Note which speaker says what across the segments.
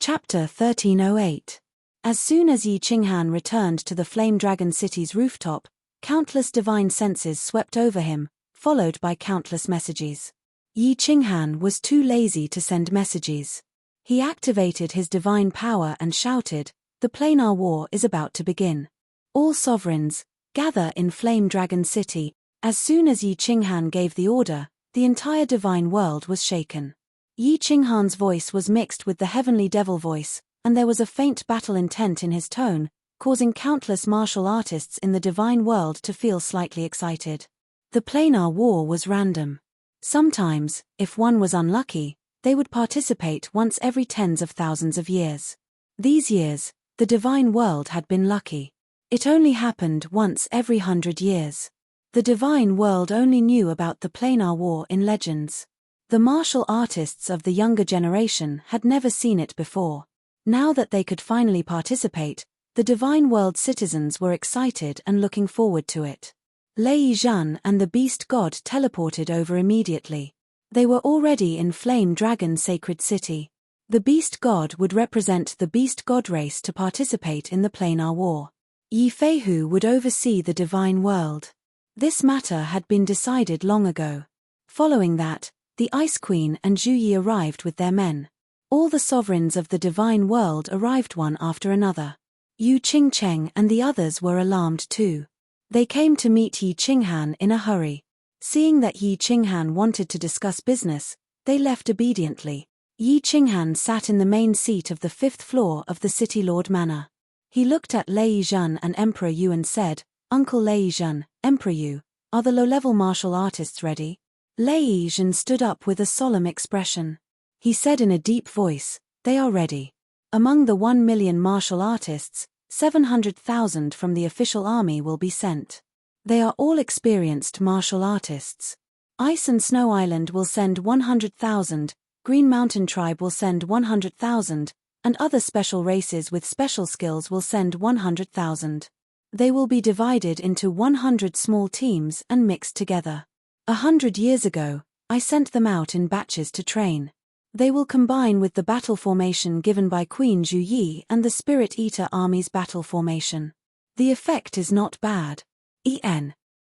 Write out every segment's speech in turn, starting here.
Speaker 1: Chapter 1308. As soon as Yi Qinghan returned to the Flame Dragon City's rooftop, countless divine senses swept over him, followed by countless messages. Yi Qinghan was too lazy to send messages. He activated his divine power and shouted, "The planar war is about to begin. All sovereigns, gather in Flame Dragon City." As soon as Yi Qinghan gave the order, the entire divine world was shaken. Yi Qinghan's voice was mixed with the heavenly devil voice, and there was a faint battle intent in his tone, causing countless martial artists in the divine world to feel slightly excited. The planar war was random. Sometimes, if one was unlucky, they would participate once every tens of thousands of years. These years, the divine world had been lucky. It only happened once every 100 years. The divine world only knew about the planar war in legends. The martial artists of the younger generation had never seen it before. Now that they could finally participate, the divine world citizens were excited and looking forward to it. Lei Zhan and the beast god teleported over immediately. They were already in Flame Dragon Sacred City. The beast god would represent the beast god race to participate in the planar war. Yi Feihu would oversee the divine world. This matter had been decided long ago. Following that, the Ice Queen and Zhu Yi arrived with their men. All the sovereigns of the divine world arrived one after another. Yu Qingcheng and the others were alarmed too. They came to meet Yi Qinghan in a hurry. Seeing that Yi Qinghan wanted to discuss business, they left obediently. Yi Qinghan sat in the main seat of the 5th floor of the City Lord Manor. He looked at Lei Zhan and Emperor Yu and said, "Uncle Lei Zhan, Emperor Yu, are the low-level martial artists ready?" Lei Zhan stood up with a solemn expression. He said in a deep voice, "They are ready. Among the 1 million martial artists, 700,000 from the official army will be sent. They are all experienced martial artists. Ice and Snow Island will send 100,000, Green Mountain Tribe will send 100,000, and other special races with special skills will send 100,000. They will be divided into 100 small teams and mixed together. 100 years ago, I sent them out in batches to train. They will combine with the battle formation given by Queen Zhu Yi and the Spirit Eater Army's battle formation. The effect is not bad.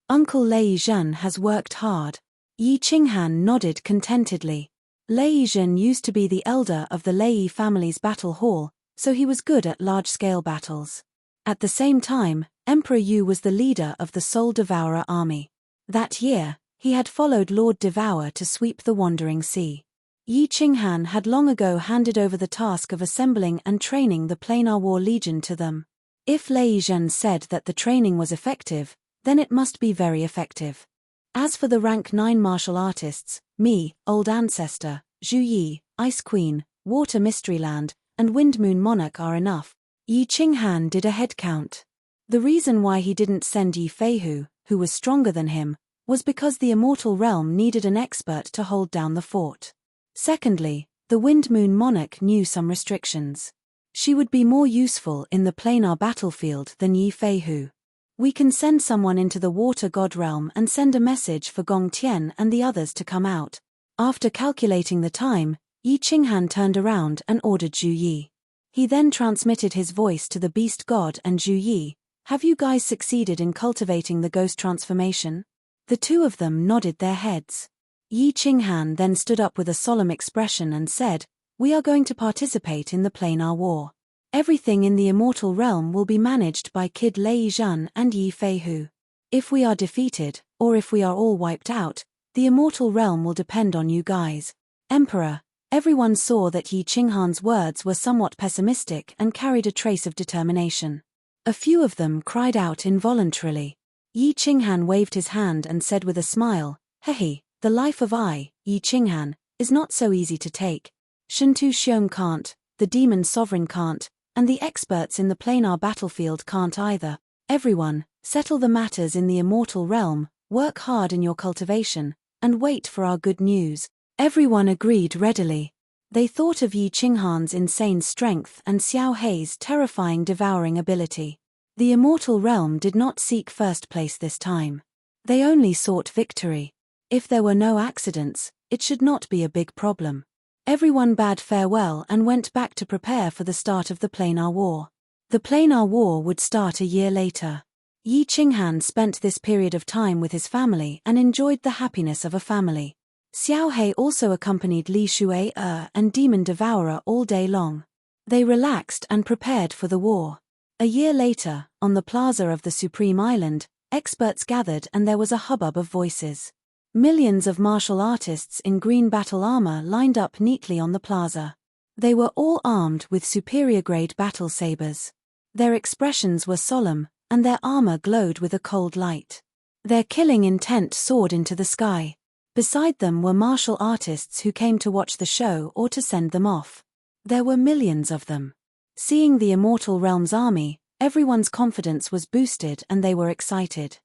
Speaker 1: Uncle Lei Zhan has worked hard." Yi Qinghan nodded contentedly. Lei Zhan used to be the elder of the Lei family's battle hall, so he was good at large-scale battles. At the same time, Emperor Yu was the leader of the Soul Devourer army. That year, he had followed Lord Devour to sweep the Wandering Sea. Yi Qinghan had long ago handed over the task of assembling and training the Planar War Legion to them. If Lei Zhan said that the training was effective, then it must be very effective. As for the rank 9 martial artists, me, Old Ancestor, Zhu Yi, Ice Queen, Water Mysteryland, and Wind Moon Monarch are enough. Yi Qinghan did a head count. The reason why he didn't send Yi Feihu, who was stronger than him, was because the Immortal Realm needed an expert to hold down the fort. Secondly, the Wind Moon Monarch knew some restrictions. She would be more useful in the planar battlefield than Yi Feihu. We can send someone into the Water God Realm and send a message for Gong Tian and the others to come out. After calculating the time, Yi Qinghan turned around and ordered Zhu Yi. He then transmitted his voice to the Beast God and Zhu Yi. "Have you guys succeeded in cultivating the ghost transformation?" The two of them nodded their heads. Yi Qinghan then stood up with a solemn expression and said, "We are going to participate in the planar war. Everything in the Immortal Realm will be managed by Kid Lei Zhan and Yi Feihu. If we are defeated, or if we are all wiped out, the Immortal Realm will depend on you guys." Emperor, everyone saw that Yi Qinghan's words were somewhat pessimistic and carried a trace of determination. A few of them cried out involuntarily. Yi Qinghan waved his hand and said with a smile, "Hehe, the life of Yi Qinghan, is not so easy to take. Shentu Xiong can't, the demon sovereign can't, and the experts in the planar battlefield can't either. Everyone, settle the matters in the Immortal Realm, work hard in your cultivation, and wait for our good news." Everyone agreed readily. They thought of Yi Qinghan's insane strength and Xiao Hei's terrifying devouring ability. The Immortal Realm did not seek first place this time. They only sought victory. If there were no accidents, it should not be a big problem. Everyone bade farewell and went back to prepare for the start of the Planar War. The Planar War would start a year later. Yi Qinghan spent this period of time with his family and enjoyed the happiness of a family. Xiao He also accompanied Li Shuai and Demon Devourer all day long. They relaxed and prepared for the war. A year later, on the plaza of the Supreme Island, experts gathered and there was a hubbub of voices. Millions of martial artists in green battle armor lined up neatly on the plaza. They were all armed with superior-grade battle sabers. Their expressions were solemn, and their armor glowed with a cold light. Their killing intent soared into the sky. Beside them were martial artists who came to watch the show or to send them off. There were millions of them. Seeing the Immortal Realm's army, everyone's confidence was boosted and they were excited.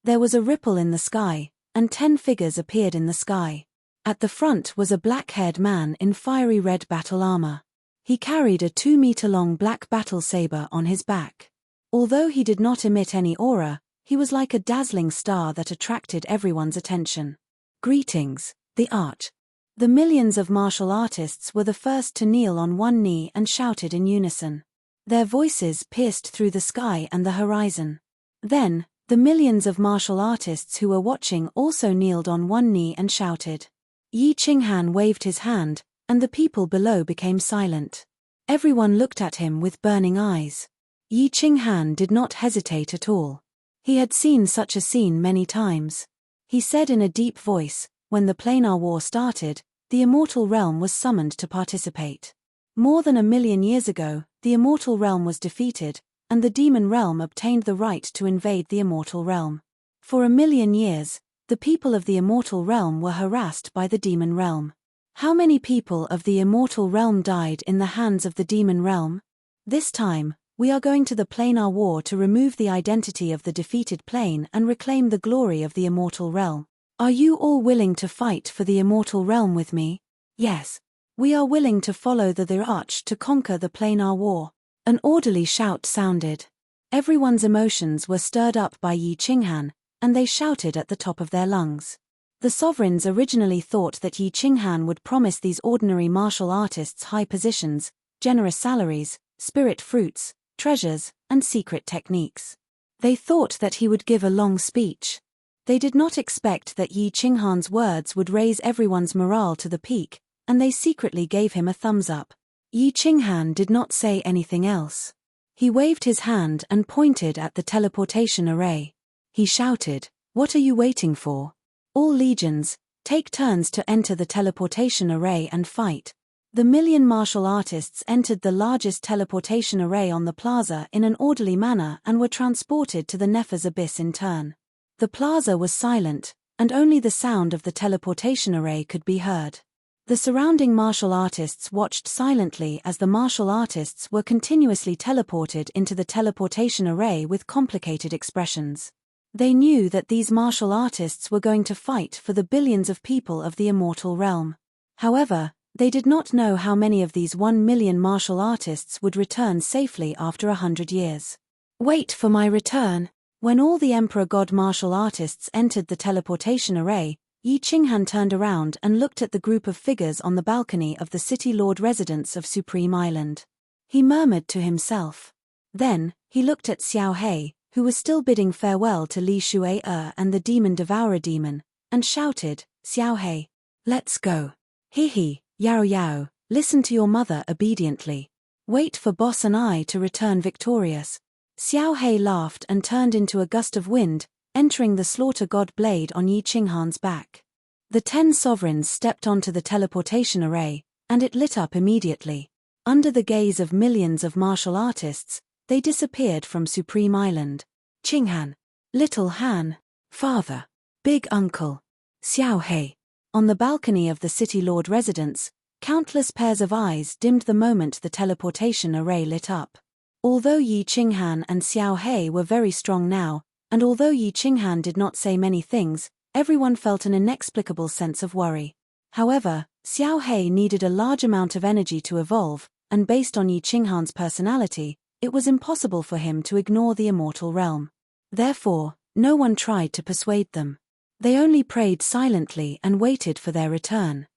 Speaker 1: There was a ripple in the sky, and 10 figures appeared in the sky. At the front was a black-haired man in fiery red battle armor. He carried a 2-meter-long black battle saber on his back. Although he did not emit any aura, he was like a dazzling star that attracted everyone's attention. Greetings, the Arch. The millions of martial artists were the first to kneel on one knee and shouted in unison. Their voices pierced through the sky and the horizon. Then, the millions of martial artists who were watching also kneeled on one knee and shouted. Yi Qinghan waved his hand, and the people below became silent. Everyone looked at him with burning eyes. Yi Qinghan did not hesitate at all. He had seen such a scene many times. He said in a deep voice, when the Planar War started, the Immortal Realm was summoned to participate. More than 1,000,000 years ago, the Immortal Realm was defeated, and the Demon Realm obtained the right to invade the Immortal Realm. For 1,000,000 years, the people of the Immortal Realm were harassed by the Demon Realm. How many people of the Immortal Realm died in the hands of the Demon Realm? This time, we are going to the Planar War to remove the identity of the defeated plane and reclaim the glory of the Immortal Realm. Are you all willing to fight for the Immortal Realm with me? Yes. We are willing to follow the Arch to conquer the Planar War. An orderly shout sounded. Everyone's emotions were stirred up by Yi Qinghan, and they shouted at the top of their lungs. The sovereigns originally thought that Yi Qinghan would promise these ordinary martial artists high positions, generous salaries, spirit fruits, treasures, and secret techniques. They thought that he would give a long speech. They did not expect that Yi Qinghan's words would raise everyone's morale to the peak, and they secretly gave him a thumbs up. Yi Qinghan did not say anything else. He waved his hand and pointed at the teleportation array. He shouted, "What are you waiting for? All legions, take turns to enter the teleportation array and fight." The 1,000,000 martial artists entered the largest teleportation array on the plaza in an orderly manner and were transported to the Nefer's abyss in turn. The plaza was silent, and only the sound of the teleportation array could be heard. The surrounding martial artists watched silently as the martial artists were continuously teleported into the teleportation array with complicated expressions. They knew that these martial artists were going to fight for the billions of people of the Immortal Realm. However, they did not know how many of these 1,000,000 martial artists would return safely after 100 years. Wait for my return. When all the Emperor God martial artists entered the teleportation array, Yi Qinghan turned around and looked at the group of figures on the balcony of the City Lord residence of Supreme Island. He murmured to himself. Then, he looked at Xiao He, who was still bidding farewell to Li Shuai and the Demon Devourer demon, and shouted, "Xiao He, let's go. He, Yao Yao, listen to your mother obediently. Wait for boss and I to return victorious." Xiao He laughed and turned into a gust of wind, entering the slaughter god blade on Yi Qinghan's back. The 10 sovereigns stepped onto the teleportation array, and it lit up immediately. Under the gaze of millions of martial artists, they disappeared from Supreme Island. Qinghan, Little Han, Father, Big Uncle, Xiao He. On the balcony of the City Lord residence, countless pairs of eyes dimmed the moment the teleportation array lit up. Although Yi Qinghan and Xiao He were very strong now, and although Yi Qinghan did not say many things, everyone felt an inexplicable sense of worry. However, Xiao He needed a large amount of energy to evolve, and based on Yi Qinghan's personality, it was impossible for him to ignore the Immortal Realm. Therefore, no one tried to persuade them. They only prayed silently and waited for their return.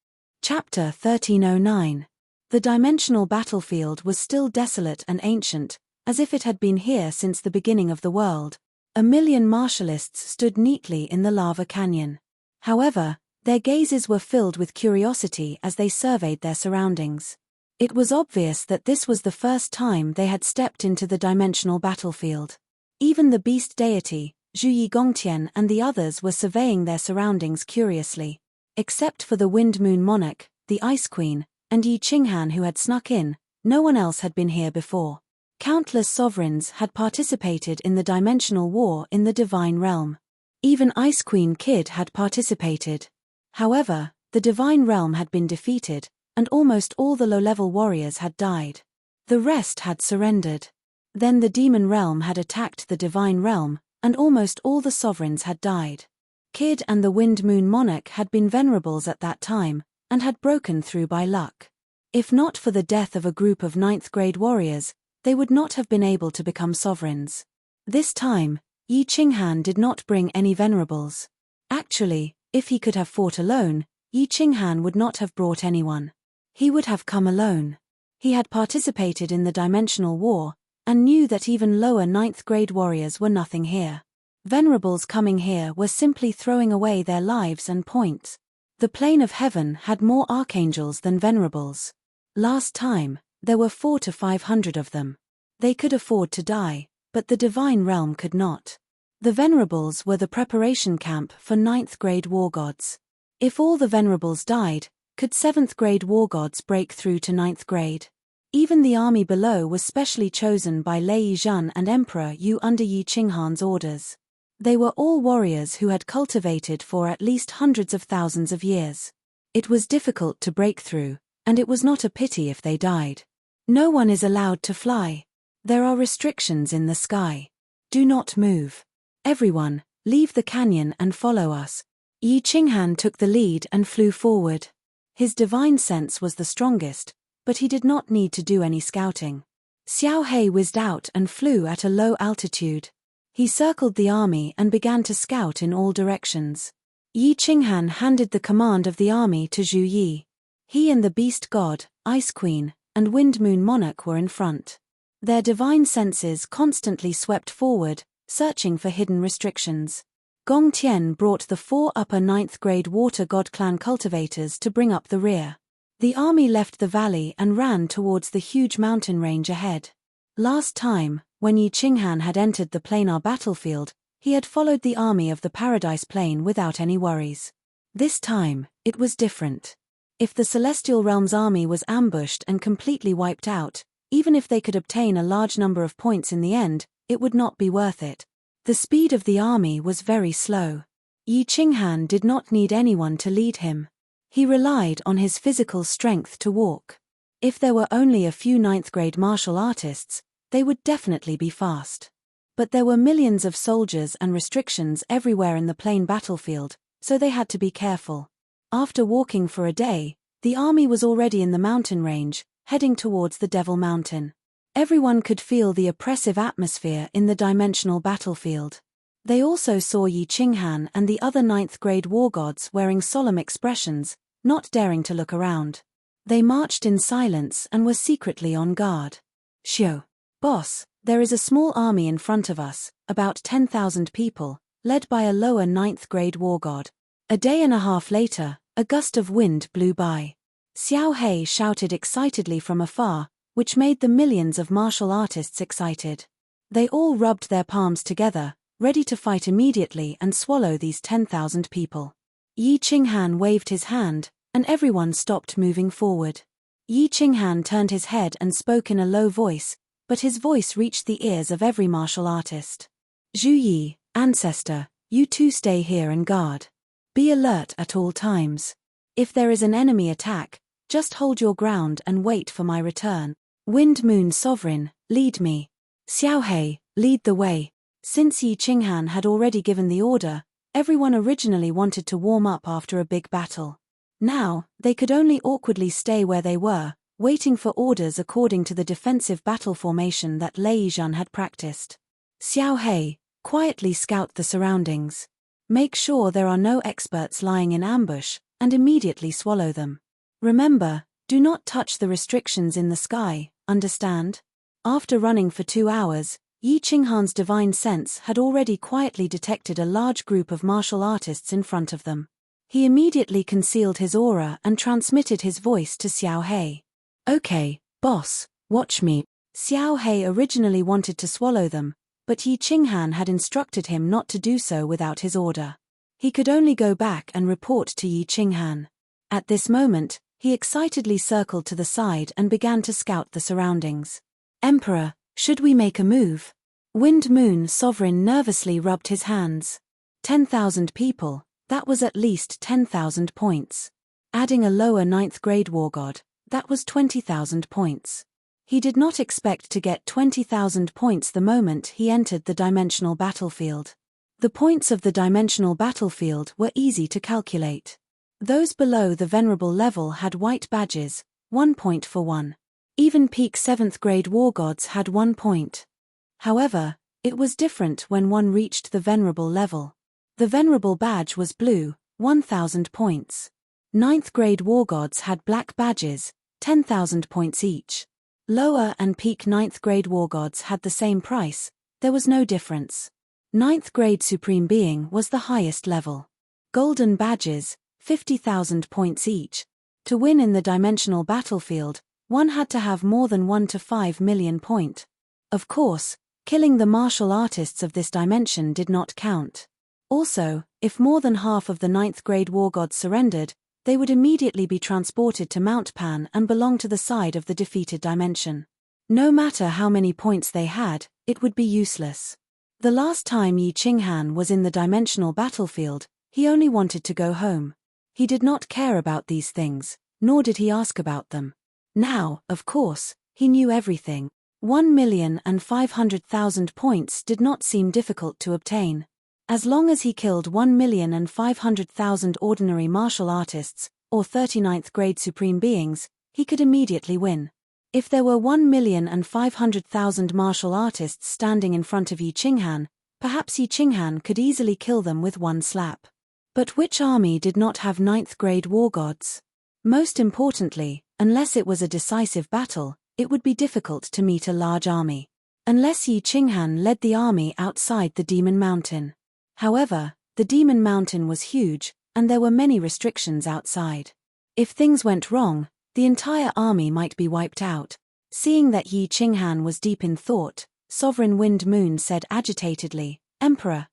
Speaker 1: Chapter 1309. The dimensional battlefield was still desolate and ancient, as if it had been here since the beginning of the world. A million martialists stood neatly in the lava canyon. However, their gazes were filled with curiosity as they surveyed their surroundings. It was obvious that this was the first time they had stepped into the dimensional battlefield. Even the beast deity, Zhuyi Gongtian, and the others were surveying their surroundings curiously. Except for the Wind Moon Monarch, the Ice Queen, and Yi Qinghan who had snuck in, no one else had been here before. Countless sovereigns had participated in the dimensional war in the Divine Realm. Even Ice Queen Kid had participated. However, the Divine Realm had been defeated, and almost all the low-level warriors had died. The rest had surrendered. Then the Demon Realm had attacked the Divine Realm, and almost all the sovereigns had died. Kid and the Wind Moon Monarch had been venerables at that time, and had broken through by luck. If not for the death of a group of 9th-grade warriors, they would not have been able to become sovereigns. This time, Yi Qinghan did not bring any venerables. Actually, if he could have fought alone, Yi Qinghan would not have brought anyone. He would have come alone. He had participated in the dimensional war, and knew that even lower 9th-grade warriors were nothing here. Venerables coming here were simply throwing away their lives and points. The plane of heaven had more archangels than venerables. Last time, there were 400 to 500 of them. They could afford to die, but the Divine Realm could not. The venerables were the preparation camp for 9th-grade war gods. If all the venerables died, could 7th-grade war gods break through to 9th grade? Even the army below was specially chosen by Lei Yizhan and Emperor Yu under Yi Qinghan's orders. They were all warriors who had cultivated for at least hundreds of thousands of years. It was difficult to break through, and it was not a pity if they died. No one is allowed to fly. There are restrictions in the sky. Do not move. Everyone, leave the canyon and follow us. Yi Qinghan took the lead and flew forward. His divine sense was the strongest, but he did not need to do any scouting. Xiao He whizzed out and flew at a low altitude. He circled the army and began to scout in all directions. Yi Qinghan handed the command of the army to Zhu Yi. He and the beast god, Ice Queen, and Wind Moon Monarch were in front. Their divine senses constantly swept forward, searching for hidden restrictions. Gong Tian brought the 4 upper 9th-grade water god clan cultivators to bring up the rear. The army left the valley and ran towards the huge mountain range ahead. Last time, when Yi Qinghan had entered the planar battlefield, he had followed the army of the Paradise Plain without any worries. This time, it was different. If the Celestial Realm's army was ambushed and completely wiped out, even if they could obtain a large number of points in the end, it would not be worth it. The speed of the army was very slow. Yi Qinghan did not need anyone to lead him. He relied on his physical strength to walk. If there were only a few 9th-grade martial artists, they would definitely be fast. But there were millions of soldiers and restrictions everywhere in the plain battlefield, so they had to be careful. After walking for a day, the army was already in the mountain range, heading towards the Devil Mountain. Everyone could feel the oppressive atmosphere in the dimensional battlefield. They also saw Yi Qinghan and the other 9th-grade war gods wearing solemn expressions, not daring to look around. They marched in silence and were secretly on guard. Xiu, boss, there is a small army in front of us, about 10,000 people, led by a lower 9th-grade war god. A day and a half later, a gust of wind blew by. Xiao He shouted excitedly from afar, which made the millions of martial artists excited. They all rubbed their palms together, ready to fight immediately and swallow these 10,000 people. Yi Qinghan waved his hand, and everyone stopped moving forward. Yi Qinghan turned his head and spoke in a low voice, but his voice reached the ears of every martial artist. Zhu Yi, ancestor, you two stay here and guard. Be alert at all times. If there is an enemy attack, just hold your ground and wait for my return. Wind Moon Sovereign, lead me. Xiao He, lead the way. Since Yi Qinghan had already given the order, everyone originally wanted to warm up after a big battle. Now, they could only awkwardly stay where they were, waiting for orders according to the defensive battle formation that Lei Yizhan had practiced. Xiao He, quietly scout the surroundings. Make sure there are no experts lying in ambush, and immediately swallow them. Remember, do not touch the restrictions in the sky, understand? After running for 2 hours, Yi Qinghan's divine sense had already quietly detected a large group of martial artists in front of them. He immediately concealed his aura and transmitted his voice to Xiao He. Okay, boss, watch me. Xiao He originally wanted to swallow them, but Yi Qinghan had instructed him not to do so without his order. He could only go back and report to Yi Qinghan. At this moment, he excitedly circled to the side and began to scout the surroundings. Emperor, should we make a move? Wind Moon Sovereign nervously rubbed his hands. 10,000 people, that was at least 10,000 points. Adding a lower 9th grade war god, that was 20,000 points. He did not expect to get 20,000 points the moment he entered the dimensional battlefield. The points of the dimensional battlefield were easy to calculate. Those below the venerable level had white badges, 1 point for one. Even peak 7th grade war gods had 1 point. However, it was different when one reached the venerable level. The venerable badge was blue, 1,000 points. 9th grade war gods had black badges, 10,000 points each. Lower and peak 9th grade war gods had the same price, there was no difference. 9th grade supreme being was the highest level. Golden badges, 50,000 points each. To win in the dimensional battlefield, one had to have more than 1 to 5 million point. Of course, killing the martial artists of this dimension did not count. Also, if more than half of the 9th grade war gods surrendered, they would immediately be transported to Mount Pan and belong to the side of the defeated dimension. No matter how many points they had, it would be useless. The last time Yi Qinghan was in the dimensional battlefield, he only wanted to go home. He did not care about these things, nor did he ask about them. Now, of course, he knew everything. 1,500,000 points did not seem difficult to obtain. As long as he killed 1,500,000 ordinary martial artists, or 39th grade supreme beings, he could immediately win. If there were 1,500,000 martial artists standing in front of Yi Qinghan, perhaps Yi Qinghan could easily kill them with one slap. But which army did not have 9th grade war gods? Most importantly, unless it was a decisive battle, it would be difficult to meet a large army. Unless Yi Qinghan led the army outside the Demon Mountain. However, the Demon Mountain was huge, and there were many restrictions outside. If things went wrong, the entire army might be wiped out. Seeing that Yi Qinghan was deep in thought, Sovereign Wind Moon said agitatedly, Emperor,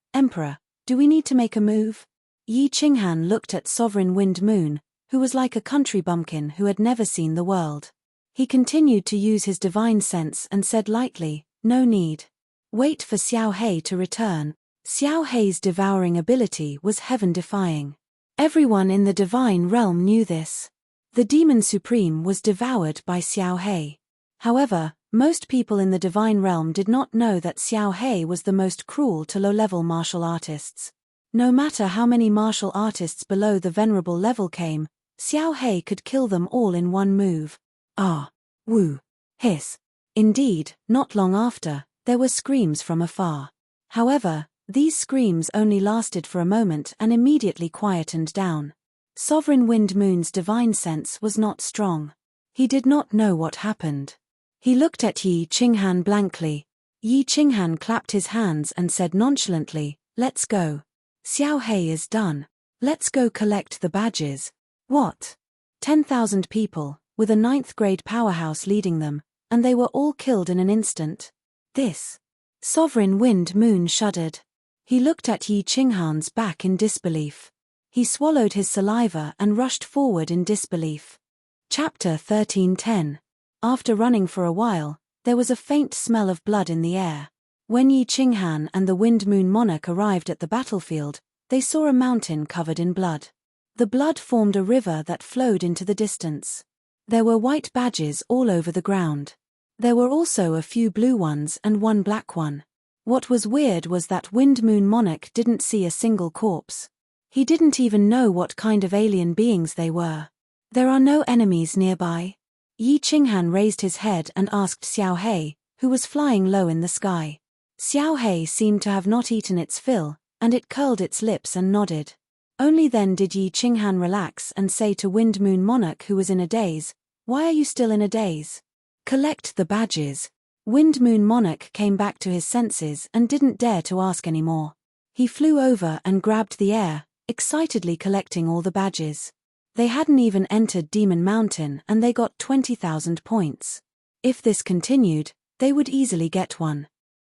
Speaker 1: do we need to make a move? Yi Qinghan looked at Sovereign Wind Moon, who was like a country bumpkin who had never seen the world. He continued to use his divine sense and said lightly, no need. Wait for Xiao He to return. Xiao He's devouring ability was heaven-defying. Everyone in the divine realm knew this. The Demon Supreme was devoured by Xiao He. However, most people in the divine realm did not know that Xiao He was the most cruel to low-level martial artists. No matter how many martial artists below the venerable level came, Xiao He could kill them all in one move. Ah! Woo! Hiss! Indeed, not long after, there were screams from afar. However, these screams only lasted for a moment and immediately quietened down. Sovereign Wind Moon's divine sense was not strong. He did not know what happened. He looked at Yi Qinghan blankly. Yi Qinghan clapped his hands and said nonchalantly, let's go. Xiao He is done. Let's go collect the badges. What? 10,000 people, with a 9th grade powerhouse leading them, and they were all killed in an instant. This. Sovereign Wind Moon shuddered. He looked at Yi Qinghan's back in disbelief. He swallowed his saliva and rushed forward in disbelief. Chapter 13:10. After running for a while, there was a faint smell of blood in the air. When Yi Qinghan and the Wind Moon Monarch arrived at the battlefield, they saw a mountain covered in blood. The blood formed a river that flowed into the distance. There were white badges all over the ground. There were also a few blue ones and one black one. What was weird was that Wind Moon Monarch didn't see a single corpse. He didn't even know what kind of alien beings they were. There are no enemies nearby. Yi Qinghan raised his head and asked Xiao He, who was flying low in the sky. Xiao He seemed to have not eaten its fill, and it curled its lips and nodded. Only then did Yi Qinghan relax and say to Wind Moon Monarch, who was in a daze, "Why are you still in a daze? Collect the badges." Wind Moon Monarch came back to his senses and didn't dare to ask any more. He flew over and grabbed the air, excitedly collecting all the badges. They hadn't even entered Demon Mountain and they got 20,000 points. If this continued, they would easily get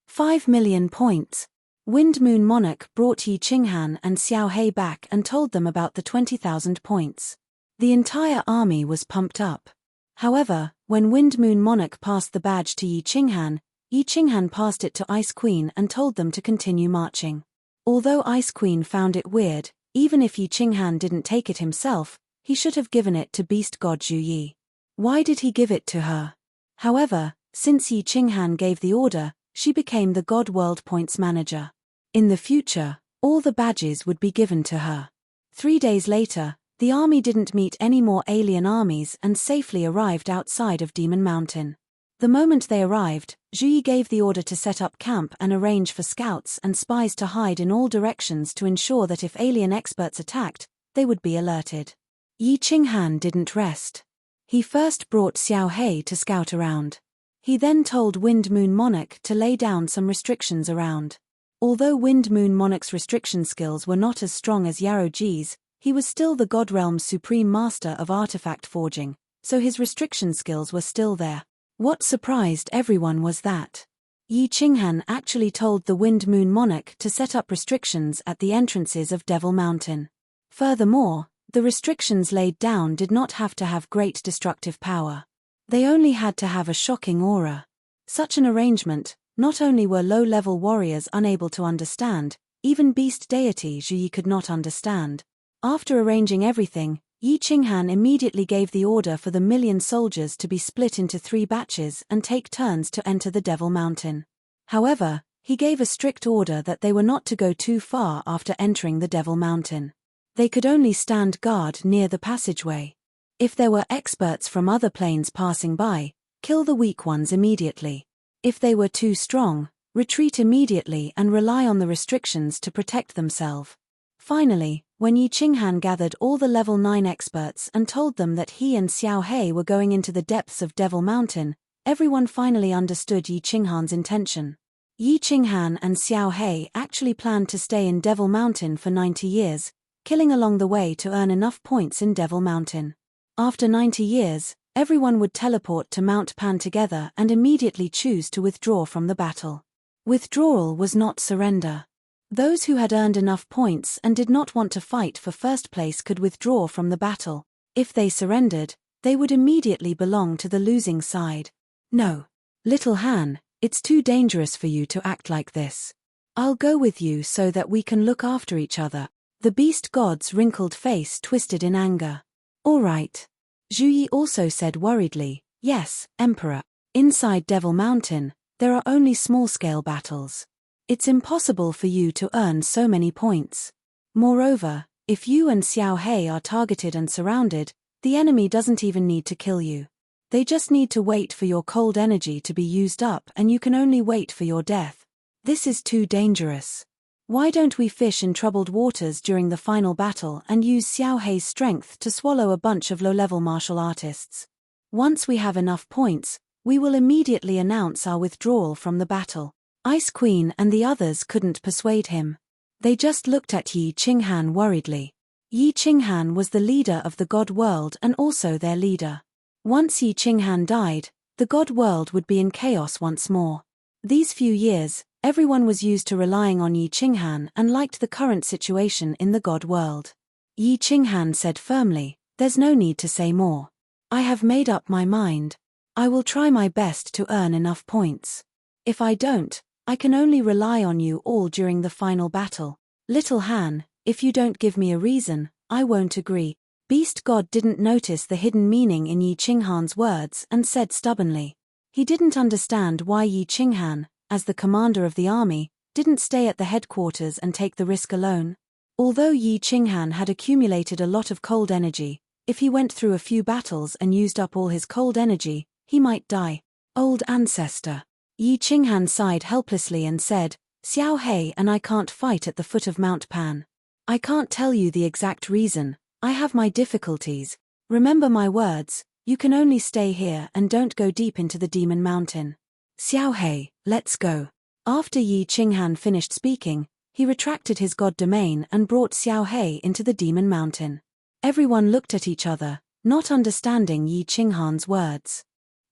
Speaker 1: 5 million points. Wind Moon Monarch brought Yi Qinghan and Xiao Hei back and told them about the 20,000 points. The entire army was pumped up. However, when Wind Moon Monarch passed the badge to Yi Qinghan passed it to Ice Queen and told them to continue marching. Although Ice Queen found it weird, even if Yi Qinghan didn't take it himself, he should have given it to Beast God Zhu Yi. Why did he give it to her? However, since Yi Qinghan gave the order, she became the God World Points Manager. In the future, all the badges would be given to her. 3 days later, the army didn't meet any more alien armies and safely arrived outside of Demon Mountain. The moment they arrived, Zhu Yi gave the order to set up camp and arrange for scouts and spies to hide in all directions to ensure that if alien experts attacked, they would be alerted. Yi Qinghan didn't rest. He first brought Xiao Hei to scout around. He then told Wind Moon Monarch to lay down some restrictions around. Although Wind Moon Monarch's restriction skills were not as strong as Yarrow Ji's, he was still the God Realm's supreme master of artifact forging, so his restriction skills were still there. What surprised everyone was that Yi Qinghan actually told the Wind Moon Monarch to set up restrictions at the entrances of Devil Mountain. Furthermore, the restrictions laid down did not have to have great destructive power. They only had to have a shocking aura. Such an arrangement, not only were low-level warriors unable to understand, even beast deity Zhu Yi could not understand. After arranging everything, Yi Qinghan immediately gave the order for the 1,000,000 soldiers to be split into 3 batches and take turns to enter the Devil Mountain. However, he gave a strict order that they were not to go too far after entering the Devil Mountain. They could only stand guard near the passageway. If there were experts from other planes passing by, kill the weak ones immediately. If they were too strong, retreat immediately and rely on the restrictions to protect themselves. Finally, when Yi Qinghan gathered all the level 9 experts and told them that he and Xiao Hei were going into the depths of Devil Mountain, everyone finally understood Yi Qinghan's intention. Yi Qinghan and Xiao Hei actually planned to stay in Devil Mountain for 90 years, killing along the way to earn enough points in Devil Mountain. After 90 years, everyone would teleport to Mount Pan together and immediately choose to withdraw from the battle. Withdrawal was not surrender. Those who had earned enough points and did not want to fight for first place could withdraw from the battle. If they surrendered, they would immediately belong to the losing side. "No. Little Han, it's too dangerous for you to act like this. I'll go with you so that we can look after each other." The beast god's wrinkled face twisted in anger. "All right." Zhu Yi also said worriedly, "Yes, Emperor. Inside Devil Mountain, there are only small-scale battles. It's impossible for you to earn so many points. Moreover, if you and Xiao Hei are targeted and surrounded, the enemy doesn't even need to kill you. They just need to wait for your cold energy to be used up and you can only wait for your death. This is too dangerous. Why don't we fish in troubled waters during the final battle and use Xiao Hei's strength to swallow a bunch of low-level martial artists? Once we have enough points, we will immediately announce our withdrawal from the battle." Ice Queen and the others couldn't persuade him. They just looked at Yi Qinghan worriedly. Yi Qinghan was the leader of the God World and also their leader. Once Yi Qinghan died, the God World would be in chaos once more. These few years, everyone was used to relying on Yi Qinghan and liked the current situation in the God World. Yi Qinghan said firmly, "There's no need to say more. I have made up my mind. I will try my best to earn enough points. If I don't, I can only rely on you all during the final battle. Little Han, if you don't give me a reason, I won't agree." Beast God didn't notice the hidden meaning in Yi Qinghan's words and said stubbornly. He didn't understand why Yi Qinghan, as the commander of the army, didn't stay at the headquarters and take the risk alone. Although Yi Qinghan had accumulated a lot of cold energy, if he went through a few battles and used up all his cold energy, he might die. "Old ancestor." Yi Qinghan sighed helplessly and said, "Xiao Hei and I can't fight at the foot of Mount Pan. I can't tell you the exact reason, I have my difficulties. Remember my words, you can only stay here and don't go deep into the Demon Mountain. Xiaohei, let's go. After Yi Qinghan finished speaking, he retracted his god domain and brought Xiaohei into the Demon Mountain. Everyone looked at each other, not understanding Yi Qinghan's words.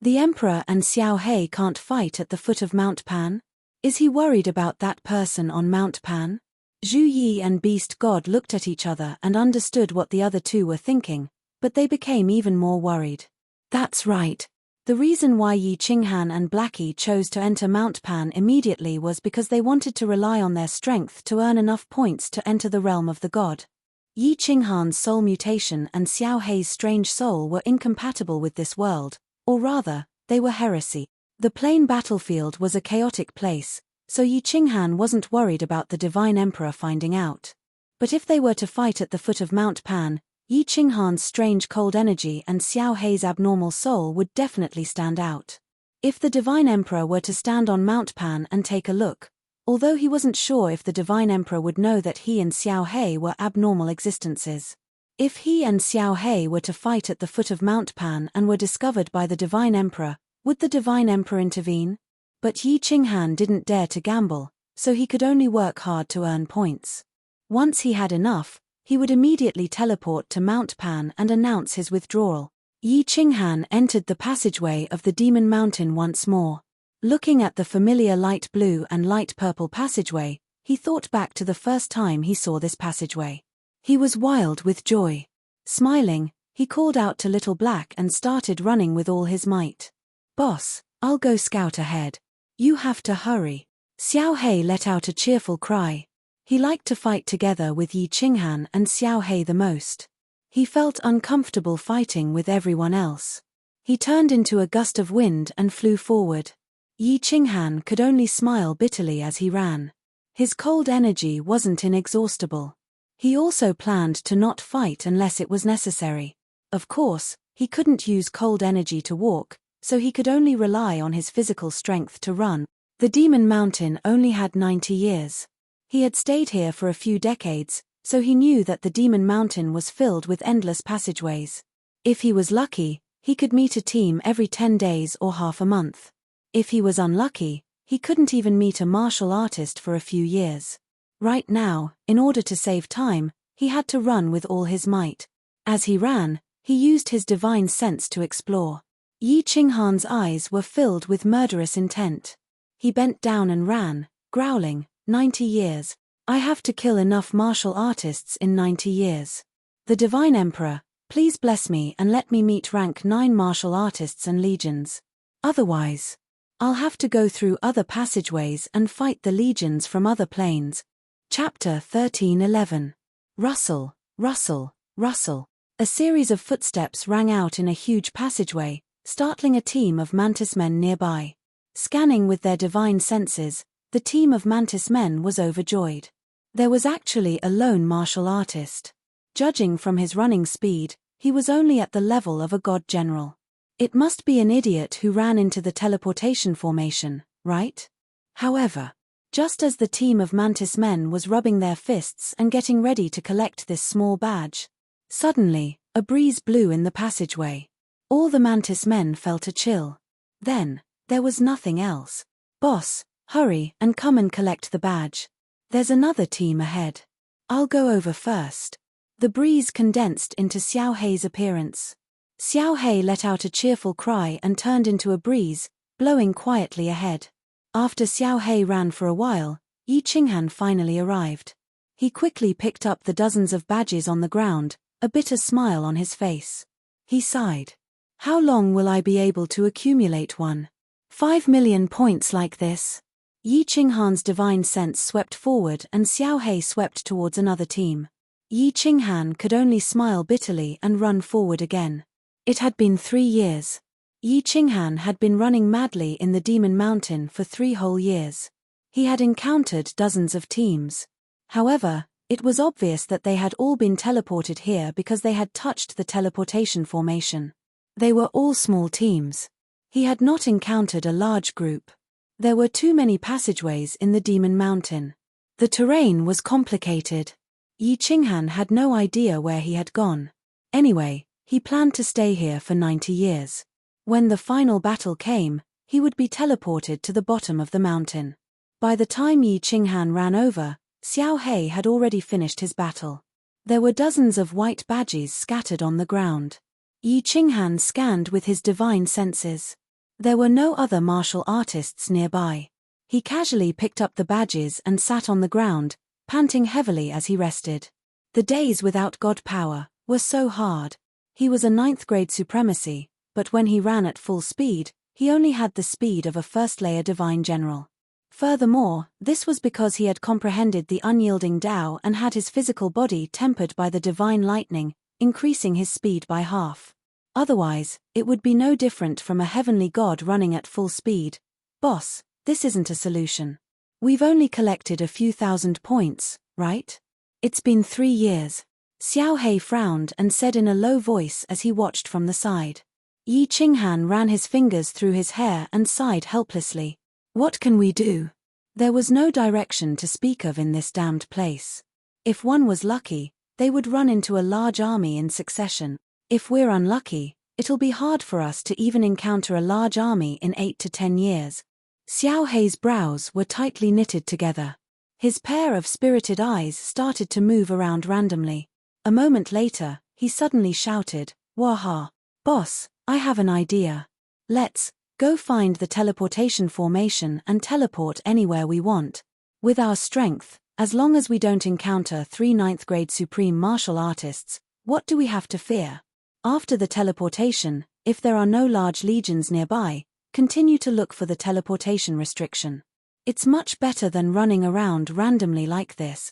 Speaker 1: The Emperor and Xiaohei can't fight at the foot of Mount Pan? Is he worried about that person on Mount Pan? Zhu Yi and Beast God looked at each other and understood what the other two were thinking, but they became even more worried. That's right. The reason why Yi Qinghan and Blackie chose to enter Mount Pan immediately was because they wanted to rely on their strength to earn enough points to enter the realm of the god. Yi Qinghan's soul mutation and Xiaohei's strange soul were incompatible with this world, or rather, they were heresy. The plain battlefield was a chaotic place, so Yi Qinghan wasn't worried about the Divine Emperor finding out. But if they were to fight at the foot of Mount Pan, Yi Qinghan's strange cold energy and Xiaohei's abnormal soul would definitely stand out. If the Divine Emperor were to stand on Mount Pan and take a look, although he wasn't sure if the Divine Emperor would know that he and Xiaohei were abnormal existences. If he and Xiaohei were to fight at the foot of Mount Pan and were discovered by the Divine Emperor, would the Divine Emperor intervene? But Yi Qinghan didn't dare to gamble, so he could only work hard to earn points. Once he had enough, he would immediately teleport to Mount Pan and announce his withdrawal. Yi Qinghan entered the passageway of the Demon Mountain once more. Looking at the familiar light blue and light purple passageway, he thought back to the first time he saw this passageway. He was wild with joy. Smiling, he called out to Little Black and started running with all his might. "Boss, I'll go scout ahead. You have to hurry." Xiaohei let out a cheerful cry. He liked to fight together with Yi Qinghan and Xiaohei the most. He felt uncomfortable fighting with everyone else. He turned into a gust of wind and flew forward. Yi Qinghan could only smile bitterly as he ran. His cold energy wasn't inexhaustible. He also planned to not fight unless it was necessary. Of course, he couldn't use cold energy to walk, so he could only rely on his physical strength to run. The Demon Mountain only had 90 years. He had stayed here for a few decades, so he knew that the Demon Mountain was filled with endless passageways. If he was lucky, he could meet a team every 10 days or half a month. If he was unlucky, he couldn't even meet a martial artist for a few years. Right now, in order to save time, he had to run with all his might. As he ran, he used his divine sense to explore. Yi Qinghan's eyes were filled with murderous intent. He bent down and ran, growling, 90 years. I have to kill enough martial artists in 90 years. The Divine Emperor, please bless me and let me meet rank 9 martial artists and legions. Otherwise, I'll have to go through other passageways and fight the legions from other planes. Chapter 13:11. Rustle, rustle, rustle. A series of footsteps rang out in a huge passageway, startling a team of mantis men nearby. Scanning with their divine senses, the team of mantis men was overjoyed. There was actually a lone martial artist. Judging from his running speed, he was only at the level of a god general. It must be an idiot who ran into the teleportation formation, right? However, just as the team of mantis men was rubbing their fists and getting ready to collect this small badge, suddenly, a breeze blew in the passageway. All the mantis men felt a chill. Then, there was nothing else. "Boss, hurry and come and collect the badge. There's another team ahead. I'll go over first." The breeze condensed into Xiaohei's appearance. Xiaohei let out a cheerful cry and turned into a breeze, blowing quietly ahead. After Xiaohei ran for a while, Yi Qinghan finally arrived. He quickly picked up the dozens of badges on the ground, a bitter smile on his face. He sighed. "How long will I be able to accumulate one? 5 million points like this?" Yi Qinghan's divine sense swept forward and Xiaohei swept towards another team. Yi Qinghan could only smile bitterly and run forward again. It had been 3 years. Yi Qinghan had been running madly in the Demon Mountain for 3 whole years. He had encountered dozens of teams. However, it was obvious that they had all been teleported here because they had touched the teleportation formation. They were all small teams. He had not encountered a large group. There were too many passageways in the Demon Mountain. The terrain was complicated. Yi Qinghan had no idea where he had gone. Anyway, he planned to stay here for 90 years. When the final battle came, he would be teleported to the bottom of the mountain. By the time Yi Qinghan ran over, Xiao He had already finished his battle. There were dozens of white badges scattered on the ground. Yi Qinghan scanned with his divine senses. There were no other martial artists nearby. He casually picked up the badges and sat on the ground, panting heavily as he rested. The days without god power were so hard. He was a 9th grade supremacy, but when he ran at full speed, he only had the speed of a first-layer divine general. Furthermore, this was because he had comprehended the unyielding Tao and had his physical body tempered by the divine lightning, increasing his speed by half. Otherwise, it would be no different from a heavenly god running at full speed. Boss, this isn't a solution. We've only collected a few thousand points, right? It's been 3 years. Xiao He frowned and said in a low voice as he watched from the side. Yi Qinghan ran his fingers through his hair and sighed helplessly. What can we do? There was no direction to speak of in this damned place. If one was lucky, they would run into a large army in succession. If we're unlucky, it'll be hard for us to even encounter a large army in 8 to 10 years. Xiao He's brows were tightly knitted together. His pair of spirited eyes started to move around randomly. A moment later, he suddenly shouted, "Waha! Boss, I have an idea. Let's go find the teleportation formation and teleport anywhere we want. With our strength, as long as we don't encounter 3 9th grade supreme martial artists, what do we have to fear? After the teleportation, if there are no large legions nearby, continue to look for the teleportation restriction. It's much better than running around randomly like this."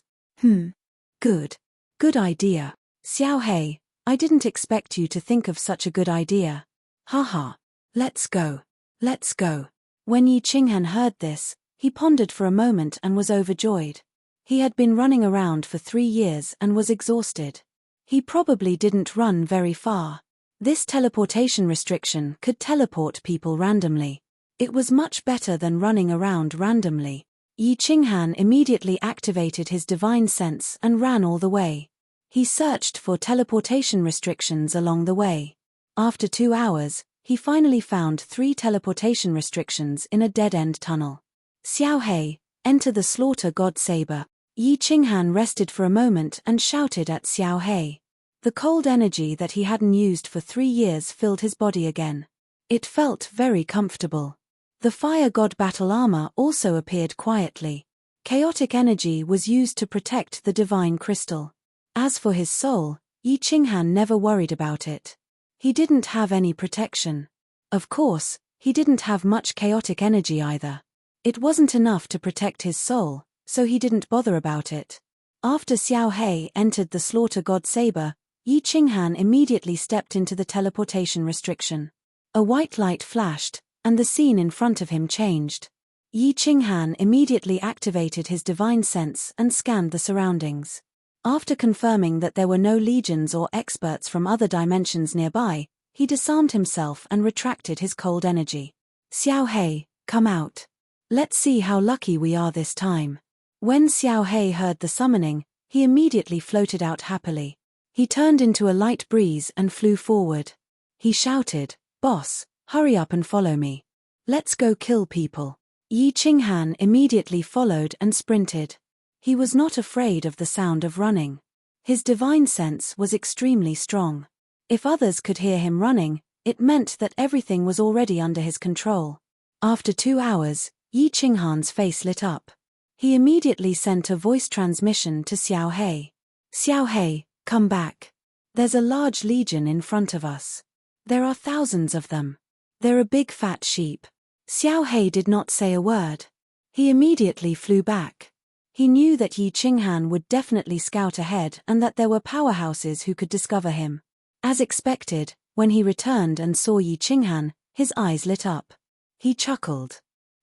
Speaker 1: Good. Good idea. Xiao He, I didn't expect you to think of such a good idea. Haha. Let's go. Let's go. When Yi Qinghan heard this, he pondered for a moment and was overjoyed. He had been running around for 3 years and was exhausted. He probably didn't run very far. This teleportation restriction could teleport people randomly. It was much better than running around randomly. Yi Qinghan immediately activated his divine sense and ran all the way. He searched for teleportation restrictions along the way. After 2 hours, he finally found 3 teleportation restrictions in a dead-end tunnel. Xiao He, enter the slaughter god saber. Yi Qinghan rested for a moment and shouted at Xiao He. The cold energy that he hadn't used for 3 years filled his body again. It felt very comfortable. The fire god battle armor also appeared quietly. Chaotic energy was used to protect the divine crystal. As for his soul, Yi Qinghan never worried about it. He didn't have any protection. Of course, he didn't have much chaotic energy either. It wasn't enough to protect his soul, so he didn't bother about it. After Xiao He entered the slaughter god saber, Yi Qinghan immediately stepped into the teleportation restriction. A white light flashed, and the scene in front of him changed. Yi Qinghan immediately activated his divine sense and scanned the surroundings. After confirming that there were no legions or experts from other dimensions nearby, he disarmed himself and retracted his cold energy. Xiao He, come out. Let's see how lucky we are this time. When Xiao He heard the summoning, he immediately floated out happily. He turned into a light breeze and flew forward. He shouted, "Boss, hurry up and follow me. Let's go kill people." Yi Qinghan immediately followed and sprinted. He was not afraid of the sound of running. His divine sense was extremely strong. If others could hear him running, it meant that everything was already under his control. After 2 hours, Yi Qinghan's face lit up. He immediately sent a voice transmission to Xiao He. "Xiao He, come back. There's a large legion in front of us. There are thousands of them. They're a big fat sheep." Xiao He did not say a word. He immediately flew back. He knew that Yi Qinghan would definitely scout ahead and that there were powerhouses who could discover him. As expected, when he returned and saw Yi Qinghan, his eyes lit up. He chuckled.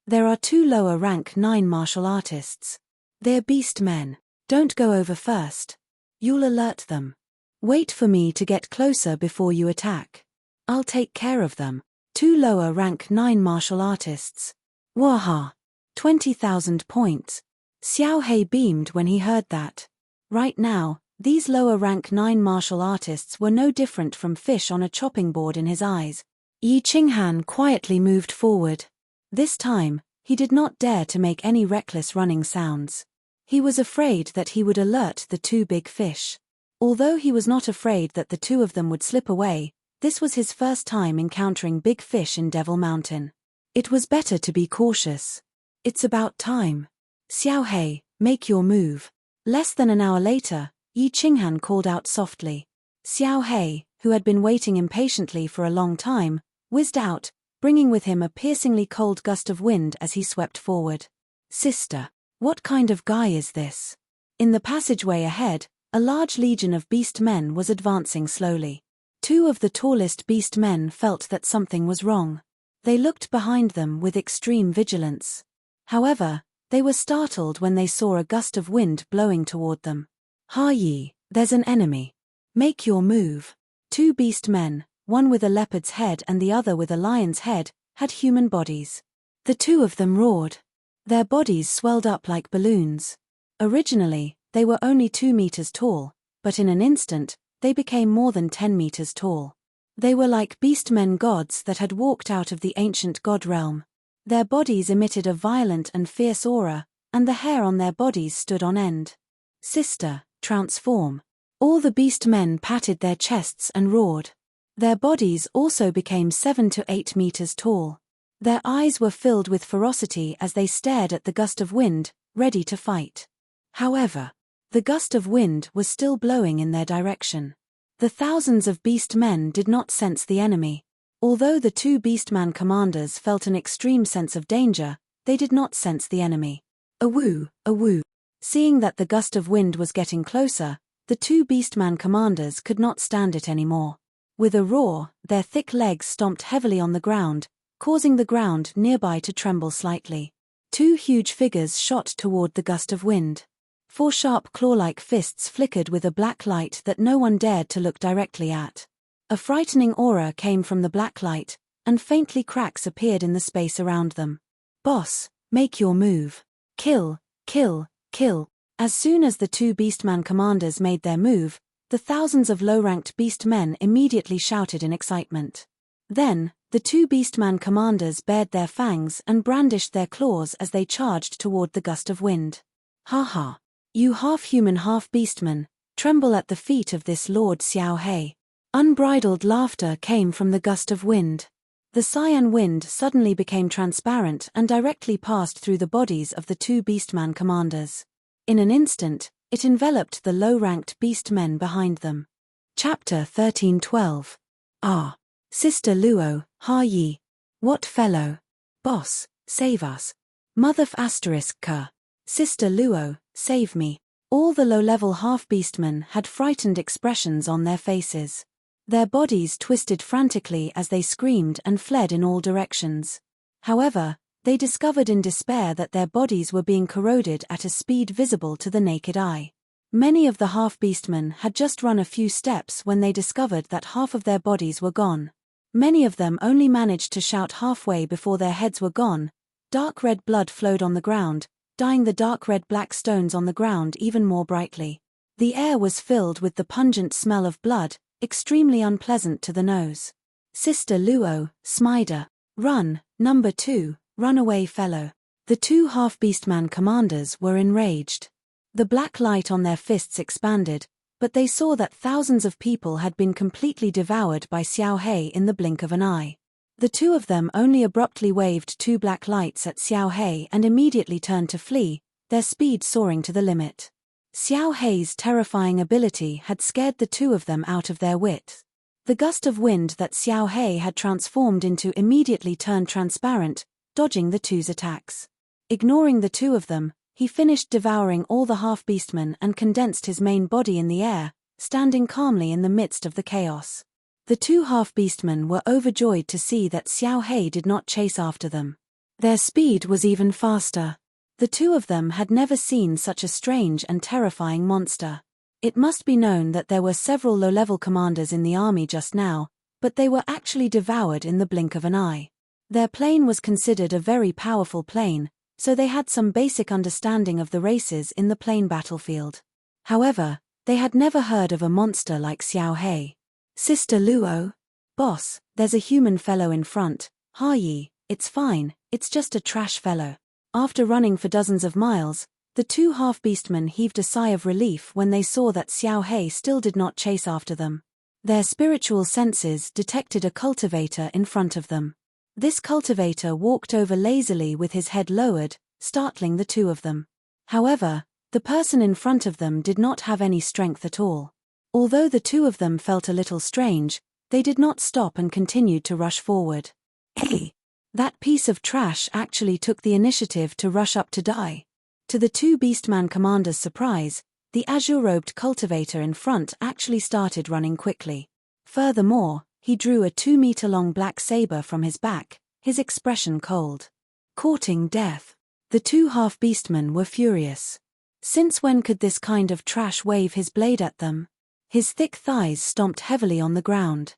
Speaker 1: "There are 2 lower rank 9 martial artists. They're beast men. Don't go over first. You'll alert them. Wait for me to get closer before you attack. I'll take care of them. 2 lower rank 9 martial artists. Waha! 20,000 points. Xiao He beamed when he heard that. Right now, These lower-rank 9 martial artists were no different from fish on a chopping board in his eyes. Yi Qinghan quietly moved forward. This time, he did not dare to make any reckless running sounds. He was afraid that he would alert the 2 big fish. Although he was not afraid that the 2 of them would slip away, this was his first time encountering big fish in Devil Mountain. It was better to be cautious. It's about time. Xiao Hei, make your move. Less than an hour later, Yi Qinghan called out softly. Xiao Hei, who had been waiting impatiently for a long time, whizzed out, bringing with him a piercingly cold gust of wind as he swept forward. Sister, what kind of guy is this? In the passageway ahead, a large legion of beast men was advancing slowly. 2 of the tallest beast men felt that something was wrong. They looked behind them with extreme vigilance. However, they were startled when they saw a gust of wind blowing toward them. Ha Yi, there's an enemy. Make your move. 2 beast men, one with a leopard's head and the other with a lion's head, had human bodies. The 2 of them roared. Their bodies swelled up like balloons. Originally, they were only 2 meters tall, but in an instant, they became more than 10 meters tall. They were like beastmen gods that had walked out of the ancient god realm. Their bodies emitted a violent and fierce aura, and the hair on their bodies stood on end. Sister, transform. All the beast men patted their chests and roared. Their bodies also became 7 to 8 meters tall. Their eyes were filled with ferocity as they stared at the gust of wind, ready to fight. However, the gust of wind was still blowing in their direction. The thousands of beast men did not sense the enemy. Although the 2 beastman commanders felt an extreme sense of danger, they did not sense the enemy. Awoo, awoo. Seeing that the gust of wind was getting closer, the 2 beastman commanders could not stand it anymore. With a roar, their thick legs stomped heavily on the ground, causing the ground nearby to tremble slightly. 2 huge figures shot toward the gust of wind. 4 sharp claw-like fists flickered with a black light that no one dared to look directly at. A frightening aura came from the black light, and faintly cracks appeared in the space around them. Boss, make your move. Kill, kill, kill. As soon as the 2 beastman commanders made their move, the thousands of low-ranked beast men immediately shouted in excitement. Then, the 2 beastman commanders bared their fangs and brandished their claws as they charged toward the gust of wind. Ha ha. You half-human half-beastman, tremble at the feet of this Lord Xiao Hei. Unbridled laughter came from the gust of wind. The cyan wind suddenly became transparent and directly passed through the bodies of the 2 beastman commanders. In an instant, it enveloped the low-ranked beast men behind them. Chapter 1312. Ah. Sister Luo, Ha Yi. What fellow? Boss, save us. Motherf asterisk ka. Sister Luo, save me. All the low-level half-beastmen had frightened expressions on their faces. Their bodies twisted frantically as they screamed and fled in all directions. However, they discovered in despair that their bodies were being corroded at a speed visible to the naked eye. Many of the half-beastmen had just run a few steps when they discovered that half of their bodies were gone. Many of them only managed to shout halfway before their heads were gone. Dark red blood flowed on the ground, dyeing the dark red-black stones on the ground even more brightly. The air was filled with the pungent smell of blood, extremely unpleasant to the nose. Sister Luo, Smider. Run, number 2, run away fellow. The 2 half-beastman commanders were enraged. The black light on their fists expanded, but they saw that thousands of people had been completely devoured by Xiao Hei in the blink of an eye. The 2 of them only abruptly waved 2 black lights at Xiao Hei and immediately turned to flee, their speed soaring to the limit. Xiao Hei's terrifying ability had scared the 2 of them out of their wits. The gust of wind that Xiao Hei had transformed into immediately turned transparent, dodging the 2's attacks. Ignoring the 2 of them, he finished devouring all the half-beastmen and condensed his main body in the air, standing calmly in the midst of the chaos. The 2 half-beastmen were overjoyed to see that Xiao Hei did not chase after them. Their speed was even faster. The 2 of them had never seen such a strange and terrifying monster. It must be known that there were several low-level commanders in the army just now, but they were actually devoured in the blink of an eye. Their plane was considered a very powerful plane, so they had some basic understanding of the races in the plane battlefield. However, They had never heard of a monster like Xiao Hei. Sister Luo. Boss, there's a human fellow in front. Ha Yi, it's fine, it's just a trash fellow. After running for dozens of miles, the two half-beastmen heaved a sigh of relief when they saw that Xiao Hei still did not chase after them. Their spiritual senses detected a cultivator in front of them. This cultivator walked over lazily with his head lowered, startling the two of them. However, the person in front of them did not have any strength at all. Although the two of them felt a little strange, they did not stop and continued to rush forward. Hey! That piece of trash actually took the initiative to rush up to die. To the two Beastman commanders' surprise, the azure-robed cultivator in front actually started running quickly. Furthermore, he drew a 2-meter-long black saber from his back, his expression cold. Courting death. The two half-beastmen were furious. Since when could this kind of trash wave his blade at them? His thick thighs stomped heavily on the ground.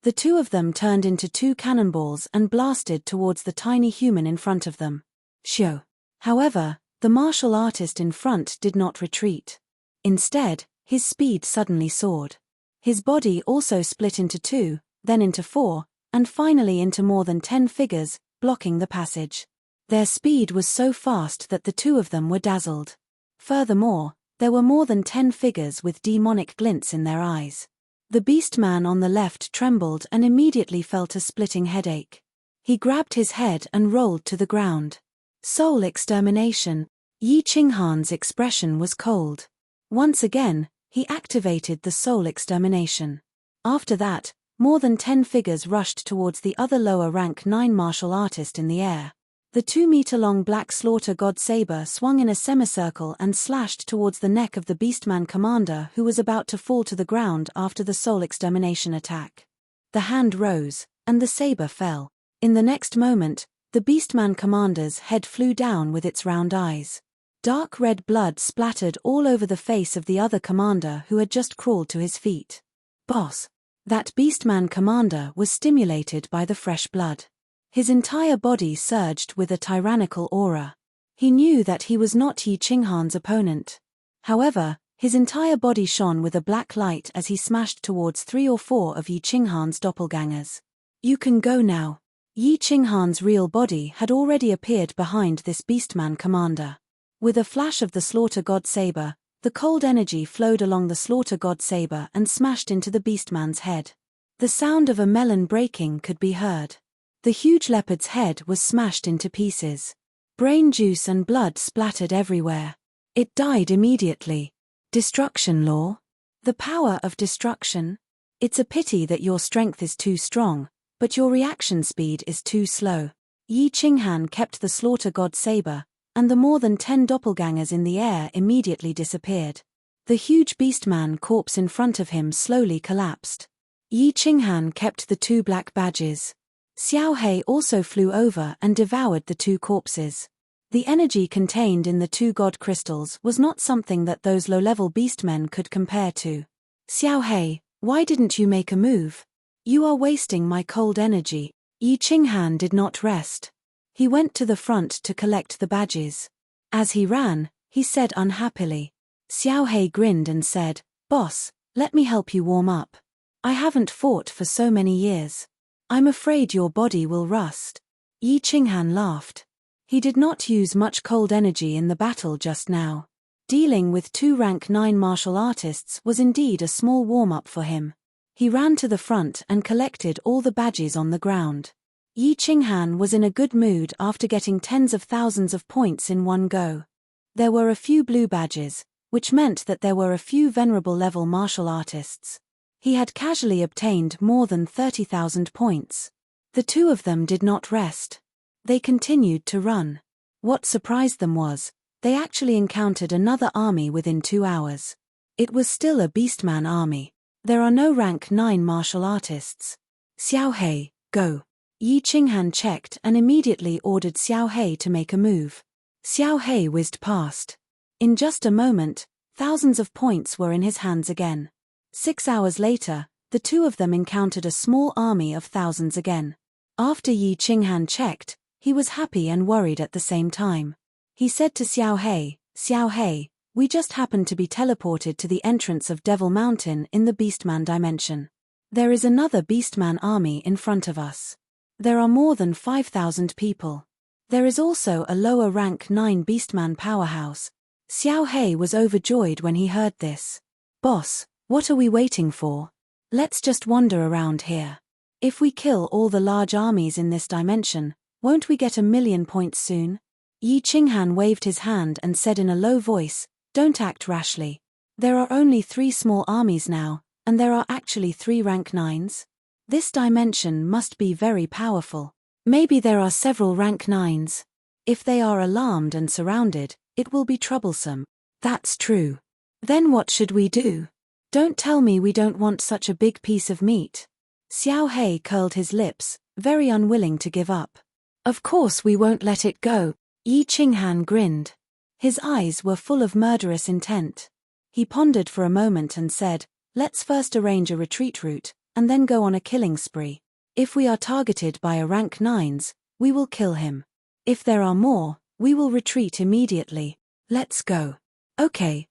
Speaker 1: The two of them turned into two cannonballs and blasted towards the tiny human in front of them. Shio. However, the martial artist in front did not retreat. Instead, his speed suddenly soared. His body also split into 2, then into 4, and finally into more than 10 figures, blocking the passage. Their speed was so fast that the two of them were dazzled. Furthermore, there were more than 10 figures with demonic glints in their eyes. The beastman on the left trembled and immediately felt a splitting headache. He grabbed his head and rolled to the ground. Soul extermination. Yi Qinghan's expression was cold. Once again, he activated the soul extermination. After that, more than 10 figures rushed towards the other lower rank 9 martial artist in the air. The 2-meter-long black slaughter god saber swung in a semicircle and slashed towards the neck of the beastman commander who was about to fall to the ground after the soul extermination attack. The hand rose, and the saber fell. In the next moment, the beastman commander's head flew down with its round eyes. Dark red blood splattered all over the face of the other commander who had just crawled to his feet. Boss. That beastman commander was stimulated by the fresh blood. His entire body surged with a tyrannical aura. He knew that he was not Yi Qinghan's opponent. However, his entire body shone with a black light as he smashed towards 3 or 4 of Yi Qinghan's doppelgangers. You can go now. Yi Qinghan's real body had already appeared behind this beastman commander. With a flash of the slaughter god saber, the cold energy flowed along the slaughter god saber and smashed into the beastman's head. The sound of a melon breaking could be heard. The huge leopard's head was smashed into pieces. Brain juice and blood splattered everywhere. It died immediately. Destruction law? The power of destruction? It's a pity that your strength is too strong, but your reaction speed is too slow. Yi Qinghan kept the slaughter god saber, and the more than 10 doppelgangers in the air immediately disappeared. The huge beastman corpse in front of him slowly collapsed. Yi Qinghan kept the 2 black badges. Xiao Hei also flew over and devoured the 2 corpses. The energy contained in the 2 god crystals was not something that those low-level beastmen could compare to. Xiao Hei, why didn't you make a move? You are wasting my cold energy. Yi Qinghan did not rest. He went to the front to collect the badges. As he ran, he said unhappily. Xiao Hei grinned and said, Boss, let me help you warm up. I haven't fought for so many years. I'm afraid your body will rust. Yi Qinghan laughed. He did not use much cold energy in the battle just now. Dealing with 2 rank 9 martial artists was indeed a small warm-up for him. He ran to the front and collected all the badges on the ground. Yi Qinghan was in a good mood after getting tens of thousands of points in one go. There were a few blue badges, which meant that there were a few venerable level martial artists. He had casually obtained more than 30,000 points. The two of them did not rest. They continued to run. What surprised them was, they actually encountered another army within 2 hours. It was still a beastman army. There are no rank 9 martial artists. Xiao Hei, go. Yi Qinghan checked and immediately ordered Xiao Hei to make a move. Xiao Hei whizzed past. In just a moment, thousands of points were in his hands again. 6 hours later, the two of them encountered a small army of thousands again. After Yi Qinghan checked, he was happy and worried at the same time. He said to Xiao Hei, We just happened to be teleported to the entrance of Devil Mountain in the Beastman dimension. There is another Beastman army in front of us. There are more than 5,000 people. There is also a lower rank 9 Beastman powerhouse. Xiao Hei was overjoyed when he heard this. Boss, what are we waiting for? Let's just wander around here. If we kill all the large armies in this dimension, won't we get 1,000,000 points soon? Yi Qinghan waved his hand and said in a low voice, don't act rashly. There are only 3 small armies now, and there are actually 3 rank 9s. This dimension must be very powerful. Maybe there are several rank 9s. If they are alarmed and surrounded, it will be troublesome. That's true. Then what should we do? Don't tell me we don't want such a big piece of meat. Xiao Hei curled his lips, very unwilling to give up. Of course we won't let it go. Yi Qinghan grinned. His eyes were full of murderous intent. He pondered for a moment and said, let's first arrange a retreat route, and then go on a killing spree. If we are targeted by a rank 9s, we will kill him. If there are more, we will retreat immediately. Let's go. Okay.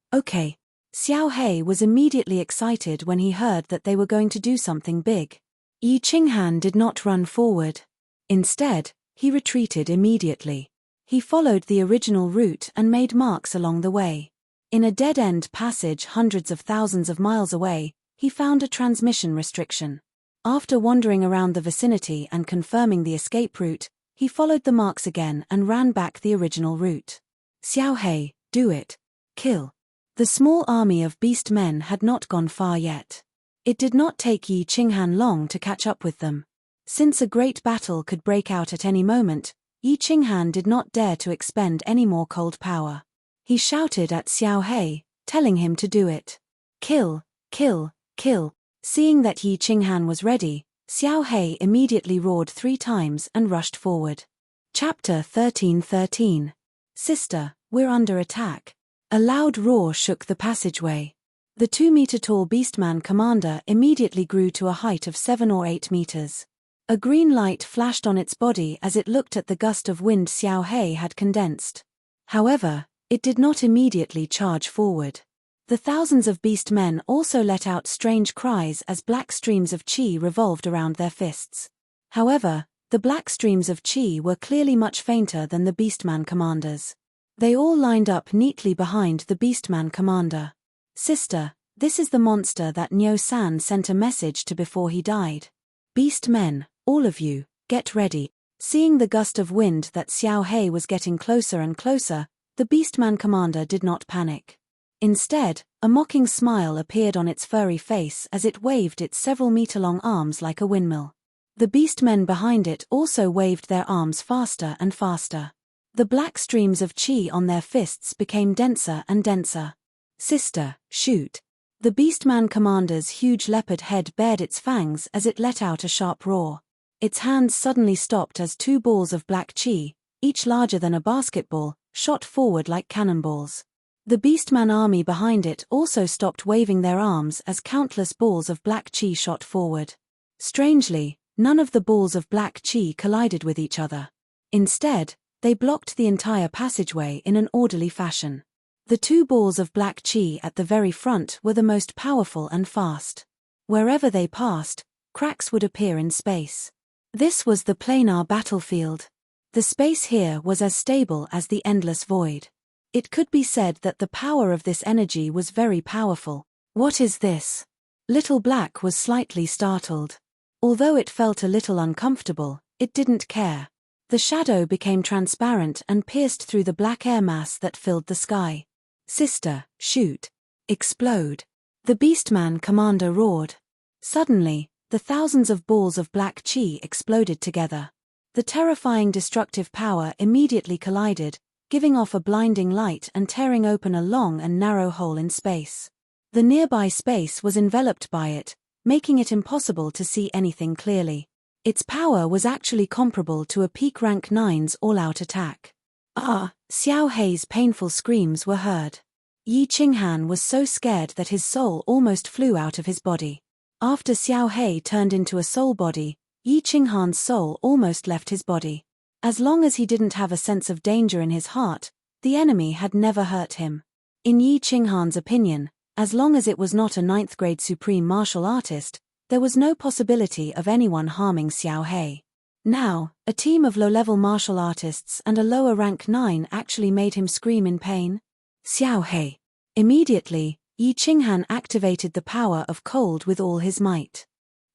Speaker 1: Xiao Hei was immediately excited when he heard that they were going to do something big. Yi Qinghan did not run forward. Instead, he retreated immediately. He followed the original route and made marks along the way. In a dead-end passage hundreds of thousands of miles away, he found a transmission restriction. After wandering around the vicinity and confirming the escape route, he followed the marks again and ran back the original route. Xiao Hei, do it. Kill. The small army of beast men had not gone far yet. It did not take Yi Qinghan long to catch up with them. Since a great battle could break out at any moment, Yi Qinghan did not dare to expend any more cold power. He shouted at Xiao Hei, telling him to do it. Kill, kill, kill. Seeing that Yi Qinghan was ready, Xiao Hei immediately roared 3 times and rushed forward. Chapter 13:13. Sister, we're under attack. A loud roar shook the passageway. The 2-meter-tall Beastman commander immediately grew to a height of 7 or 8 meters. A green light flashed on its body as it looked at the gust of wind Xiao Hei had condensed. However, it did not immediately charge forward. The thousands of beast men also let out strange cries as black streams of qi revolved around their fists. However, the black streams of qi were clearly much fainter than the Beastman commanders. They all lined up neatly behind the Beastman commander. Sister, this is the monster that Niu San sent a message to before he died. Beast men, all of you, get ready. Seeing the gust of wind that Xiao Hei was getting closer and closer, the Beastman commander did not panic. Instead, a mocking smile appeared on its furry face as it waved its several meter-long arms like a windmill. The beast men behind it also waved their arms faster and faster. The black streams of qi on their fists became denser and denser. Sister, shoot. The Beastman commander's huge leopard head bared its fangs as it let out a sharp roar. Its hands suddenly stopped as 2 balls of black qi, each larger than a basketball, shot forward like cannonballs. The Beastman army behind it also stopped waving their arms as countless balls of black qi shot forward. Strangely, none of the balls of black qi collided with each other. Instead, they blocked the entire passageway in an orderly fashion. The 2 balls of black qi at the very front were the most powerful and fast. Wherever they passed, cracks would appear in space. This was the planar battlefield. The space here was as stable as the endless void. It could be said that the power of this energy was very powerful. What is this? Little Black was slightly startled. Although it felt a little uncomfortable, it didn't care. The shadow became transparent and pierced through the black air mass that filled the sky. Sister, shoot. Explode. The Beastman commander roared. Suddenly, the thousands of balls of black qi exploded together. The terrifying destructive power immediately collided, giving off a blinding light and tearing open a long and narrow hole in space. The nearby space was enveloped by it, making it impossible to see anything clearly. Its power was actually comparable to a peak rank 9's all-out attack. Xiao Hei's painful screams were heard. Yi Qinghan was so scared that his soul almost flew out of his body. After Xiao Hei turned into a soul body, Yi Qinghan's soul almost left his body. As long as he didn't have a sense of danger in his heart, the enemy had never hurt him. In Yi Qinghan's opinion, as long as it was not a 9th-grade supreme martial artist, there was no possibility of anyone harming Xiao Hei. Now, a team of low-level martial artists and a lower rank 9 actually made him scream in pain. Xiao Hei. Immediately, Yi Qinghan activated the power of cold with all his might.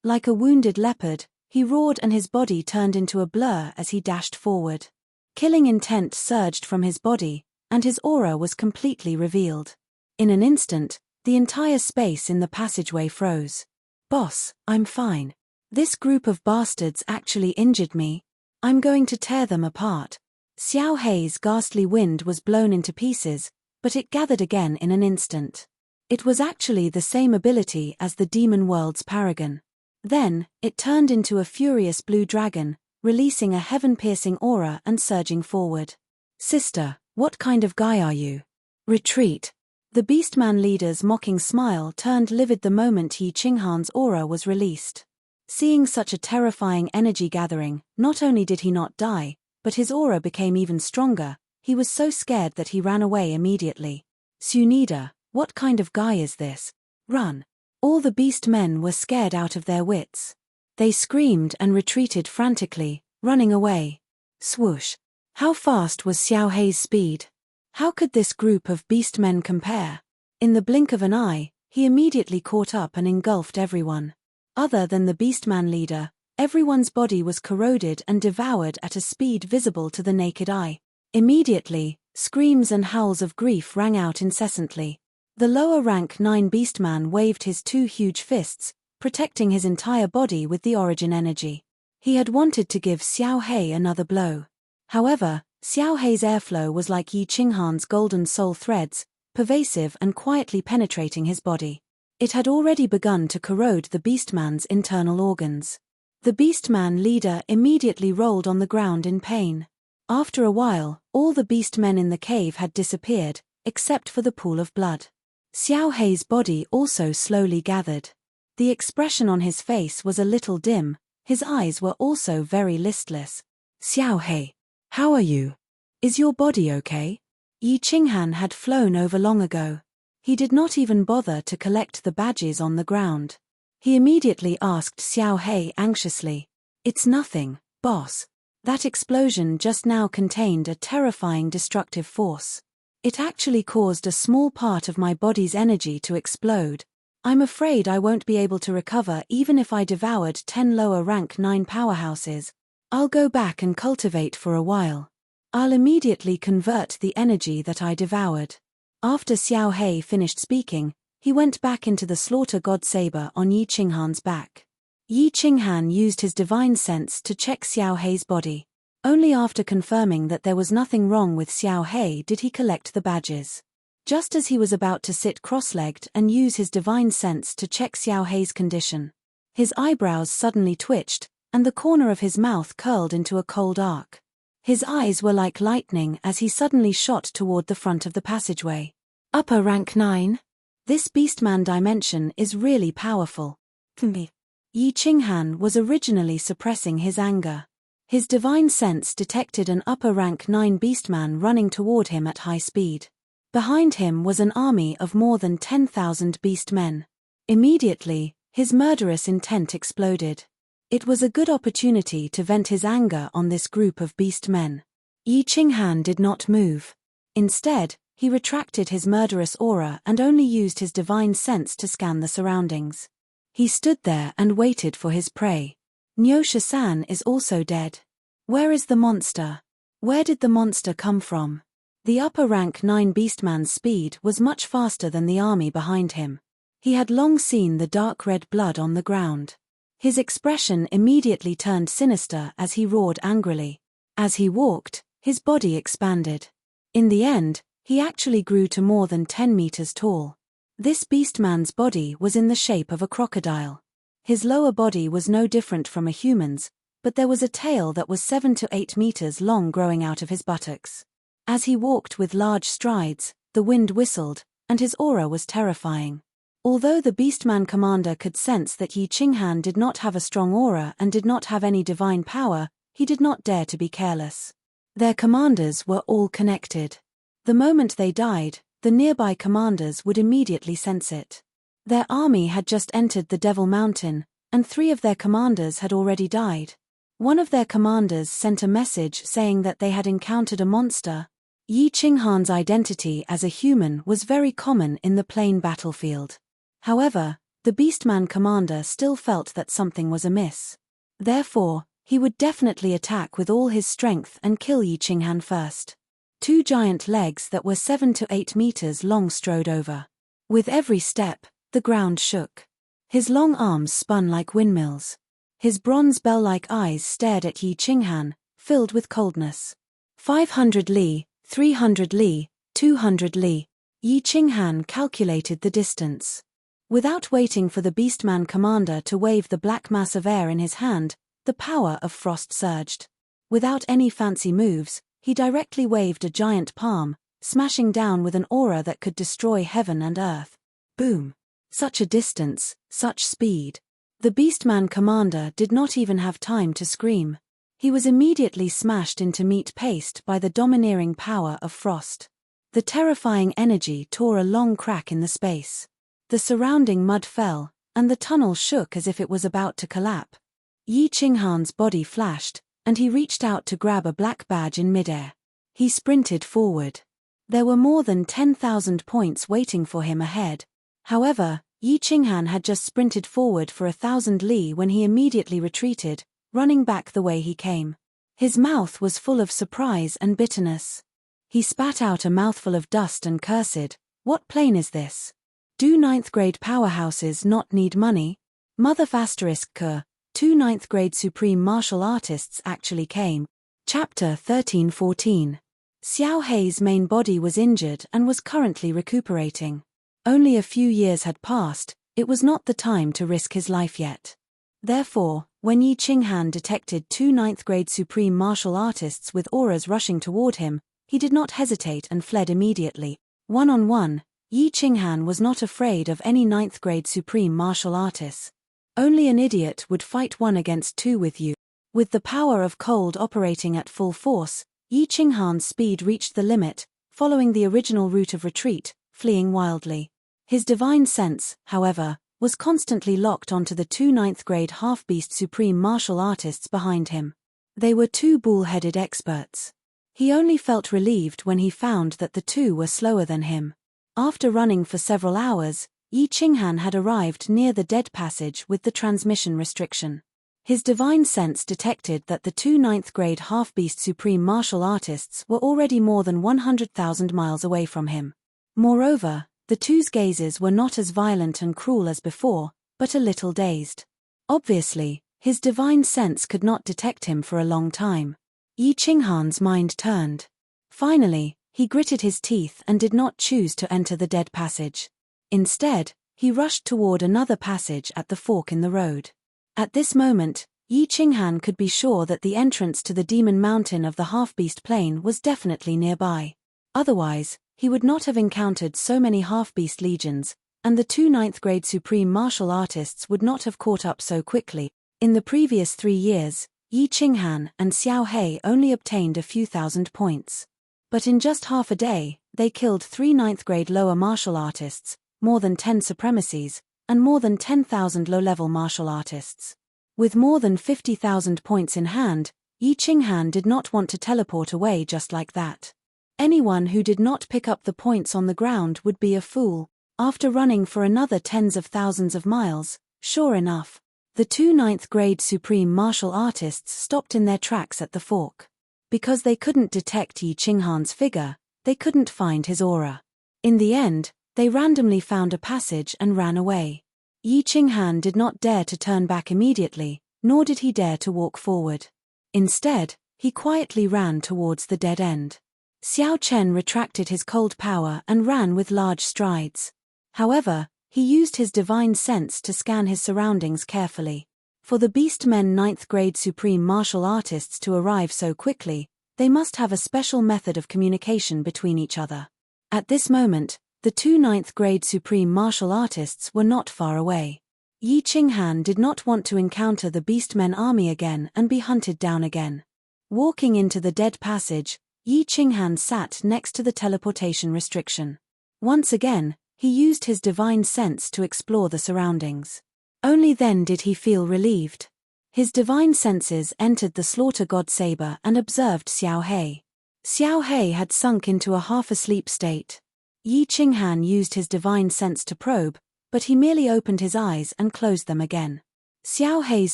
Speaker 1: Like a wounded leopard, he roared and his body turned into a blur as he dashed forward. Killing intent surged from his body, and his aura was completely revealed. In an instant, the entire space in the passageway froze. Boss, I'm fine. This group of bastards actually injured me. I'm going to tear them apart. Xiao Hei's ghastly wind was blown into pieces, but it gathered again in an instant. It was actually the same ability as the demon world's paragon. Then, it turned into a furious blue dragon, releasing a heaven-piercing aura and surging forward. Sister, what kind of guy are you? Retreat. The Beastman leader's mocking smile turned livid the moment Yi Qinghan's aura was released. Seeing such a terrifying energy gathering, not only did he not die, but his aura became even stronger. He was so scared that he ran away immediately. Sunida, what kind of guy is this? Run. All the beast men were scared out of their wits. They screamed and retreated frantically, running away. Swoosh. How fast was Xiao Hei's speed? How could this group of beastmen compare? In the blink of an eye, he immediately caught up and engulfed everyone. Other than the beastman leader, everyone's body was corroded and devoured at a speed visible to the naked eye. Immediately, screams and howls of grief rang out incessantly. The lower rank 9 beastman waved his 2 huge fists, protecting his entire body with the origin energy. He had wanted to give Xiao Hei another blow. However, Xiao Hei's airflow was like Yi Qinghan's golden soul threads, pervasive and quietly penetrating his body. It had already begun to corrode the beastman's internal organs. The beastman leader immediately rolled on the ground in pain. After a while, all the beastmen in the cave had disappeared, except for the pool of blood. Xiao Hei's body also slowly gathered. The expression on his face was a little dim, his eyes were also very listless. Xiao Hei. How are you? Is your body okay? Yi Qinghan had flown over long ago. He did not even bother to collect the badges on the ground. He immediately asked Xiao Hei anxiously. It's nothing, boss. That explosion just now contained a terrifying destructive force. It actually caused a small part of my body's energy to explode. I'm afraid I won't be able to recover even if I devoured 10 lower rank 9 powerhouses. I'll go back and cultivate for a while. I'll immediately convert the energy that I devoured. After Xiao Hei finished speaking, he went back into the slaughter god saber on Yi Qinghan's back. Yi Qinghan used his divine sense to check Xiao Hei's body. Only after confirming that there was nothing wrong with Xiao Hei did he collect the badges. Just as he was about to sit cross-legged and use his divine sense to check Xiao Hei's condition, his eyebrows suddenly twitched, and the corner of his mouth curled into a cold arc. His eyes were like lightning as he suddenly shot toward the front of the passageway. Upper rank 9? This beastman dimension is really powerful. Yi Qinghan was originally suppressing his anger. His divine sense detected an upper rank 9 beastman running toward him at high speed. Behind him was an army of more than 10,000 beastmen. Immediately, his murderous intent exploded. It was a good opportunity to vent his anger on this group of beastmen. Yi Qinghan did not move. Instead, he retracted his murderous aura and only used his divine sense to scan the surroundings. He stood there and waited for his prey. Nyosha-san is also dead. Where is the monster? Where did the monster come from? The upper rank 9 beastman's speed was much faster than the army behind him. He had long seen the dark red blood on the ground. His expression immediately turned sinister as he roared angrily. As he walked, his body expanded. In the end, he actually grew to more than 10 meters tall. This beastman's body was in the shape of a crocodile. His lower body was no different from a human's, but there was a tail that was 7 to 8 meters long growing out of his buttocks. As he walked with large strides, the wind whistled, and his aura was terrifying. Although the Beastman commander could sense that Yi Qinghan did not have a strong aura and did not have any divine power, he did not dare to be careless. Their commanders were all connected. The moment they died, the nearby commanders would immediately sense it. Their army had just entered the Devil Mountain, and 3 of their commanders had already died. One of their commanders sent a message saying that they had encountered a monster. Yi Qinghan's identity as a human was very common in the plain battlefield. However, the Beastman commander still felt that something was amiss. Therefore, he would definitely attack with all his strength and kill Yi Qinghan first. 2 giant legs that were 7 to 8 meters long strode over. With every step, the ground shook. His long arms spun like windmills. His bronze bell-like eyes stared at Yi Qinghan, filled with coldness. 500 li, 300 li, 200 li. Yi Qinghan calculated the distance. Without waiting for the Beastman commander to wave the black mass of air in his hand, the power of frost surged. Without any fancy moves, he directly waved a giant palm, smashing down with an aura that could destroy heaven and earth. Boom! Such a distance, such speed. The Beastman commander did not even have time to scream. He was immediately smashed into meat paste by the domineering power of frost. The terrifying energy tore a long crack in the space. The surrounding mud fell, and the tunnel shook as if it was about to collapse. Yi Qinghan's body flashed, and he reached out to grab a black badge in midair. He sprinted forward. There were more than 10,000 points waiting for him ahead. However, Yi Qinghan had just sprinted forward for 1,000 li when he immediately retreated, running back the way he came. His mouth was full of surprise and bitterness. He spat out a mouthful of dust and cursed, "What plane is this? Do 9th grade powerhouses not need money?" Mother ***, 2 9th grade supreme martial artists actually came. Chapter 13-14. Xiao Hei's main body was injured and was currently recuperating. Only a few years had passed, it was not the time to risk his life yet. Therefore, when Yi Qinghan detected 2 9th grade supreme martial artists with auras rushing toward him, he did not hesitate and fled immediately. One-on-one, Yi Qinghan was not afraid of any 9th grade supreme martial artists. Only an idiot would fight 1 against 2 with you. With the power of cold operating at full force, Yi Qinghan's speed reached the limit, following the original route of retreat, fleeing wildly. His divine sense, however, was constantly locked onto the 2 9th grade half-beast supreme martial artists behind him. They were 2 bull-headed experts. He only felt relieved when he found that the 2 were slower than him. After running for several hours, Yi Qinghan had arrived near the dead passage with the transmission restriction. His divine sense detected that the 2 9th grade half-beast supreme martial artists were already more than 100,000 miles away from him. Moreover, the 2's gazes were not as violent and cruel as before, but a little dazed. Obviously, his divine sense could not detect him for a long time. Yi Qinghan's mind turned. Finally, he gritted his teeth and did not choose to enter the dead passage. Instead, he rushed toward another passage at the fork in the road. At this moment, Yi Qinghan could be sure that the entrance to the demon mountain of the half-beast plane was definitely nearby. Otherwise, he would not have encountered so many half-beast legions, and the 2 9th grade supreme martial artists would not have caught up so quickly. In the previous 3 years, Yi Qinghan and Xiao Hei only obtained a few thousand points. But in just half a day, they killed 3 9th grade lower martial artists, more than 10 supremacies, and more than 10,000 low-level martial artists. With more than 50,000 points in hand, Yi Qinghan did not want to teleport away just like that. Anyone who did not pick up the points on the ground would be a fool. After running for another tens of thousands of miles, sure enough, the 2 9th grade supreme martial artists stopped in their tracks at the fork. Because they couldn't detect Yi Qinghan's figure, they couldn't find his aura. In the end, they randomly found a passage and ran away. Yi Qinghan did not dare to turn back immediately, nor did he dare to walk forward. Instead, he quietly ran towards the dead end. Xiao Chen retracted his cold power and ran with large strides. However, he used his divine sense to scan his surroundings carefully. For the Beastmen 9th grade supreme martial artists to arrive so quickly, they must have a special method of communication between each other. At this moment, the 2 9th grade supreme martial artists were not far away. Yi Qinghan did not want to encounter the Beastmen army again and be hunted down again. Walking into the dead passage, Yi Qinghan sat next to the teleportation restriction. Once again, he used his divine sense to explore the surroundings. Only then did he feel relieved. His divine senses entered the slaughter god saber and observed Xiao He. Xiao He had sunk into a half-asleep state. Yi Qinghan used his divine sense to probe, but he merely opened his eyes and closed them again. Xiao He's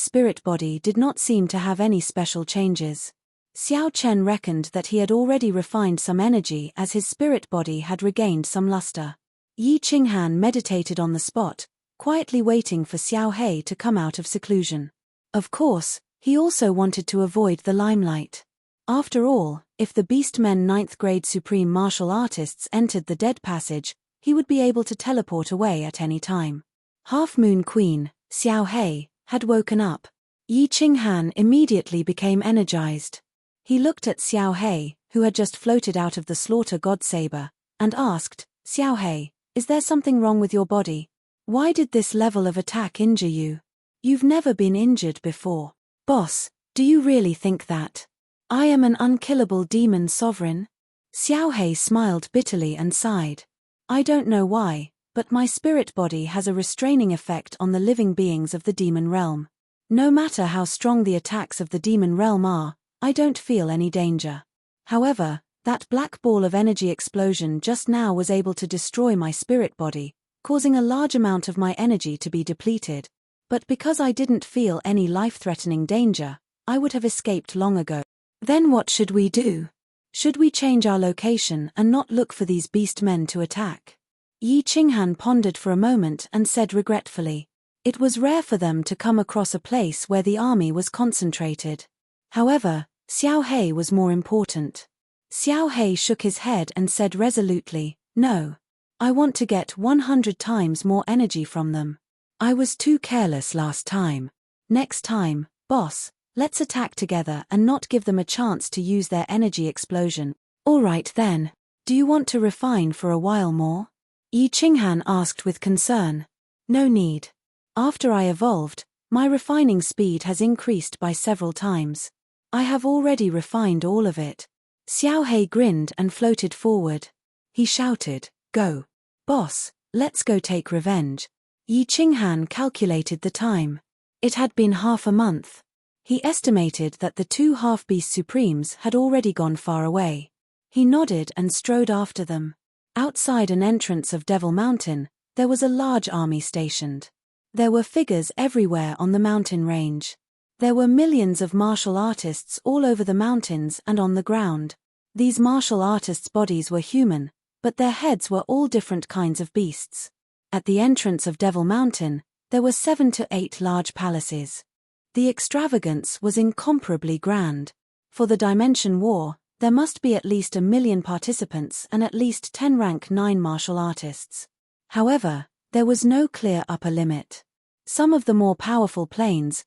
Speaker 1: spirit body did not seem to have any special changes. Xiao Chen reckoned that he had already refined some energy as his spirit body had regained some luster. Yi Qinghan meditated on the spot, quietly waiting for Xiao He to come out of seclusion. Of course, he also wanted to avoid the limelight. After all, if the Beastmen 9th grade supreme martial artists entered the Dead Passage, he would be able to teleport away at any time. Half-Moon Queen, Xiao He, had woken up. Yi Qinghan immediately became energized. He looked at Xiao He, who had just floated out of the slaughter god saber, and asked, "Xiao He, is there something wrong with your body? Why did this level of attack injure you? You've never been injured before. Boss, do you really think that I am an unkillable demon sovereign?" Xiao He smiled bitterly and sighed. "I don't know why, but my spirit body has a restraining effect on the living beings of the demon realm. No matter how strong the attacks of the demon realm are, I don't feel any danger. However, that black ball of energy explosion just now was able to destroy my spirit body, causing a large amount of my energy to be depleted. But because I didn't feel any life-threatening danger, I would have escaped long ago. Then what should we do? Should we change our location and not look for these beastmen to attack?" Yi Qinghan pondered for a moment and said regretfully. It was rare for them to come across a place where the army was concentrated. However, Xiao He was more important. Xiao He shook his head and said resolutely, "No. I want to get 100 times more energy from them. I was too careless last time. Next time, boss, let's attack together and not give them a chance to use their energy explosion." "All right then. Do you want to refine for a while more?" Yi Qinghan asked with concern. "No need. After I evolved, my refining speed has increased by several times. I have already refined all of it." Xiao He grinned and floated forward. He shouted, "Go. Boss, let's go take revenge." Yi Qinghan calculated the time. It had been half a month. He estimated that the two half-beast supremes had already gone far away. He nodded and strode after them. Outside an entrance of Devil Mountain, there was a large army stationed. There were figures everywhere on the mountain range. There were millions of martial artists all over the mountains and on the ground. These martial artists' bodies were human, but their heads were all different kinds of beasts. At the entrance of Devil Mountain, there were 7 to 8 large palaces. The extravagance was incomparably grand. For the Dimension War, there must be at least 1 million participants and at least 10 rank 9 martial artists. However, there was no clear upper limit. Some of the more powerful planes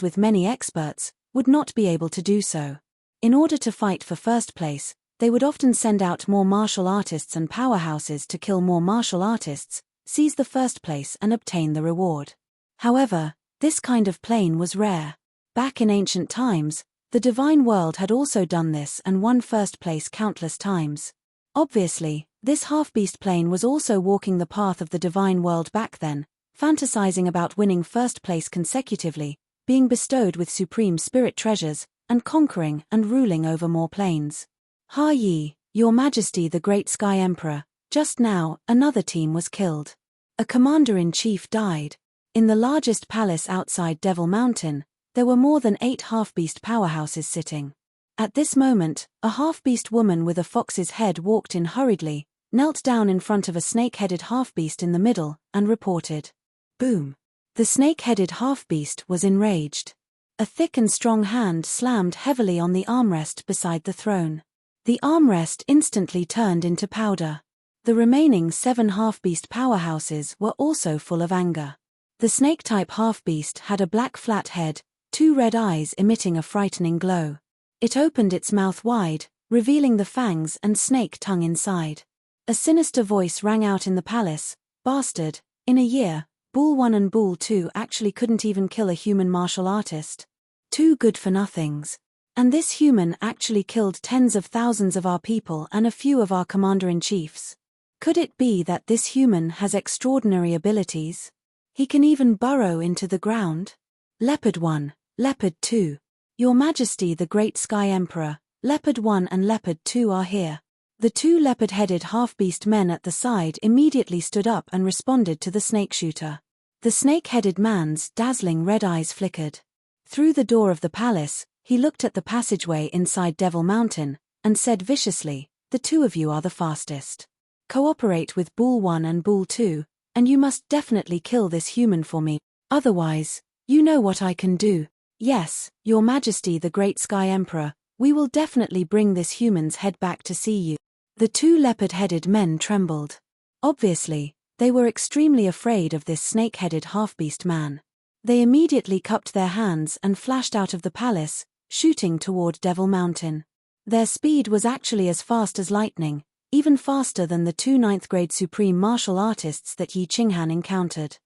Speaker 1: with many experts, would not be able to do so. In order to fight for first place, they would often send out more martial artists and powerhouses to kill more martial artists, seize the first place and obtain the reward. However, this kind of plane was rare. Back in ancient times, the divine world had also done this and won first place countless times. Obviously, this half-beast plane was also walking the path of the divine world back then, fantasizing about winning first place consecutively, being bestowed with supreme spirit treasures, and conquering and ruling over more planes. "Ha Yi, Your Majesty the Great Sky Emperor, just now, another team was killed. A commander-in-chief died. In the largest palace outside Devil Mountain, there were more than 8 half-beast powerhouses sitting." At this moment, a half-beast woman with a fox's head walked in hurriedly, knelt down in front of a snake-headed half-beast in the middle, and reported. Boom. The snake-headed half-beast was enraged. A thick and strong hand slammed heavily on the armrest beside the throne. The armrest instantly turned into powder. The remaining 7 half-beast powerhouses were also full of anger. The snake-type half-beast had a black flat head, 2 red eyes emitting a frightening glow. It opened its mouth wide, revealing the fangs and snake tongue inside. A sinister voice rang out in the palace, "Bastard, in a year, Bull 1 and Bull 2 actually couldn't even kill a human martial artist. 2 good-for-nothings. And this human actually killed tens of thousands of our people and a few of our commander-in-chiefs. Could it be that this human has extraordinary abilities? He can even burrow into the ground? Leopard 1, Leopard 2. Your Majesty the Great Sky Emperor, Leopard 1 and Leopard 2 are here. The two leopard-headed half-beast men at the side immediately stood up and responded to the snake shooter. The snake-headed man's dazzling red eyes flickered. Through the door of the palace, he looked at the passageway inside Devil Mountain, and said viciously, "The two of you are the fastest. Cooperate with Bull 1 and Bull 2, and you must definitely kill this human for me. Otherwise, you know what I can do. Yes, Your Majesty the Great Sky Emperor, we will definitely bring this human's head back to see you." The two leopard-headed men trembled. Obviously, they were extremely afraid of this snake-headed half-beast man. They immediately cupped their hands and flashed out of the palace, shooting toward Devil Mountain. Their speed was actually as fast as lightning, even faster than the two 9th-grade supreme martial artists that Yi Qinghan encountered.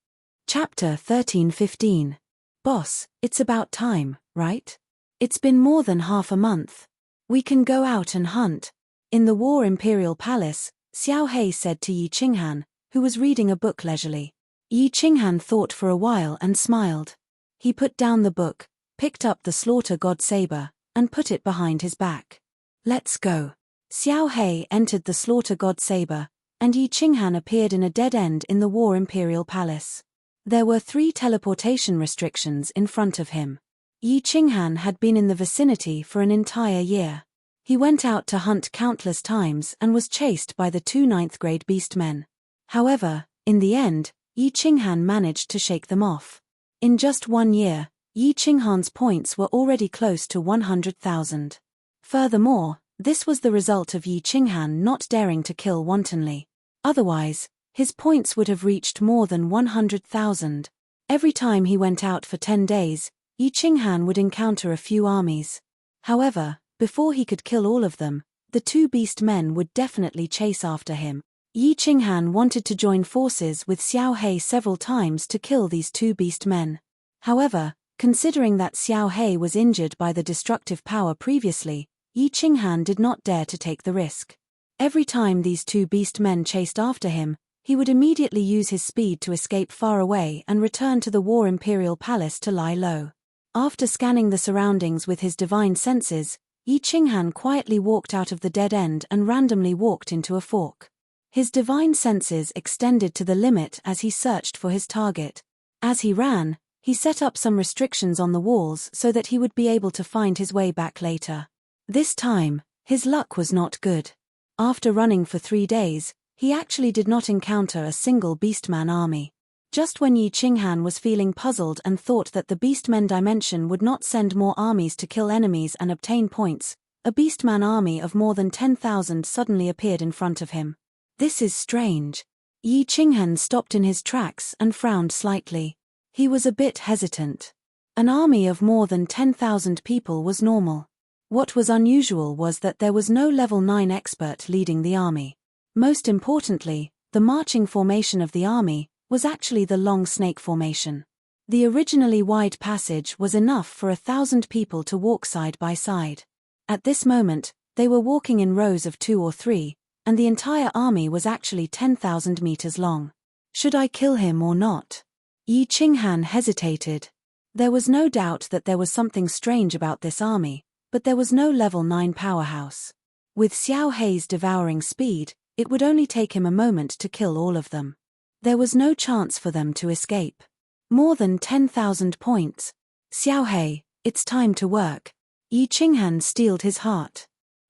Speaker 1: Chapter 13:15. Boss, it's about time, right? It's been more than half a month. We can go out and hunt. In the War Imperial Palace, Xiao He said to Yi Qinghan, who was reading a book leisurely. Yi Qinghan thought for a while and smiled. He put down the book, picked up the slaughter god saber, and put it behind his back. Let's go. Xiao He entered the slaughter god saber, and Yi Qinghan appeared in a dead end in the War Imperial Palace. There were 3 teleportation restrictions in front of him. Yi Qinghan had been in the vicinity for an entire year. He went out to hunt countless times and was chased by the two 9th-grade beastmen. However, in the end, Yi Qinghan managed to shake them off. In just 1 year, Yi Qinghan's points were already close to 100,000. Furthermore, this was the result of Yi Qinghan not daring to kill wantonly. Otherwise, his points would have reached more than 100,000. Every time he went out for 10 days, Yi Qinghan would encounter a few armies. However, before he could kill all of them, the two beast men would definitely chase after him. Yi Qinghan wanted to join forces with Xiao He several times to kill these two beast men. However, considering that Xiao He was injured by the destructive power previously, Yi Qinghan did not dare to take the risk. Every time these two beast men chased after him, he would immediately use his speed to escape far away and return to the War Imperial Palace to lie low. After scanning the surroundings with his divine senses, Yi Qinghan quietly walked out of the dead end and randomly walked into a fork. His divine senses extended to the limit as he searched for his target. As he ran, he set up some restrictions on the walls so that he would be able to find his way back later. This time, his luck was not good. After running for 3 days, he actually did not encounter a single beastman army. Just when Yi Qinghan was feeling puzzled and thought that the beastmen dimension would not send more armies to kill enemies and obtain points, a beastman army of more than 10,000 suddenly appeared in front of him. This is strange. Yi Qinghan stopped in his tracks and frowned slightly. He was a bit hesitant. An army of more than 10,000 people was normal. What was unusual was that there was no level 9 expert leading the army. Most importantly, the marching formation of the army was actually the long snake formation. The originally wide passage was enough for 1,000 people to walk side by side. At this moment, they were walking in rows of 2 or 3, and the entire army was actually 10,000 meters long. Should I kill him or not? Yi Qinghan hesitated. There was no doubt that there was something strange about this army, but there was no level 9 powerhouse. With Xiao He's devouring speed, it would only take him a moment to kill all of them. There was no chance for them to escape. More than 10,000 points. Xiao He, it's time to work. Yi Qinghan steeled his heart.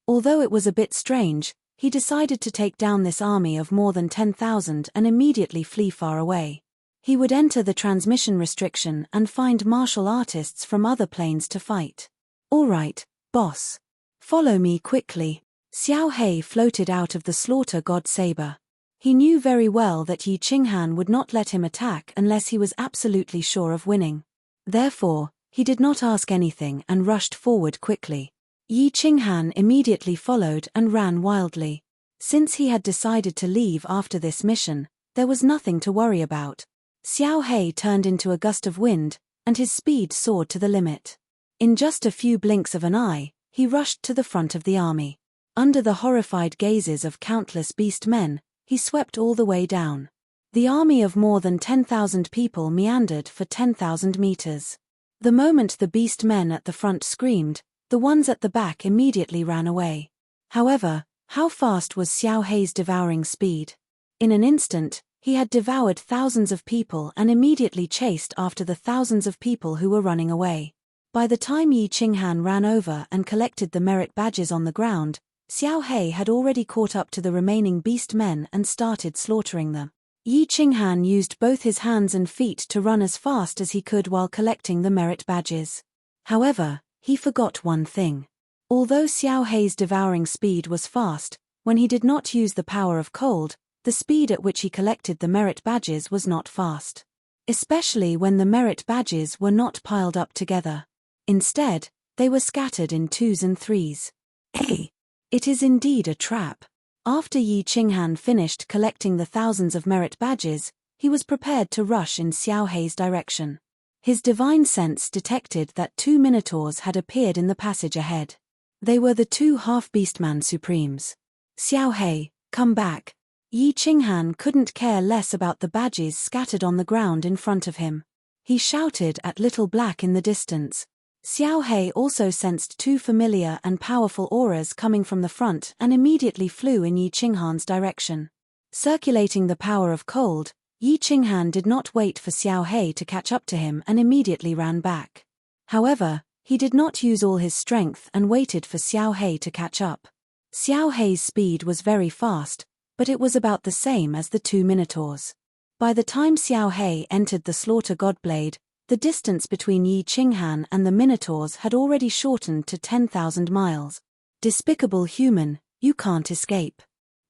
Speaker 1: Although it was a bit strange, he decided to take down this army of more than 10,000 and immediately flee far away. He would enter the transmission restriction and find martial artists from other planes to fight. All right, boss. Follow me quickly. Xiao He floated out of the slaughter god saber. He knew very well that Yi Qinghan would not let him attack unless he was absolutely sure of winning. Therefore, he did not ask anything and rushed forward quickly. Yi Qinghan immediately followed and ran wildly. Since he had decided to leave after this mission, there was nothing to worry about. Xiao He turned into a gust of wind, and his speed soared to the limit. In just a few blinks of an eye, he rushed to the front of the army. Under the horrified gazes of countless beast men, he swept all the way down. The army of more than 10,000 people meandered for 10,000 meters. The moment the beast men at the front screamed, the ones at the back immediately ran away. However, how fast was Xiao Hei's devouring speed? In an instant, he had devoured thousands of people and immediately chased after the thousands of people who were running away. By the time Yi Qinghan ran over and collected the merit badges on the ground, Xiao Hei had already caught up to the remaining beast men and started slaughtering them. Yi Qinghan used both his hands and feet to run as fast as he could while collecting the merit badges. However, he forgot one thing. Although Xiao Hei's devouring speed was fast, when he did not use the power of cold, the speed at which he collected the merit badges was not fast. Especially when the merit badges were not piled up together. Instead, they were scattered in twos and threes. Hey! It is indeed a trap. After Yi Qinghan finished collecting the thousands of merit badges, he was prepared to rush in Xiao Hei's direction. His divine sense detected that 2 minotaurs had appeared in the passage ahead. They were the 2 half-beastman supremes. Xiao Hei, come back. Yi Qinghan couldn't care less about the badges scattered on the ground in front of him. He shouted at Little Black in the distance. Xiao Hei also sensed 2 familiar and powerful auras coming from the front and immediately flew in Yi Qinghan's direction. Circulating the power of cold, Yi Qinghan did not wait for Xiao Hei to catch up to him and immediately ran back. However, he did not use all his strength and waited for Xiao Hei to catch up. Xiao Hei's speed was very fast, but it was about the same as the 2 minotaurs. By the time Xiao Hei entered the Slaughter Godblade, the distance between Yi Qinghan and the minotaurs had already shortened to 10,000 miles. Despicable human, you can't escape.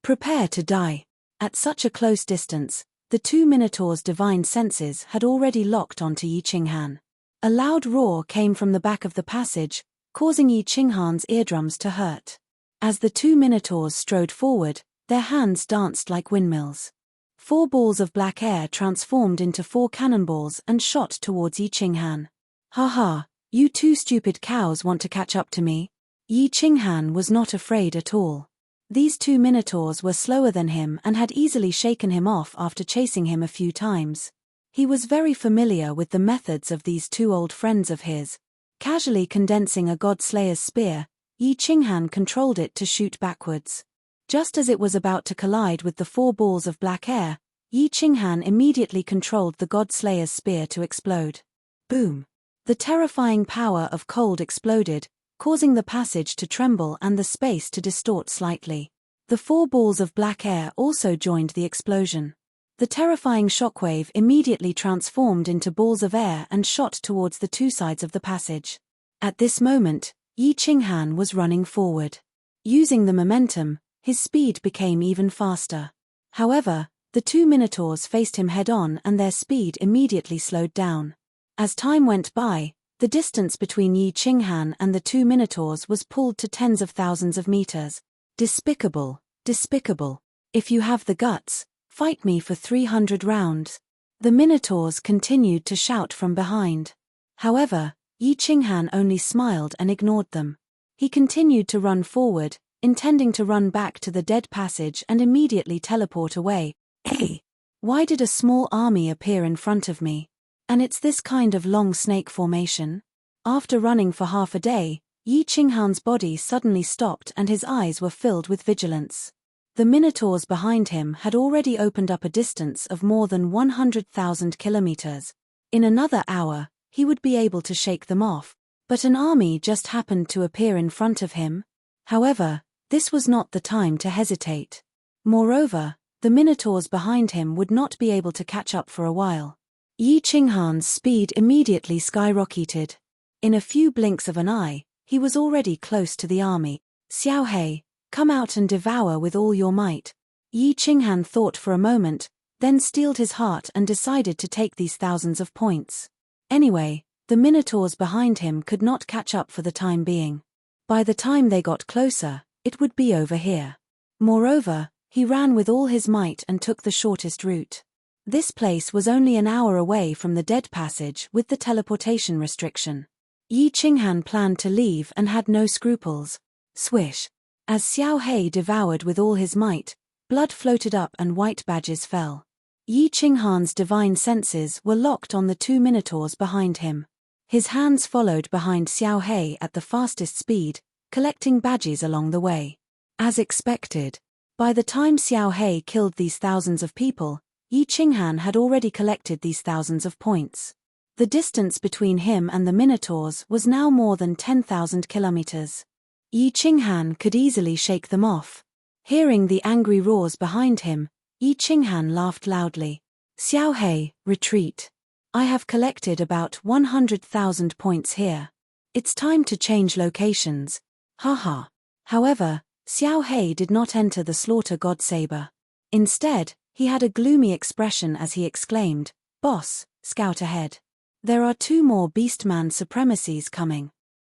Speaker 1: Prepare to die. At such a close distance, the 2 minotaurs' divine senses had already locked onto Yi Qinghan. A loud roar came from the back of the passage, causing Yi Qinghan's eardrums to hurt. As the 2 minotaurs strode forward, their hands danced like windmills. 4 balls of black air transformed into 4 cannonballs and shot towards Yi Qinghan. Ha ha, you 2 stupid cows want to catch up to me? Yi Qinghan was not afraid at all. These 2 minotaurs were slower than him and had easily shaken him off after chasing him a few times. He was very familiar with the methods of these 2 old friends of his. Casually condensing a God-Slayer's spear, Yi Qinghan controlled it to shoot backwards. Just as it was about to collide with the 4 balls of black air, Yi Qinghan immediately controlled the God-Slayer's spear to explode. Boom! The terrifying power of cold exploded, causing the passage to tremble and the space to distort slightly. The 4 balls of black air also joined the explosion. The terrifying shockwave immediately transformed into balls of air and shot towards the 2 sides of the passage. At this moment, Yi Qinghan was running forward. Using the momentum, his speed became even faster. However, the 2 minotaurs faced him head-on and their speed immediately slowed down. As time went by, the distance between Yi Qinghan and the 2 minotaurs was pulled to tens of thousands of meters. Despicable, despicable. If you have the guts, fight me for 300 rounds. The minotaurs continued to shout from behind. However, Yi Qinghan only smiled and ignored them. He continued to run forward, intending to run back to the dead passage and immediately teleport away. Hey! Why did a small army appear in front of me? And it's this kind of long snake formation? After running for half a day, Yi Qinghan's body suddenly stopped and his eyes were filled with vigilance. The minotaurs behind him had already opened up a distance of more than 100,000 kilometers. In another hour, he would be able to shake them off, but an army just happened to appear in front of him. However, this was not the time to hesitate. Moreover, the minotaurs behind him would not be able to catch up for a while. Yi Qinghan's speed immediately skyrocketed. In a few blinks of an eye, he was already close to the army. Xiao Hei, come out and devour with all your might. Yi Qinghan thought for a moment, then steeled his heart and decided to take these thousands of points. Anyway, the minotaurs behind him could not catch up for the time being. By the time they got closer, it would be over here. Moreover, he ran with all his might and took the shortest route. This place was only an hour away from the dead passage with the teleportation restriction. Yi Qinghan planned to leave and had no scruples. Swish! As Xiao Hei devoured with all his might, Blood floated up and white badges fell. Yi Qinghan's divine senses were locked on the two minotaurs behind him. His hands followed behind Xiao He at the fastest speed, collecting badges along the way. As expected, by the time Xiao He killed these thousands of people, Yi Qinghan had already collected these thousands of points. The distance between him and the minotaurs was now more than 10,000 kilometers. Yi Qinghan could easily shake them off. Hearing the angry roars behind him, Yi Qinghan laughed loudly. Xiao He, retreat. I have collected about 100,000 points here. It's time to change locations. Haha. However, Xiao He did not enter the slaughter god saber. Instead, he had a gloomy expression as he exclaimed, Boss, scout ahead. There are 2 more Beastman supremacies coming.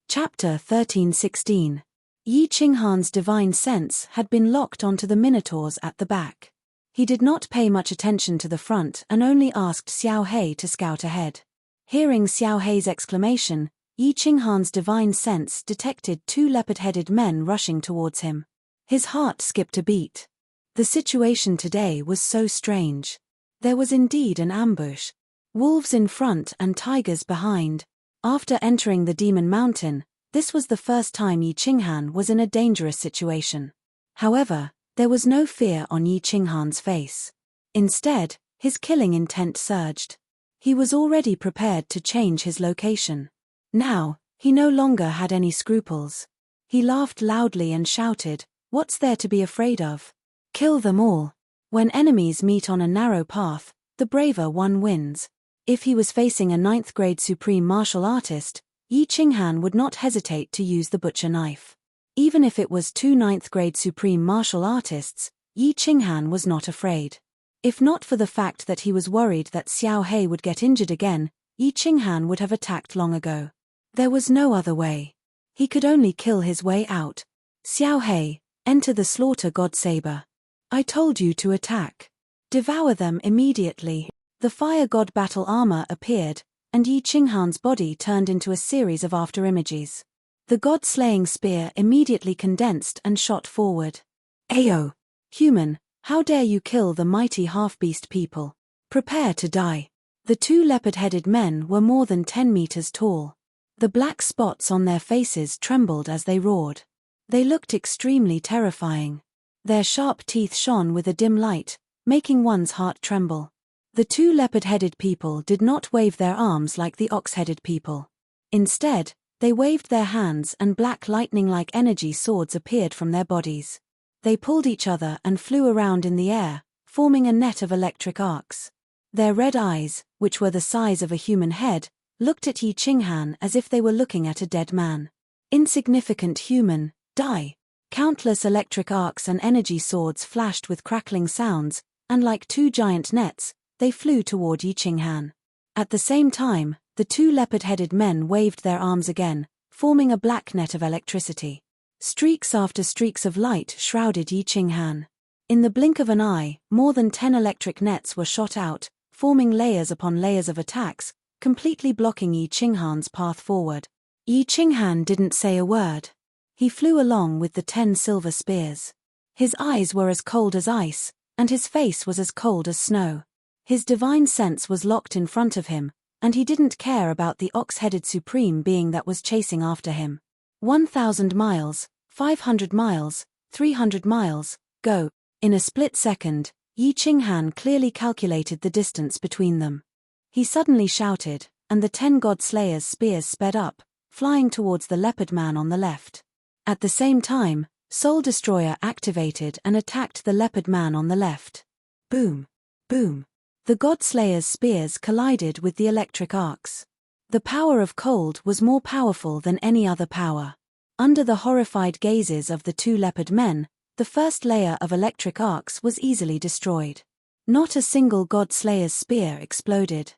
Speaker 1: Chapter 13:16. Yi Qinghan's divine sense had been locked onto the minotaurs at the back. He did not pay much attention to the front and only asked Xiao He to scout ahead. Hearing Xiao He's exclamation, Yi Qinghan's divine sense detected 2 leopard-headed men rushing towards him. His heart skipped a beat. The situation today was so strange. There was indeed an ambush. Wolves in front and tigers behind. After entering the Demon Mountain, this was the first time Yi Qinghan was in a dangerous situation. However, there was no fear on Yi Qinghan's face. Instead, his killing intent surged. He was already prepared to change his location. Now, he no longer had any scruples. He laughed loudly and shouted, What's there to be afraid of? Kill them all. When enemies meet on a narrow path, the braver one wins. If he was facing a 9th-grade supreme martial artist, Yi Qinghan would not hesitate to use the butcher knife. Even if it was 2 9th-grade supreme martial artists, Yi Qinghan was not afraid. If not for the fact that he was worried that Xiao He would get injured again, Yi Qinghan would have attacked long ago. There was no other way. He could only kill his way out. Xiao He, enter the slaughter god saber. I told you to attack. Devour them immediately. The fire god battle armor appeared, and Yi Qinghan's body turned into a series of afterimages. The god-slaying spear immediately condensed and shot forward. Ayo! Human, how dare you kill the mighty half-beast people? Prepare to die. The 2 leopard-headed men were more than 10 meters tall. The black spots on their faces trembled as they roared. They looked extremely terrifying. Their sharp teeth shone with a dim light, making one's heart tremble. The 2 leopard-headed people did not wave their arms like the ox-headed people. Instead, they waved their hands and black lightning-like energy swords appeared from their bodies. They pulled each other and flew around in the air, forming a net of electric arcs. Their red eyes, which were the size of a human head, looked at Yi Qinghan as if they were looking at a dead man. Insignificant human, die! Countless electric arcs and energy swords flashed with crackling sounds, and like 2 giant nets, they flew toward Yi Qinghan. At the same time, the 2 leopard-headed men waved their arms again, forming a black net of electricity. Streaks after streaks of light shrouded Yi Qinghan. In the blink of an eye, more than 10 electric nets were shot out, forming layers upon layers of attacks, completely blocking Yi Qinghan's path forward. Yi Qinghan didn't say a word. He flew along with the 10 silver spears. His eyes were as cold as ice, and his face was as cold as snow. His divine sense was locked in front of him, and he didn't care about the ox-headed supreme being that was chasing after him. 1,000 miles, 500 miles, 300 miles, go. In a split second, Yi Qinghan clearly calculated the distance between them. He suddenly shouted, and the 10 god slayers' spears sped up, flying towards the leopard man on the left. At the same time, Soul Destroyer activated and attacked the leopard man on the left. Boom! Boom! The god slayers' spears collided with the electric arcs. The power of cold was more powerful than any other power. Under the horrified gazes of the 2 leopard men, the first layer of electric arcs was easily destroyed. Not a single god slayer's spear exploded.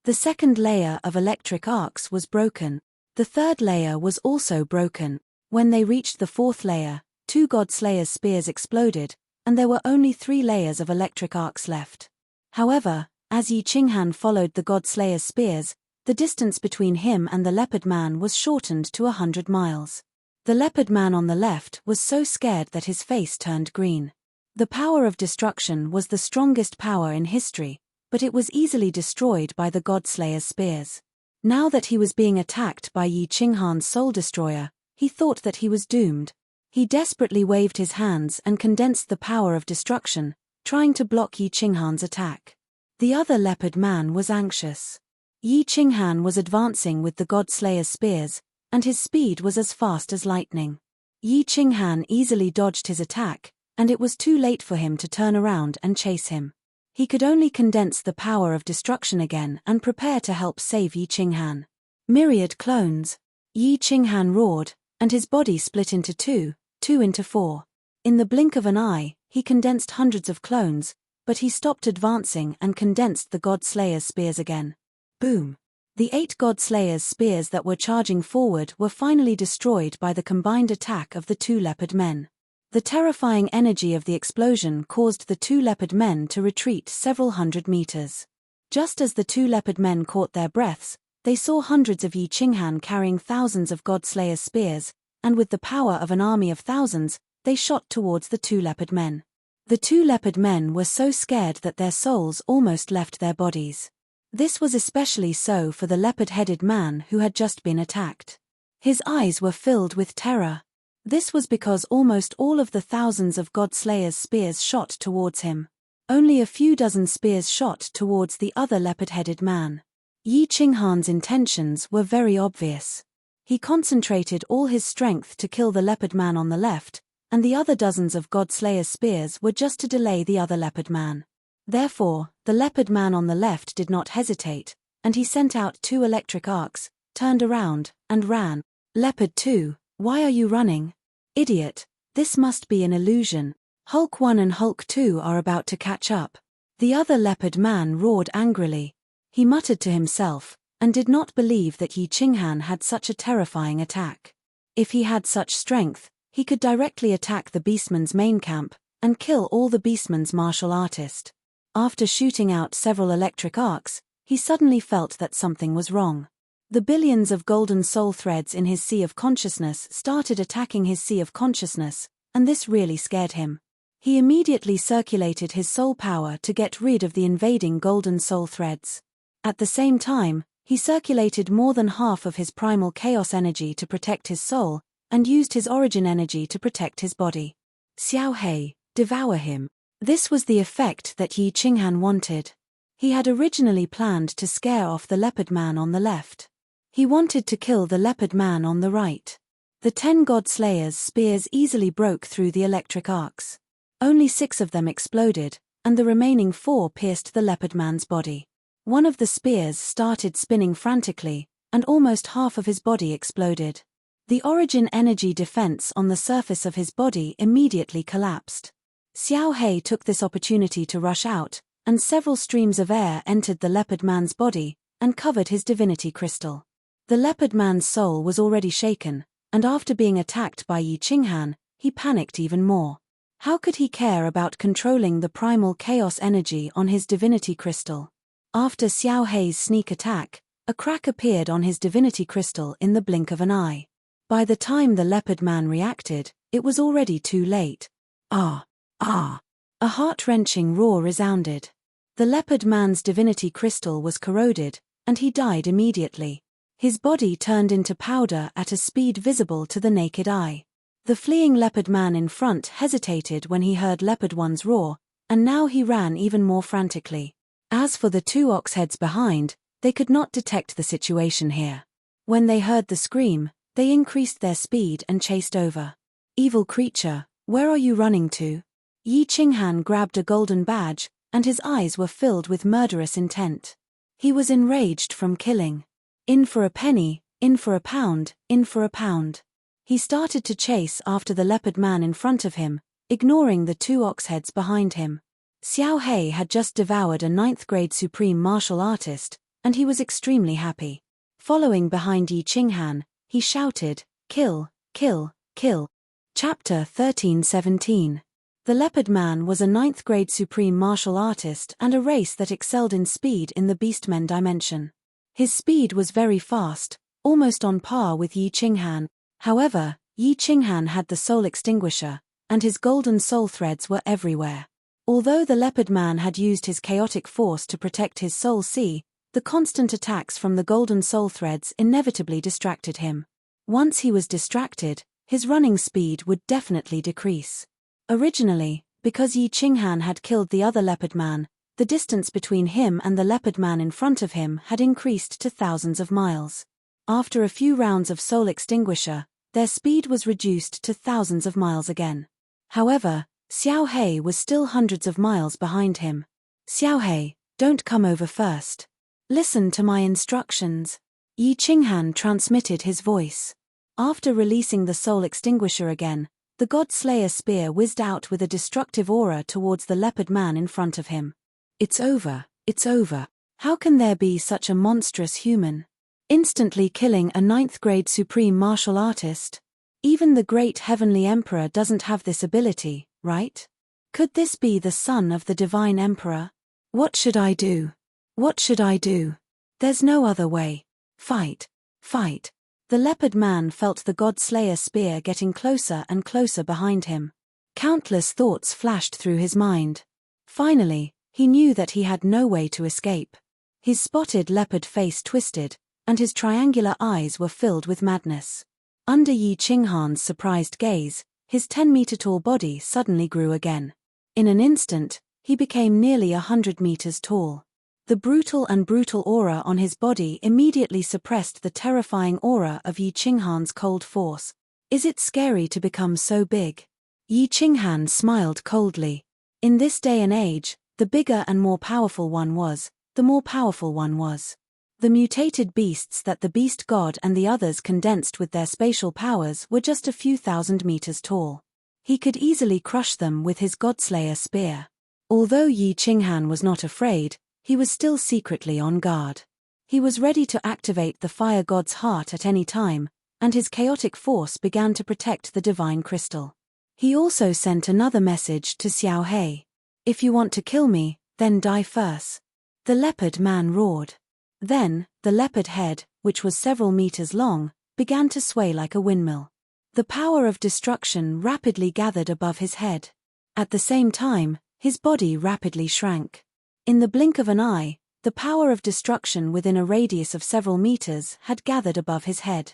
Speaker 1: The second layer of electric arcs was broken. The third layer was also broken. When they reached the fourth layer, 2 god slayers' spears exploded, and there were only 3 layers of electric arcs left. However, as Yi Qinghan followed the god slayer's spears, the distance between him and the leopard man was shortened to 100 miles. The leopard man on the left was so scared that his face turned green. The power of destruction was the strongest power in history, but it was easily destroyed by the Godslayer's spears. Now that he was being attacked by Yi Qinghan's soul destroyer, he thought that he was doomed. He desperately waved his hands and condensed the power of destruction, trying to block Yi Qinghan's attack. The other leopard man was anxious. Yi Qinghan was advancing with the Godslayer's spears, and his speed was as fast as lightning. Yi Qinghan easily dodged his attack, and it was too late for him to turn around and chase him. He could only condense the power of destruction again and prepare to help save Yi Qinghan. Myriad clones. Yi Qinghan roared, and his body split into two into four. In the blink of an eye, he condensed hundreds of clones, but he stopped advancing and condensed the Godslayer's spears again. Boom! The 8 Godslayer's spears that were charging forward were finally destroyed by the combined attack of the 2 leopard men. The terrifying energy of the explosion caused the 2 leopard men to retreat several hundred meters. Just as the 2 leopard men caught their breaths, they saw hundreds of Yi Qinghan carrying thousands of Godslayer's spears, and with the power of an army of thousands, they shot towards the 2 leopard men. The 2 leopard men were so scared that their souls almost left their bodies. This was especially so for the leopard-headed man who had just been attacked. His eyes were filled with terror. This was because almost all of the thousands of Godslayer's spears shot towards him. Only a few dozen spears shot towards the other leopard-headed man. Yi Qinghan's intentions were very obvious. He concentrated all his strength to kill the leopard man on the left, and the other dozens of Godslayer's spears were just to delay the other leopard man. Therefore, the leopard man on the left did not hesitate, and he sent out 2 electric arcs, turned around, and ran. Leopard 2, why are you running? Idiot, this must be an illusion. Hulk 1 and Hulk 2 are about to catch up. The other leopard man roared angrily. He muttered to himself, and did not believe that Yi Qinghan had such a terrifying attack. If he had such strength, he could directly attack the beastman's main camp, and kill all the beastman's martial artist. After shooting out several electric arcs, he suddenly felt that something was wrong. The billions of golden soul threads in his sea of consciousness started attacking his sea of consciousness, and this really scared him. He immediately circulated his soul power to get rid of the invading golden soul threads. At the same time, he circulated more than half of his primal chaos energy to protect his soul, and used his origin energy to protect his body. Xiao He, devour him. This was the effect that Yi Qinghan wanted. He had originally planned to scare off the leopard man on the left. He wanted to kill the leopard man on the right. The 10 Godslayer's spears easily broke through the electric arcs. Only 6 of them exploded, and the remaining 4 pierced the leopard man's body. One of the spears started spinning frantically, and almost half of his body exploded. The origin energy defense on the surface of his body immediately collapsed. Xiao He took this opportunity to rush out, and several streams of air entered the leopard man's body, and covered his divinity crystal. The leopard man's soul was already shaken, and after being attacked by Yi Qinghan, he panicked even more. How could he care about controlling the primal chaos energy on his divinity crystal? After Xiao He's sneak attack, a crack appeared on his divinity crystal in the blink of an eye. By the time the leopard man reacted, it was already too late. Ah! Ah! A heart-wrenching roar resounded. The leopard man's divinity crystal was corroded, and he died immediately. His body turned into powder at a speed visible to the naked eye. The fleeing leopard man in front hesitated when he heard Leopard 1's roar, and now he ran even more frantically. As for the 2 ox heads behind, they could not detect the situation here. When they heard the scream, they increased their speed and chased over. Evil creature, where are you running to? Yi Qinghan grabbed a golden badge, and his eyes were filled with murderous intent. He was enraged from killing. In for a penny, in for a pound, in for a pound. He started to chase after the leopard man in front of him, ignoring the 2 ox heads behind him. Xiao He had just devoured a 9th-grade supreme martial artist, and he was extremely happy. Following behind Yi Qinghan, he shouted, "Kill, kill, kill." Chapter 13:17. The leopard man was a 9th-grade supreme martial artist and a race that excelled in speed in the beastmen dimension. His speed was very fast, almost on par with Yi Qinghan. However, Yi Qinghan had the soul extinguisher, and his golden soul threads were everywhere. Although the leopard man had used his chaotic force to protect his soul sea, the constant attacks from the golden soul threads inevitably distracted him. Once he was distracted, his running speed would definitely decrease. Originally, because Yi Qinghan had killed the other leopard man, the distance between him and the leopard man in front of him had increased to thousands of miles. After a few rounds of soul extinguisher, their speed was reduced to thousands of miles again. However, Xiao He was still hundreds of miles behind him. Xiao He, don't come over first. Listen to my instructions. Yi Qinghan transmitted his voice. After releasing the soul extinguisher again, the God Slayer spear whizzed out with a destructive aura towards the leopard man in front of him. It's over, it's over. How can there be such a monstrous human? Instantly killing a 9th grade supreme martial artist? Even the great heavenly emperor doesn't have this ability, right? Could this be the son of the divine emperor? What should I do? What should I do? There's no other way. Fight, fight. The leopard man felt the God Slayer spear getting closer and closer behind him. Countless thoughts flashed through his mind. Finally, he knew that he had no way to escape. His spotted leopard face twisted, and his triangular eyes were filled with madness. Under Yi Qinghan's surprised gaze, his 10-meter-tall body suddenly grew again. In an instant, he became nearly 100 meters tall. The brutal aura on his body immediately suppressed the terrifying aura of Yi Qinghan's cold force. Is it scary to become so big? Yi Qinghan smiled coldly. In this day and age, the bigger and more powerful one was, the more powerful one was. The mutated beasts that the beast god and the others condensed with their spatial powers were just a few thousand meters tall. He could easily crush them with his Godslayer spear. Although Yi Qinghan was not afraid, he was still secretly on guard. He was ready to activate the fire god's heart at any time, and his chaotic force began to protect the divine crystal. He also sent another message to Xiao He. If you want to kill me, then die first. The leopard man roared. Then, the leopard head, which was several meters long, began to sway like a windmill. The power of destruction rapidly gathered above his head. At the same time, his body rapidly shrank. In the blink of an eye, the power of destruction within a radius of several meters had gathered above his head.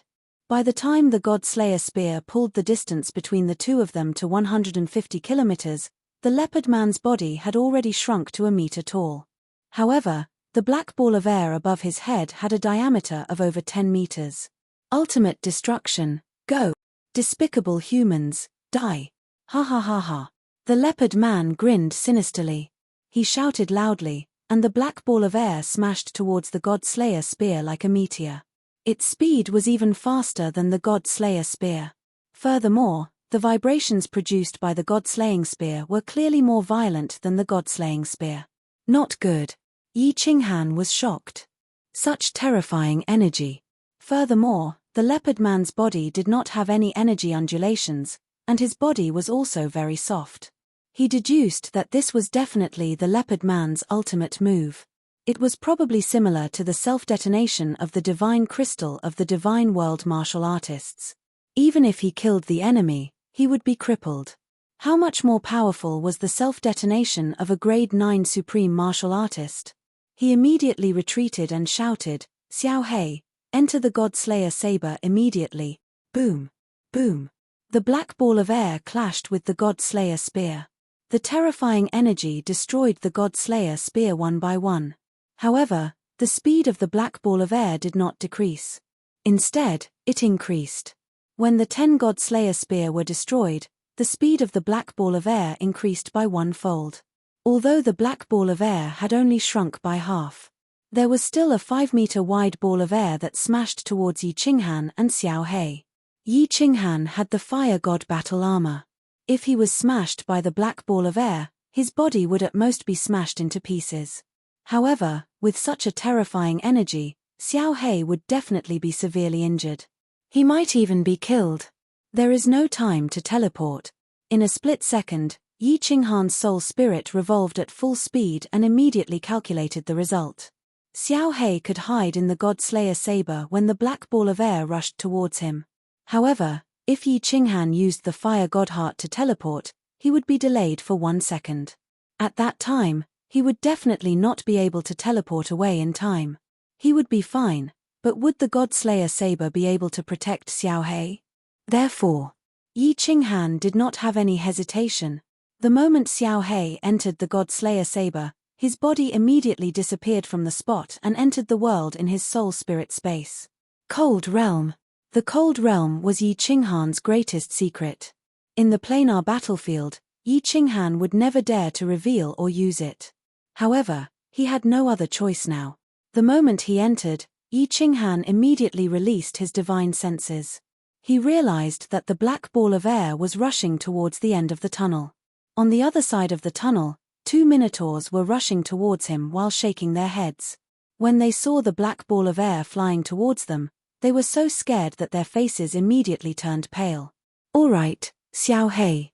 Speaker 1: By the time the God Slayer spear pulled the distance between the two of them to 150 kilometers, the leopard man's body had already shrunk to a meter tall. However, the black ball of air above his head had a diameter of over 10 meters. Ultimate destruction, go! Despicable humans, die! Ha ha ha ha! The leopard man grinned sinisterly. He shouted loudly, and the black ball of air smashed towards the God Slayer spear like a meteor. Its speed was even faster than the God Slayer spear. Furthermore, the vibrations produced by the God Slaying spear were clearly more violent than the God Slaying spear. Not good. Yi Qinghan was shocked. Such terrifying energy. Furthermore, the leopard man's body did not have any energy undulations, and his body was also very soft. He deduced that this was definitely the leopard man's ultimate move. It was probably similar to the self-detonation of the divine crystal of the divine world martial artists. Even if he killed the enemy, he would be crippled. How much more powerful was the self-detonation of a grade 9 supreme martial artist? He immediately retreated and shouted, Xiao He, enter the God Slayer saber immediately. Boom! Boom! The black ball of air clashed with the God Slayer spear. The terrifying energy destroyed the God Slayer spear one by one. However, the speed of the black ball of air did not decrease. Instead, it increased. When the 10 God Slayer spear were destroyed, the speed of the black ball of air increased by 1-fold. Although the black ball of air had only shrunk by half, there was still a 5-meter wide ball of air that smashed towards Yi Qinghan and Xiao He. Yi Qinghan had the fire god battle armor. If he was smashed by the black ball of air, his body would at most be smashed into pieces. However, with such a terrifying energy, Xiao He would definitely be severely injured. He might even be killed. There is no time to teleport. In a split second, Yi Qinghan's soul spirit revolved at full speed and immediately calculated the result. Xiao He could hide in the God Slayer saber when the black ball of air rushed towards him. However, If Yi Qinghan used the fire god heart to teleport, he would be delayed for 1 second. At that time, he would definitely not be able to teleport away in time. He would be fine, but would the God Slayer saber be able to protect Xiao He? Therefore, Yi Qinghan did not have any hesitation. The moment Xiao He entered the God Slayer saber, his body immediately disappeared from the spot and entered the world in his soul spirit space. Cold Realm. The Cold Realm was Yi Qinghan's greatest secret. In the planar battlefield, Yi Qinghan would never dare to reveal or use it. However, he had no other choice now. The moment he entered, Yi Qinghan immediately released his divine senses. He realized that the black ball of air was rushing towards the end of the tunnel. On the other side of the tunnel, 2 minotaurs were rushing towards him while shaking their heads. When they saw the black ball of air flying towards them, they were so scared that their faces immediately turned pale. "All right, Xiao He.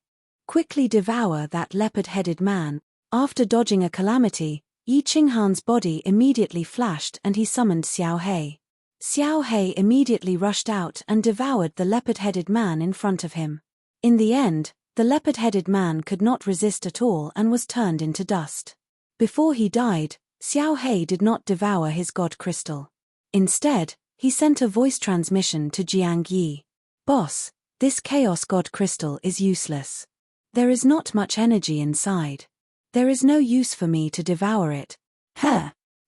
Speaker 1: Quickly devour that leopard-headed man." After dodging a calamity, Yi Qinghan's body immediately flashed and he summoned Xiao He. Xiao He immediately rushed out and devoured the leopard-headed man in front of him. In the end, the leopard-headed man could not resist at all and was turned into dust. Before he died, Xiao He did not devour his god crystal. Instead, he sent a voice transmission to Jiang Yi. "Boss, this chaos god crystal is useless. There is not much energy inside. There is no use for me to devour it."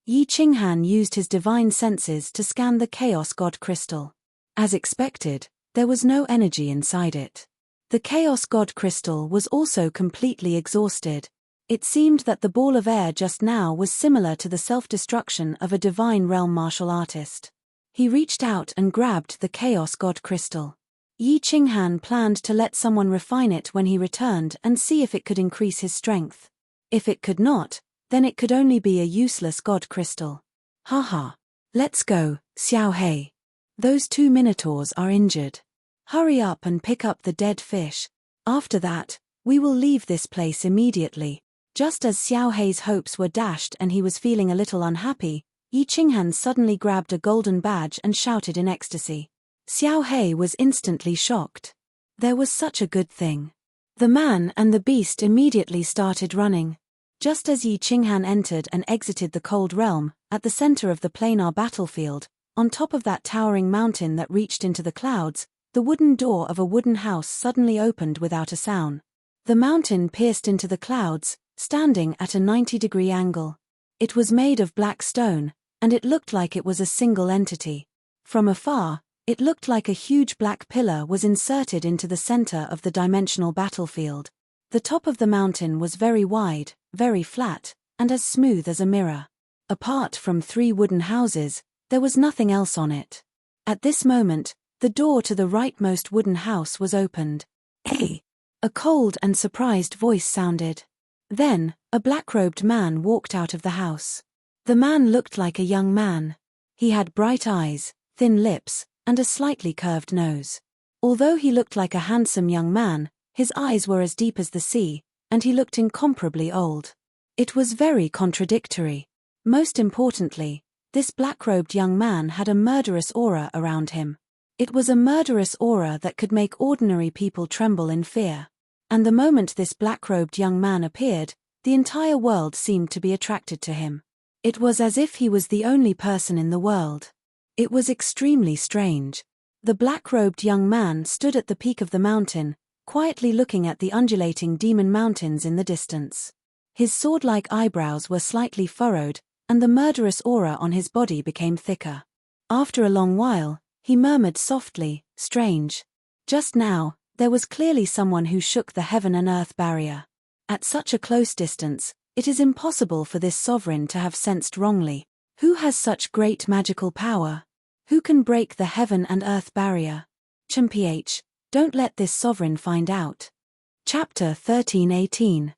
Speaker 1: Yi Qinghan used his divine senses to scan the chaos god crystal. As expected, there was no energy inside it. The Chaos God Crystal was also completely exhausted. It seemed that the ball of air just now was similar to the self-destruction of a divine realm martial artist. He reached out and grabbed the Chaos God Crystal. Yi Qinghan planned to let someone refine it when he returned and see if it could increase his strength. If it could not, then it could only be a useless God Crystal. Haha. Let's go, Xiao He. Those 2 minotaurs are injured. Hurry up and pick up the dead fish. After that, we will leave this place immediately. Just as Xiao He's hopes were dashed and he was feeling a little unhappy, Yi Qinghan suddenly grabbed a golden badge and shouted in ecstasy. Xiao He was instantly shocked. There was such a good thing. The man and the beast immediately started running. Just as Yi Qinghan entered and exited the Cold Realm, at the center of the planar battlefield, on top of that towering mountain that reached into the clouds, the wooden door of a wooden house suddenly opened without a sound. The mountain pierced into the clouds, standing at a 90-degree angle. It was made of black stone, and it looked like it was a single entity. From afar, it looked like a huge black pillar was inserted into the center of the dimensional battlefield. The top of the mountain was very wide, very flat, and as smooth as a mirror. Apart from 3 wooden houses, there was nothing else on it. At this moment, the door to the rightmost wooden house was opened. "Hey!" A cold and surprised voice sounded. Then, a black-robed man walked out of the house. The man looked like a young man. He had bright eyes, thin lips, and a slightly curved nose. Although he looked like a handsome young man, his eyes were as deep as the sea, and he looked incomparably old. It was very contradictory. Most importantly, this black-robed young man had a murderous aura around him. It was a murderous aura that could make ordinary people tremble in fear. And the moment this black-robed young man appeared, the entire world seemed to be attracted to him. It was as if he was the only person in the world. It was extremely strange. The black-robed young man stood at the peak of the mountain, quietly looking at the undulating demon mountains in the distance. His sword-like eyebrows were slightly furrowed, and the murderous aura on his body became thicker. After a long while, he murmured softly, "Strange." Just now, there was clearly someone who shook the heaven and earth barrier. At such a close distance, it is impossible for this sovereign to have sensed wrongly. Who has such great magical power? Who can break the heaven and earth barrier? Ch. Don't let this sovereign find out. Chapter 13:18.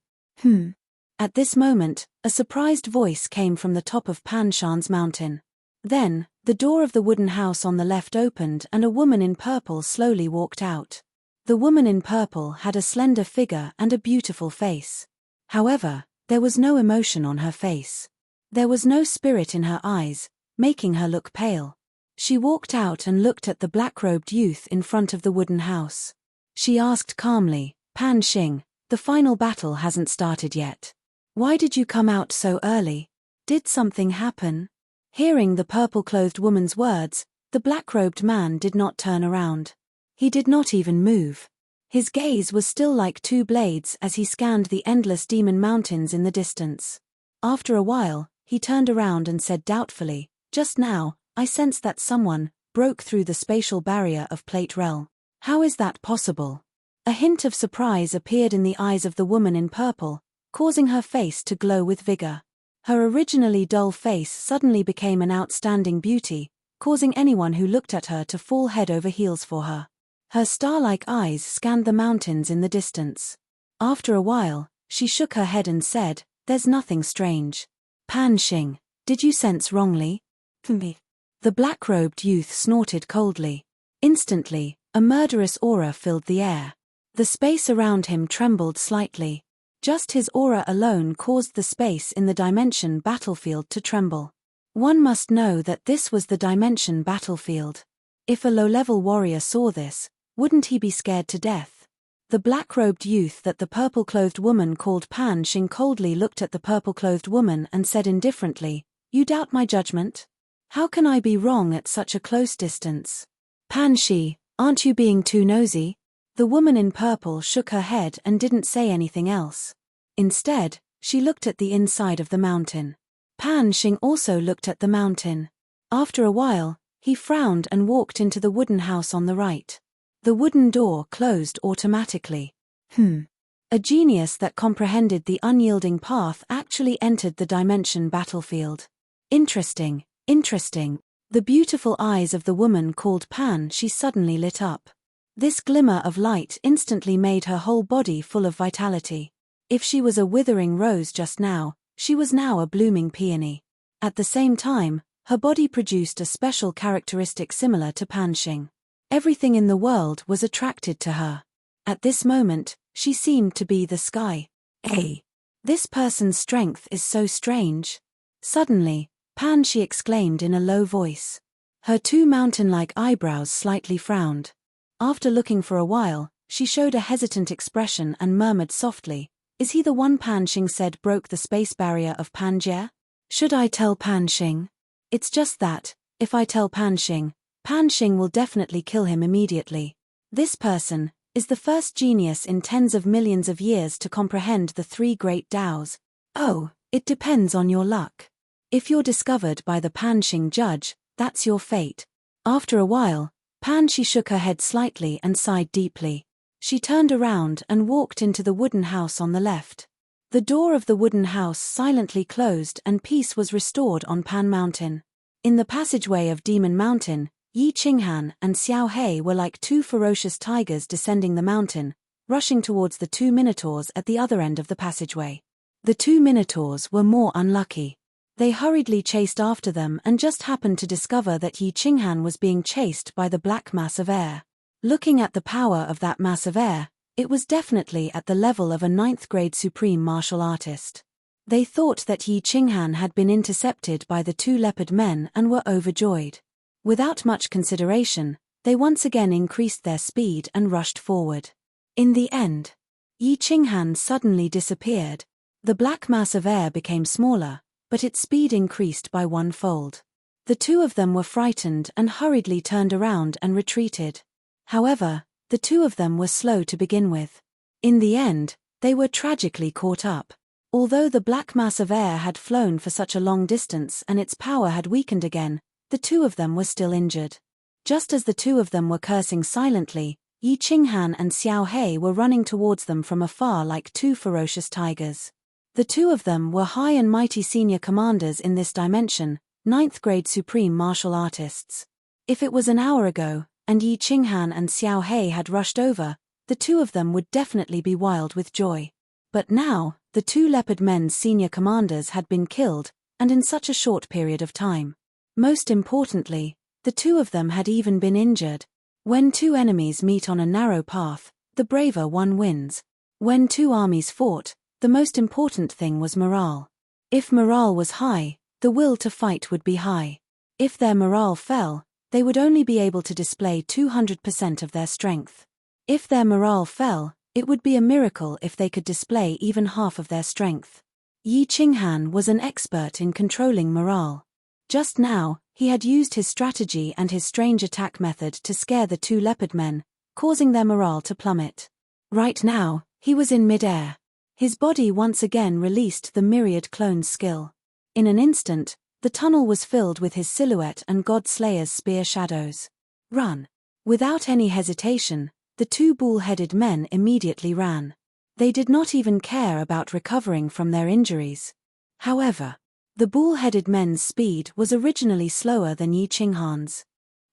Speaker 1: At this moment, a surprised voice came from the top of Pan Shan's mountain. Then, the door of the wooden house on the left opened and a woman in purple slowly walked out. The woman in purple had a slender figure and a beautiful face. However, there was no emotion on her face. There was no spirit in her eyes, making her look pale. She walked out and looked at the black-robed youth in front of the wooden house. She asked calmly, "Pan Xing, the final battle hasn't started yet. Why did you come out so early? Did something happen?" Hearing the purple-clothed woman's words, the black-robed man did not turn around. He did not even move. His gaze was still like two blades as he scanned the endless demon mountains in the distance. After a while, he turned around and said doubtfully, "Just now, I sensed that someone broke through the spatial barrier of Plate Realm. How is that possible?" A hint of surprise appeared in the eyes of the woman in purple, causing her face to glow with vigor. Her originally dull face suddenly became an outstanding beauty, causing anyone who looked at her to fall head over heels for her. Her star-like eyes scanned the mountains in the distance. After a while, she shook her head and said, "There's nothing strange. Pan Xing, did you sense wrongly?" "Me." The black-robed youth snorted coldly. Instantly, a murderous aura filled the air. The space around him trembled slightly. Just his aura alone caused the space in the dimension battlefield to tremble. One must know that this was the dimension battlefield. If a low-level warrior saw this, wouldn't he be scared to death? The black-robed youth that the purple-clothed woman called Pan Xing coldly looked at the purple-clothed woman and said indifferently, "You doubt my judgment? How can I be wrong at such a close distance? Pan Xi, aren't you being too nosy?" The woman in purple shook her head and didn't say anything else. Instead, she looked at the inside of the mountain. Pan Xing also looked at the mountain. After a while, he frowned and walked into the wooden house on the right. The wooden door closed automatically. A genius that comprehended the unyielding path actually entered the dimension battlefield. Interesting, interesting. The beautiful eyes of the woman called Pan Xi suddenly lit up. This glimmer of light instantly made her whole body full of vitality. If she was a withering rose just now, she was now a blooming peony. At the same time, her body produced a special characteristic similar to Pan Xing. Everything in the world was attracted to her. At this moment, she seemed to be the sky. Hey! This person's strength is so strange. Suddenly, Pan Xi exclaimed in a low voice. Her two mountain-like eyebrows slightly frowned. After looking for a while, she showed a hesitant expression and murmured softly, "Is he the one Pan Xing said broke the space barrier of Pangaea? Should I tell Pan Xing? It's just that, if I tell Pan Xing will definitely kill him immediately. This person is the first genius in tens of millions of years to comprehend the three great Taos. Oh, it depends on your luck. If you're discovered by the Pan Xing judge, that's your fate." After a while, Pan Xi shook her head slightly and sighed deeply. She turned around and walked into the wooden house on the left. The door of the wooden house silently closed and peace was restored on Pan Mountain. In the passageway of Demon Mountain, Yi Qinghan and Xiao He were like two ferocious tigers descending the mountain, rushing towards the two minotaurs at the other end of the passageway. The two minotaurs were more unlucky. They hurriedly chased after them and just happened to discover that Yi Qinghan was being chased by the black mass of air. Looking at the power of that mass of air, it was definitely at the level of a 9th-grade supreme martial artist. They thought that Yi Qinghan had been intercepted by the two leopard men and were overjoyed. Without much consideration, they once again increased their speed and rushed forward. In the end, Yi Qinghan suddenly disappeared. The black mass of air became smaller, but its speed increased by 1-fold. The two of them were frightened and hurriedly turned around and retreated. However, the two of them were slow to begin with. In the end, they were tragically caught up. Although the black mass of air had flown for such a long distance and its power had weakened again, the two of them were still injured. Just as the two of them were cursing silently, Yi Qinghan and Xiao He were running towards them from afar like two ferocious tigers. The two of them were high and mighty senior commanders in this dimension, 9th-grade supreme martial artists. If it was an hour ago, and Yi Qinghan and Xiao He had rushed over, the two of them would definitely be wild with joy. But now, the two leopard men's senior commanders had been killed, and in such a short period of time. Most importantly, the two of them had even been injured. When two enemies meet on a narrow path, the braver one wins. When two armies fought, the most important thing was morale. If morale was high, the will to fight would be high. If their morale fell, they would only be able to display 200% of their strength. If their morale fell, it would be a miracle if they could display even half of their strength. Yi Qinghan was an expert in controlling morale. Just now, he had used his strategy and his strange attack method to scare the two leopard men, causing their morale to plummet. Right now, he was in mid-air. His body once again released the myriad clones skill. In an instant, the tunnel was filled with his silhouette and God Slayer's spear shadows. Run! Without any hesitation, the two bull-headed men immediately ran. They did not even care about recovering from their injuries. However, the bull-headed men's speed was originally slower than Yi Qinghan's.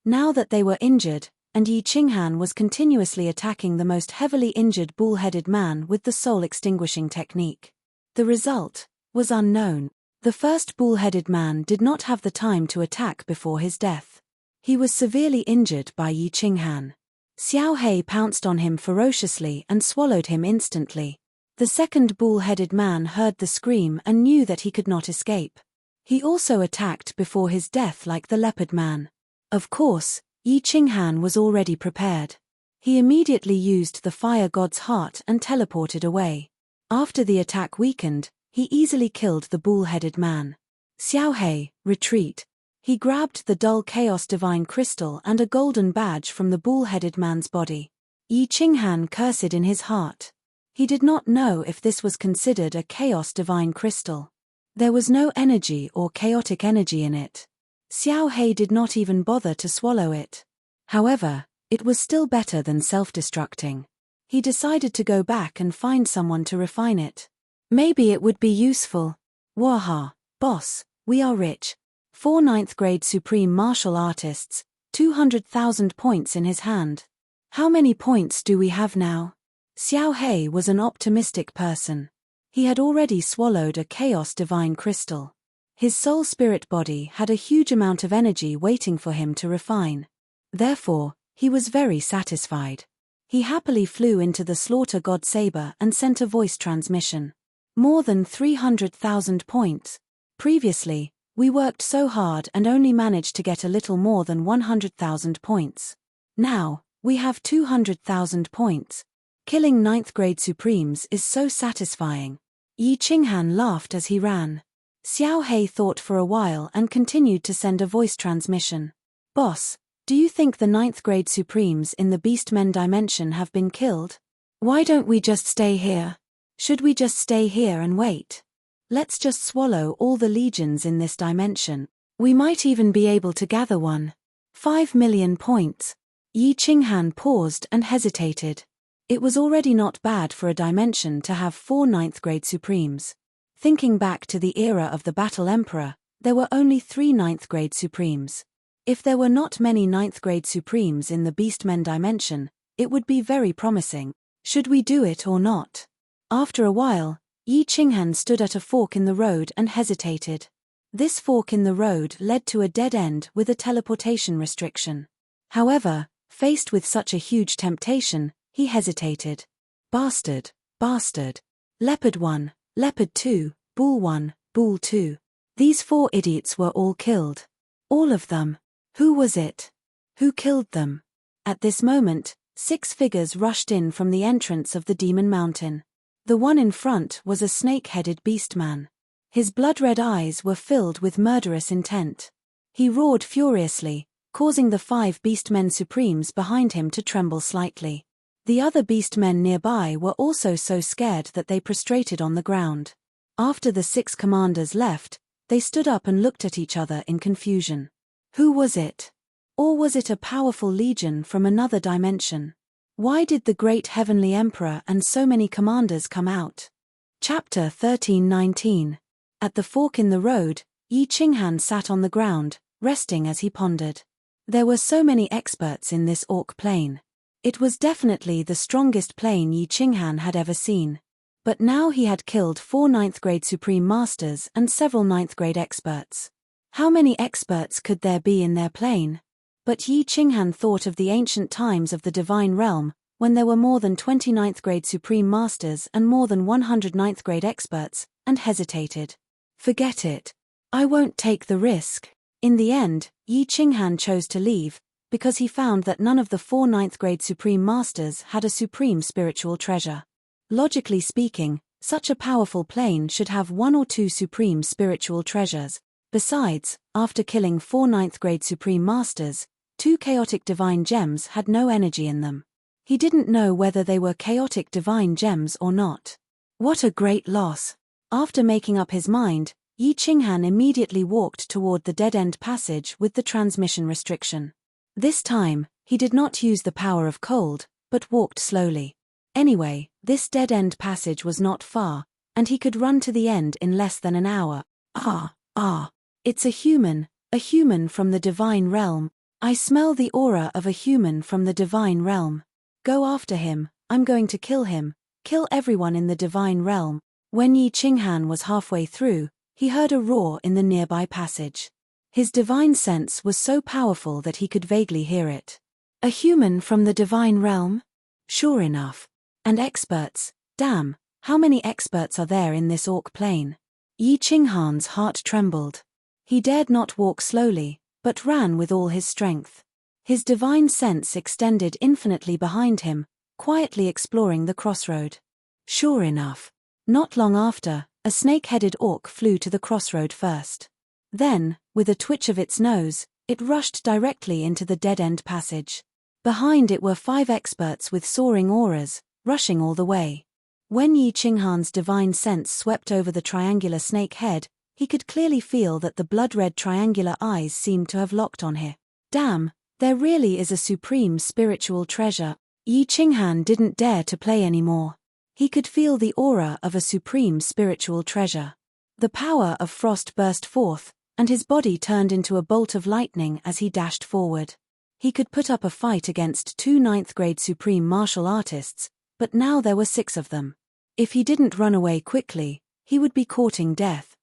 Speaker 1: Now that they were injured, and Yi Qinghan was continuously attacking the most heavily injured bull-headed man with the soul-extinguishing technique. The result was unknown. The first bull-headed man did not have the time to attack before his death. He was severely injured by Yi Qinghan. Xiao He pounced on him ferociously and swallowed him instantly. The second bull-headed man heard the scream and knew that he could not escape. He also attacked before his death like the leopard man. Of course, Yi Qinghan was already prepared. He immediately used the fire god's heart and teleported away. After the attack weakened, he easily killed the bull-headed man. Xiao He, retreat. He grabbed the dull chaos divine crystal and a golden badge from the bull-headed man's body. Yi Qinghan cursed in his heart. He did not know if this was considered a chaos divine crystal. There was no energy or chaotic energy in it. Xiao He did not even bother to swallow it. However, it was still better than self-destructing. He decided to go back and find someone to refine it. Maybe it would be useful. Waha, boss, we are rich. 4 9th grade supreme martial artists, 200,000 points in his hand. How many points do we have now? Xiao He was an optimistic person. He had already swallowed a chaos divine crystal. His soul spirit body had a huge amount of energy waiting for him to refine. Therefore, he was very satisfied. He happily flew into the slaughter god saber and sent a voice transmission. More than 300,000 points. Previously, we worked so hard and only managed to get a little more than 100,000 points. Now, we have 200,000 points. Killing 9th grade supremes is so satisfying. Yi Qinghan laughed as he ran. Xiao He thought for a while and continued to send a voice transmission. Boss, do you think the 9th grade supremes in the Beastmen dimension have been killed? Why don't we just stay here? Should we just stay here and wait? Let's just swallow all the legions in this dimension. We might even be able to gather 5 million points. Yi Qinghan paused and hesitated. It was already not bad for a dimension to have 4 9th grade supremes. Thinking back to the era of the Battle Emperor, there were only 3 9th grade supremes. If there were not many 9th grade supremes in the Beastmen dimension, it would be very promising. Should we do it or not? After a while, Yi Qinghan stood at a fork in the road and hesitated. This fork in the road led to a dead end with a teleportation restriction. However, faced with such a huge temptation, he hesitated. Bastard, bastard. Leopard 1, Leopard 2, Bull 1, Bull 2. These 4 idiots were all killed. All of them. Who was it? Who killed them? At this moment, 6 figures rushed in from the entrance of the Demon Mountain. The one in front was a snake-headed beastman. His blood-red eyes were filled with murderous intent. He roared furiously, causing the 5 beastmen supremes behind him to tremble slightly. The other beastmen nearby were also so scared that they prostrated on the ground. After the 6 commanders left, they stood up and looked at each other in confusion. Who was it? Or was it a powerful legion from another dimension? Why did the great heavenly emperor and so many commanders come out? Chapter 13:19. At the fork in the road, Yi Qinghan sat on the ground, resting as he pondered. There were so many experts in this orc plane. It was definitely the strongest plane Yi Qinghan had ever seen. But now he had killed 4 9th grade supreme masters and several 9th grade experts. How many experts could there be in their plane? But Yi Qinghan thought of the ancient times of the divine realm, when there were more than 20 9th grade supreme masters and more than 100 9th grade experts, and hesitated. Forget it. I won't take the risk. In the end, Yi Qinghan chose to leave, because he found that none of the 4 ninth-grade Supreme Masters had a supreme spiritual treasure. Logically speaking, such a powerful plane should have 1 or 2 supreme spiritual treasures. Besides, after killing 4 ninth-grade Supreme Masters, 2 chaotic divine gems had no energy in them. He didn't know whether they were chaotic divine gems or not. What a great loss! After making up his mind, Yi Qinghan immediately walked toward the dead-end passage with the transmission restriction. This time, he did not use the power of cold, but walked slowly. Anyway, this dead-end passage was not far, and he could run to the end in less than an hour. It's a human from the divine realm. I smell the aura of a human from the divine realm. Go after him, I'm going to kill him, kill everyone in the divine realm. When Yi Qinghan was halfway through, he heard a roar in the nearby passage. His divine sense was so powerful that he could vaguely hear it. A human from the divine realm? Sure enough. And experts, damn, how many experts are there in this orc plane? Yi Qinghan's heart trembled. He dared not walk slowly, but ran with all his strength. His divine sense extended infinitely behind him, quietly exploring the crossroad. Sure enough. Not long after, a snake-headed orc flew to the crossroad first. Then, with a twitch of its nose, it rushed directly into the dead-end passage. Behind it were 5 experts with soaring auras, rushing all the way. When Yi Qinghan's divine sense swept over the triangular snake head, he could clearly feel that the blood-red triangular eyes seemed to have locked on him. Damn, there really is a supreme spiritual treasure. Yi Qinghan didn't dare to play anymore. He could feel the aura of a supreme spiritual treasure. The power of frost burst forth, and his body turned into a bolt of lightning as he dashed forward. He could put up a fight against 2 ninth-grade supreme martial artists, but now there were 6 of them. If he didn't run away quickly, he would be courting death.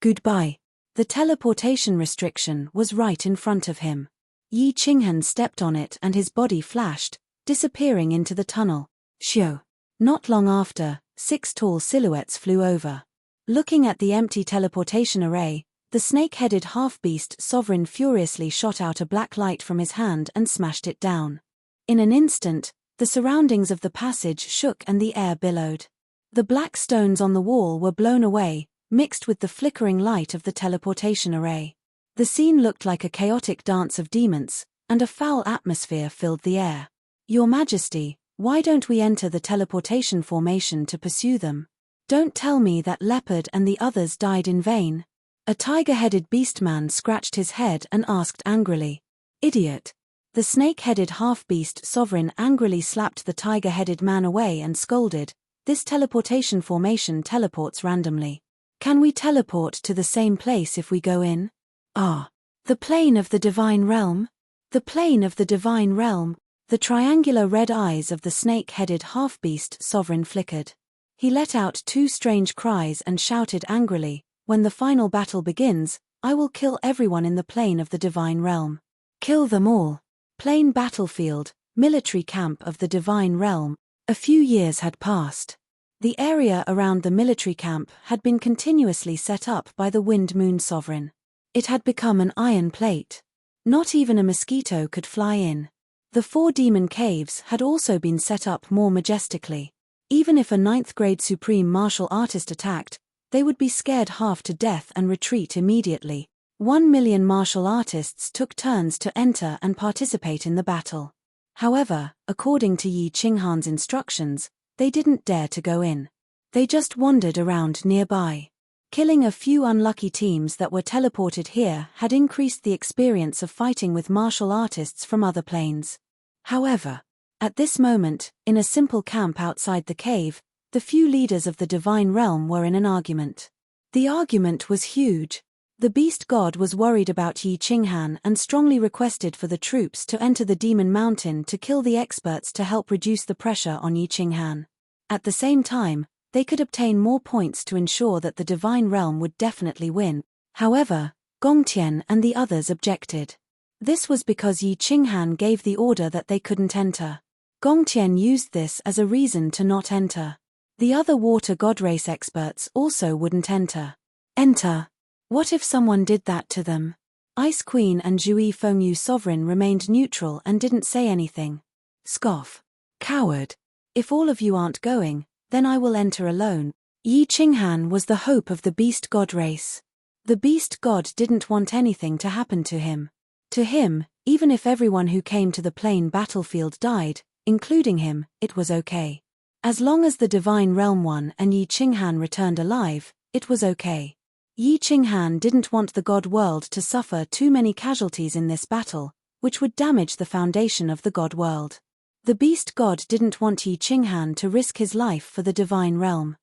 Speaker 1: Goodbye. The teleportation restriction was right in front of him. Yi Qinghan stepped on it and his body flashed, disappearing into the tunnel. Shoo. Not long after, 6 tall silhouettes flew over. Looking at the empty teleportation array, the snake-headed half-beast sovereign furiously shot out a black light from his hand and smashed it down. In an instant, the surroundings of the passage shook and the air billowed. The black stones on the wall were blown away, mixed with the flickering light of the teleportation array. The scene looked like a chaotic dance of demons, and a foul atmosphere filled the air. Your Majesty, why don't we enter the teleportation formation to pursue them? Don't tell me that Leopard and the others died in vain. A tiger-headed beastman scratched his head and asked angrily. Idiot. The snake-headed half-beast sovereign angrily slapped the tiger-headed man away and scolded, this teleportation formation teleports randomly. Can we teleport to the same place if we go in? The plane of the divine realm? The plane of the divine realm. The triangular red eyes of the snake-headed half-beast sovereign flickered. He let out 2 strange cries and shouted angrily, when the final battle begins, I will kill everyone in the plane of the divine realm. Kill them all. Plain battlefield, military camp of the divine realm. A few years had passed. The area around the military camp had been continuously set up by the Wind Moon Sovereign. It had become an iron plate. Not even a mosquito could fly in. The 4 demon caves had also been set up more majestically. Even if a 9th-grade supreme martial artist attacked, they would be scared half to death and retreat immediately. 1 million martial artists took turns to enter and participate in the battle. However, according to Yi Qinghan's instructions, they didn't dare to go in. They just wandered around nearby. Killing a few unlucky teams that were teleported here had increased the experience of fighting with martial artists from other planes. However, at this moment, in a simple camp outside the cave, the few leaders of the divine realm were in an argument. The argument was huge. The beast god was worried about Yi Qinghan and strongly requested for the troops to enter the demon mountain to kill the experts to help reduce the pressure on Yi Qinghan. At the same time, they could obtain more points to ensure that the divine realm would definitely win. However, Gongtian and the others objected. This was because Yi Qinghan gave the order that they couldn't enter. Gongtian used this as a reason to not enter. The other water god race experts also wouldn't enter. Enter. What if someone did that to them? Ice Queen and Zhui Fengyu Sovereign remained neutral and didn't say anything. Scoff. Coward. If all of you aren't going, then I will enter alone. Yi Qinghan was the hope of the Beast God race. The Beast God didn't want anything to happen to him. To him, even if everyone who came to the plain battlefield died, including him, it was okay. As long as the Divine Realm won and Yi Qinghan returned alive, it was okay. Yi Qinghan didn't want the God world to suffer too many casualties in this battle, which would damage the foundation of the God world. The Beast God didn't want Yi Qinghan to risk his life for the Divine Realm.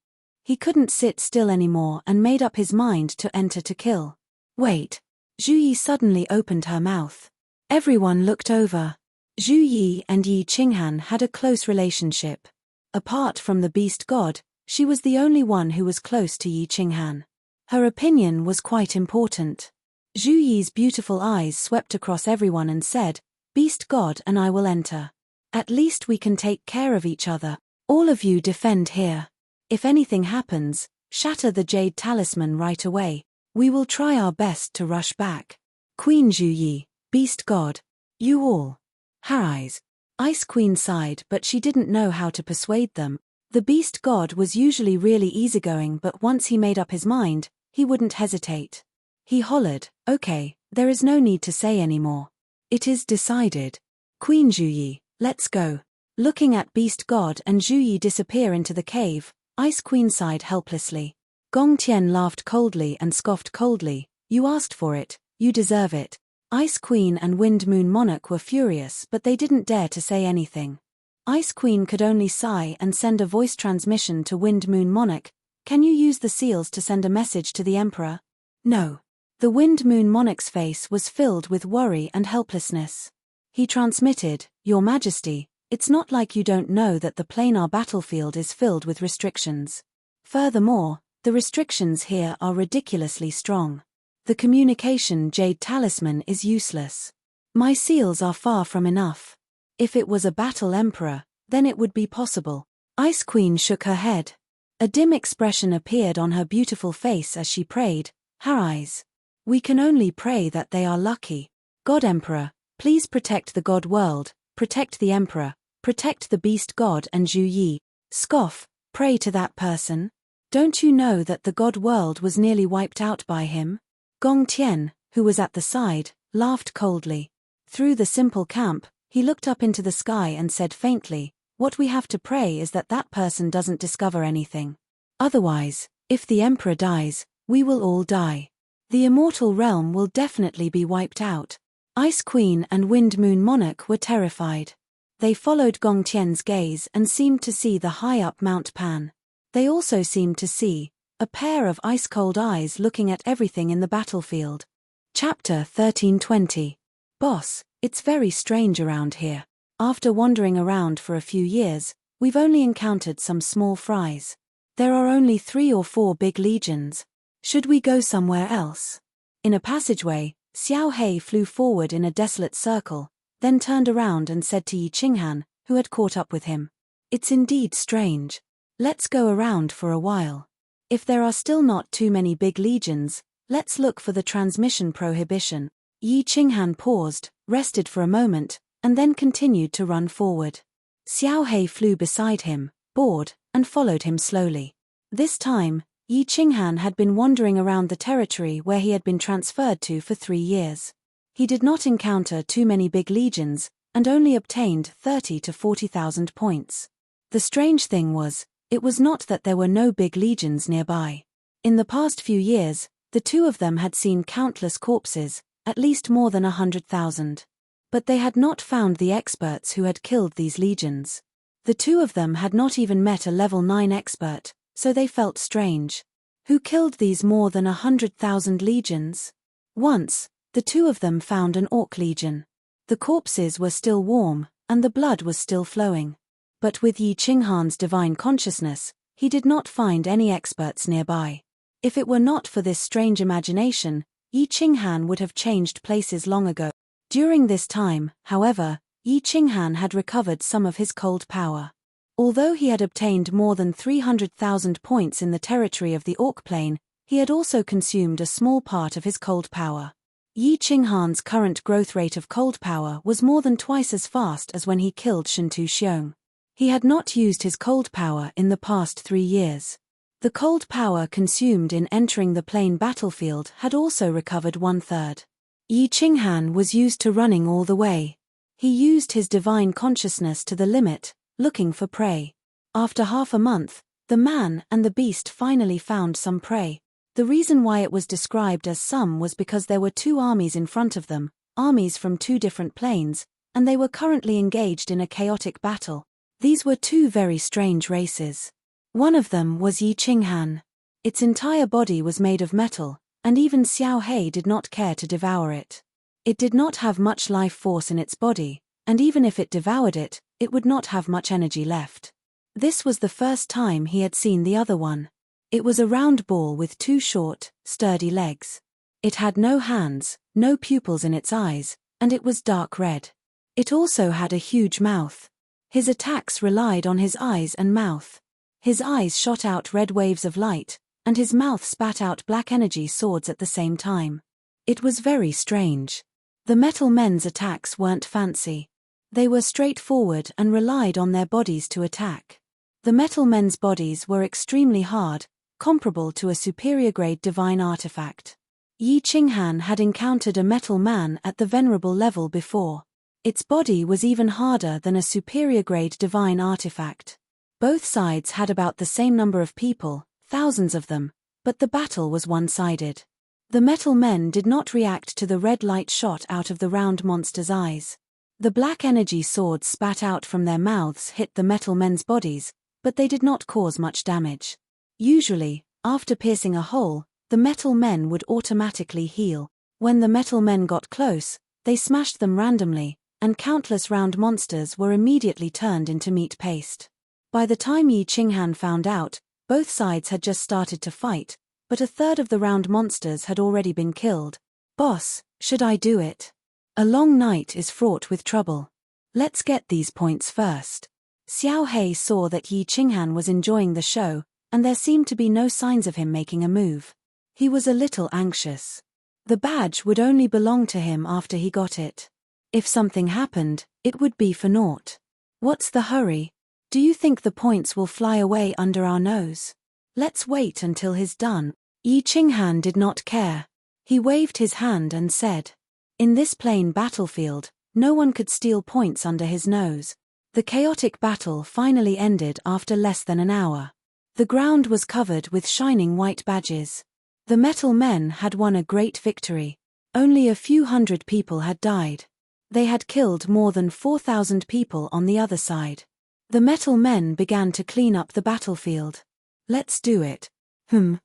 Speaker 1: He couldn't sit still anymore and made up his mind to enter to kill. Wait. Zhu Yi suddenly opened her mouth. Everyone looked over. Zhu Yi and Yi Qinghan had a close relationship. Apart from the Beast God, she was the only one who was close to Yi Qinghan. Her opinion was quite important. Zhu Yi's beautiful eyes swept across everyone and said, "Beast God and I will enter. At least we can take care of each other. All of you defend here. If anything happens, shatter the Jade Talisman right away. We will try our best to rush back." Queen Zhu Yi, Beast God. You all. Her eyes. Ice Queen sighed, but she didn't know how to persuade them. The Beast God was usually really easygoing, but once he made up his mind, he wouldn't hesitate. He hollered, "Okay, there is no need to say any more. It is decided. Queen Zhu Yi, let's go." Looking at Beast God and Zhu Yi disappear into the cave, Ice Queen sighed helplessly. Gong Tian laughed coldly and scoffed coldly, "You asked for it, you deserve it." Ice Queen and Wind Moon Monarch were furious, but they didn't dare to say anything. Ice Queen could only sigh and send a voice transmission to Wind Moon Monarch. "Can you use the seals to send a message to the Emperor?" "No." The Wind Moon Monarch's face was filled with worry and helplessness. He transmitted, "Your Majesty, it's not like you don't know that the planar battlefield is filled with restrictions. Furthermore, the restrictions here are ridiculously strong. The communication Jade Talisman is useless. My seals are far from enough. If it was a battle emperor, then it would be possible." Ice Queen shook her head. A dim expression appeared on her beautiful face as she prayed, her eyes. "We can only pray that they are lucky. God Emperor, please protect the God world, protect the Emperor, protect the Beast God and Zhu Yi." Scoff, pray to that person? Don't you know that the God world was nearly wiped out by him? Gong Tian, who was at the side, laughed coldly. Through the simple camp, he looked up into the sky and said faintly, "What we have to pray is that that person doesn't discover anything. Otherwise, if the Emperor dies, we will all die. The immortal realm will definitely be wiped out." Ice Queen and Wind Moon Monarch were terrified. They followed Gong Tian's gaze and seemed to see the high up Mount Pan. They also seemed to see a pair of ice-cold eyes looking at everything in the battlefield. Chapter 1320. Boss, it's very strange around here. After wandering around for a few years, we've only encountered some small fries. There are only 3 or 4 big legions. Should we go somewhere else? In a passageway, Xiao Hei flew forward in a desolate circle, then turned around and said to Yi Qinghan, who had caught up with him, "It's indeed strange. Let's go around for a while. If there are still not too many big legions, let's look for the transmission prohibition." Yi Qinghan paused, rested for a moment, and then continued to run forward. Xiao Hei flew beside him, bored, and followed him slowly. This time, Yi Qinghan had been wandering around the territory where he had been transferred to for 3 years. He did not encounter too many big legions, and only obtained 30 to 40,000 points. The strange thing was, it was not that there were no big legions nearby. In the past few years, the two of them had seen countless corpses, at least more than 100,000. But they had not found the experts who had killed these legions. The two of them had not even met a level 9 expert, so they felt strange. Who killed these more than 100,000 legions? Once, the two of them found an orc legion. The corpses were still warm, and the blood was still flowing. But with Yi Qinghan's divine consciousness, he did not find any experts nearby. If it were not for this strange imagination, Yi Qinghan would have changed places long ago. During this time, however, Yi Qinghan had recovered some of his cold power. Although he had obtained more than 300,000 points in the territory of the Orc Plain, he had also consumed a small part of his cold power. Yi Qinghan's current growth rate of cold power was more than twice as fast as when he killed Shentu Xiong. He had not used his cold power in the past 3 years. The cold power consumed in entering the plain battlefield had also recovered 1/3. Yi Qinghan was used to running all the way. He used his divine consciousness to the limit, looking for prey. After half a month, the man and the beast finally found some prey. The reason why it was described as some was because there were 2 armies in front of them, armies from 2 different planes, and they were currently engaged in a chaotic battle. These were 2 very strange races. One of them was Yi Qinghan. Its entire body was made of metal, and even Xiao Hei did not care to devour it. It did not have much life force in its body, and even if it devoured it, it would not have much energy left. This was the first time he had seen the other one. It was a round ball with 2 short, sturdy legs. It had no hands, no pupils in its eyes, and it was dark red. It also had a huge mouth. His attacks relied on his eyes and mouth. His eyes shot out red waves of light, and his mouth spat out black energy swords at the same time. It was very strange. The metal men's attacks weren't fancy. They were straightforward and relied on their bodies to attack. The metal men's bodies were extremely hard, comparable to a superior-grade divine artifact. Yi Qinghan had encountered a metal man at the venerable level before. Its body was even harder than a superior-grade divine artifact. Both sides had about the same number of people, thousands of them, but the battle was one-sided. The metal men did not react to the red light shot out of the round monster's eyes. The black energy swords spat out from their mouths hit the metal men's bodies, but they did not cause much damage. Usually, after piercing a hole, the metal men would automatically heal. When the metal men got close, they smashed them randomly, and countless round monsters were immediately turned into meat paste. By the time Yi Qinghan found out, both sides had just started to fight, but 1/3 of the round monsters had already been killed. Boss, should I do it? A long night is fraught with trouble. Let's get these points first. Xiao Hei saw that Yi Qinghan was enjoying the show, and there seemed to be no signs of him making a move. He was a little anxious. The badge would only belong to him after he got it. If something happened, it would be for naught. What's the hurry? Do you think the points will fly away under our nose? Let's wait until he's done. Yi Qinghan did not care. He waved his hand and said, "In this plain battlefield, no one could steal points under his nose." The chaotic battle finally ended after less than an hour. The ground was covered with shining white badges. The metal men had won a great victory. Only a few hundred people had died. They had killed more than 4,000 people on the other side. The metal men began to clean up the battlefield. Let's do it.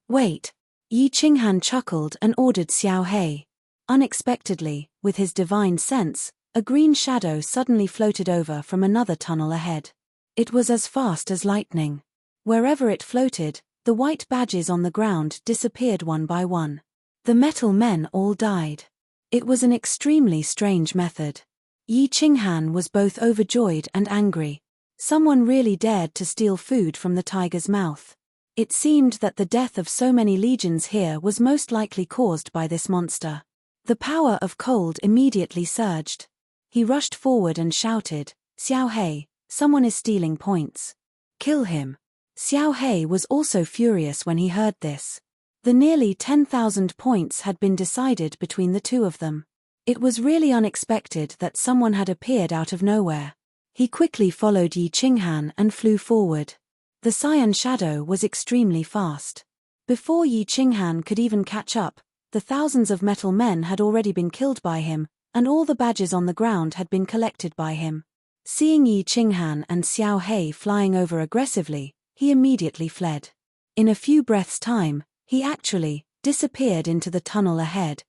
Speaker 1: Wait. Yi Qinghan chuckled and ordered Xiao Hei. Unexpectedly, with his divine sense, a green shadow suddenly floated over from another tunnel ahead. It was as fast as lightning. Wherever it floated, the white badges on the ground disappeared one by one. The metal men all died. It was an extremely strange method. Yi Qinghan was both overjoyed and angry. Someone really dared to steal food from the tiger's mouth. It seemed that the death of so many legions here was most likely caused by this monster. The power of cold immediately surged. He rushed forward and shouted, "Xiao Hei, someone is stealing points. Kill him." Xiao Hei was also furious when he heard this. The nearly 10,000 points had been decided between the 2 of them. It was really unexpected that someone had appeared out of nowhere. He quickly followed Yi Qinghan and flew forward. The cyan shadow was extremely fast. Before Yi Qinghan could even catch up, the thousands of metal men had already been killed by him, and all the badges on the ground had been collected by him. Seeing Yi Qinghan and Xiao Hei flying over aggressively, he immediately fled. In a few breaths' time, he actually disappeared into the tunnel ahead.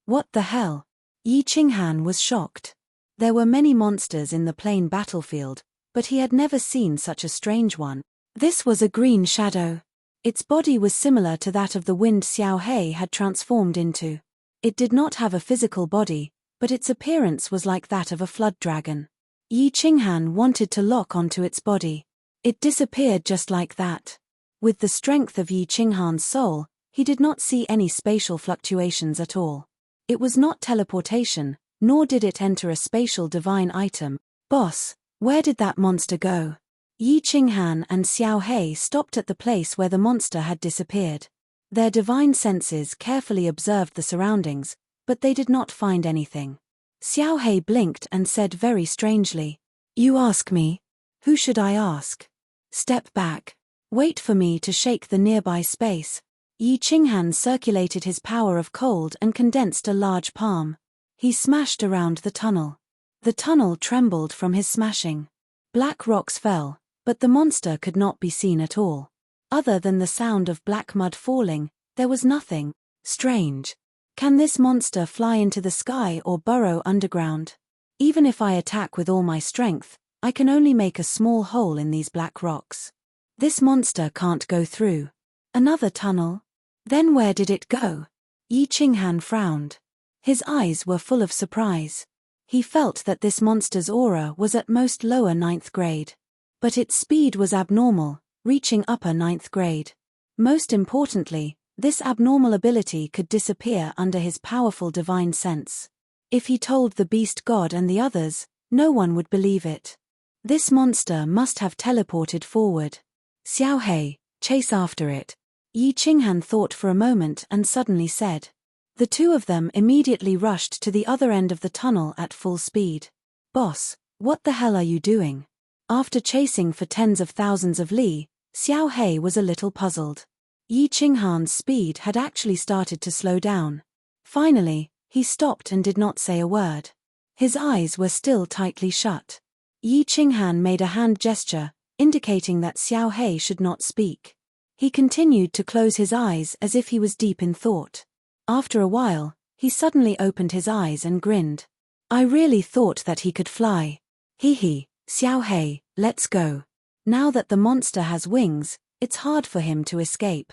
Speaker 1: What the hell? Yi Qinghan was shocked. There were many monsters in the plain battlefield, but he had never seen such a strange one. This was a green shadow. Its body was similar to that of the wind Xiao Hei had transformed into. It did not have a physical body, but its appearance was like that of a flood dragon. Yi Qinghan wanted to lock onto its body. It disappeared just like that. With the strength of Yi Qinghan's soul, he did not see any spatial fluctuations at all. It was not teleportation, nor did it enter a spatial divine item. Boss, where did that monster go? Yi Qinghan and Xiao Hei stopped at the place where the monster had disappeared. Their divine senses carefully observed the surroundings, but they did not find anything. Xiao Hei blinked and said very strangely, "You ask me? Who should I ask? Step back. Wait for me to shake the nearby space." Yi Qinghan circulated his power of cold and condensed a large palm. He smashed around the tunnel. The tunnel trembled from his smashing. Black rocks fell, but the monster could not be seen at all. Other than the sound of black mud falling, there was nothing. Strange. Can this monster fly into the sky or burrow underground? Even if I attack with all my strength, I can only make a small hole in these black rocks. This monster can't go through. Another tunnel? Then where did it go? Yi Qinghan frowned. His eyes were full of surprise. He felt that this monster's aura was at most lower 9th grade. But its speed was abnormal, reaching upper 9th grade. Most importantly, this abnormal ability could disappear under his powerful divine sense. If he told the beast god and the others, no one would believe it. This monster must have teleported forward. Xiao Hei, chase after it. Yi Qinghan thought for a moment and suddenly said. The two of them immediately rushed to the other end of the tunnel at full speed. Boss, what the hell are you doing? After chasing for tens of thousands of li, Xiao Hei was a little puzzled. Yi Qinghan's speed had actually started to slow down. Finally, he stopped and did not say a word. His eyes were still tightly shut. Yi Qinghan made a hand gesture, indicating that Xiao Hei should not speak. He continued to close his eyes as if he was deep in thought. After a while, he suddenly opened his eyes and grinned. I really thought that he could fly. Hee, Xiao Hei, let's go. Now that the monster has wings, it's hard for him to escape.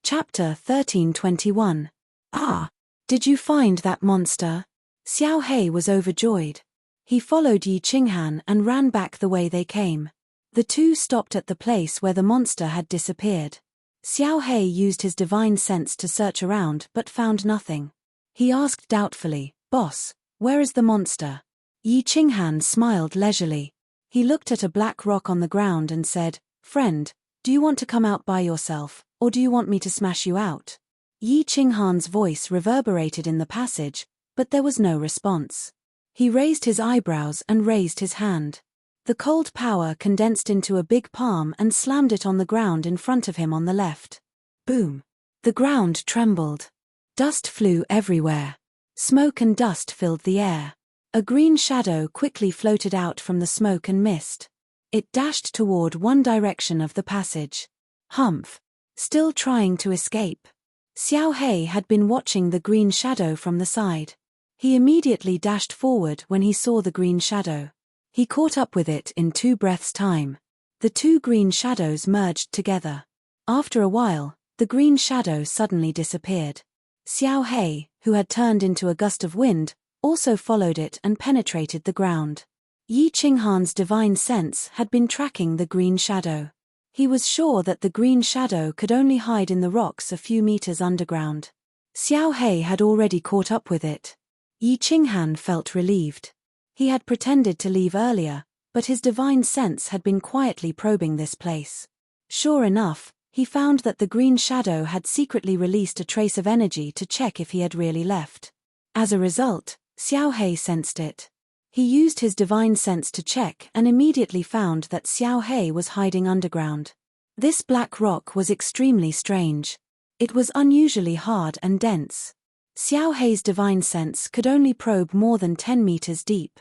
Speaker 1: Chapter 1321. Ah! Did you find that monster? Xiao Hei was overjoyed. He followed Yi Qinghan and ran back the way they came. The two stopped at the place where the monster had disappeared. Xiao Hei used his divine sense to search around but found nothing. He asked doubtfully, Boss, where is the monster? Yi Qinghan smiled leisurely. He looked at a black rock on the ground and said, Friend, do you want to come out by yourself, or do you want me to smash you out? Yi Qinghan's voice reverberated in the passage, but there was no response. He raised his eyebrows and raised his hand. The cold power condensed into a big palm and slammed it on the ground in front of him on the left. Boom! The ground trembled. Dust flew everywhere. Smoke and dust filled the air. A green shadow quickly floated out from the smoke and mist. It dashed toward one direction of the passage. Humph! Still trying to escape. Xiao Hei had been watching the green shadow from the side. He immediately dashed forward when he saw the green shadow. He caught up with it in 2 breaths' time. The 2 green shadows merged together. After a while, the green shadow suddenly disappeared. Xiao Hei, who had turned into a gust of wind, also followed it and penetrated the ground. Yi Qinghan's divine sense had been tracking the green shadow. He was sure that the green shadow could only hide in the rocks a few meters underground. Xiao Hei had already caught up with it. Yi Qinghan felt relieved. He had pretended to leave earlier, but his divine sense had been quietly probing this place. Sure enough, he found that the green shadow had secretly released a trace of energy to check if he had really left. As a result, Xiao Hei sensed it. He used his divine sense to check and immediately found that Xiao Hei was hiding underground. This black rock was extremely strange. It was unusually hard and dense. Xiao Hei's divine sense could only probe more than 10 meters deep.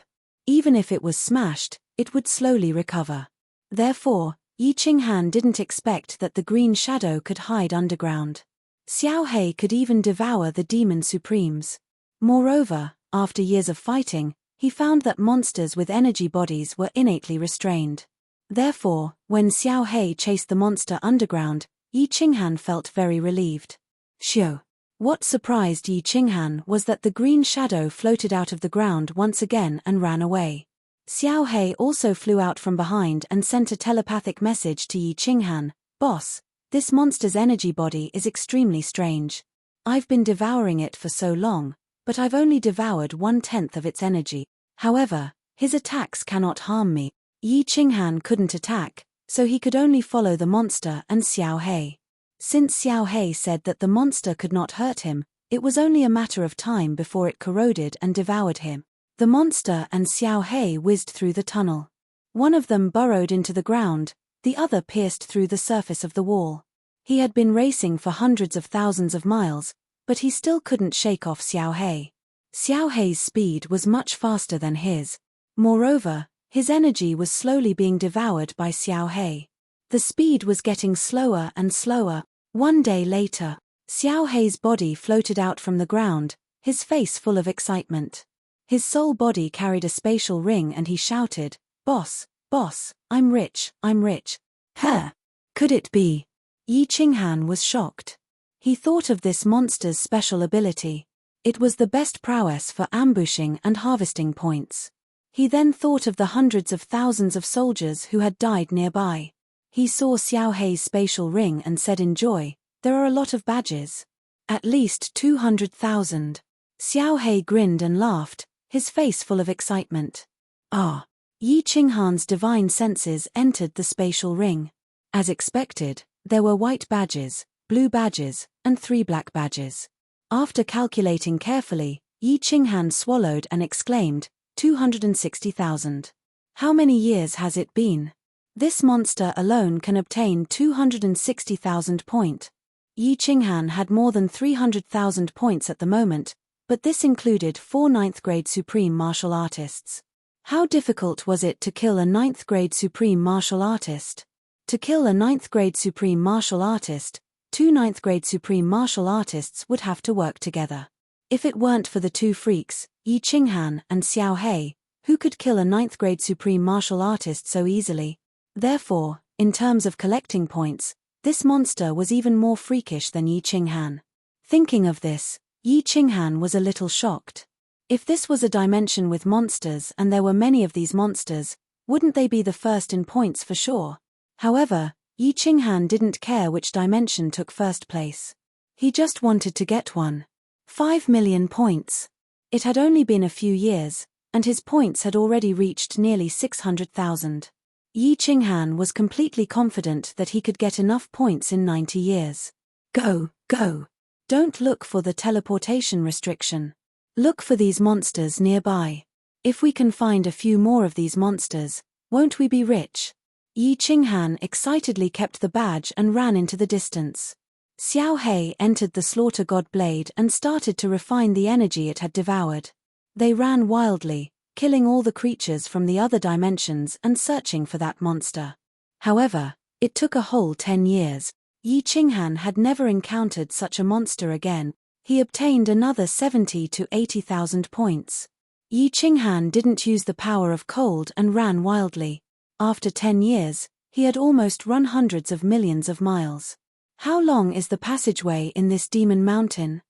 Speaker 1: Even if it was smashed, it would slowly recover. Therefore, Yi Qinghan didn't expect that the green shadow could hide underground. Xiao Hei could even devour the demon supremes. Moreover, after years of fighting, he found that monsters with energy bodies were innately restrained. Therefore, when Xiao Hei chased the monster underground, Yi Qinghan felt very relieved. Shoo! What surprised Yi Qinghan was that the green shadow floated out of the ground once again and ran away. Xiao Hei also flew out from behind and sent a telepathic message to Yi Qinghan, Boss, this monster's energy body is extremely strange. I've been devouring it for so long, but I've only devoured 1/10 of its energy. However, his attacks cannot harm me. Yi Qinghan couldn't attack, so he could only follow the monster and Xiao He. Since Xiao He said that the monster could not hurt him, it was only a matter of time before it corroded and devoured him. The monster and Xiao He whizzed through the tunnel. One of them burrowed into the ground, the other pierced through the surface of the wall. He had been racing for hundreds of thousands of miles, but he still couldn't shake off Xiao He. Xiao He's speed was much faster than his. Moreover, his energy was slowly being devoured by Xiao He. The speed was getting slower and slower. One day later, Xiao He's body floated out from the ground, his face full of excitement. His soul body carried a spatial ring and he shouted, "Boss, boss, I'm rich, I'm rich." Huh? Could it be? Yi Qinghan was shocked. He thought of this monster's special ability. It was the best prowess for ambushing and harvesting points. He then thought of the hundreds of thousands of soldiers who had died nearby. He saw Xiao He's spatial ring and said in joy, "There are a lot of badges. At least 200,000. Xiao He grinned and laughed, his face full of excitement. Ah! Yi Qinghan's divine senses entered the spatial ring. As expected, there were white badges, blue badges, and 3 black badges. After calculating carefully, Yi Qinghan swallowed and exclaimed, 260,000. How many years has it been? This monster alone can obtain 260,000 points. Yi Qinghan had more than 300,000 points at the moment, but this included 4 9th-grade supreme martial artists. How difficult was it to kill a 9th-grade supreme martial artist? To kill a 9th-grade supreme martial artist, 2 9th-grade supreme martial artists would have to work together. If it weren't for the 2 freaks, Yi Qinghan and Xiao He, who could kill a 9th-grade supreme martial artist so easily? Therefore, in terms of collecting points, this monster was even more freakish than Yi Qinghan. Thinking of this, Yi Qinghan was a little shocked. If this was a dimension with monsters and there were many of these monsters, wouldn't they be the first in points for sure? However, Yi Qinghan didn't care which dimension took first place. He just wanted to get one. 5 million points. It had only been a few years, and his points had already reached nearly 600,000. Yi Qinghan was completely confident that he could get enough points in 90 years. Go, go. Don't look for the teleportation restriction. Look for these monsters nearby. If we can find a few more of these monsters, won't we be rich? Yi Qinghan excitedly kept the badge and ran into the distance. Xiao He entered the slaughter god blade and started to refine the energy it had devoured. They ran wildly, killing all the creatures from the other dimensions and searching for that monster. However, it took a whole 10 years. Yi Qinghan had never encountered such a monster again. He obtained another 70 to 80,000 points. Yi Qinghan didn't use the power of cold and ran wildly. After 10 years, he had almost run hundreds of millions of miles. How long is the passageway in this demon mountain?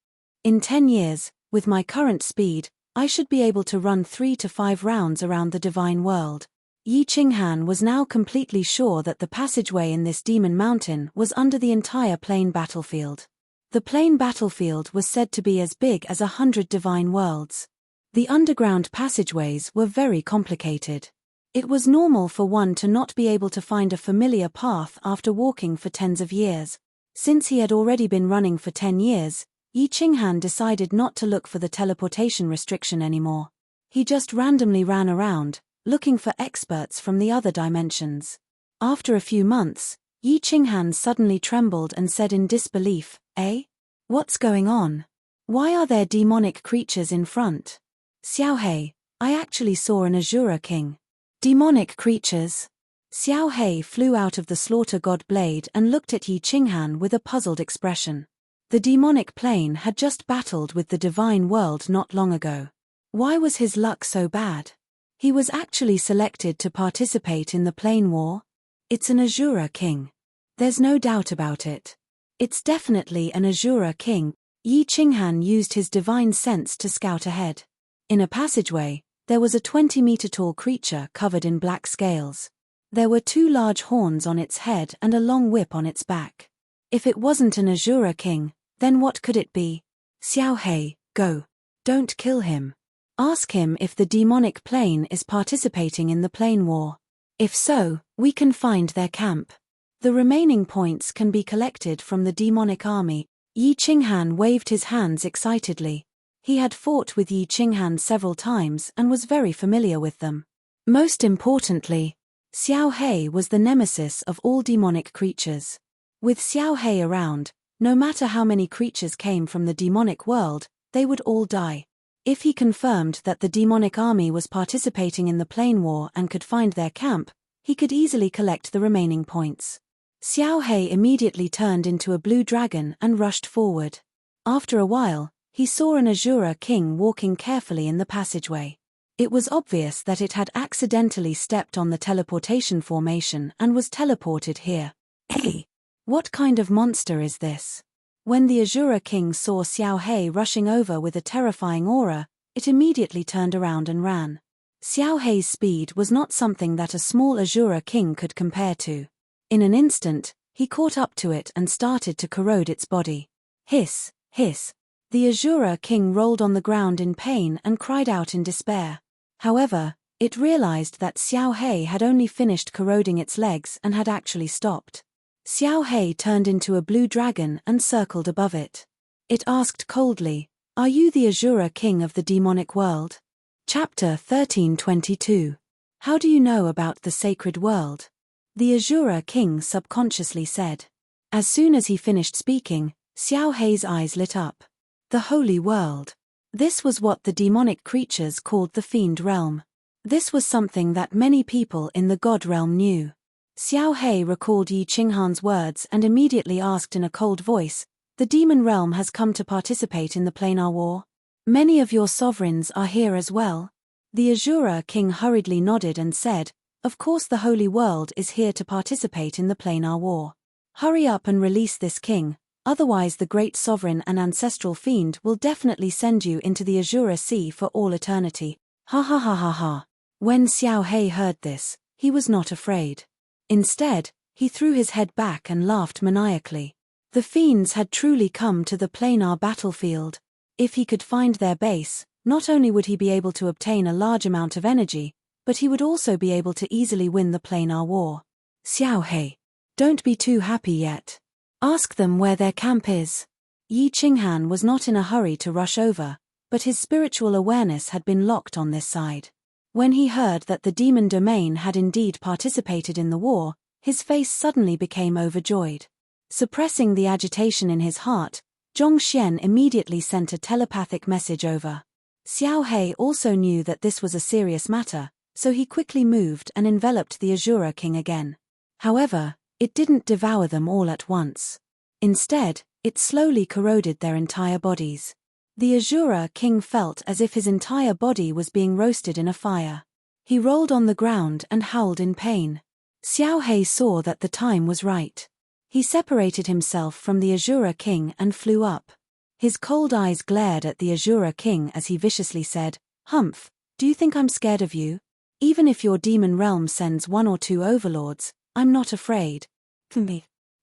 Speaker 1: In 10 years, with my current speed, I should be able to run 3 to 5 rounds around the divine world. Yi Qinghan was now completely sure that the passageway in this demon mountain was under the entire plain battlefield. The plain battlefield was said to be as big as 100 divine worlds. The underground passageways were very complicated. It was normal for one to not be able to find a familiar path after walking for tens of years. Since he had already been running for 10 years, Yi Qinghan decided not to look for the teleportation restriction anymore. He just randomly ran around, looking for experts from the other dimensions. After a few months, Yi Qinghan suddenly trembled and said in disbelief, "Eh? What's going on? Why are there demonic creatures in front?" "Xiao He, I actually saw an Azura king." "Demonic creatures?" Xiao He flew out of the slaughter god blade and looked at Yi Qinghan with a puzzled expression. The demonic plane had just battled with the divine world not long ago. Why was his luck so bad? He was actually selected to participate in the plane war? It's an Azura king. There's no doubt about it. It's definitely an Azura king. Yi Qinghan used his divine sense to scout ahead. In a passageway, there was a 20-meter-tall creature covered in black scales. There were 2 large horns on its head and a long whip on its back. If it wasn't an Azura king, then what could it be? "Xiao He, go. Don't kill him. Ask him if the demonic plane is participating in the plane war. If so, we can find their camp. The remaining points can be collected from the demonic army. Yi Qinghan waved his hands excitedly. He had fought with Yi Qinghan several times and was very familiar with them. Most importantly, Xiao He was the nemesis of all demonic creatures. With Xiao He around, no matter how many creatures came from the demonic world, they would all die. If he confirmed that the demonic army was participating in the plane war and could find their camp, he could easily collect the remaining points. Xiao He immediately turned into a blue dragon and rushed forward. After a while, he saw an Azura king walking carefully in the passageway. It was obvious that it had accidentally stepped on the teleportation formation and was teleported here. Hey! What kind of monster is this? When the Azura king saw Xiao He rushing over with a terrifying aura, it immediately turned around and ran. Xiao He's speed was not something that a small Azura king could compare to. In an instant, he caught up to it and started to corrode its body. Hiss, hiss. The Azura king rolled on the ground in pain and cried out in despair. However, it realized that Xiao He had only finished corroding its legs and had actually stopped. Xiao He turned into a blue dragon and circled above it. It asked coldly, "Are you the Azura king of the demonic world?" Chapter 13:22. How do you know about the sacred world? The Azura king subconsciously said. As soon as he finished speaking, Xiao He's eyes lit up. The holy world. This was what the demonic creatures called the fiend realm. This was something that many people in the god realm knew. Xiao He recalled Yi Qinghan's words and immediately asked in a cold voice, "The demon realm has come to participate in the planar war? Many of your sovereigns are here as well?" The Azura king hurriedly nodded and said, "Of course the holy world is here to participate in the planar war. Hurry up and release this king, otherwise the great sovereign and ancestral fiend will definitely send you into the Azura Sea for all eternity." Ha ha ha ha ha. When Xiao He heard this, he was not afraid. Instead, he threw his head back and laughed maniacally. The fiends had truly come to the planar battlefield. If he could find their base, not only would he be able to obtain a large amount of energy, but he would also be able to easily win the planar war. Xiao He, don't be too happy yet. Ask them where their camp is. Yi Qinghan was not in a hurry to rush over, but his spiritual awareness had been locked on this side. When he heard that the demon domain had indeed participated in the war, his face suddenly became overjoyed. Suppressing the agitation in his heart, Zhongxian immediately sent a telepathic message over. Xiao He also knew that this was a serious matter, so he quickly moved and enveloped the Azura king again. However, it didn't devour them all at once. Instead, it slowly corroded their entire bodies. The Azura king felt as if his entire body was being roasted in a fire. He rolled on the ground and howled in pain. Xiao He saw that the time was right. He separated himself from the Azura king and flew up. His cold eyes glared at the Azura king as he viciously said, "Humph, do you think I'm scared of you? Even if your demon realm sends 1 or 2 overlords, I'm not afraid."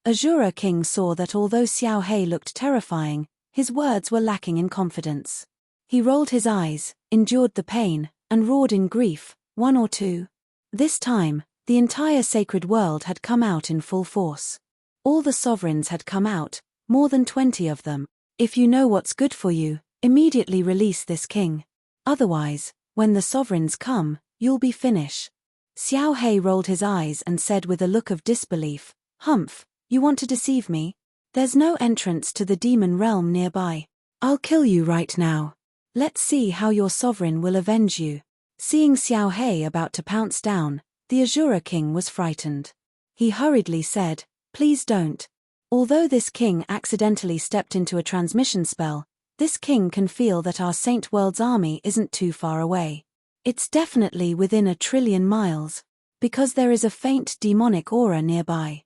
Speaker 1: Azura king saw that although Xiao He looked terrifying, his words were lacking in confidence. He rolled his eyes, endured the pain, and roared in grief, 1 or 2. This time, the entire sacred world had come out in full force. All the sovereigns had come out, more than 20 of them. If you know what's good for you, immediately release this king. Otherwise, when the sovereigns come, you'll be finished. Xiao He rolled his eyes and said with a look of disbelief, "Humph, you want to deceive me? There's no entrance to the demon realm nearby. I'll kill you right now. Let's see how your sovereign will avenge you." Seeing Xiao He about to pounce down, the Azura king was frightened. He hurriedly said, "Please don't. Although this king accidentally stepped into a transmission spell, this king can feel that our Saint World's army isn't too far away. It's definitely within 1,000,000,000,000 miles, because there is a faint demonic aura nearby.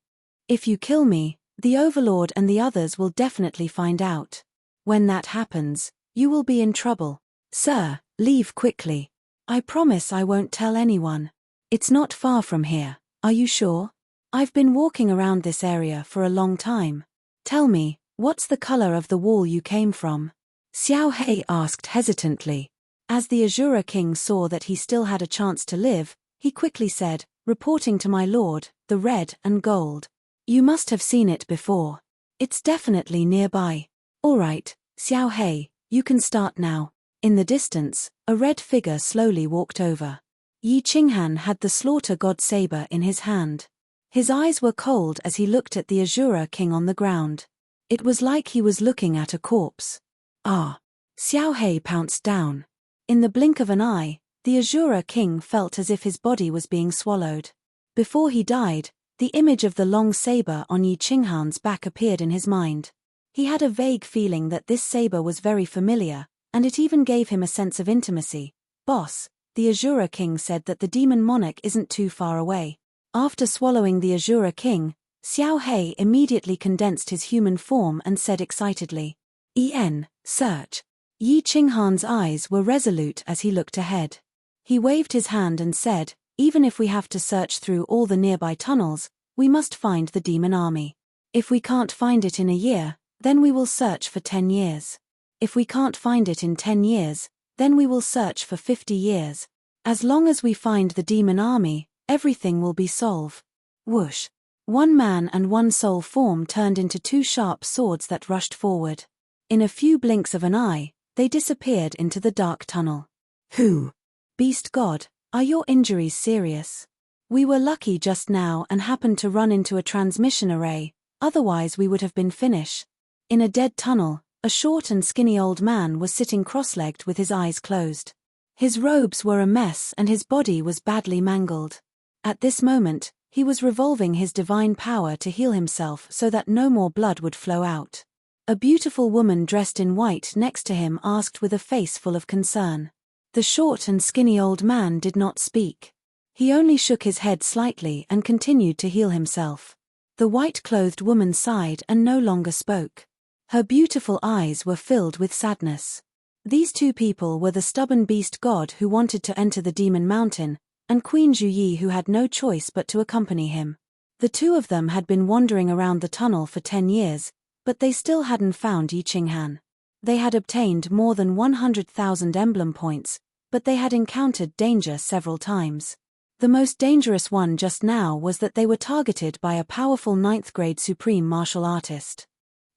Speaker 1: If you kill me, the Overlord and the others will definitely find out. When that happens, you will be in trouble. Sir, leave quickly. I promise I won't tell anyone. It's not far from here, are you sure? I've been walking around this area for a long time. Tell me, what's the color of the wall you came from?" Xiao He asked hesitantly. As the Azura king saw that he still had a chance to live, he quickly said, "Reporting to my lord, the red and gold. You must have seen it before. It's definitely nearby." "All right, Xiao He, you can start now." In the distance, a red figure slowly walked over. Yi Qinghan had the slaughter god saber in his hand. His eyes were cold as he looked at the Azura king on the ground. It was like he was looking at a corpse. "Ah!" Xiao He pounced down. In the blink of an eye, the Azura king felt as if his body was being swallowed. Before he died, the image of the long saber on Yi Qinghan's back appeared in his mind. He had a vague feeling that this saber was very familiar, and it even gave him a sense of intimacy. "Boss," the Azura king said that the demon monarch isn't too far away. After swallowing the Azura king, Xiao He immediately condensed his human form and said excitedly, Search." Yi Qinghan's eyes were resolute as he looked ahead. He waved his hand and said, "Even if we have to search through all the nearby tunnels, we must find the demon army. If we can't find it in a year, then we will search for 10 years. If we can't find it in 10 years, then we will search for 50 years. As long as we find the demon army, everything will be solved." Whoosh! One man and one soul form turned into two sharp swords that rushed forward. In a few blinks of an eye, they disappeared into the dark tunnel. "Who? Beast God, are your injuries serious? We were lucky just now and happened to run into a transmission array, otherwise we would have been finished." In a dead tunnel, a short and skinny old man was sitting cross-legged with his eyes closed. His robes were a mess and his body was badly mangled. At this moment, he was revolving his divine power to heal himself so that no more blood would flow out. A beautiful woman dressed in white next to him asked with a face full of concern. The short and skinny old man did not speak. He only shook his head slightly and continued to heal himself. The white-clothed woman sighed and no longer spoke. Her beautiful eyes were filled with sadness. These two people were the stubborn beast god who wanted to enter the demon mountain, and Queen Zhuyi who had no choice but to accompany him. The two of them had been wandering around the tunnel for 10 years, but they still hadn't found Yi Qinghan. They had obtained more than 100,000 emblem points, but they had encountered danger several times. The most dangerous one just now was that they were targeted by a powerful 9th-grade supreme martial artist.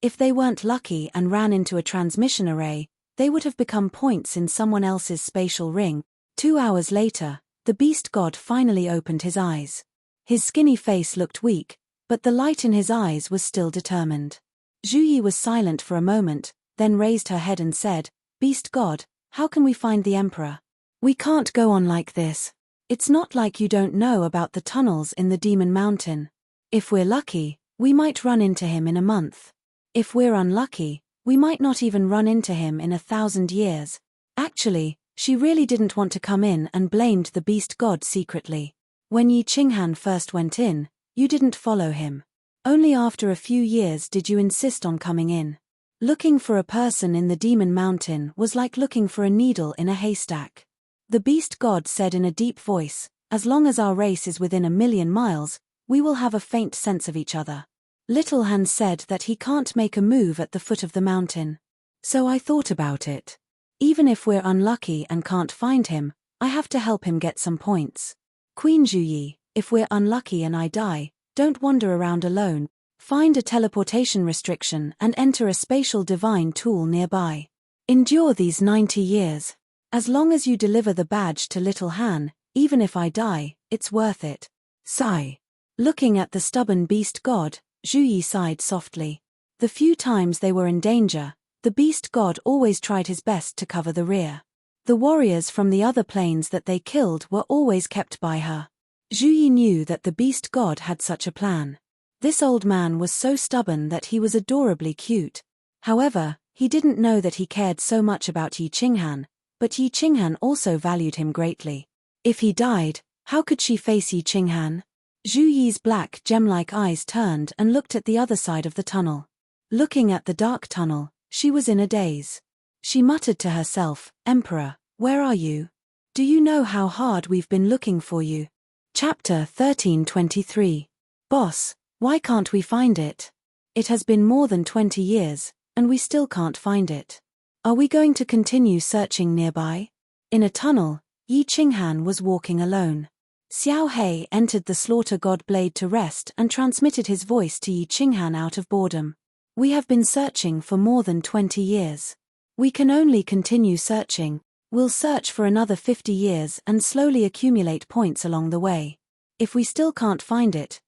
Speaker 1: If they weren't lucky and ran into a transmission array, they would have become points in someone else's spatial ring. 2 hours later, the beast god finally opened his eyes. His skinny face looked weak, but the light in his eyes was still determined. Zhuyi was silent for a moment, then raised her head and said, "Beast God, how can we find the Emperor? We can't go on like this. It's not like you don't know about the tunnels in the Demon Mountain. If we're lucky, we might run into him in a month. If we're unlucky, we might not even run into him in 1,000 years." Actually, she really didn't want to come in and blamed the Beast God secretly. When Yi Qinghan first went in, you didn't follow him. Only after a few years did you insist on coming in. Looking for a person in the Demon Mountain was like looking for a needle in a haystack. The Beast God said in a deep voice, "As long as our race is within 1,000,000 miles, we will have a faint sense of each other." Little Han said that he can't make a move at the foot of the mountain. "So I thought about it. Even if we're unlucky and can't find him, I have to help him get some points. Queen Zhuyi, if we're unlucky and I die, don't wander around alone. Find a teleportation restriction and enter a spatial divine tool nearby. Endure these 90 years. As long as you deliver the badge to Little Han, even if I die, it's worth it." Sigh. Looking at the stubborn beast god, Zhuyi sighed softly. The few times they were in danger, the beast god always tried his best to cover the rear. The warriors from the other planes that they killed were always kept by her. Zhuyi knew that the beast god had such a plan. This old man was so stubborn that he was adorably cute. However, he didn't know that he cared so much about Yi Qinghan, but Yi Qinghan also valued him greatly. If he died, how could she face Yi Qinghan? Zhuyi's black gem-like eyes turned and looked at the other side of the tunnel. Looking at the dark tunnel, she was in a daze. She muttered to herself, "Emperor, where are you? Do you know how hard we've been looking for you?" Chapter 1323. Boss, why can't we find it? It has been more than 20 years, and we still can't find it. Are we going to continue searching nearby? In a tunnel, Yi Qinghan was walking alone. Xiao He entered the slaughter god blade to rest and transmitted his voice to Yi Qinghan out of boredom. We have been searching for more than 20 years. We can only continue searching. We'll search for another 50 years and slowly accumulate points along the way. If we still can't find it,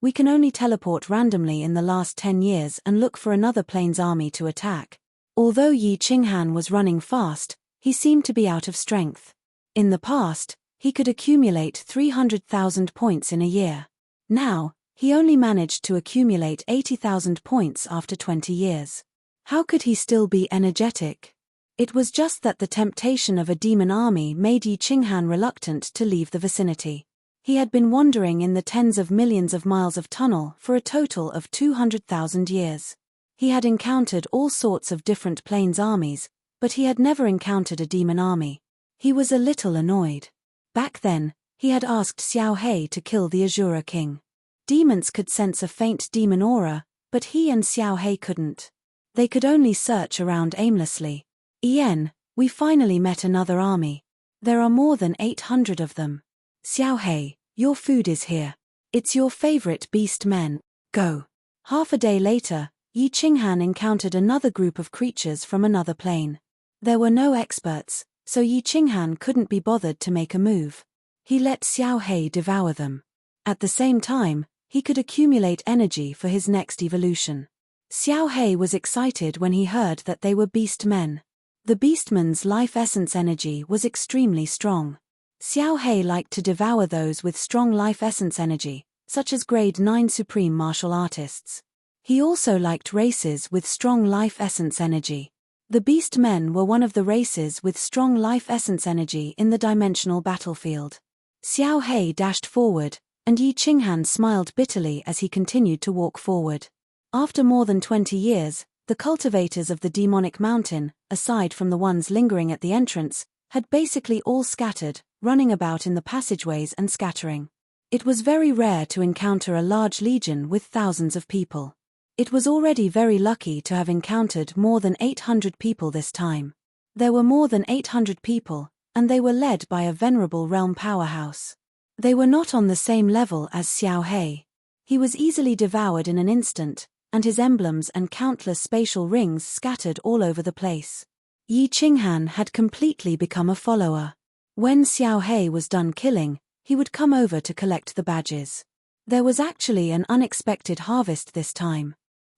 Speaker 1: we can only teleport randomly in the last 10 years and look for another plains army to attack. Although Yi Qinghan was running fast, he seemed to be out of strength. In the past, he could accumulate 300,000 points in a year. Now, he only managed to accumulate 80,000 points after 20 years. How could he still be energetic? It was just that the temptation of a demon army made Yi Qinghan reluctant to leave the vicinity. He had been wandering in the tens of millions of miles of tunnel for a total of 200,000 years. He had encountered all sorts of different plains armies, but he had never encountered a demon army. He was a little annoyed. Back then, he had asked Xiao He to kill the Azura king. Demons could sense a faint demon aura, but he and Xiao He couldn't. They could only search around aimlessly. Ian, we finally met another army. There are more than 800 of them. Xiao He, your food is here. It's your favorite beast men. Go. Half a day later, Yi Qinghan encountered another group of creatures from another plane. There were no experts, so Yi Qinghan couldn't be bothered to make a move. He let Xiao He devour them. At the same time, he could accumulate energy for his next evolution. Xiao He was excited when he heard that they were beast men. The beastman's life essence energy was extremely strong. Xiao He liked to devour those with strong life essence energy, such as grade 9 supreme martial artists. He also liked races with strong life essence energy. The beast men were one of the races with strong life essence energy in the dimensional battlefield. Xiao He dashed forward, and Yi Qinghan smiled bitterly as he continued to walk forward. After more than 20 years, the cultivators of the demonic mountain, aside from the ones lingering at the entrance, had basically all scattered, running about in the passageways and scattering. It was very rare to encounter a large legion with thousands of people. It was already very lucky to have encountered more than 800 people this time. There were more than 800 people, and they were led by a venerable realm powerhouse. They were not on the same level as Xiao He. He was easily devoured in an instant, and his emblems and countless spatial rings scattered all over the place. Yi Qinghan had completely become a follower. When Xiao He was done killing, he would come over to collect the badges. There was actually an unexpected harvest this time.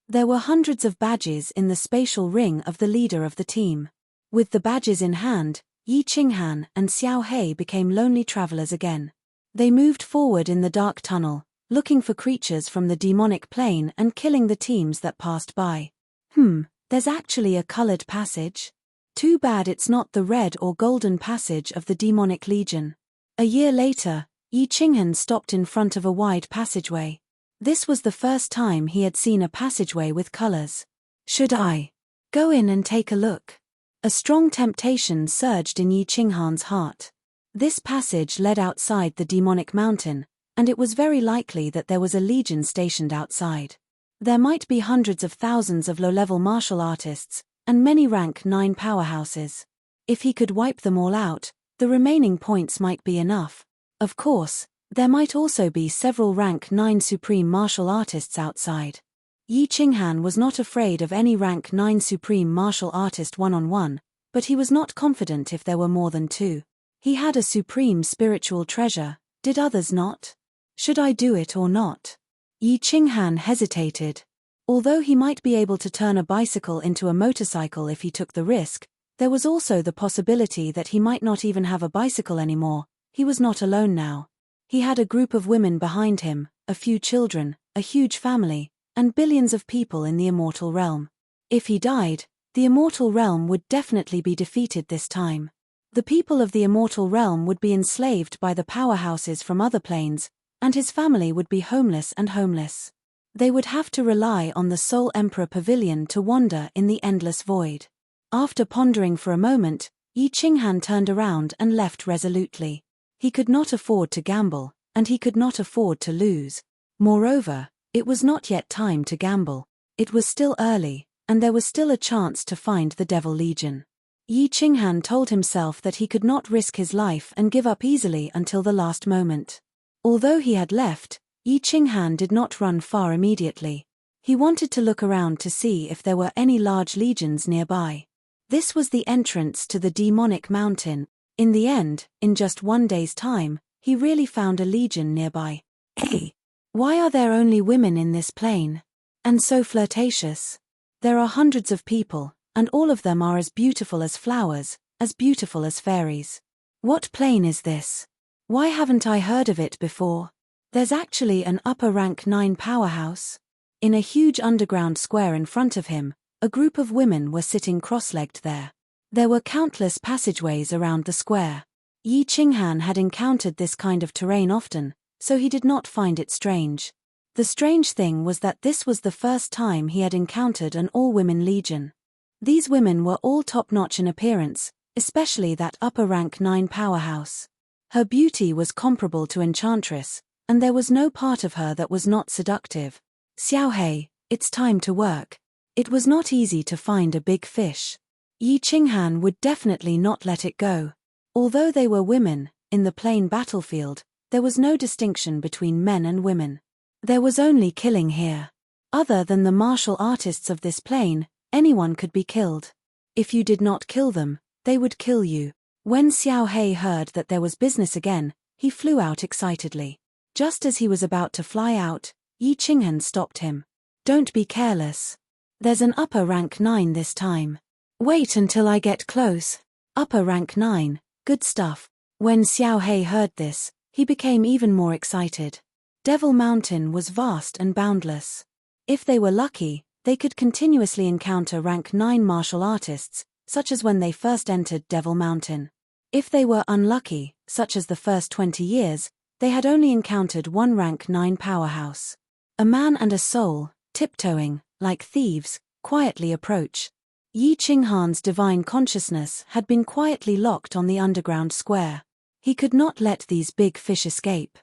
Speaker 1: There were hundreds of badges in the spatial ring of the leader of the team. With the badges in hand, Yi Qinghan and Xiao He became lonely travelers again. They moved forward in the dark tunnel, looking for creatures from the demonic plane and killing the teams that passed by. There's actually a colored passage. Too bad it's not the red or golden passage of the demonic legion. A year later, Yi Qinghan stopped in front of a wide passageway. This was the first time he had seen a passageway with colors. Should I go in and take a look? A strong temptation surged in Yi Qinghan's heart. This passage led outside the demonic mountain, and it was very likely that there was a legion stationed outside. There might be hundreds of thousands of low-level martial artists, and many rank 9 powerhouses. If he could wipe them all out, the remaining points might be enough. Of course, there might also be several rank 9 supreme martial artists outside. Yi Qinghan was not afraid of any rank 9 supreme martial artist one-on-one, but he was not confident if there were more than 2. He had a supreme spiritual treasure, did others not? Should I do it or not? Yi Qinghan hesitated. Although he might be able to turn a bicycle into a motorcycle if he took the risk, there was also the possibility that he might not even have a bicycle anymore. He was not alone now. He had a group of women behind him, a few children, a huge family, and billions of people in the immortal realm. If he died, the immortal realm would definitely be defeated this time. The people of the immortal realm would be enslaved by the powerhouses from other planes, and his family would be homeless and homeless. They would have to rely on the Soul Emperor Pavilion to wander in the endless void. After pondering for a moment, Yi Qinghan turned around and left resolutely. He could not afford to gamble, and he could not afford to lose. Moreover, it was not yet time to gamble. It was still early, and there was still a chance to find the Devil Legion. Yi Qinghan told himself that he could not risk his life and give up easily until the last moment. Although he had left, Yi Qinghan did not run far immediately. He wanted to look around to see if there were any large legions nearby. This was the entrance to the demonic mountain. In the end, in just one day's time, he really found a legion nearby. Hey! Why are there only women in this plain? And so flirtatious. There are hundreds of people, and all of them are as beautiful as flowers, as beautiful as fairies. What plain is this? Why haven't I heard of it before? There's actually an upper rank 9 powerhouse. In a huge underground square in front of him, a group of women were sitting cross-legged there. There were countless passageways around the square. Yi Qinghan had encountered this kind of terrain often, so he did not find it strange. The strange thing was that this was the first time he had encountered an all-women legion. These women were all top-notch in appearance, especially that upper rank 9 powerhouse. Her beauty was comparable to Enchantress, and there was no part of her that was not seductive. Xiaohei, it's time to work. It was not easy to find a big fish. Yi Qinghan would definitely not let it go. Although they were women, in the plain battlefield, there was no distinction between men and women. There was only killing here. Other than the martial artists of this plain, anyone could be killed. If you did not kill them, they would kill you. When Xiaohei heard that there was business again, he flew out excitedly. Just as he was about to fly out, Yi Qinghan stopped him. Don't be careless. There's an upper rank 9 this time. Wait until I get close. Upper rank 9, good stuff. When Xiaohei heard this, he became even more excited. Devil Mountain was vast and boundless. If they were lucky, they could continuously encounter rank 9 martial artists, such as when they first entered Devil Mountain. If they were unlucky, such as the first 20 years, they had only encountered one rank 9 powerhouse. A man and a soul, tiptoeing, like thieves, quietly approach. Yi Qinghan's divine consciousness had been quietly locked on the underground square. He could not let these big fish escape.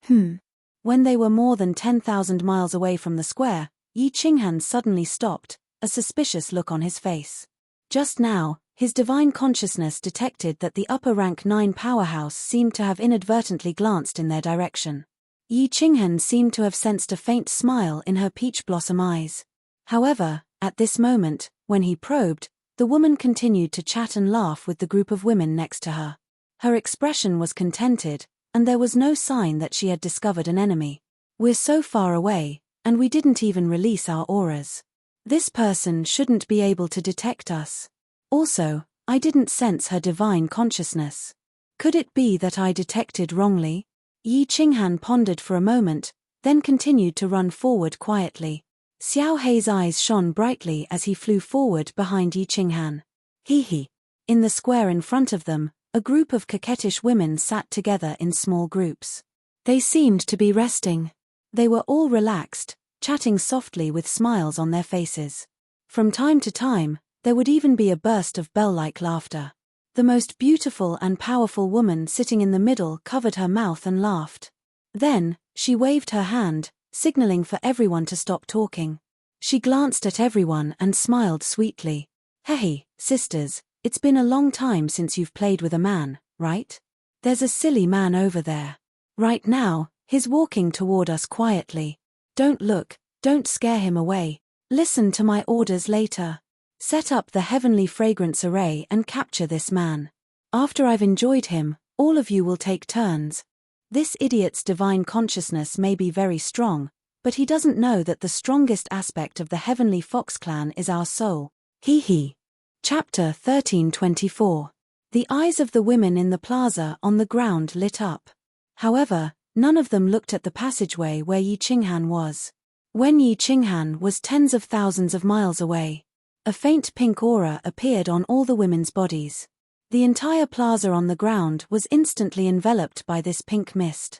Speaker 1: When they were more than 10,000 miles away from the square, Yi Qinghan suddenly stopped, a suspicious look on his face. Just now, his divine consciousness detected that the upper rank 9 powerhouse seemed to have inadvertently glanced in their direction. Yi Qinghan seemed to have sensed a faint smile in her peach blossom eyes. However, at this moment, when he probed, the woman continued to chat and laugh with the group of women next to her. Her expression was contented, and there was no sign that she had discovered an enemy. We're so far away, and we didn't even release our auras. This person shouldn't be able to detect us. Also, I didn't sense her divine consciousness. Could it be that I detected wrongly? Yi Qinghan pondered for a moment, then continued to run forward quietly. Xiaohei's eyes shone brightly as he flew forward behind Yi Qinghan. Hee. In the square in front of them, a group of coquettish women sat together in small groups. They seemed to be resting. They were all relaxed, chatting softly with smiles on their faces. From time to time, there would even be a burst of bell-like laughter. The most beautiful and powerful woman sitting in the middle covered her mouth and laughed. Then, she waved her hand, signaling for everyone to stop talking. She glanced at everyone and smiled sweetly. Hey, sisters, it's been a long time since you've played with a man, right? There's a silly man over there. Right now, he's walking toward us quietly. Don't look, don't scare him away. Listen to my orders later. Set up the heavenly fragrance array and capture this man. After I've enjoyed him, all of you will take turns. This idiot's divine consciousness may be very strong, but he doesn't know that the strongest aspect of the heavenly fox clan is our soul. Hee. Chapter 1324. The eyes of the women in the plaza on the ground lit up. However, none of them looked at the passageway where Yi Qinghan was. When Yi Qinghan was tens of thousands of miles away, a faint pink aura appeared on all the women's bodies. The entire plaza on the ground was instantly enveloped by this pink mist.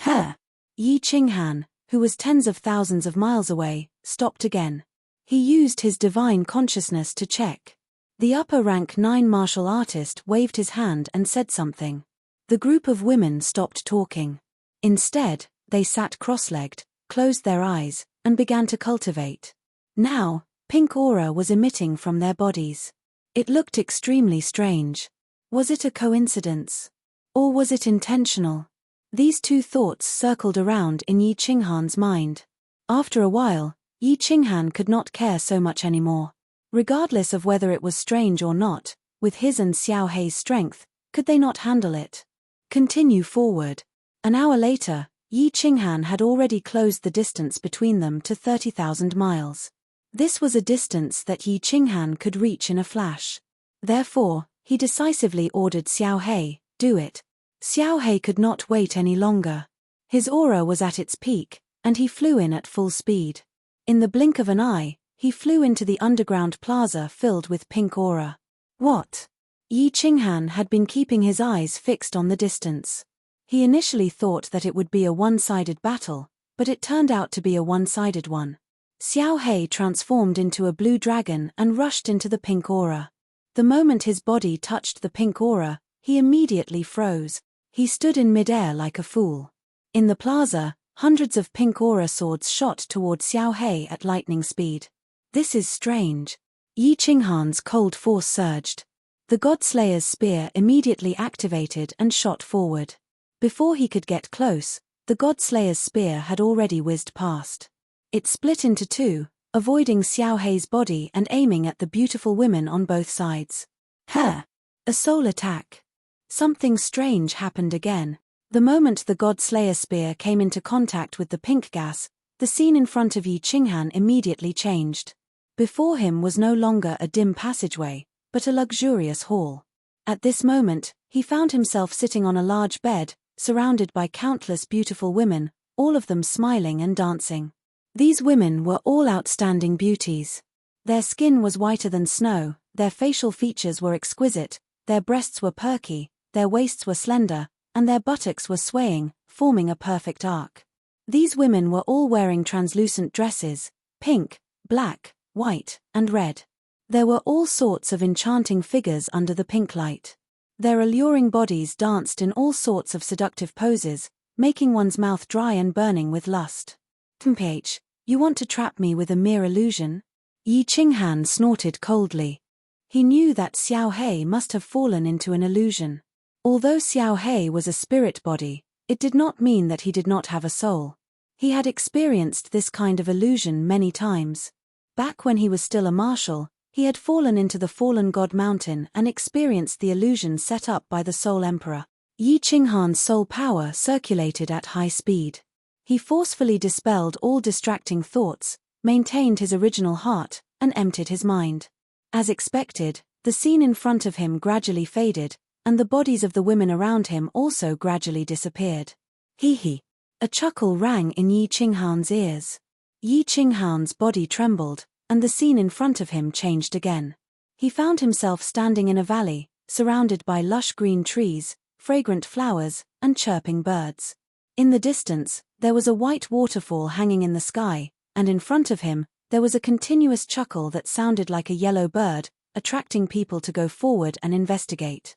Speaker 1: Yi Qinghan, who was tens of thousands of miles away, stopped again. He used his divine consciousness to check. The upper rank 9 martial artist waved his hand and said something. The group of women stopped talking. Instead, they sat cross-legged, closed their eyes, and began to cultivate. Now, Pink aura was emitting from their bodies. It looked extremely strange. Was it a coincidence? Or was it intentional? These two thoughts circled around in Yi Qinghan's mind. After a while, Yi Qinghan could not care so much anymore. Regardless of whether it was strange or not, with his and Xiao Hei's strength, could they not handle it? Continue forward. An hour later, Yi Qinghan had already closed the distance between them to 30,000 miles. This was a distance that Yi Qinghan could reach in a flash. Therefore, he decisively ordered Xiao Hei, do it. Xiao Hei could not wait any longer. His aura was at its peak, and he flew in at full speed. In the blink of an eye, he flew into the underground plaza filled with pink aura. What? Yi Qinghan had been keeping his eyes fixed on the distance. He initially thought that it would be a one-sided battle, but it turned out to be a one-sided one. Xiao Hei transformed into a blue dragon and rushed into the pink aura. The moment his body touched the pink aura, he immediately froze. He stood in midair like a fool. In the plaza, hundreds of pink aura swords shot toward Xiao Hei at lightning speed. This is strange. Yi Qinghan's cold force surged. The Godslayer's spear immediately activated and shot forward. Before he could get close, the Godslayer's spear had already whizzed past. It split into two, avoiding Xiao Hei's body and aiming at the beautiful women on both sides. A soul attack. Something strange happened again. The moment the Godslayer spear came into contact with the pink gas, the scene in front of Yi Qinghan immediately changed. Before him was no longer a dim passageway, but a luxurious hall. At this moment, he found himself sitting on a large bed, surrounded by countless beautiful women, all of them smiling and dancing. These women were all outstanding beauties. Their skin was whiter than snow, their facial features were exquisite, their breasts were perky, their waists were slender, and their buttocks were swaying, forming a perfect arc. These women were all wearing translucent dresses, pink, black, white, and red. There were all sorts of enchanting figures under the pink light. Their alluring bodies danced in all sorts of seductive poses, making one's mouth dry and burning with lust. "Mph, you want to trap me with a mere illusion?" Yi Qinghan snorted coldly. He knew that Xiao Hei must have fallen into an illusion. Although Xiao Hei was a spirit body, it did not mean that he did not have a soul. He had experienced this kind of illusion many times. Back when he was still a marshal, he had fallen into the fallen god mountain and experienced the illusion set up by the Soul Emperor. Yi Qinghan's soul power circulated at high speed. He forcefully dispelled all distracting thoughts, maintained his original heart, and emptied his mind. As expected, the scene in front of him gradually faded, and the bodies of the women around him also gradually disappeared. Hee. A chuckle rang in Yi Qinghan's ears. Yi Qinghan's body trembled, and the scene in front of him changed again. He found himself standing in a valley, surrounded by lush green trees, fragrant flowers, and chirping birds. In the distance, there was a white waterfall hanging in the sky, and in front of him, there was a continuous chuckle that sounded like a yellow bird, attracting people to go forward and investigate.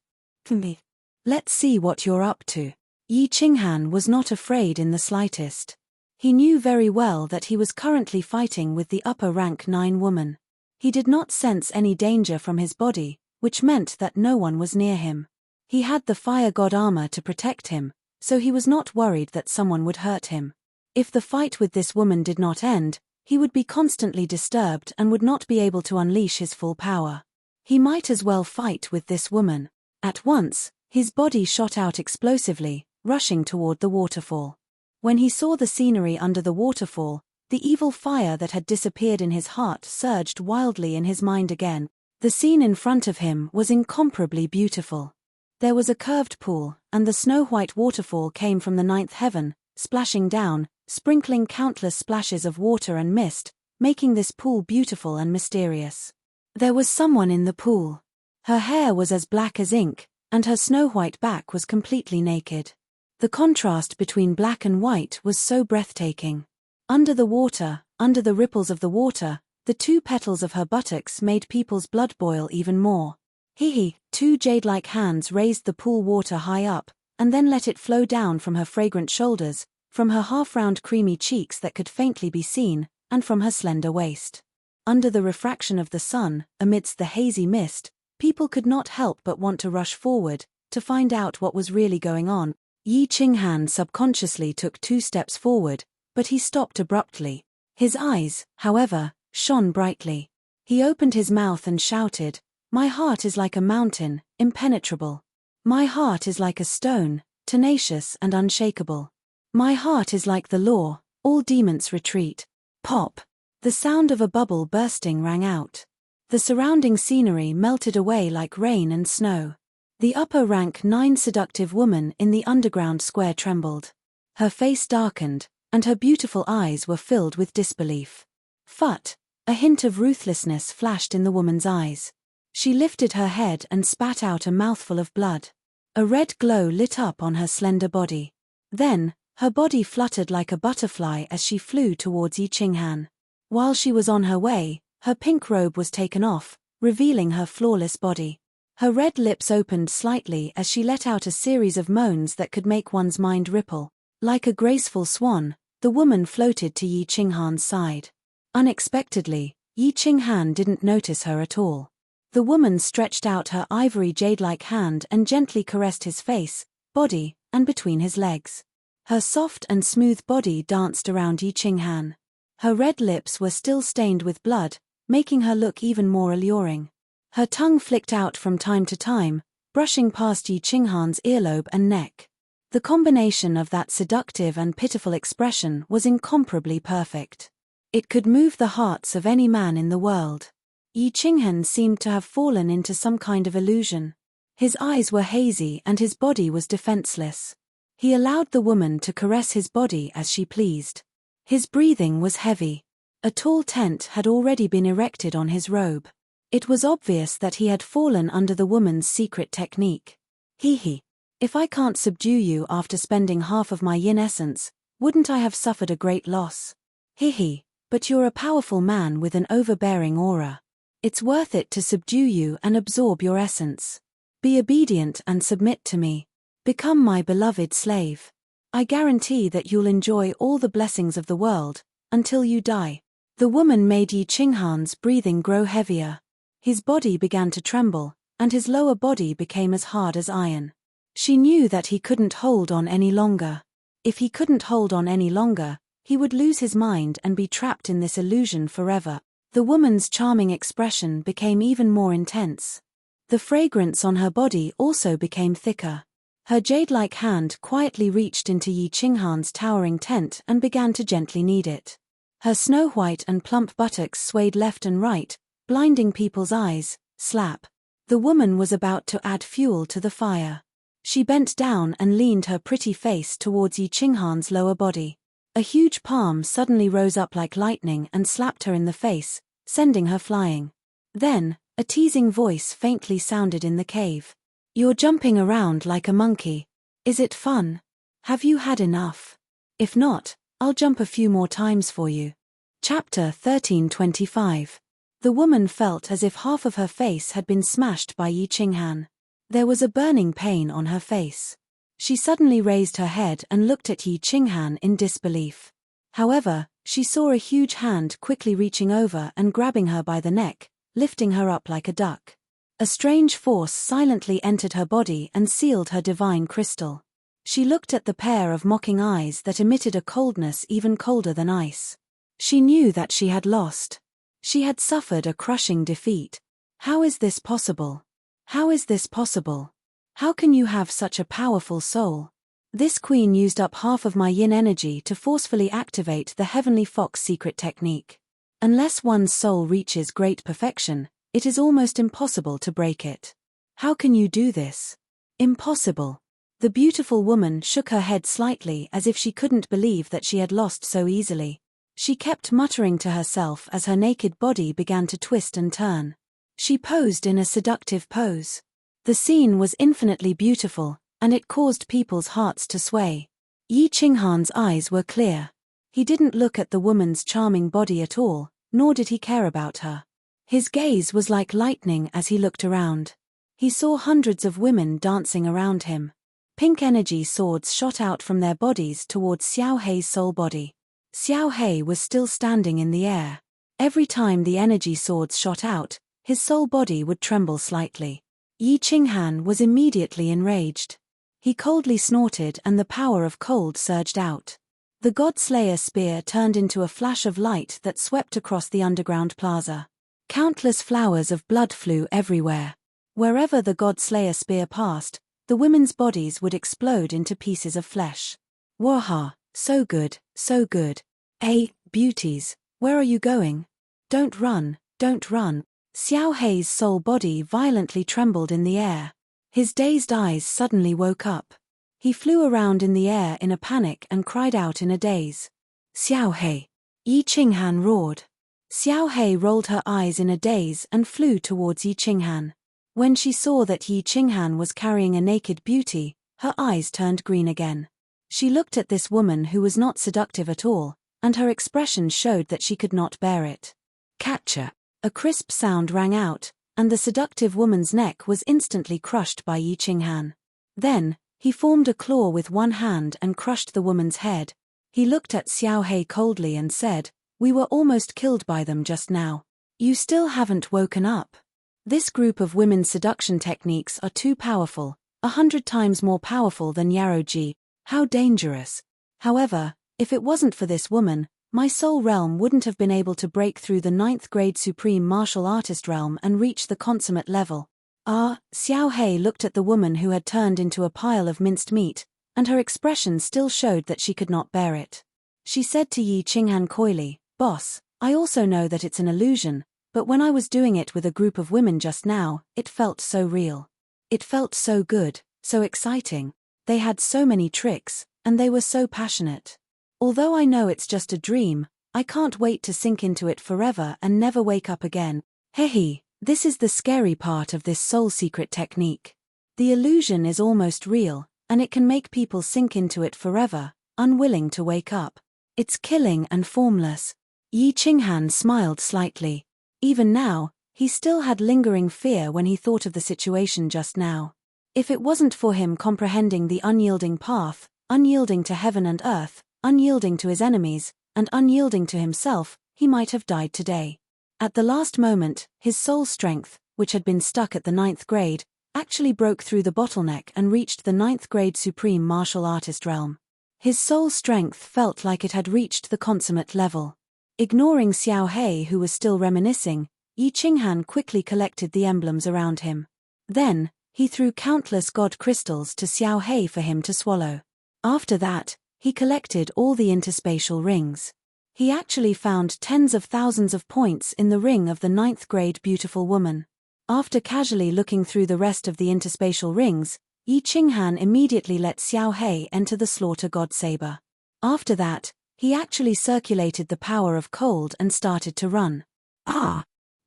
Speaker 1: "Let's see what you're up to." Yi Qinghan was not afraid in the slightest. He knew very well that he was currently fighting with the upper rank 9 woman. He did not sense any danger from his body, which meant that no one was near him. He had the fire god armor to protect him, so he was not worried that someone would hurt him. If the fight with this woman did not end, he would be constantly disturbed and would not be able to unleash his full power. He might as well fight with this woman. At once, his body shot out explosively, rushing toward the waterfall. When he saw the scenery under the waterfall, the evil fire that had disappeared in his heart surged wildly in his mind again. The scene in front of him was incomparably beautiful. There was a curved pool, and the snow-white waterfall came from the 9th heaven, splashing down, sprinkling countless splashes of water and mist, making this pool beautiful and mysterious. There was someone in the pool. Her hair was as black as ink, and her snow-white back was completely naked. The contrast between black and white was so breathtaking. Under the water, under the ripples of the water, the 2 petals of her buttocks made people's blood boil even more. Hee. 2 jade-like hands raised the pool water high up, and then let it flow down from her fragrant shoulders, from her half-round creamy cheeks that could faintly be seen, and from her slender waist. Under the refraction of the sun, amidst the hazy mist, people could not help but want to rush forward, to find out what was really going on. Yi Qinghan subconsciously took 2 steps forward, but he stopped abruptly. His eyes, however, shone brightly. He opened his mouth and shouted, "My heart is like a mountain, impenetrable. My heart is like a stone, tenacious and unshakable. My heart is like the law, all demons retreat." Pop! The sound of a bubble bursting rang out. The surrounding scenery melted away like rain and snow. The upper rank 9 seductive woman in the underground square trembled. Her face darkened, and her beautiful eyes were filled with disbelief. Phut! A hint of ruthlessness flashed in the woman's eyes. She lifted her head and spat out a mouthful of blood. A red glow lit up on her slender body. Then, her body fluttered like a butterfly as she flew towards Yi Qinghan. While she was on her way, her pink robe was taken off, revealing her flawless body. Her red lips opened slightly as she let out a series of moans that could make one's mind ripple. Like a graceful swan, the woman floated to Yi Qinghan's side. Unexpectedly, Yi Qinghan didn't notice her at all. The woman stretched out her ivory jade-like hand and gently caressed his face, body, and between his legs. Her soft and smooth body danced around Yi Qinghan. Her red lips were still stained with blood, making her look even more alluring. Her tongue flicked out from time to time, brushing past Yi Qinghan's earlobe and neck. The combination of that seductive and pitiful expression was incomparably perfect. It could move the hearts of any man in the world. Yi Qinghan seemed to have fallen into some kind of illusion. His eyes were hazy and his body was defenseless. He allowed the woman to caress his body as she pleased. His breathing was heavy. A tall tent had already been erected on his robe. It was obvious that he had fallen under the woman's secret technique. Hee. If I can't subdue you after spending half of my yin essence, wouldn't I have suffered a great loss? Hee. But you're a powerful man with an overbearing aura. It's worth it to subdue you and absorb your essence. Be obedient and submit to me. Become my beloved slave. I guarantee that you'll enjoy all the blessings of the world, until you die. The woman made Yi Qinghan's breathing grow heavier. His body began to tremble, and his lower body became as hard as iron. She knew that he couldn't hold on any longer. If he couldn't hold on any longer, he would lose his mind and be trapped in this illusion forever. The woman's charming expression became even more intense. The fragrance on her body also became thicker. Her jade-like hand quietly reached into Yi Qinghan's towering tent and began to gently knead it. Her snow-white and plump buttocks swayed left and right, blinding people's eyes. Slap. The woman was about to add fuel to the fire. She bent down and leaned her pretty face towards Yi Qinghan's lower body. A huge palm suddenly rose up like lightning and slapped her in the face, sending her flying. Then, a teasing voice faintly sounded in the cave. "You're jumping around like a monkey. Is it fun? Have you had enough? If not, I'll jump a few more times for you." Chapter 13:25. The woman felt as if half of her face had been smashed by Yi Qinghan. There was a burning pain on her face. She suddenly raised her head and looked at Yi Qinghan in disbelief. However, she saw a huge hand quickly reaching over and grabbing her by the neck, lifting her up like a duck. A strange force silently entered her body and sealed her divine crystal. She looked at the pair of mocking eyes that emitted a coldness even colder than ice. She knew that she had lost. She had suffered a crushing defeat. How is this possible? How is this possible? How can you have such a powerful soul? This queen used up half of my yin energy to forcefully activate the Heavenly Fox secret technique. Unless one's soul reaches great perfection, it is almost impossible to break it. How can you do this? Impossible. The beautiful woman shook her head slightly as if she couldn't believe that she had lost so easily. She kept muttering to herself as her naked body began to twist and turn. She posed in a seductive pose. The scene was infinitely beautiful, and it caused people's hearts to sway. Yi Qinghan's eyes were clear. He didn't look at the woman's charming body at all, nor did he care about her. His gaze was like lightning as he looked around. He saw hundreds of women dancing around him. Pink energy swords shot out from their bodies towards Xiao Hei's soul body. Xiao Hei was still standing in the air. Every time the energy swords shot out, his soul body would tremble slightly. Yi Qinghan was immediately enraged. He coldly snorted and the power of cold surged out. The God Slayer spear turned into a flash of light that swept across the underground plaza. Countless flowers of blood flew everywhere. Wherever the God Slayer spear passed, the women's bodies would explode into pieces of flesh. Waha, so good, so good. Hey, beauties, where are you going? Don't run, don't run. Xiao Hei's soul body violently trembled in the air. His dazed eyes suddenly woke up. He flew around in the air in a panic and cried out in a daze. Xiao Hei! Yi Qinghan roared. Xiao Hei rolled her eyes in a daze and flew towards Yi Qinghan. When she saw that Yi Qinghan was carrying a naked beauty, her eyes turned green again. She looked at this woman who was not seductive at all, and her expression showed that she could not bear it. Catcher! A crisp sound rang out, and the seductive woman's neck was instantly crushed by Yi Qinghan. Then, he formed a claw with one hand and crushed the woman's head. He looked at Xiao Hei coldly and said, "We were almost killed by them just now. You still haven't woken up." This group of women's seduction techniques are too powerful, 100 times more powerful than Yaroji. How dangerous. However, if it wasn't for this woman, my soul realm wouldn't have been able to break through the 9th grade supreme martial artist realm and reach the consummate level. Xiao Hei looked at the woman who had turned into a pile of minced meat, and her expression still showed that she could not bear it. She said to Yi Qinghan coyly, "Boss, I also know that it's an illusion, but when I was doing it with a group of women just now, it felt so real. It felt so good, so exciting. They had so many tricks, and they were so passionate. Although I know it's just a dream, I can't wait to sink into it forever and never wake up again." Hehe, this is the scary part of this soul secret technique. The illusion is almost real, and it can make people sink into it forever, unwilling to wake up. It's killing and formless. Yi Qinghan smiled slightly. Even now, he still had lingering fear when he thought of the situation just now. If it wasn't for him comprehending the unyielding path, unyielding to heaven and earth, unyielding to his enemies, and unyielding to himself, he might have died today. At the last moment, his soul strength, which had been stuck at the 9th grade, actually broke through the bottleneck and reached the 9th grade supreme martial artist realm. His soul strength felt like it had reached the consummate level. Ignoring Xiao Hei who was still reminiscing, Yi Qinghan quickly collected the emblems around him. Then, he threw countless god crystals to Xiao Hei for him to swallow. After that, he collected all the interspatial rings. He actually found tens of thousands of points in the ring of the 9th grade beautiful woman. After casually looking through the rest of the interspatial rings, Yi Qinghan immediately let Xiao Hei enter the slaughter god saber. After that, he actually circulated the power of cold and started to run.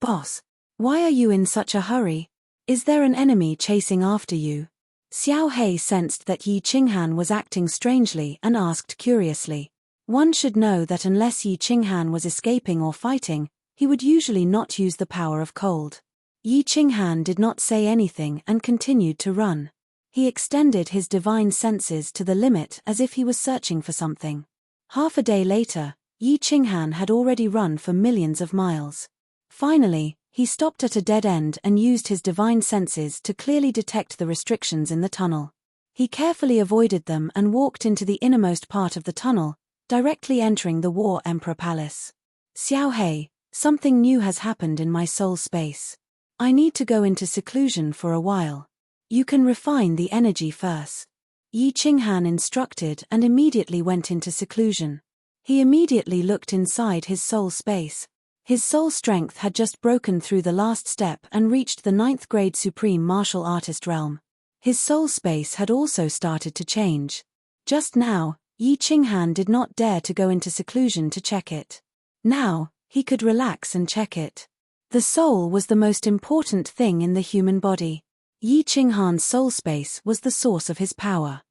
Speaker 1: Boss, why are you in such a hurry? Is there an enemy chasing after you? Xiao Hei sensed that Yi Qinghan was acting strangely and asked curiously. One should know that unless Yi Qinghan was escaping or fighting, he would usually not use the power of cold. Yi Qinghan did not say anything and continued to run. He extended his divine senses to the limit as if he was searching for something. Half a day later, Yi Qinghan had already run for millions of miles. Finally, he stopped at a dead end and used his divine senses to clearly detect the restrictions in the tunnel. He carefully avoided them and walked into the innermost part of the tunnel, directly entering the War Emperor Palace. Xiao Hei, something new has happened in my soul space. I need to go into seclusion for a while. You can refine the energy first. Yi Qinghan instructed and immediately went into seclusion. He immediately looked inside his soul space. His soul strength had just broken through the last step and reached the 9th grade supreme martial artist realm. His soul space had also started to change. Just now, Yi Qinghan did not dare to go into seclusion to check it. Now, he could relax and check it. The soul was the most important thing in the human body. Yi Qinghan's soul space was the source of his power.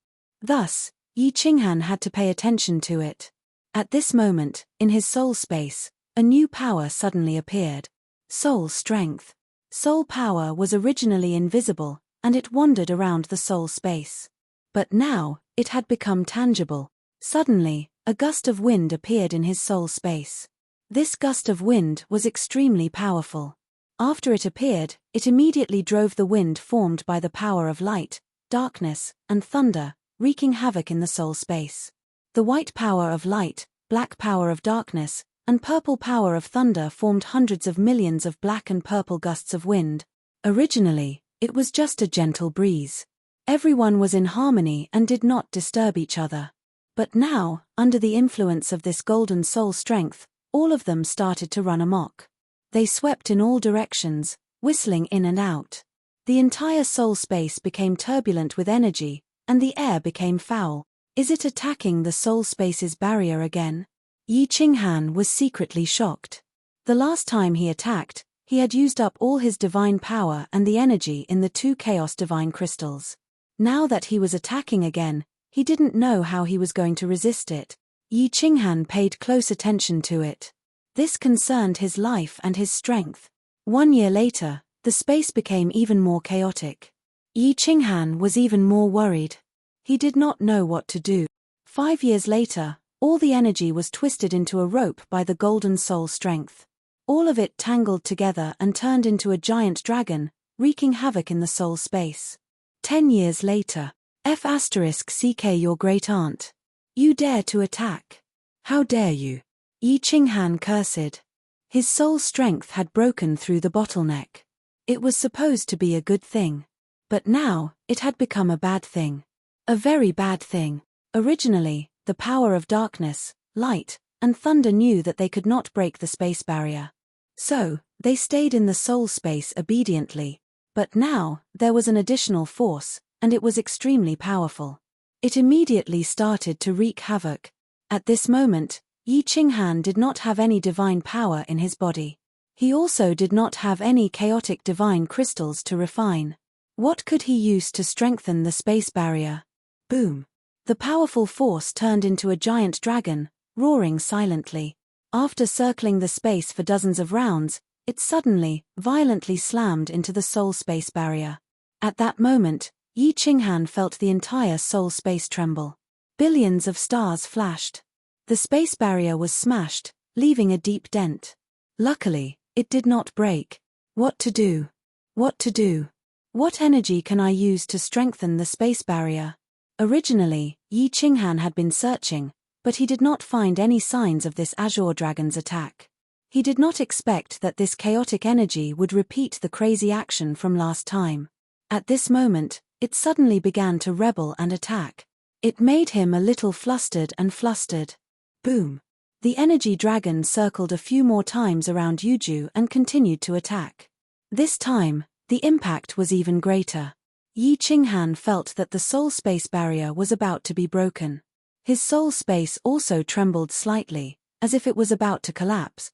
Speaker 1: Thus, Yi Qinghan had to pay attention to it. At this moment, in his soul space, a new power suddenly appeared. Soul strength. Soul power was originally invisible, and it wandered around the soul space. But now, it had become tangible. Suddenly, a gust of wind appeared in his soul space. This gust of wind was extremely powerful. After it appeared, it immediately drove the wind formed by the power of light, darkness, and thunder, wreaking havoc in the soul space. The white power of light, black power of darkness, and purple power of thunder formed hundreds of millions of black and purple gusts of wind. Originally, it was just a gentle breeze. Everyone was in harmony and did not disturb each other. But now, under the influence of this golden soul strength, all of them started to run amok. They swept in all directions, whistling in and out. The entire soul space became turbulent with energy, and the air became foul. Is it attacking the soul space's barrier again? Yi Qinghan was secretly shocked. The last time he attacked, he had used up all his divine power and the energy in the 2 chaos divine crystals. Now that he was attacking again, he didn't know how he was going to resist it. Yi Qinghan paid close attention to it. This concerned his life and his strength. 1 year later, the space became even more chaotic. Yi Qinghan was even more worried. He did not know what to do. 5 years later, all the energy was twisted into a rope by the golden soul strength. All of it tangled together and turned into a giant dragon, wreaking havoc in the soul space. 10 years later, F***CK your great aunt. You dare to attack. How dare you? Yi Qinghan cursed. His soul strength had broken through the bottleneck. It was supposed to be a good thing. But now, it had become a bad thing. A very bad thing. Originally, the power of darkness, light, and thunder knew that they could not break the space barrier. So, they stayed in the soul space obediently. But now, there was an additional force, and it was extremely powerful. It immediately started to wreak havoc. At this moment, Yi Qinghan did not have any divine power in his body. He also did not have any chaotic divine crystals to refine. What could he use to strengthen the space barrier? Boom! The powerful force turned into a giant dragon, roaring silently. After circling the space for dozens of rounds, it suddenly, violently slammed into the soul space barrier. At that moment, Yi Qinghan felt the entire soul space tremble. Billions of stars flashed. The space barrier was smashed, leaving a deep dent. Luckily, it did not break. What to do? What to do? What energy can I use to strengthen the space barrier? Originally, Yi Qinghan had been searching, but he did not find any signs of this azure dragon's attack. He did not expect that this chaotic energy would repeat the crazy action from last time. At this moment, it suddenly began to rebel and attack. It made him a little flustered and flustered. Boom! The energy dragon circled a few more times around Yuju and continued to attack. This time, the impact was even greater. Yi Qinghan felt that the soul space barrier was about to be broken. His soul space also trembled slightly, as if it was about to collapse.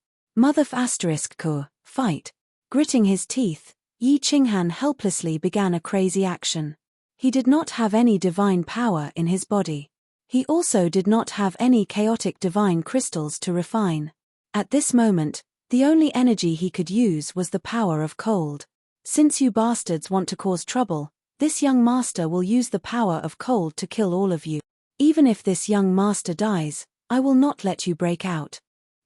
Speaker 1: Fight. Gritting his teeth, Yi Qinghan helplessly began a crazy action. He did not have any divine power in his body. He also did not have any chaotic divine crystals to refine. At this moment, the only energy he could use was the power of cold. Since you bastards want to cause trouble, this young master will use the power of cold to kill all of you. Even if this young master dies, I will not let you break out.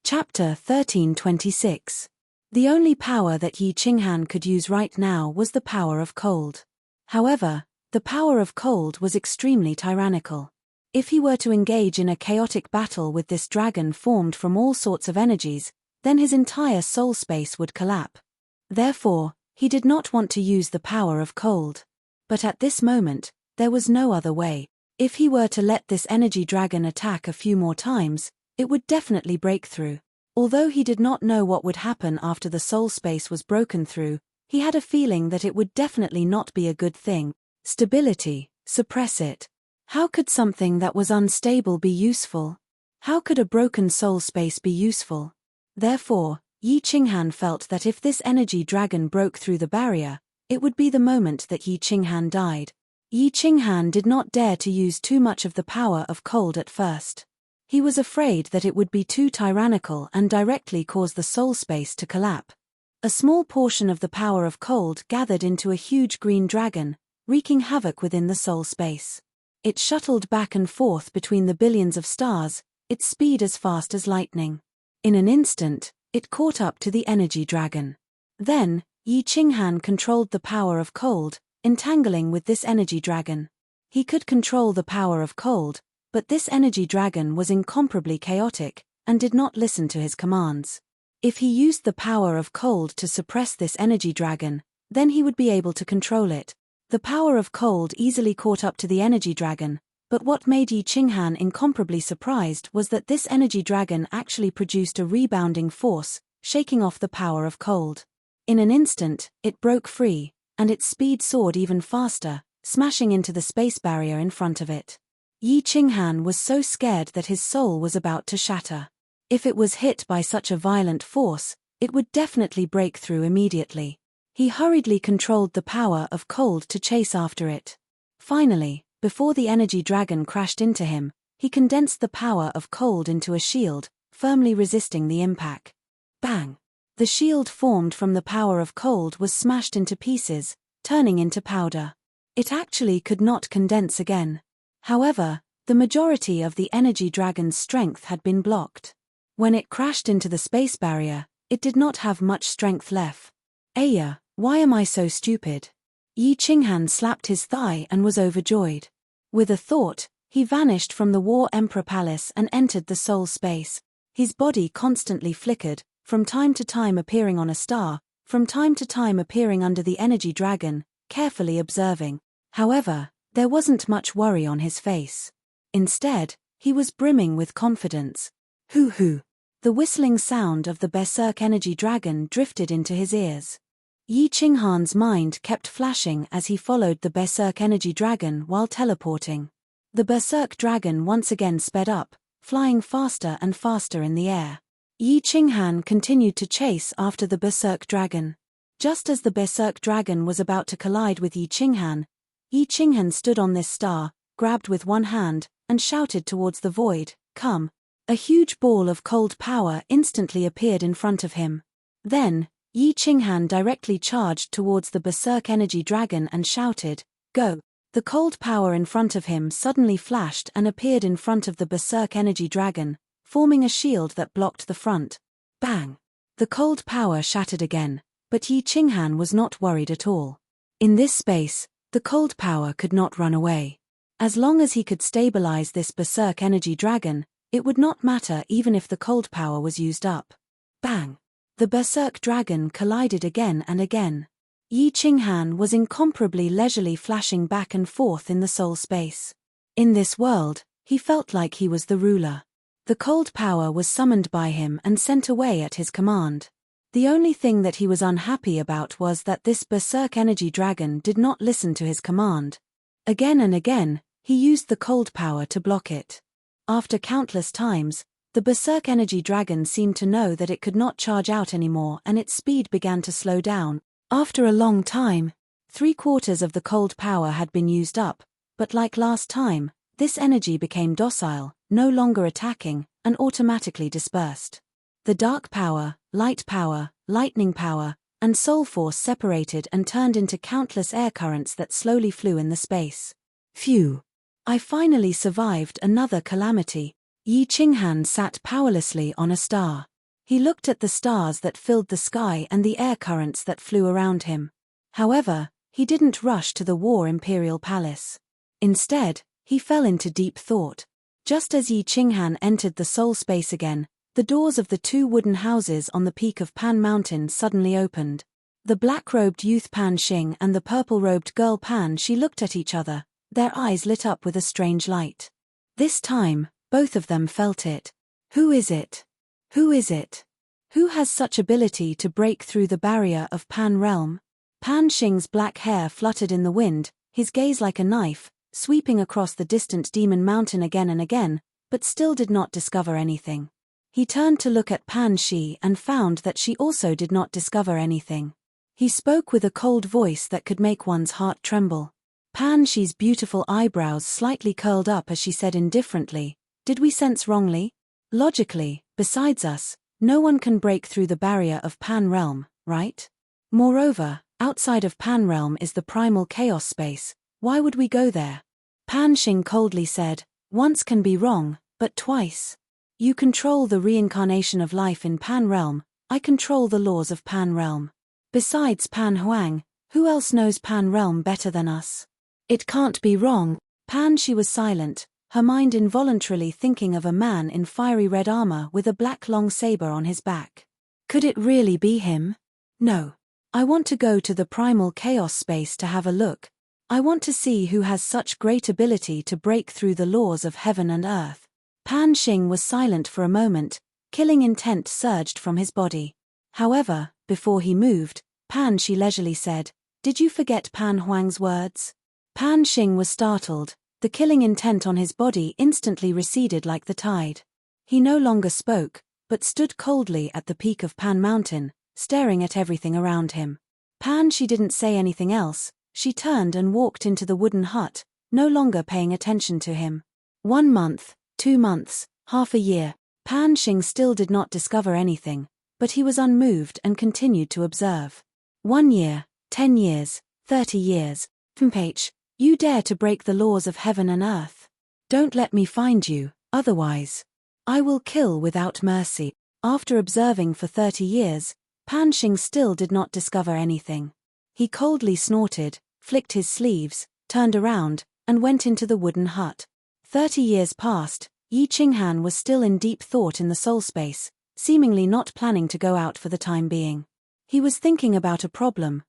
Speaker 1: Chapter 1326. The only power that Yi Qinghan could use right now was the power of cold. However, the power of cold was extremely tyrannical. If he were to engage in a chaotic battle with this dragon formed from all sorts of energies, then his entire soul space would collapse. Therefore, he did not want to use the power of cold. But at this moment, there was no other way. If he were to let this energy dragon attack a few more times, it would definitely break through. Although he did not know what would happen after the soul space was broken through, he had a feeling that it would definitely not be a good thing. Stability, suppress it. How could something that was unstable be useful? How could a broken soul space be useful? Therefore, Yi Qinghan felt that if this energy dragon broke through the barrier, it would be the moment that Yi Qinghan died. Yi Qinghan did not dare to use too much of the power of cold at first. He was afraid that it would be too tyrannical and directly cause the soul space to collapse. A small portion of the power of cold gathered into a huge green dragon, wreaking havoc within the soul space. It shuttled back and forth between the billions of stars, its speed as fast as lightning. In an instant, it caught up to the energy dragon. Then, Yi Qinghan controlled the power of cold, entangling with this energy dragon. He could control the power of cold, but this energy dragon was incomparably chaotic, and did not listen to his commands. If he used the power of cold to suppress this energy dragon, then he would be able to control it. The power of cold easily caught up to the energy dragon, but what made Yi Qinghan incomparably surprised was that this energy dragon actually produced a rebounding force, shaking off the power of cold. In an instant, it broke free, and its speed soared even faster, smashing into the space barrier in front of it. Yi Qinghan was so scared that his soul was about to shatter. If it was hit by such a violent force, it would definitely break through immediately. He hurriedly controlled the power of cold to chase after it. Finally, before the energy dragon crashed into him, he condensed the power of cold into a shield, firmly resisting the impact. Bang! The shield formed from the power of cold was smashed into pieces, turning into powder. It actually could not condense again. However, the majority of the energy dragon's strength had been blocked. When it crashed into the space barrier, it did not have much strength left. Aya, why am I so stupid? Yi Qinghan slapped his thigh and was overjoyed. With a thought, he vanished from the War Emperor Palace and entered the soul space. His body constantly flickered, from time to time appearing on a star, from time to time appearing under the energy dragon, carefully observing. However, there wasn't much worry on his face. Instead, he was brimming with confidence. Hoo-hoo! The whistling sound of the berserk energy dragon drifted into his ears. Yi Qinghan's mind kept flashing as he followed the berserk energy dragon while teleporting. The berserk dragon once again sped up, flying faster and faster in the air. Yi Qinghan continued to chase after the berserk dragon. Just as the berserk dragon was about to collide with Yi Qinghan stood on this star, grabbed with one hand, and shouted towards the void, "Come!" A huge ball of cold power instantly appeared in front of him. Then, Yi Qinghan directly charged towards the berserk energy dragon and shouted, "Go!" The cold power in front of him suddenly flashed and appeared in front of the berserk energy dragon, forming a shield that blocked the front. Bang! The cold power shattered again, but Yi Qinghan was not worried at all. In this space, the cold power could not run away. As long as he could stabilize this berserk energy dragon, it would not matter even if the cold power was used up. Bang! The berserk dragon collided again and again. Yi Qinghan was incomparably leisurely flashing back and forth in the soul space. In this world, he felt like he was the ruler. The cold power was summoned by him and sent away at his command. The only thing that he was unhappy about was that this berserk energy dragon did not listen to his command. Again and again, he used the cold power to block it. After countless times, the berserk energy dragon seemed to know that it could not charge out anymore and its speed began to slow down. After a long time, 3/4 of the cold power had been used up, but like last time, this energy became docile, no longer attacking, and automatically dispersed. The dark power, light power, lightning power, and soul force separated and turned into countless air currents that slowly flew in the space. Phew! I finally survived another calamity. Yi Qinghan sat powerlessly on a star. He looked at the stars that filled the sky and the air currents that flew around him. However, he didn't rush to the War Imperial Palace. Instead, he fell into deep thought. Just as Yi Qinghan entered the soul space again, the doors of the 2 wooden houses on the peak of Pan Mountain suddenly opened. The black-robed youth Pan Xing and the purple-robed girl Pan Shi looked at each other, their eyes lit up with a strange light. This time, both of them felt it. Who is it? Who is it? Who has such ability to break through the barrier of Pan realm? Pan Xing's black hair fluttered in the wind, his gaze like a knife, sweeping across the distant Demon Mountain again and again, but still did not discover anything. He turned to look at Pan Shi and found that she also did not discover anything. He spoke with a cold voice that could make one's heart tremble. Pan Shi's beautiful eyebrows slightly curled up as she said indifferently, "Did we sense wrongly? Logically, besides us, no one can break through the barrier of Pan realm, right? Moreover, outside of Pan realm is the primal chaos space, why would we go there?" Pan Xing coldly said, "Once can be wrong, but twice." You control the reincarnation of life in Pan Realm, I control the laws of Pan Realm. Besides Pan Huang, who else knows Pan Realm better than us? It can't be wrong. Pan. She was silent, her mind involuntarily thinking of a man in fiery red armor with a black long saber on his back. Could it really be him? No. I want to go to the primal chaos space to have a look. I want to see who has such great ability to break through the laws of heaven and earth. Pan Xing was silent for a moment, killing intent surged from his body. However, before he moved, Pan Shi leisurely said, "Did you forget Pan Huang's words?" Pan Xing was startled, the killing intent on his body instantly receded like the tide. He no longer spoke, but stood coldly at the peak of Pan Mountain, staring at everything around him. Pan Shi didn't say anything else, she turned and walked into the wooden hut, no longer paying attention to him. 1 month, 2 months, half a year, Pan Xing still did not discover anything, but he was unmoved and continued to observe. 1 year, 10 years, 30 years. Page, you dare to break the laws of heaven and earth. Don't let me find you, otherwise I will kill without mercy. After observing for 30 years, Pan Xing still did not discover anything. He coldly snorted, flicked his sleeves, turned around, and went into the wooden hut. 30 years passed, Yi Qinghan was still in deep thought in the soul space, seemingly not planning to go out for the time being. He was thinking about a problem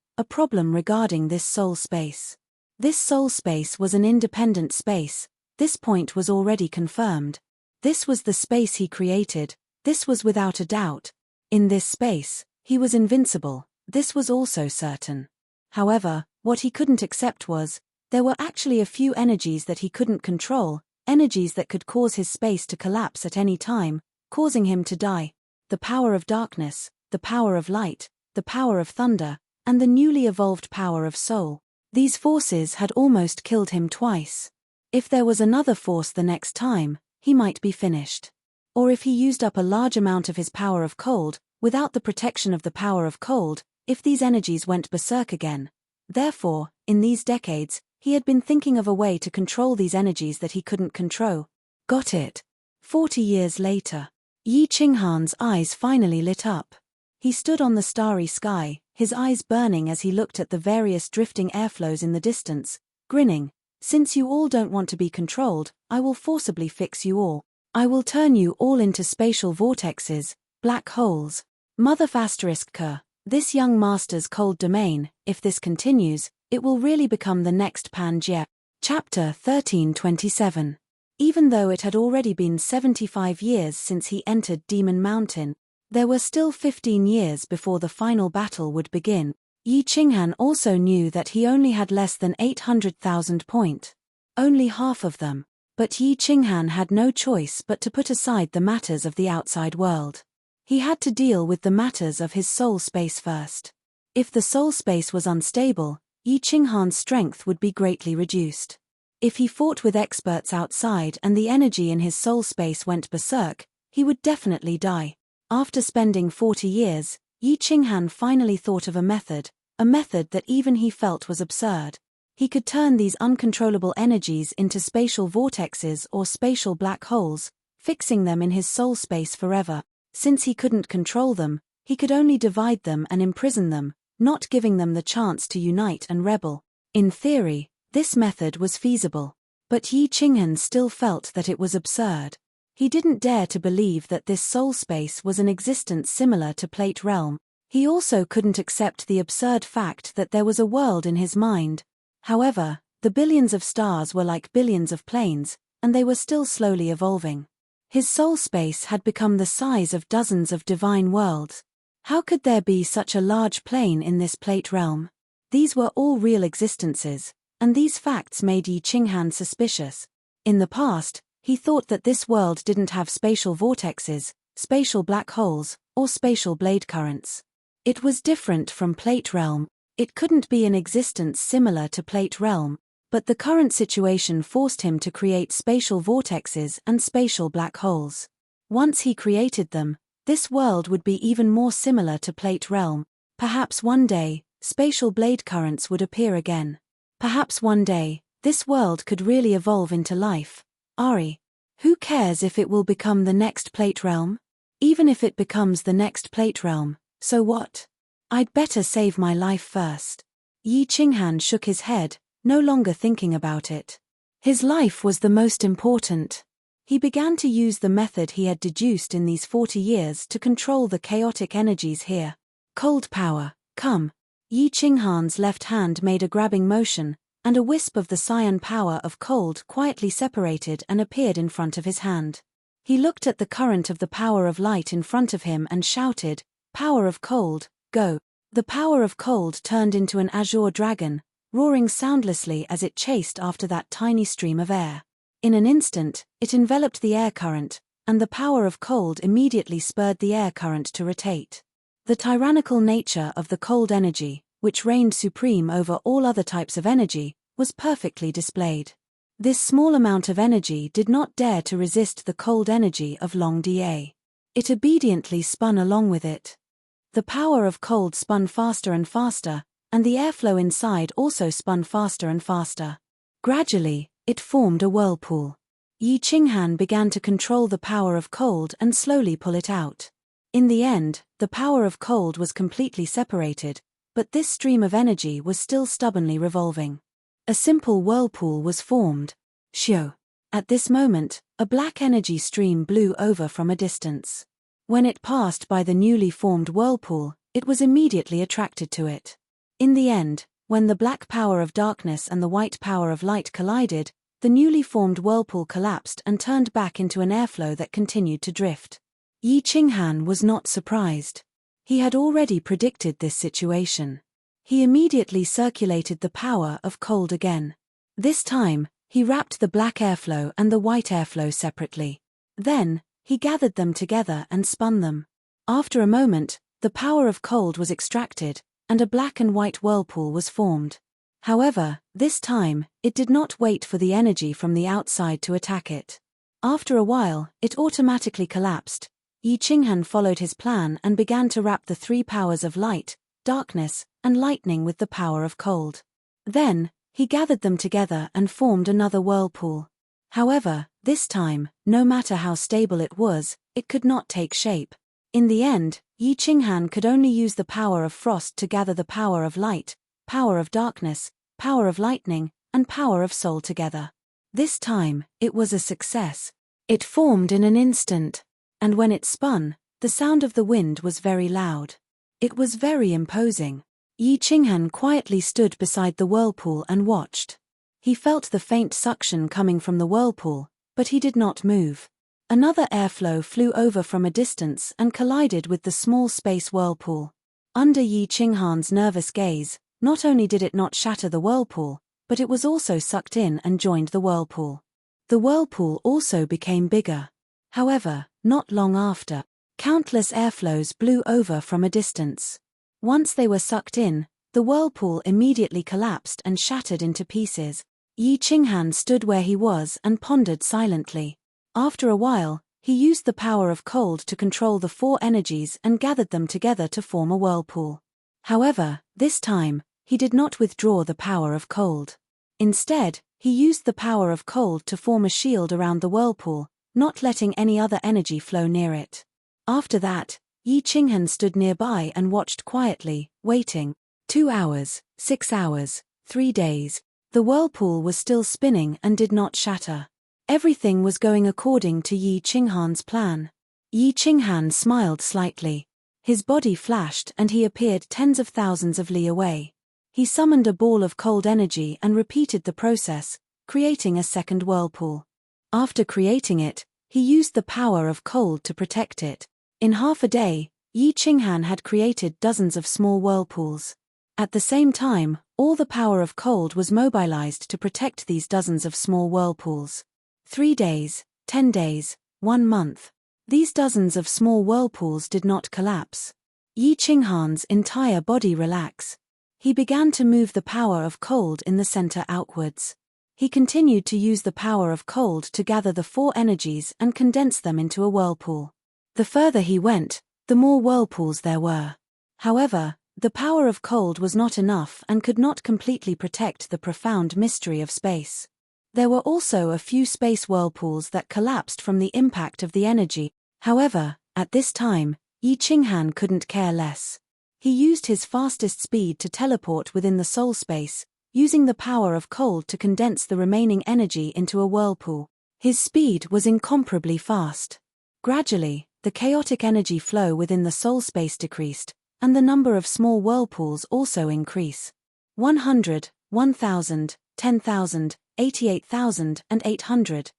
Speaker 1: regarding this soul space. This soul space was an independent space, this point was already confirmed. This was the space he created, this was without a doubt. In this space, he was invincible, this was also certain. However, what he couldn't accept was, there were actually a few energies that he couldn't control, energies that could cause his space to collapse at any time, causing him to die. The power of darkness, the power of light, the power of thunder, and the newly evolved power of soul. These forces had almost killed him twice. If there was another force the next time, he might be finished. Or if he used up a large amount of his power of cold, without the protection of the power of cold, if these energies went berserk again. Therefore, in these decades, he had been thinking of a way to control these energies that he couldn't control. Got it. 40 years later, Yi Qinghan's eyes finally lit up. He stood on the starry sky, his eyes burning as he looked at the various drifting airflows in the distance, grinning. Since you all don't want to be controlled, I will forcibly fix you all. I will turn you all into spatial vortexes, black holes. Mother *K. This young master's cold domain, if this continues, it will really become the next Pangaea. Chapter 1327. Even though it had already been 75 years since he entered Demon Mountain, there were still 15 years before the final battle would begin. Yi Qinghan also knew that he only had less than 800,000 points. Only half of them. But Yi Qinghan had no choice but to put aside the matters of the outside world. He had to deal with the matters of his soul space first. If the soul space was unstable, Yi Qinghan's strength would be greatly reduced. If he fought with experts outside and the energy in his soul space went berserk, he would definitely die. After spending 40 years, Yi Qinghan finally thought of a method that even he felt was absurd. He could turn these uncontrollable energies into spatial vortexes or spatial black holes, fixing them in his soul space forever. Since he couldn't control them, he could only divide them and imprison them, not giving them the chance to unite and rebel. In theory, this method was feasible. But Yi Qinghan still felt that it was absurd. He didn't dare to believe that this soul space was an existence similar to Plate Realm. He also couldn't accept the absurd fact that there was a world in his mind. However, the billions of stars were like billions of planes, and they were still slowly evolving. His soul space had become the size of dozens of divine worlds. How could there be such a large plane in this Plate Realm? These were all real existences, and these facts made Yi Qinghan suspicious. In the past, he thought that this world didn't have spatial vortexes, spatial black holes, or spatial blade currents. It was different from Plate Realm. It couldn't be an existence similar to Plate Realm, but the current situation forced him to create spatial vortexes and spatial black holes. Once he created them, this world would be even more similar to Plate Realm. Perhaps one day, spatial blade currents would appear again. Perhaps one day, this world could really evolve into life. Ari. Who cares if it will become the next plate realm? Even if it becomes the next plate realm, so what? I'd better save my life first. Yi Qinghan shook his head, no longer thinking about it. His life was the most important. He began to use the method he had deduced in these 40 years to control the chaotic energies here. Cold power, come. Yi Qinghan's left hand made a grabbing motion, and a wisp of the cyan power of cold quietly separated and appeared in front of his hand. He looked at the current of the power of light in front of him and shouted, "Power of cold, go." The power of cold turned into an azure dragon, roaring soundlessly as it chased after that tiny stream of air. In an instant, it enveloped the air current, and the power of cold immediately spurred the air current to rotate. The tyrannical nature of the cold energy, which reigned supreme over all other types of energy, was perfectly displayed. This small amount of energy did not dare to resist the cold energy of Long Da. It obediently spun along with it. The power of cold spun faster and faster, and the airflow inside also spun faster and faster. Gradually, it formed a whirlpool. Yi Qinghan began to control the power of cold and slowly pull it out. In the end, the power of cold was completely separated, but this stream of energy was still stubbornly revolving. A simple whirlpool was formed. Shio. At this moment, a black energy stream blew over from a distance. When it passed by the newly formed whirlpool, it was immediately attracted to it. In the end, when the black power of darkness and the white power of light collided, the newly formed whirlpool collapsed and turned back into an airflow that continued to drift. Yi Qinghan was not surprised. He had already predicted this situation. He immediately circulated the power of cold again. This time, he wrapped the black airflow and the white airflow separately. Then, he gathered them together and spun them. After a moment, the power of cold was extracted, and a black and white whirlpool was formed. However, this time, it did not wait for the energy from the outside to attack it. After a while, it automatically collapsed. Yi Qinghan followed his plan and began to wrap the three powers of light, darkness, and lightning with the power of cold. Then, he gathered them together and formed another whirlpool. However, this time, no matter how stable it was, it could not take shape. In the end, Yi Qinghan could only use the power of frost to gather the power of light, power of darkness, power of lightning, and power of soul together. This time, it was a success. It formed in an instant, and when it spun, the sound of the wind was very loud. It was very imposing. Yi Qinghan quietly stood beside the whirlpool and watched. He felt the faint suction coming from the whirlpool, but he did not move. Another airflow flew over from a distance and collided with the small space whirlpool. Under Yi Qinghan's nervous gaze, not only did it not shatter the whirlpool, but it was also sucked in and joined the whirlpool. The whirlpool also became bigger. However, not long after, countless airflows blew over from a distance. Once they were sucked in, the whirlpool immediately collapsed and shattered into pieces. Yi Qinghan stood where he was and pondered silently. After a while, he used the power of cold to control the four energies and gathered them together to form a whirlpool. However, this time, he did not withdraw the power of cold. Instead, he used the power of cold to form a shield around the whirlpool, not letting any other energy flow near it. After that, Yi Qinghan stood nearby and watched quietly, waiting. 2 hours, 6 hours, 3 days. The whirlpool was still spinning and did not shatter. Everything was going according to Yi Qinghan's plan. Yi Qinghan smiled slightly. His body flashed and he appeared tens of thousands of li away. He summoned a ball of cold energy and repeated the process, creating a second whirlpool. After creating it, he used the power of cold to protect it. In half a day, Yi Qinghan had created dozens of small whirlpools. At the same time, all the power of cold was mobilized to protect these dozens of small whirlpools. 3 days, 10 days, 1 month. These dozens of small whirlpools did not collapse. Yi Qinghan's entire body relaxed. He began to move the power of cold in the center outwards. He continued to use the power of cold to gather the four energies and condense them into a whirlpool. The further he went, the more whirlpools there were. However, the power of cold was not enough and could not completely protect the profound mystery of space. There were also a few space whirlpools that collapsed from the impact of the energy. However, at this time, Yi Qinghan couldn't care less. He used his fastest speed to teleport within the soul space, using the power of cold to condense the remaining energy into a whirlpool. His speed was incomparably fast. Gradually, the chaotic energy flow within the soul space decreased, and the number of small whirlpools also increased. 100, 1,000, 10,000, 88,000 and 800.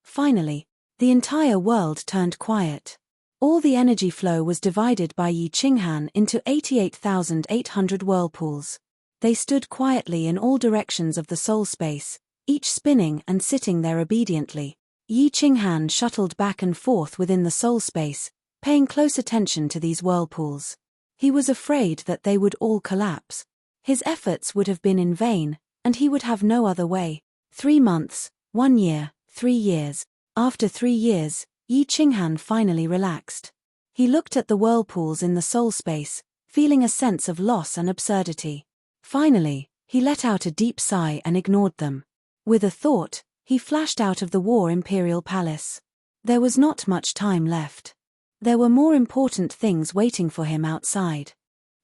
Speaker 1: Finally, the entire world turned quiet. All the energy flow was divided by Yi Qinghan into 88,800 whirlpools. They stood quietly in all directions of the soul space, each spinning and sitting there obediently. Yi Qinghan shuttled back and forth within the soul space, paying close attention to these whirlpools. He was afraid that they would all collapse. His efforts would have been in vain, and he would have no other way. 3 months, 1 year, 3 years. After 3 years, Yi Qinghan finally relaxed. He looked at the whirlpools in the soul space, feeling a sense of loss and absurdity. Finally, he let out a deep sigh and ignored them. With a thought, he flashed out of the War Imperial Palace. There was not much time left. There were more important things waiting for him outside.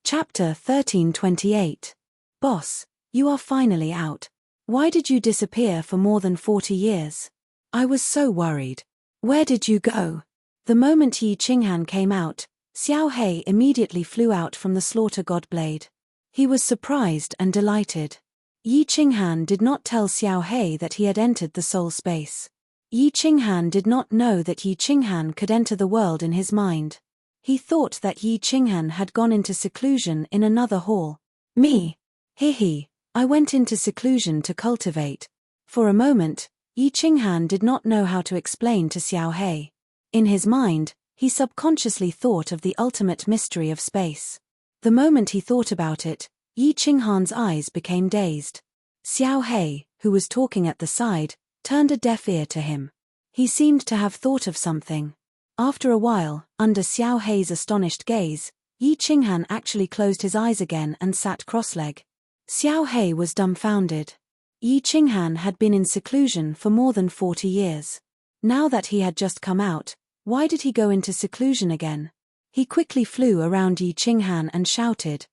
Speaker 1: Chapter 1328. Boss, you are finally out. Why did you disappear for more than 40 years? I was so worried. Where did you go? The moment Yi Qinghan came out, Xiao He immediately flew out from the slaughter god blade. He was surprised and delighted. Yi Qinghan did not tell Xiao He that he had entered the soul space. Yi Qinghan did not know that Yi Qinghan could enter the world in his mind. He thought that Yi Qinghan had gone into seclusion in another hall. Me? I went into seclusion to cultivate. For a moment, Yi Qinghan did not know how to explain to Xiao He. In his mind, he subconsciously thought of the ultimate mystery of space. The moment he thought about it, Yi Qinghan's eyes became dazed. Xiao He, who was talking at the side, turned a deaf ear to him. He seemed to have thought of something. After a while, under Xiao He's astonished gaze, Yi Qinghan actually closed his eyes again and sat cross-legged. Xiao He was dumbfounded. Yi Qinghan had been in seclusion for more than 40 years. Now that he had just come out, why did he go into seclusion again? He quickly flew around Yi Qinghan and shouted,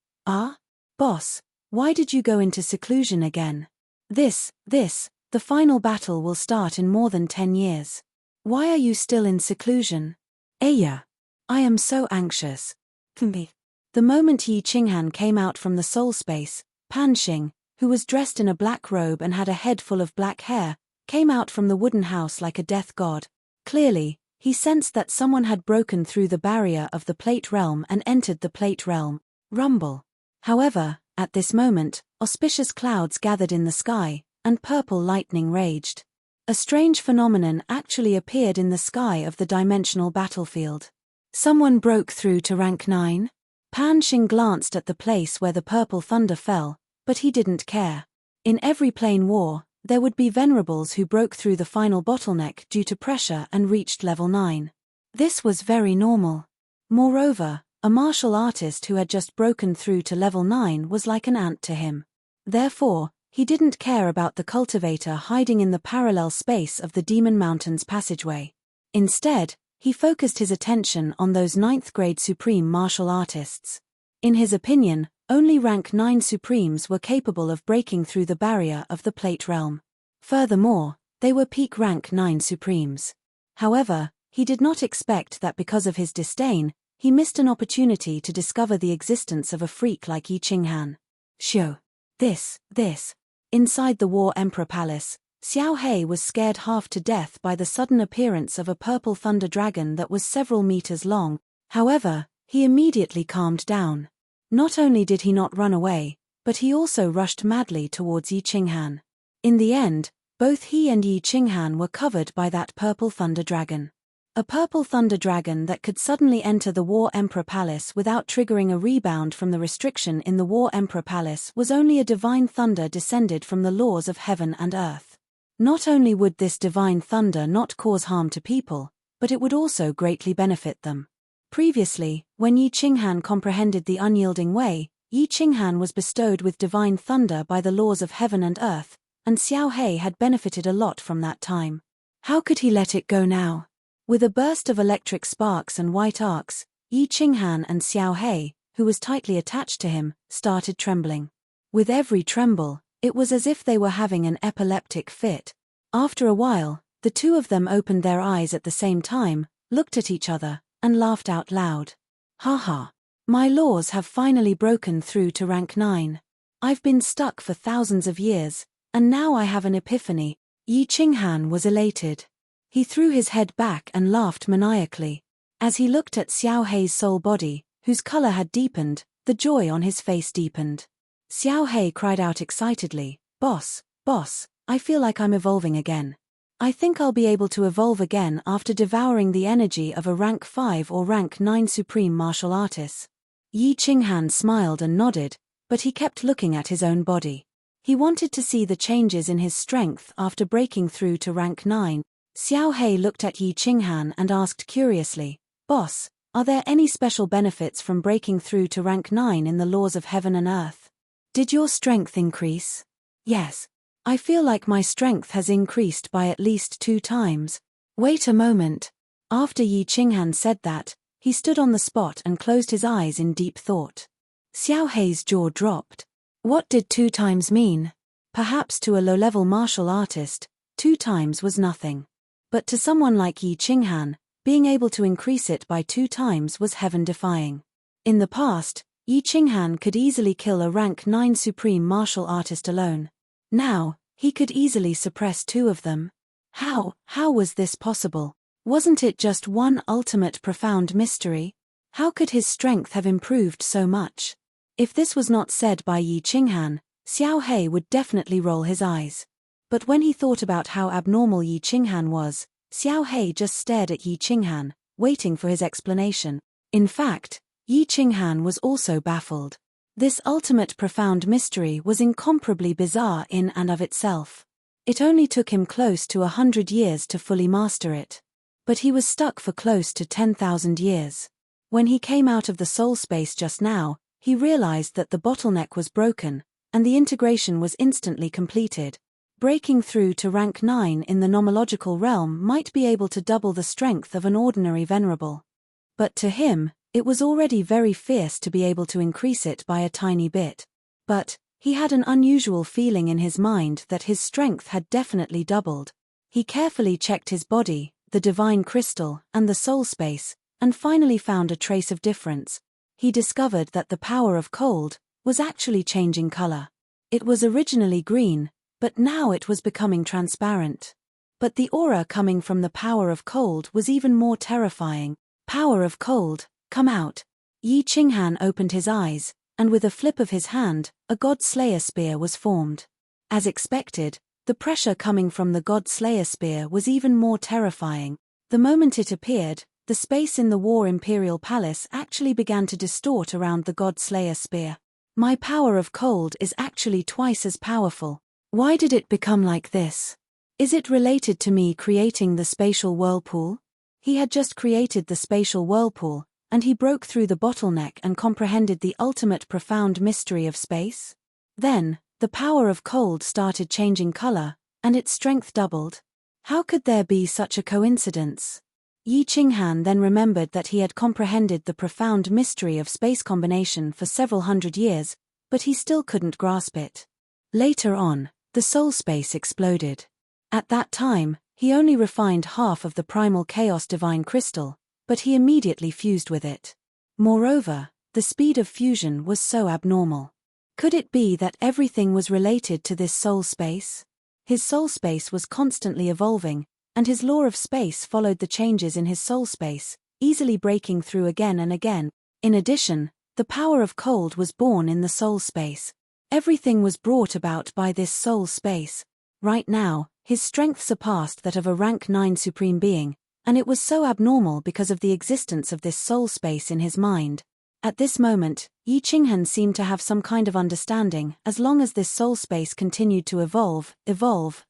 Speaker 1: Boss, why did you go into seclusion again? The final battle will start in more than 10 years. Why are you still in seclusion? Aya, I am so anxious. The moment Yi Qinghan came out from the soul space, Pan Xing, who was dressed in a black robe and had a head full of black hair, came out from the wooden house like a death god. Clearly, he sensed that someone had broken through the barrier of the plate realm and entered the plate realm. Rumble. However, at this moment, auspicious clouds gathered in the sky, and purple lightning raged. A strange phenomenon actually appeared in the sky of the dimensional battlefield. Someone broke through to rank 9? Pan Xing glanced at the place where the purple thunder fell, but he didn't care. In every plane war, there would be venerables who broke through the final bottleneck due to pressure and reached level 9. This was very normal. Moreover, a martial artist who had just broken through to level 9 was like an ant to him. Therefore, he didn't care about the cultivator hiding in the parallel space of the Demon Mountain's passageway. Instead, he focused his attention on those 9th grade supreme martial artists. In his opinion, only rank 9 supremes were capable of breaking through the barrier of the plate realm. Furthermore, they were peak rank 9 supremes. However, he did not expect that because of his disdain, he missed an opportunity to discover the existence of a freak like Yi Qinghan. This. Inside the War Emperor Palace, Xiao He was scared half to death by the sudden appearance of a purple thunder dragon that was several meters long. However, he immediately calmed down. Not only did he not run away, but he also rushed madly towards Yi Qinghan. In the end, both he and Yi Qinghan were covered by that purple thunder dragon. A purple thunder dragon that could suddenly enter the War Emperor Palace without triggering a rebound from the restriction in the War Emperor Palace was only a divine thunder descended from the laws of heaven and earth. Not only would this divine thunder not cause harm to people, but it would also greatly benefit them. Previously, when Yi Qinghan comprehended the unyielding way, Yi Qinghan was bestowed with divine thunder by the laws of heaven and earth, and Xiao Hei had benefited a lot from that time. How could he let it go now? With a burst of electric sparks and white arcs, Yi Qinghan and Xiao Hei, who was tightly attached to him, started trembling. With every tremble, it was as if they were having an epileptic fit. After a while, the two of them opened their eyes at the same time, looked at each other, and laughed out loud. Ha ha! My laws have finally broken through to rank 9. I've been stuck for thousands of years, and now I have an epiphany. Yi Qinghan was elated. He threw his head back and laughed maniacally. As he looked at Xiao Hei's soul body, whose color had deepened, the joy on his face deepened. Xiao Hei cried out excitedly, Boss, I feel like I'm evolving again. I think I'll be able to evolve again after devouring the energy of a rank 5 or rank 9 supreme martial artist. Yi Qinghan smiled and nodded, but he kept looking at his own body. He wanted to see the changes in his strength after breaking through to rank 9. Xiao Hei looked at Yi Qinghan and asked curiously, Boss, are there any special benefits from breaking through to rank 9 in the laws of heaven and earth? Did your strength increase? Yes. I feel like my strength has increased by at least 2 times. Wait a moment. After Yi Qinghan said that, he stood on the spot and closed his eyes in deep thought. Xiao Hei's jaw dropped. What did 2 times mean? Perhaps to a low-level martial artist, 2 times was nothing. But to someone like Yi Qinghan, being able to increase it by 2 times was heaven-defying. In the past, Yi Qinghan could easily kill a rank 9 supreme martial artist alone. Now, he could easily suppress 2 of them. How was this possible? Wasn't it just one ultimate profound mystery? How could his strength have improved so much? If this was not said by Yi Qinghan, Xiao Hei would definitely roll his eyes. But when he thought about how abnormal Yi Qinghan was, Xiao Hei just stared at Yi Qinghan, waiting for his explanation. In fact, Yi Qinghan was also baffled. This ultimate profound mystery was incomparably bizarre in and of itself. It only took him close to 100 years to fully master it. But he was stuck for close to 10,000 years. When he came out of the soul space just now, he realized that the bottleneck was broken, and the integration was instantly completed. Breaking through to rank 9 in the nomological realm might be able to double the strength of an ordinary venerable. But to him, it was already very fierce to be able to increase it by a tiny bit. But he had an unusual feeling in his mind that his strength had definitely doubled. He carefully checked his body, the divine crystal, and the soul space, and finally found a trace of difference. He discovered that the power of cold was actually changing color. It was originally green, but now it was becoming transparent. But the aura coming from the power of cold was even more terrifying. Power of cold, come out. Yi Qinghan opened his eyes, and with a flip of his hand, a God Slayer spear was formed. As expected, the pressure coming from the God Slayer spear was even more terrifying. The moment it appeared, the space in the War Imperial Palace actually began to distort around the God Slayer spear. My power of cold is actually twice as powerful. Why did it become like this? Is it related to me creating the spatial whirlpool? He had just created the spatial whirlpool, and he broke through the bottleneck and comprehended the ultimate profound mystery of space? Then, the power of cold started changing color, and its strength doubled. How could there be such a coincidence? Yi Qinghan then remembered that he had comprehended the profound mystery of space combination for several hundred years, but he still couldn't grasp it. Later on, the soul space exploded. At that time, he only refined half of the primal chaos divine crystal, but he immediately fused with it. Moreover, the speed of fusion was so abnormal. Could it be that everything was related to this soul space? His soul space was constantly evolving, and his law of space followed the changes in his soul space, easily breaking through again and again. In addition, the power of cold was born in the soul space. Everything was brought about by this soul space. Right now, his strength surpassed that of a rank 9 supreme being, and it was so abnormal because of the existence of this soul space in his mind. At this moment, Yi Qinghan seemed to have some kind of understanding. As long as this soul space continued to evolve,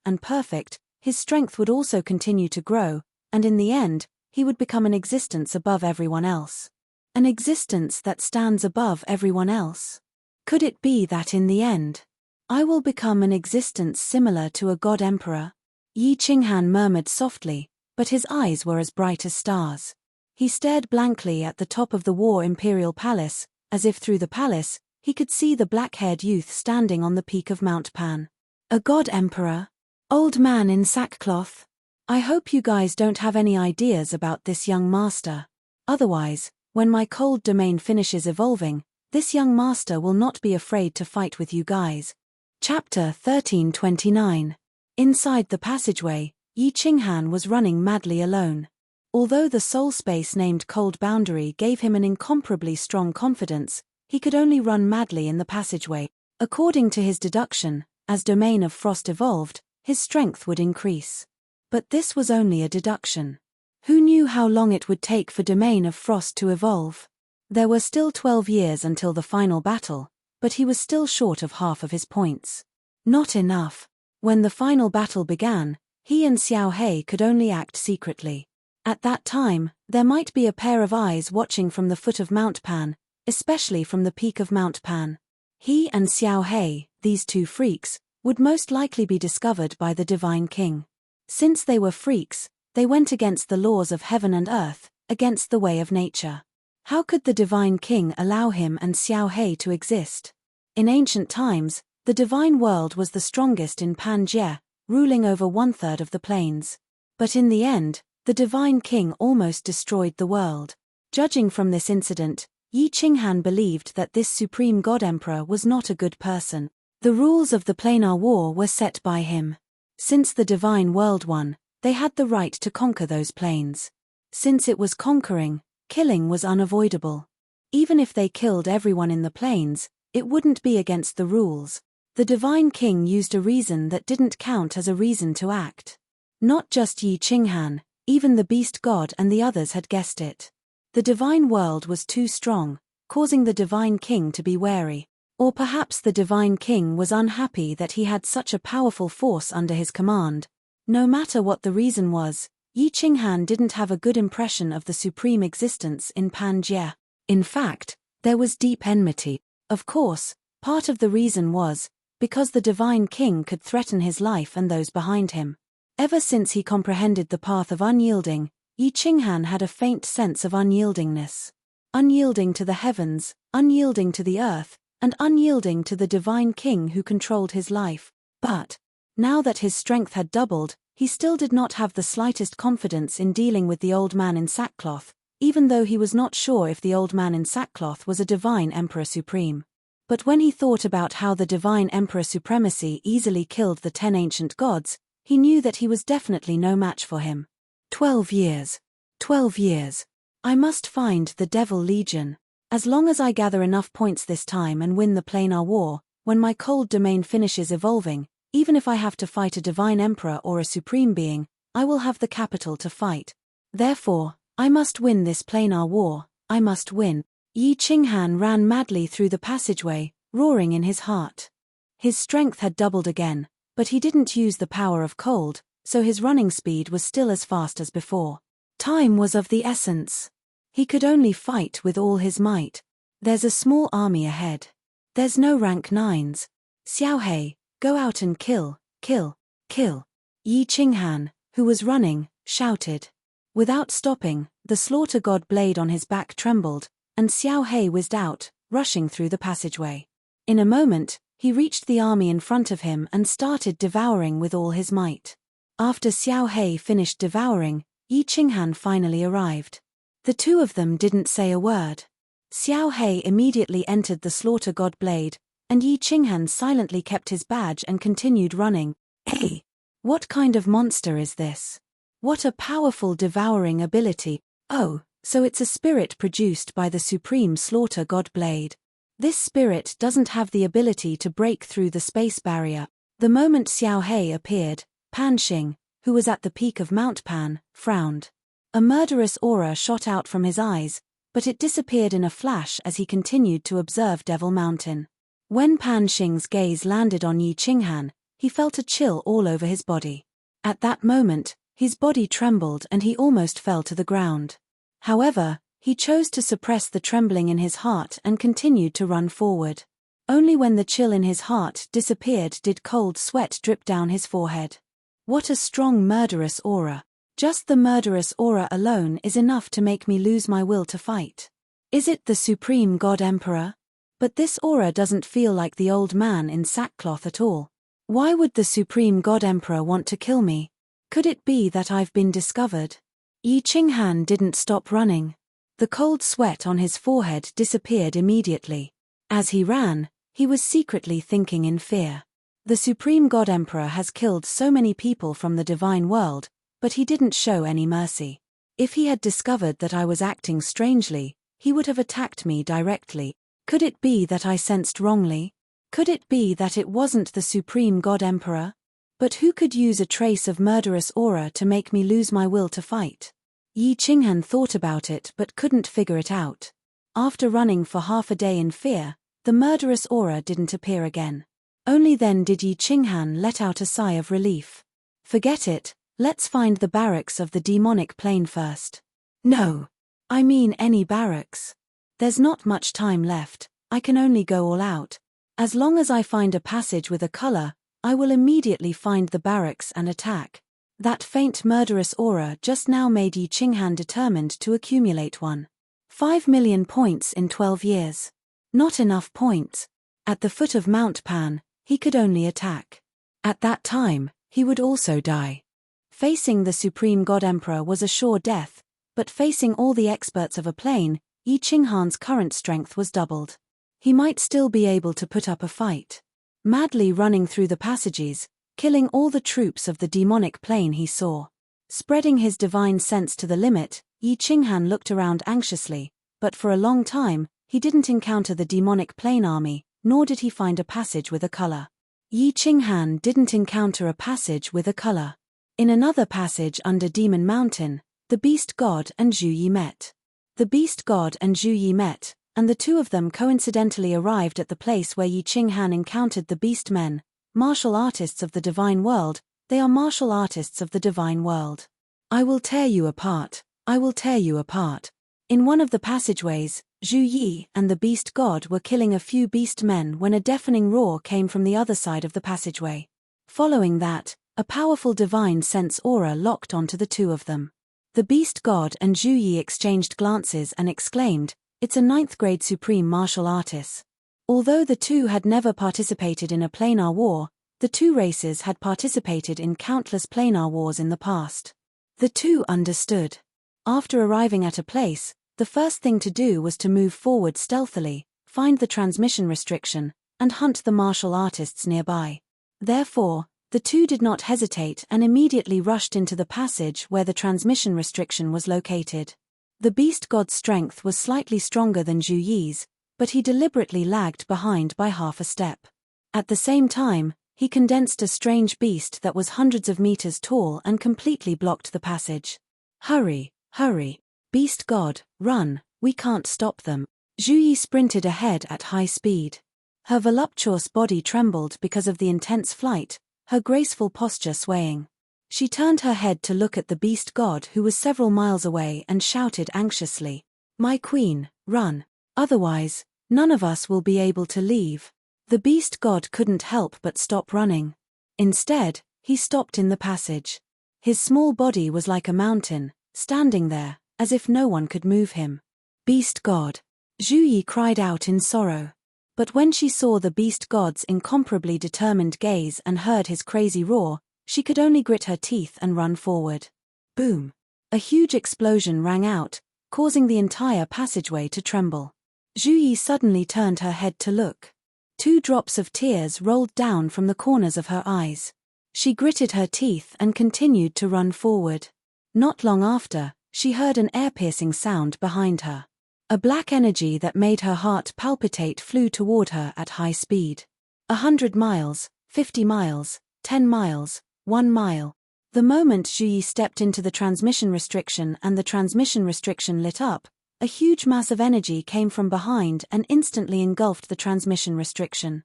Speaker 1: and perfect, his strength would also continue to grow, and in the end, he would become an existence above everyone else. An existence that stands above everyone else. Could it be that in the end, I will become an existence similar to a god emperor. Yi Qinghan murmured softly, but his eyes were as bright as stars. He stared blankly at the top of the War Imperial Palace, as if through the palace, he could see the black-haired youth standing on the peak of Mount Pan. A god emperor? Old man in sackcloth? I hope you guys don't have any ideas about this young master. Otherwise, when my cold domain finishes evolving, this young master will not be afraid to fight with you guys. Chapter 1329. Inside the passageway, Yi Qinghan was running madly alone. Although the soul space named Cold Boundary gave him an incomparably strong confidence, he could only run madly in the passageway. According to his deduction, as Domain of Frost evolved, his strength would increase. But this was only a deduction. Who knew how long it would take for Domain of Frost to evolve? There were still 12 years until the final battle, but he was still short of half of his points. Not enough. When the final battle began, he and Xiao He could only act secretly. At that time, there might be a pair of eyes watching from the foot of Mount Pan, especially from the peak of Mount Pan. He and Xiao He, these two freaks, would most likely be discovered by the Divine King. Since they were freaks, they went against the laws of heaven and earth, against the way of nature. How could the Divine King allow him and Xiao He to exist? In ancient times, the divine world was the strongest in Pangaea, ruling over 1/3 of the plains. But in the end, the Divine King almost destroyed the world. Judging from this incident, Yi Qinghan believed that this supreme god emperor was not a good person. The rules of the planar war were set by him. Since the divine world won, they had the right to conquer those plains. Since it was conquering, killing was unavoidable. Even if they killed everyone in the plains, it wouldn't be against the rules. The Divine King used a reason that didn't count as a reason to act. Not just Yi Qinghan, even the beast god and the others had guessed it. The divine world was too strong, causing the Divine King to be wary. Or perhaps the Divine King was unhappy that he had such a powerful force under his command. No matter what the reason was, Yi Qinghan didn't have a good impression of the supreme existence in Pangaea. In fact, there was deep enmity. Of course, part of the reason was because the Divine King could threaten his life and those behind him. Ever since he comprehended the path of unyielding, Yi Qinghan had a faint sense of unyieldingness. Unyielding to the heavens, unyielding to the earth, and unyielding to the Divine King who controlled his life. But, now that his strength had doubled, he still did not have the slightest confidence in dealing with the old man in sackcloth, even though he was not sure if the old man in sackcloth was a divine emperor supreme. But when he thought about how the divine emperor supremacy easily killed the 10 ancient gods, he knew that he was definitely no match for him. 12 years. 12 years. I must find the Devil Legion. As long as I gather enough points this time and win the planar war, when my cold domain finishes evolving, even if I have to fight a divine emperor or a supreme being, I will have the capital to fight. Therefore, I must win this planar war, I must win. Yi Qinghan ran madly through the passageway, roaring in his heart. His strength had doubled again, but he didn't use the power of cold, so his running speed was still as fast as before. Time was of the essence. He could only fight with all his might. There's a small army ahead. There's no rank 9s. Xiao He, go out and kill, kill, kill. Yi Qinghan, who was running, shouted. Without stopping, the slaughter god blade on his back trembled, and Xiao He whizzed out, rushing through the passageway. In a moment, he reached the army in front of him and started devouring with all his might. After Xiao He finished devouring, Yi Qinghan finally arrived. The two of them didn't say a word. Xiao He immediately entered the slaughter god blade, and Yi Qinghan silently kept his badge and continued running. Hey! What kind of monster is this? What a powerful devouring ability. Oh, so it's a spirit produced by the supreme slaughter god blade. This spirit doesn't have the ability to break through the space barrier. The moment Xiao He appeared, Pan Xing, who was at the peak of Mount Pan, frowned. A murderous aura shot out from his eyes, but it disappeared in a flash as he continued to observe Devil Mountain. When Pan Xing's gaze landed on Yi Qinghan, he felt a chill all over his body. At that moment, his body trembled and he almost fell to the ground. However, he chose to suppress the trembling in his heart and continued to run forward. Only when the chill in his heart disappeared did cold sweat drip down his forehead. What a strong murderous aura. Just the murderous aura alone is enough to make me lose my will to fight. Is it the Supreme God Emperor? But this aura doesn't feel like the old man in sackcloth at all. Why would the Supreme God Emperor want to kill me? Could it be that I've been discovered? Yi Qinghan didn't stop running. The cold sweat on his forehead disappeared immediately. As he ran, he was secretly thinking in fear. The Supreme God Emperor has killed so many people from the divine world, but he didn't show any mercy. If he had discovered that I was acting strangely, he would have attacked me directly. Could it be that I sensed wrongly? Could it be that it wasn't the Supreme God Emperor? But who could use a trace of murderous aura to make me lose my will to fight? Yi Qinghan thought about it but couldn't figure it out. After running for half a day in fear, the murderous aura didn't appear again. Only then did Yi Qinghan let out a sigh of relief. Forget it, let's find the barracks of the demonic plane first. No. I mean any barracks. There's not much time left, I can only go all out. As long as I find a passage with a color, I will immediately find the barracks and attack. That faint murderous aura just now made Yi Qinghan determined to accumulate one. 5 million points in 12 years. Not enough points. At the foot of Mount Pan, he could only attack. At that time, he would also die. Facing the Supreme God Emperor was a sure death, but facing all the experts of a plane, Yi Qinghan's current strength was doubled. He might still be able to put up a fight. Madly running through the passages, killing all the troops of the demonic plane he saw. Spreading his divine sense to the limit, Yi Qinghan looked around anxiously, but for a long time, he didn't encounter the demonic plane army, nor did he find a passage with a color. Yi Qinghan didn't encounter a passage with a color. In another passage under Demon Mountain, the Beast God and Zhu Yi met. The Beast God and Zhu Yi met, and the two of them coincidentally arrived at the place where Yi Qinghan encountered the Beast Men, martial artists of the divine world. They are martial artists of the divine world. I will tear you apart, I will tear you apart. In one of the passageways, Zhu Yi and the Beast God were killing a few Beast Men when a deafening roar came from the other side of the passageway. Following that, a powerful divine sense aura locked onto the two of them. The Beast God and Zhu Yi exchanged glances and exclaimed, "It's a 9th grade supreme martial artist." Although the two had never participated in a planar war, the two races had participated in countless planar wars in the past. The two understood. After arriving at a place, the first thing to do was to move forward stealthily, find the transmission restriction, and hunt the martial artists nearby. Therefore, the two did not hesitate and immediately rushed into the passage where the transmission restriction was located. The Beast God's strength was slightly stronger than Zhu Yi's, but he deliberately lagged behind by half a step. At the same time, he condensed a strange beast that was hundreds of meters tall and completely blocked the passage. "Hurry, hurry. Beast God, run, we can't stop them." Zhu Yi sprinted ahead at high speed. Her voluptuous body trembled because of the intense flight, her graceful posture swaying. She turned her head to look at the Beast God who was several miles away and shouted anxiously, "My queen, run. Otherwise, none of us will be able to leave." The Beast God couldn't help but stop running. Instead, he stopped in the passage. His small body was like a mountain, standing there, as if no one could move him. "Beast God!" Zhu Yi cried out in sorrow. But when she saw the Beast God's incomparably determined gaze and heard his crazy roar, she could only grit her teeth and run forward. Boom! A huge explosion rang out, causing the entire passageway to tremble. Zhu Yi suddenly turned her head to look. 2 drops of tears rolled down from the corners of her eyes. She gritted her teeth and continued to run forward. Not long after, she heard an air-piercing sound behind her. A black energy that made her heart palpitate flew toward her at high speed. 100 miles, 50 miles, 10 miles, 1 mile. The moment Zhu Yi stepped into the transmission restriction and the transmission restriction lit up, a huge mass of energy came from behind and instantly engulfed the transmission restriction.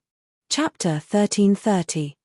Speaker 1: Chapter 1330.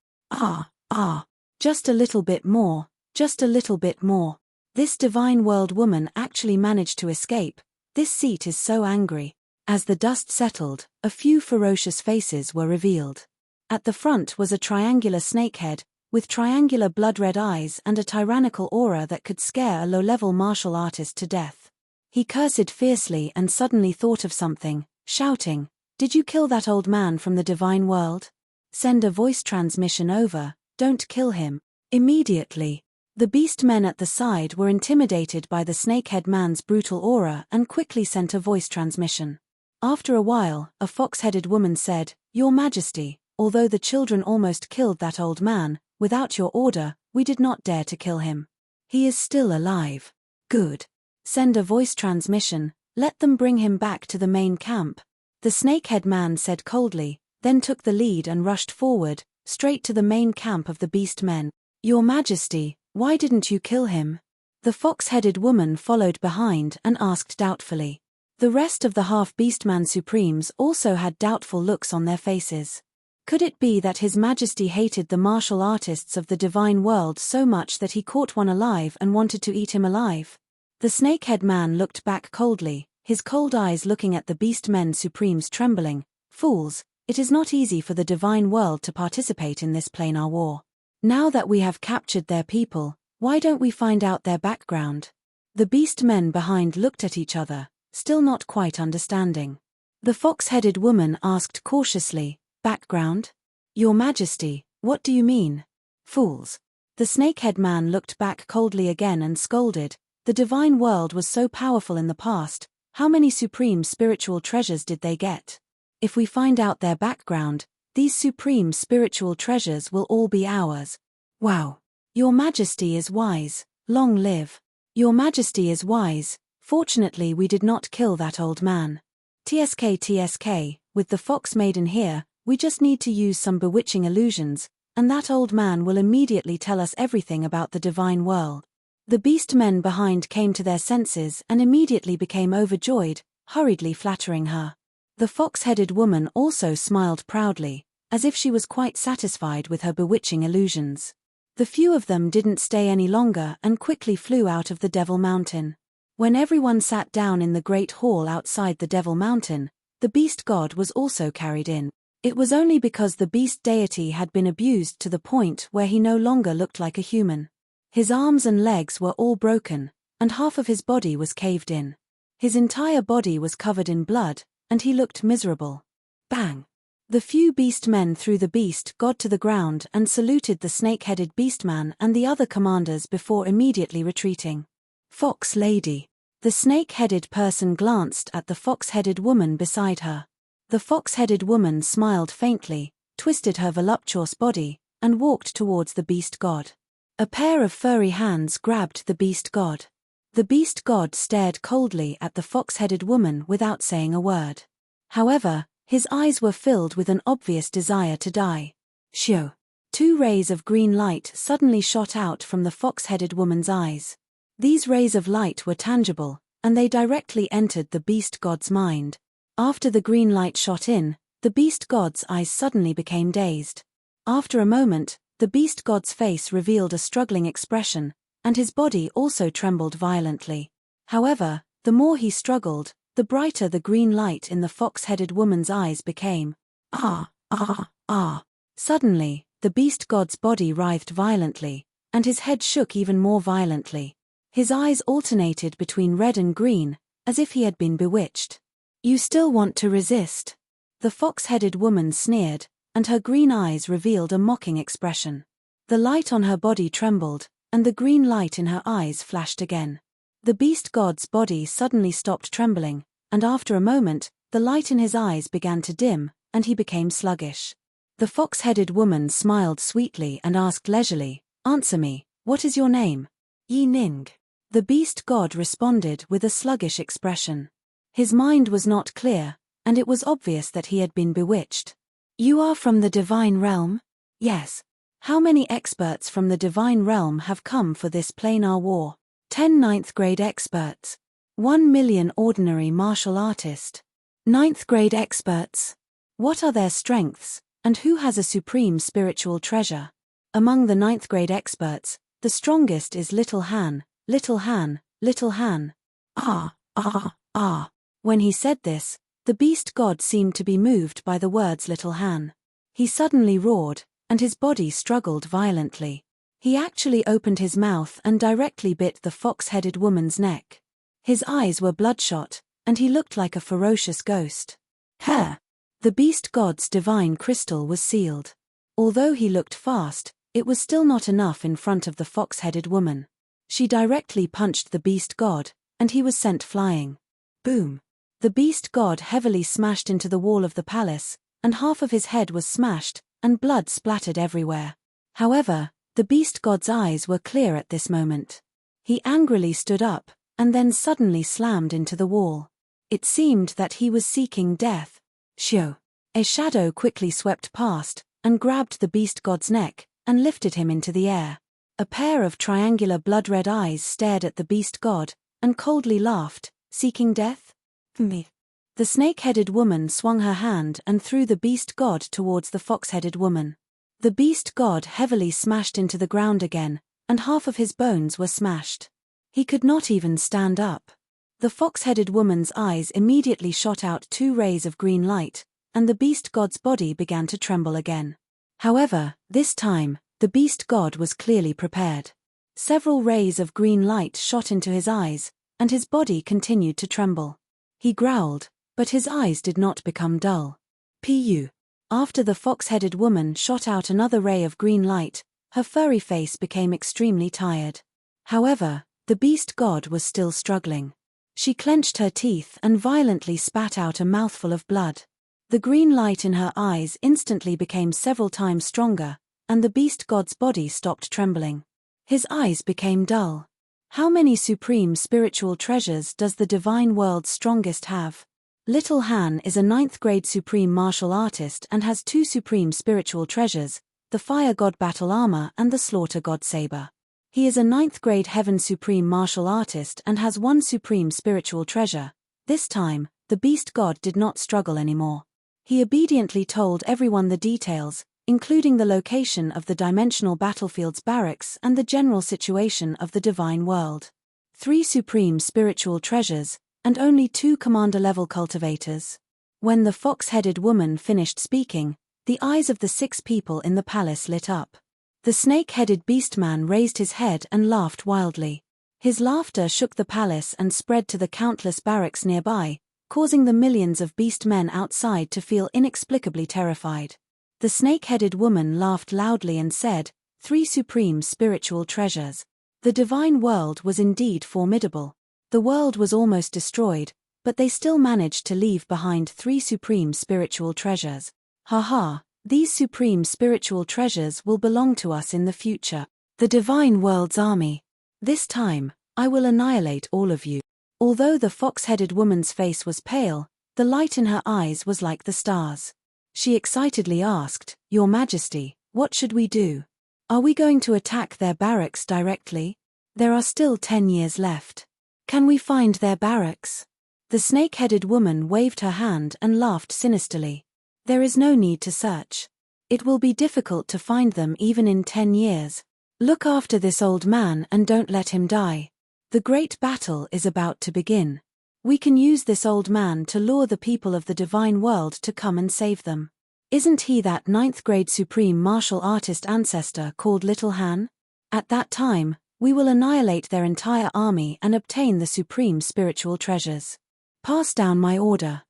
Speaker 1: Just a little bit more, just a little bit more. This divine world woman actually managed to escape. This seat is so angry. As the dust settled, a few ferocious faces were revealed. At the front was a triangular snakehead, with triangular blood-red eyes and a tyrannical aura that could scare a low-level martial artist to death. He cursed fiercely and suddenly thought of something, shouting, "Did you kill that old man from the divine world? Send a voice transmission over, don't kill him." Immediately, the beast men at the side were intimidated by the snakehead man's brutal aura and quickly sent a voice transmission. After a while, a fox-headed woman said, "Your Majesty, although the children almost killed that old man, without your order, we did not dare to kill him. He is still alive." "Good. Send a voice transmission, let them bring him back to the main camp," the snakehead man said coldly, then took the lead and rushed forward, straight to the main camp of the beast men. "Your Majesty, why didn't you kill him?" The fox-headed woman followed behind and asked doubtfully. The rest of the half-beastman supremes also had doubtful looks on their faces. Could it be that His Majesty hated the martial artists of the divine world so much that he caught one alive and wanted to eat him alive? The snakehead man looked back coldly, his cold eyes looking at the beast men supremes trembling. "Fools, it is not easy for the divine world to participate in this planar war. Now that we have captured their people, why don't we find out their background?" The beast men behind looked at each other, still not quite understanding. The fox-headed woman asked cautiously, "Background? Your Majesty, what do you mean?" "Fools." The snakehead man looked back coldly again and scolded, "The divine world was so powerful in the past, how many supreme spiritual treasures did they get? If we find out their background, these supreme spiritual treasures will all be ours." "Wow. Your Majesty is wise, long live." "Your Majesty is wise, fortunately we did not kill that old man. TSK, with the fox maiden here, we just need to use some bewitching illusions, and that old man will immediately tell us everything about the divine world." The beast men behind came to their senses and immediately became overjoyed, hurriedly flattering her. The fox-headed woman also smiled proudly, as if she was quite satisfied with her bewitching illusions. The few of them didn't stay any longer and quickly flew out of the Devil Mountain. When everyone sat down in the great hall outside the Devil Mountain, the beast god was also carried in. It was only because the beast deity had been abused to the point where he no longer looked like a human. His arms and legs were all broken, and half of his body was caved in. His entire body was covered in blood, and he looked miserable. Bang! The few beast men threw the beast god to the ground and saluted the snake-headed beastman and the other commanders before immediately retreating. "Fox lady." The snake-headed person glanced at the fox-headed woman beside her. The fox-headed woman smiled faintly, twisted her voluptuous body, and walked towards the beast god. A pair of furry hands grabbed the beast god. The beast god stared coldly at the fox-headed woman without saying a word. However, his eyes were filled with an obvious desire to die. Shoo! 2 rays of green light suddenly shot out from the fox-headed woman's eyes. These rays of light were tangible, and they directly entered the beast god's mind. After the green light shot in, the beast god's eyes suddenly became dazed. After a moment, the beast god's face revealed a struggling expression, and his body also trembled violently. However, the more he struggled, the brighter the green light in the fox-headed woman's eyes became. Ah, ah, ah. Suddenly, the beast god's body writhed violently, and his head shook even more violently. His eyes alternated between red and green, as if he had been bewitched. "You still want to resist?" The fox-headed woman sneered, and her green eyes revealed a mocking expression. The light on her body trembled, and the green light in her eyes flashed again. The beast god's body suddenly stopped trembling, and after a moment, the light in his eyes began to dim, and he became sluggish. The fox-headed woman smiled sweetly and asked leisurely, "Answer me, what is your name?" "Yi Ning." The beast god responded with a sluggish expression. His mind was not clear, and it was obvious that he had been bewitched. "You are from the divine realm?" "Yes." "How many experts from the divine realm have come for this planar war?" 10 ninth-grade experts. 1 million ordinary martial artists. 9th-grade experts. What are their strengths, and who has a supreme spiritual treasure? Among the 9th-grade experts, the strongest is Little Han, Little Han, Little Han. Ah, ah, ah. When he said this, The beast god seemed to be moved by the words Little Han. He suddenly roared, and his body struggled violently. He actually opened his mouth and directly bit the fox-headed woman's neck. His eyes were bloodshot, and he looked like a ferocious ghost. Ha! The beast god's divine crystal was sealed. Although he looked fast, it was still not enough in front of the fox-headed woman. She directly punched the beast god, and he was sent flying. Boom! The beast god heavily smashed into the wall of the palace, and half of his head was smashed, and blood splattered everywhere. However, the beast god's eyes were clear at this moment. He angrily stood up, and then suddenly slammed into the wall. It seemed that he was seeking death. Shoo! A shadow quickly swept past, and grabbed the beast god's neck, and lifted him into the air. A pair of triangular blood-red eyes stared at the beast god, and coldly laughed, seeking death? Me. The snake-headed woman swung her hand and threw the beast god towards the fox-headed woman. The beast god heavily smashed into the ground again, and half of his bones were smashed. He could not even stand up. The fox-headed woman's eyes immediately shot out 2 rays of green light, and the beast god's body began to tremble again. However, this time, the beast god was clearly prepared. Several rays of green light shot into his eyes, and his body continued to tremble. He growled, but his eyes did not become dull. Pu. After the fox-headed woman shot out another ray of green light, her furry face became extremely tired. However, the beast god was still struggling. She clenched her teeth and violently spat out a mouthful of blood. The green light in her eyes instantly became several times stronger, and the beast god's body stopped trembling. His eyes became dull. How many supreme spiritual treasures does the divine world's strongest have? Little Han is a 9th grade supreme martial artist and has 2 supreme spiritual treasures, the fire god battle armor and the slaughter god saber. He is a 9th grade heaven supreme martial artist and has 1 supreme spiritual treasure. This time, the beast god did not struggle anymore. He obediently told everyone the details, including the location of the dimensional battlefield's barracks and the general situation of the divine world. 3 supreme spiritual treasures, and only 2 commander-level cultivators. When the fox-headed woman finished speaking, the eyes of the 6 people in the palace lit up. The snake-headed beastman raised his head and laughed wildly. His laughter shook the palace and spread to the countless barracks nearby, causing the millions of beast-men outside to feel inexplicably terrified. The snake-headed woman laughed loudly and said, 3 supreme spiritual treasures. The divine world was indeed formidable. The world was almost destroyed, but they still managed to leave behind 3 supreme spiritual treasures. Ha! These supreme spiritual treasures will belong to us in the future. The divine world's army. This time, I will annihilate all of you. Although the fox-headed woman's face was pale, the light in her eyes was like the stars. She excitedly asked, Your Majesty, what should we do? Are we going to attack their barracks directly? There are still 10 years left. Can we find their barracks? The snake-headed woman waved her hand and laughed sinisterly. There is no need to search. It will be difficult to find them even in 10 years. Look after this old man and don't let him die. The great battle is about to begin. We can use this old man to lure the people of the divine world to come and save them. Isn't he that 9th grade supreme martial artist ancestor called Little Han? At that time, we will annihilate their entire army and obtain the supreme spiritual treasures. Pass down my order.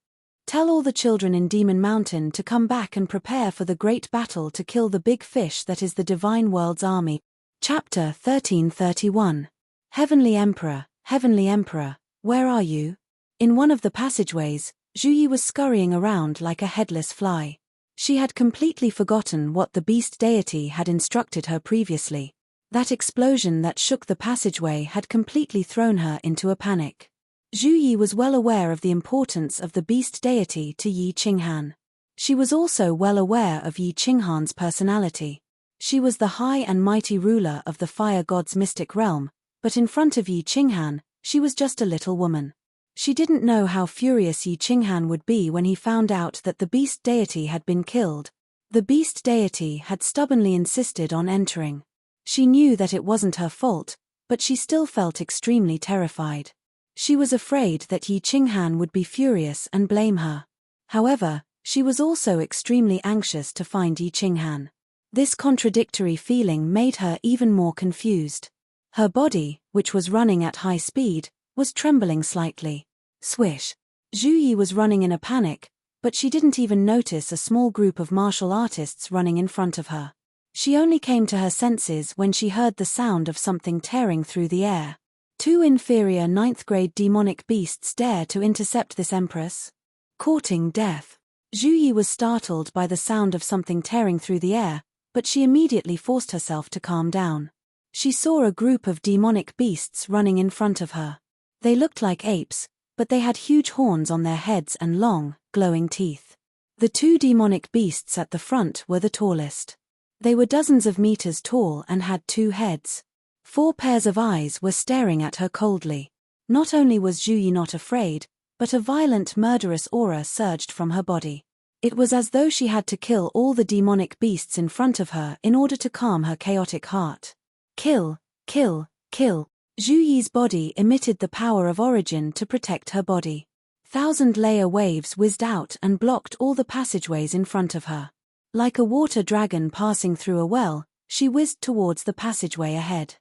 Speaker 1: Tell all the children in Demon Mountain to come back and prepare for the great battle to kill the big fish that is the divine world's army. Chapter 1331. Heavenly Emperor, where are you? In one of the passageways, Zhu Yi was scurrying around like a headless fly. She had completely forgotten what the beast deity had instructed her previously. That explosion that shook the passageway had completely thrown her into a panic. Zhu Yi was well aware of the importance of the beast deity to Yi Qinghan. She was also well aware of Yi Qinghan's personality. She was the high and mighty ruler of the fire god's mystic realm, but in front of Yi Qinghan, she was just a little woman. She didn't know how furious Yi Qinghan would be when he found out that the beast deity had been killed. The beast deity had stubbornly insisted on entering. She knew that it wasn't her fault, but she still felt extremely terrified. She was afraid that Yi Qinghan would be furious and blame her. However, she was also extremely anxious to find Yi Qinghan. This contradictory feeling made her even more confused. Her body, which was running at high speed, was trembling slightly. Swish! Zhu Yi was running in a panic, but she didn't even notice a small group of martial artists running in front of her. She only came to her senses when she heard the sound of something tearing through the air. 2 inferior 9th-grade demonic beasts dare to intercept this empress? Courting death. Zhu Yi was startled by the sound of something tearing through the air, but she immediately forced herself to calm down. She saw a group of demonic beasts running in front of her. They looked like apes, but they had huge horns on their heads and long, glowing teeth. The 2 demonic beasts at the front were the tallest. They were dozens of meters tall and had 2 heads. 4 pairs of eyes were staring at her coldly. Not only was Zhu Yi not afraid, but a violent murderous aura surged from her body. It was as though she had to kill all the demonic beasts in front of her in order to calm her chaotic heart. Kill, kill, kill. Zhu Yi's body emitted the power of origin to protect her body. 1,000-layer waves whizzed out and blocked all the passageways in front of her. Like a water dragon passing through a well, she whizzed towards the passageway ahead.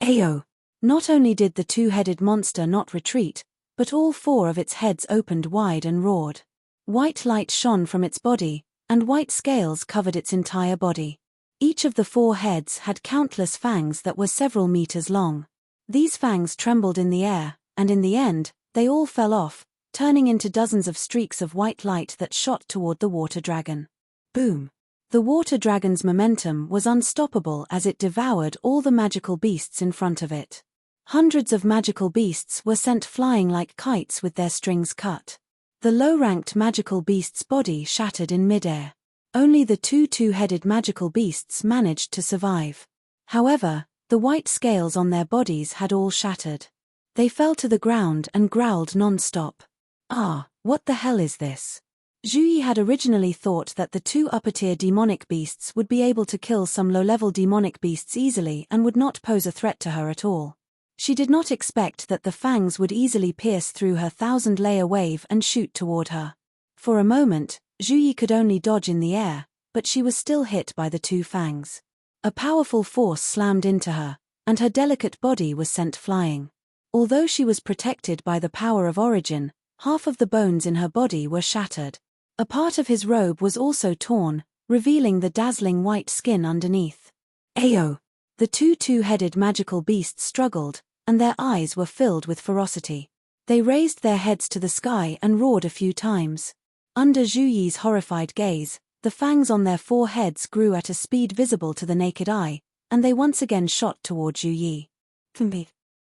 Speaker 1: Ayo! Not only did the 2-headed monster not retreat, but all 4 of its heads opened wide and roared. White light shone from its body, and white scales covered its entire body. Each of the 4 heads had countless fangs that were several meters long. These fangs trembled in the air, and in the end, they all fell off, turning into dozens of streaks of white light that shot toward the water dragon. Boom! The water dragon's momentum was unstoppable as it devoured all the magical beasts in front of it. Hundreds of magical beasts were sent flying like kites with their strings cut. The low-ranked magical beast's body shattered in midair. Only the 2 two-headed magical beasts managed to survive. However, the white scales on their bodies had all shattered. They fell to the ground and growled non-stop. Ah, what the hell is this? Zhu Yi had originally thought that the 2 upper-tier demonic beasts would be able to kill some low-level demonic beasts easily and would not pose a threat to her at all. She did not expect that the fangs would easily pierce through her 1,000-layer wave and shoot toward her. For a moment, Zhu Yi could only dodge in the air, but she was still hit by the 2 fangs. A powerful force slammed into her, and her delicate body was sent flying. Although she was protected by the power of origin, half of the bones in her body were shattered. A part of his robe was also torn, revealing the dazzling white skin underneath. Ayo! The 2 two-headed magical beasts struggled, and their eyes were filled with ferocity. They raised their heads to the sky and roared a few times. Under Zhu Yi's horrified gaze, the fangs on their 4 heads grew at a speed visible to the naked eye, and they once again shot toward Zhu Yi.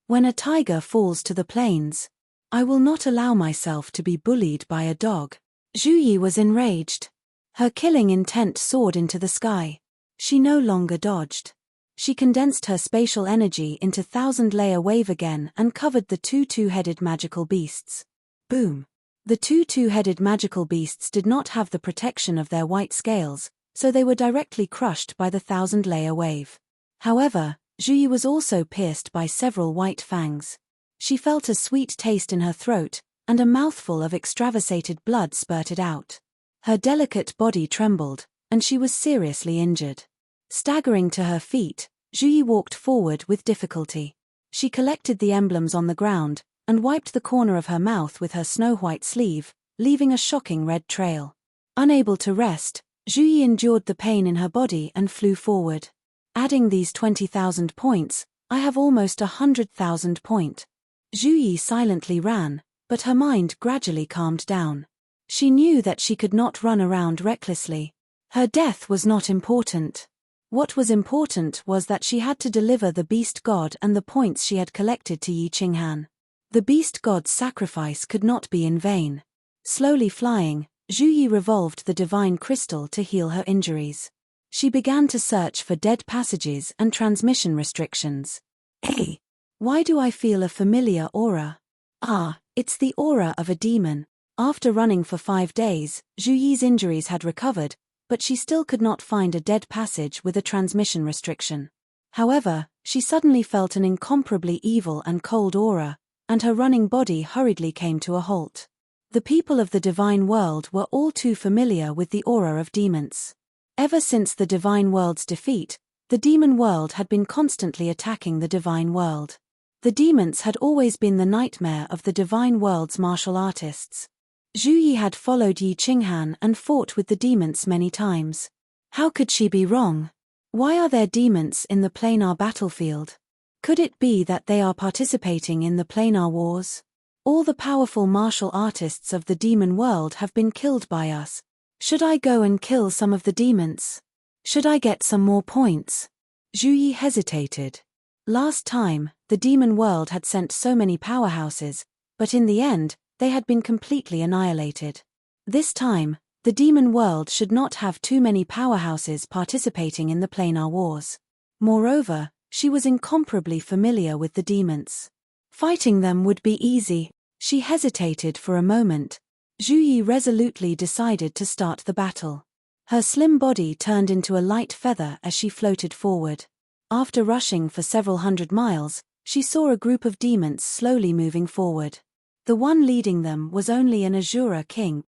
Speaker 1: When a tiger falls to the plains, I will not allow myself to be bullied by a dog. Zhu Yi was enraged. Her killing intent soared into the sky. She no longer dodged. She condensed her spatial energy into 1,000-layer wave again and covered the 2 two-headed magical beasts. Boom! The 2 two-headed magical beasts did not have the protection of their white scales, so they were directly crushed by the 1,000-layer wave. However, Zhu Yi was also pierced by several white fangs. She felt a sweet taste in her throat, and a mouthful of extravasated blood spurted out. Her delicate body trembled, and she was seriously injured. Staggering to her feet, Zhu Yi walked forward with difficulty. She collected the emblems on the ground, and wiped the corner of her mouth with her snow-white sleeve, leaving a shocking red trail. Unable to rest, Zhu Yi endured the pain in her body and flew forward. Adding these 20,000 points, I have almost 100,000 point. Zhu Yi silently ran, but her mind gradually calmed down. She knew that she could not run around recklessly. Her death was not important. What was important was that she had to deliver the beast god and the points she had collected to Yi Qinghan. The beast god's sacrifice could not be in vain. Slowly flying, Zhu Yi revolved the divine crystal to heal her injuries. She began to search for dead passages and transmission restrictions. Hey! Why do I feel a familiar aura? Ah, it's the aura of a demon. After running for 5 days, Zhu Yi's injuries had recovered, but she still could not find a dead passage with a transmission restriction. However, she suddenly felt an incomparably evil and cold aura, and her running body hurriedly came to a halt. The people of the divine world were all too familiar with the aura of demons. Ever since the divine world's defeat, the demon world had been constantly attacking the divine world. The demons had always been the nightmare of the divine world's martial artists. Zhu Yi had followed Yi Qinghan and fought with the demons many times. How could she be wrong? Why are there demons in the planar battlefield? Could it be that they are participating in the planar wars? All the powerful martial artists of the demon world have been killed by us. Should I go and kill some of the demons? Should I get some more points? Zhu Yi hesitated. Last time, the demon world had sent so many powerhouses, but in the end, they had been completely annihilated. This time, the demon world should not have too many powerhouses participating in the planar wars. Moreover, she was incomparably familiar with the demons. Fighting them would be easy. She hesitated for a moment. Zhu Yi resolutely decided to start the battle. Her slim body turned into a light feather as she floated forward. After rushing for several hundred miles, she saw a group of demons slowly moving forward. The one leading them was only an Azura king.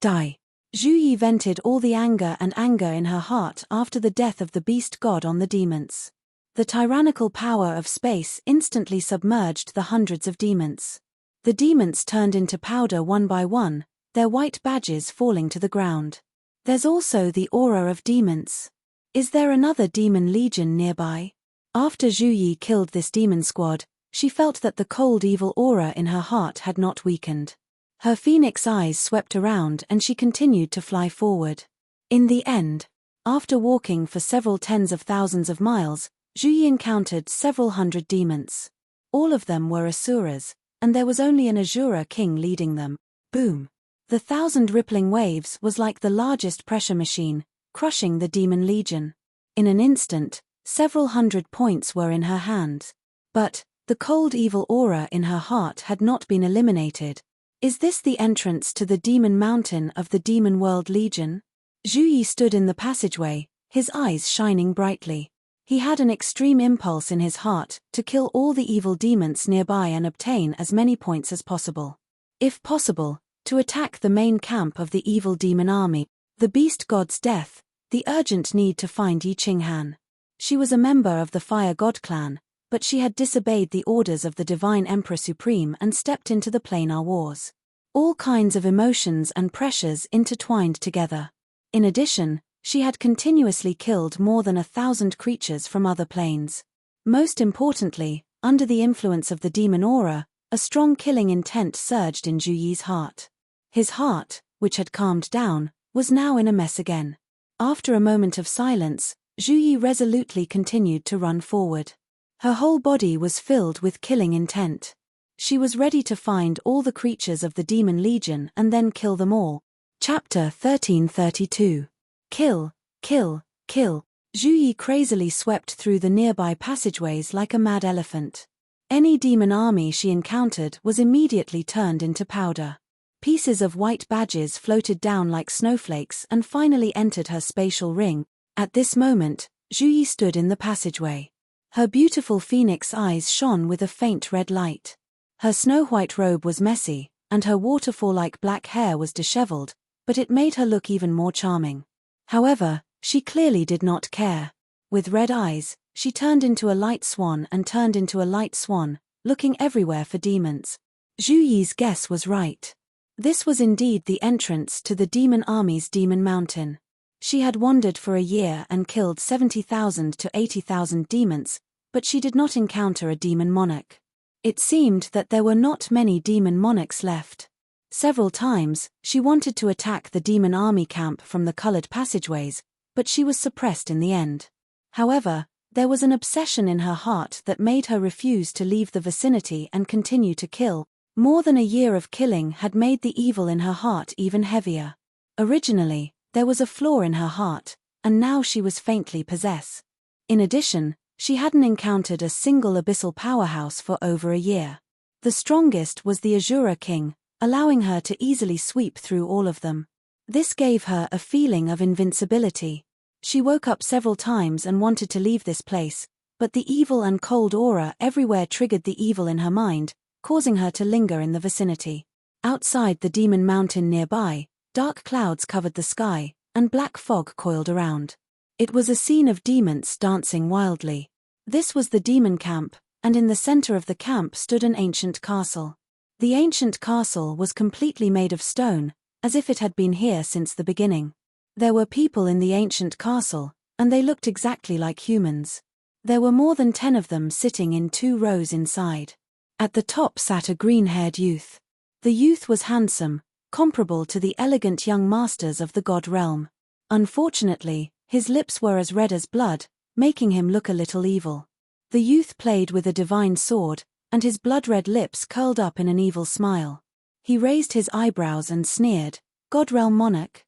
Speaker 1: Die. Zhu Yi vented all the anger in her heart after the death of the beast god on the demons. The tyrannical power of space instantly submerged the hundreds of demons. The demons turned into powder one by one, their white badges falling to the ground. There's also the aura of demons. Is there another demon legion nearby? After Zhu Yi killed this demon squad, she felt that the cold evil aura in her heart had not weakened. Her phoenix eyes swept around and she continued to fly forward. In the end, after walking for several tens of thousands of miles, Zhu Yi encountered several hundred demons. All of them were asuras, and there was only an Azura king leading them. Boom! The 1,000 rippling waves was like the largest pressure machine, crushing the demon legion. In an instant, several hundred points were in her hands. But the cold evil aura in her heart had not been eliminated. Is this the entrance to the demon mountain of the demon world legion? Zhu Yi stood in the passageway, his eyes shining brightly. He had an extreme impulse in his heart to kill all the evil demons nearby and obtain as many points as possible. If possible, to attack the main camp of the evil demon army, the beast god's death, the urgent need to find Yi Qinghan. She was a member of the Fire God clan, but she had disobeyed the orders of the Divine Emperor Supreme and stepped into the planar wars. All kinds of emotions and pressures intertwined together. In addition, she had continuously killed more than 1,000 creatures from other planes. Most importantly, under the influence of the demon aura, a strong killing intent surged in Zhu Yi's heart. His heart, which had calmed down, was now in a mess again. After a moment of silence, Zhu Yi resolutely continued to run forward. Her whole body was filled with killing intent. She was ready to find all the creatures of the demon legion and then kill them all. Chapter 1332. Kill, kill, kill. Zhu Yi crazily swept through the nearby passageways like a mad elephant. Any demon army she encountered was immediately turned into powder. Pieces of white badges floated down like snowflakes and finally entered her spatial ring. At this moment, Zhu Yi stood in the passageway. Her beautiful phoenix eyes shone with a faint red light. Her snow-white robe was messy, and her waterfall-like black hair was disheveled, but it made her look even more charming. However, she clearly did not care. With red eyes, she turned into a light swan and turned into a light swan, looking everywhere for demons. Zhu Yi's guess was right. This was indeed the entrance to the demon army's demon mountain. She had wandered for a year and killed 70,000 to 80,000 demons, but she did not encounter a demon monarch. It seemed that there were not many demon monarchs left. Several times, she wanted to attack the demon army camp from the colored passageways, but she was suppressed in the end. However, there was an obsession in her heart that made her refuse to leave the vicinity and continue to kill. More than a year of killing had made the evil in her heart even heavier. Originally, there was a flaw in her heart, and now she was faintly possessed. In addition, she hadn't encountered a single abyssal powerhouse for over a year. The strongest was the Azura King, allowing her to easily sweep through all of them. This gave her a feeling of invincibility. She woke up several times and wanted to leave this place, but the evil and cold aura everywhere triggered the evil in her mind, causing her to linger in the vicinity. Outside the demon mountain nearby, dark clouds covered the sky, and black fog coiled around. It was a scene of demons dancing wildly. This was the demon camp, and in the center of the camp stood an ancient castle. The ancient castle was completely made of stone, as if it had been here since the beginning. There were people in the ancient castle, and they looked exactly like humans. There were more than 10 of them sitting in 2 rows inside. At the top sat a green-haired youth. The youth was handsome, comparable to the elegant young masters of the god realm. Unfortunately, his lips were as red as blood, making him look a little evil. The youth played with a divine sword, and his blood-red lips curled up in an evil smile. He raised his eyebrows and sneered, "God realm monarch?"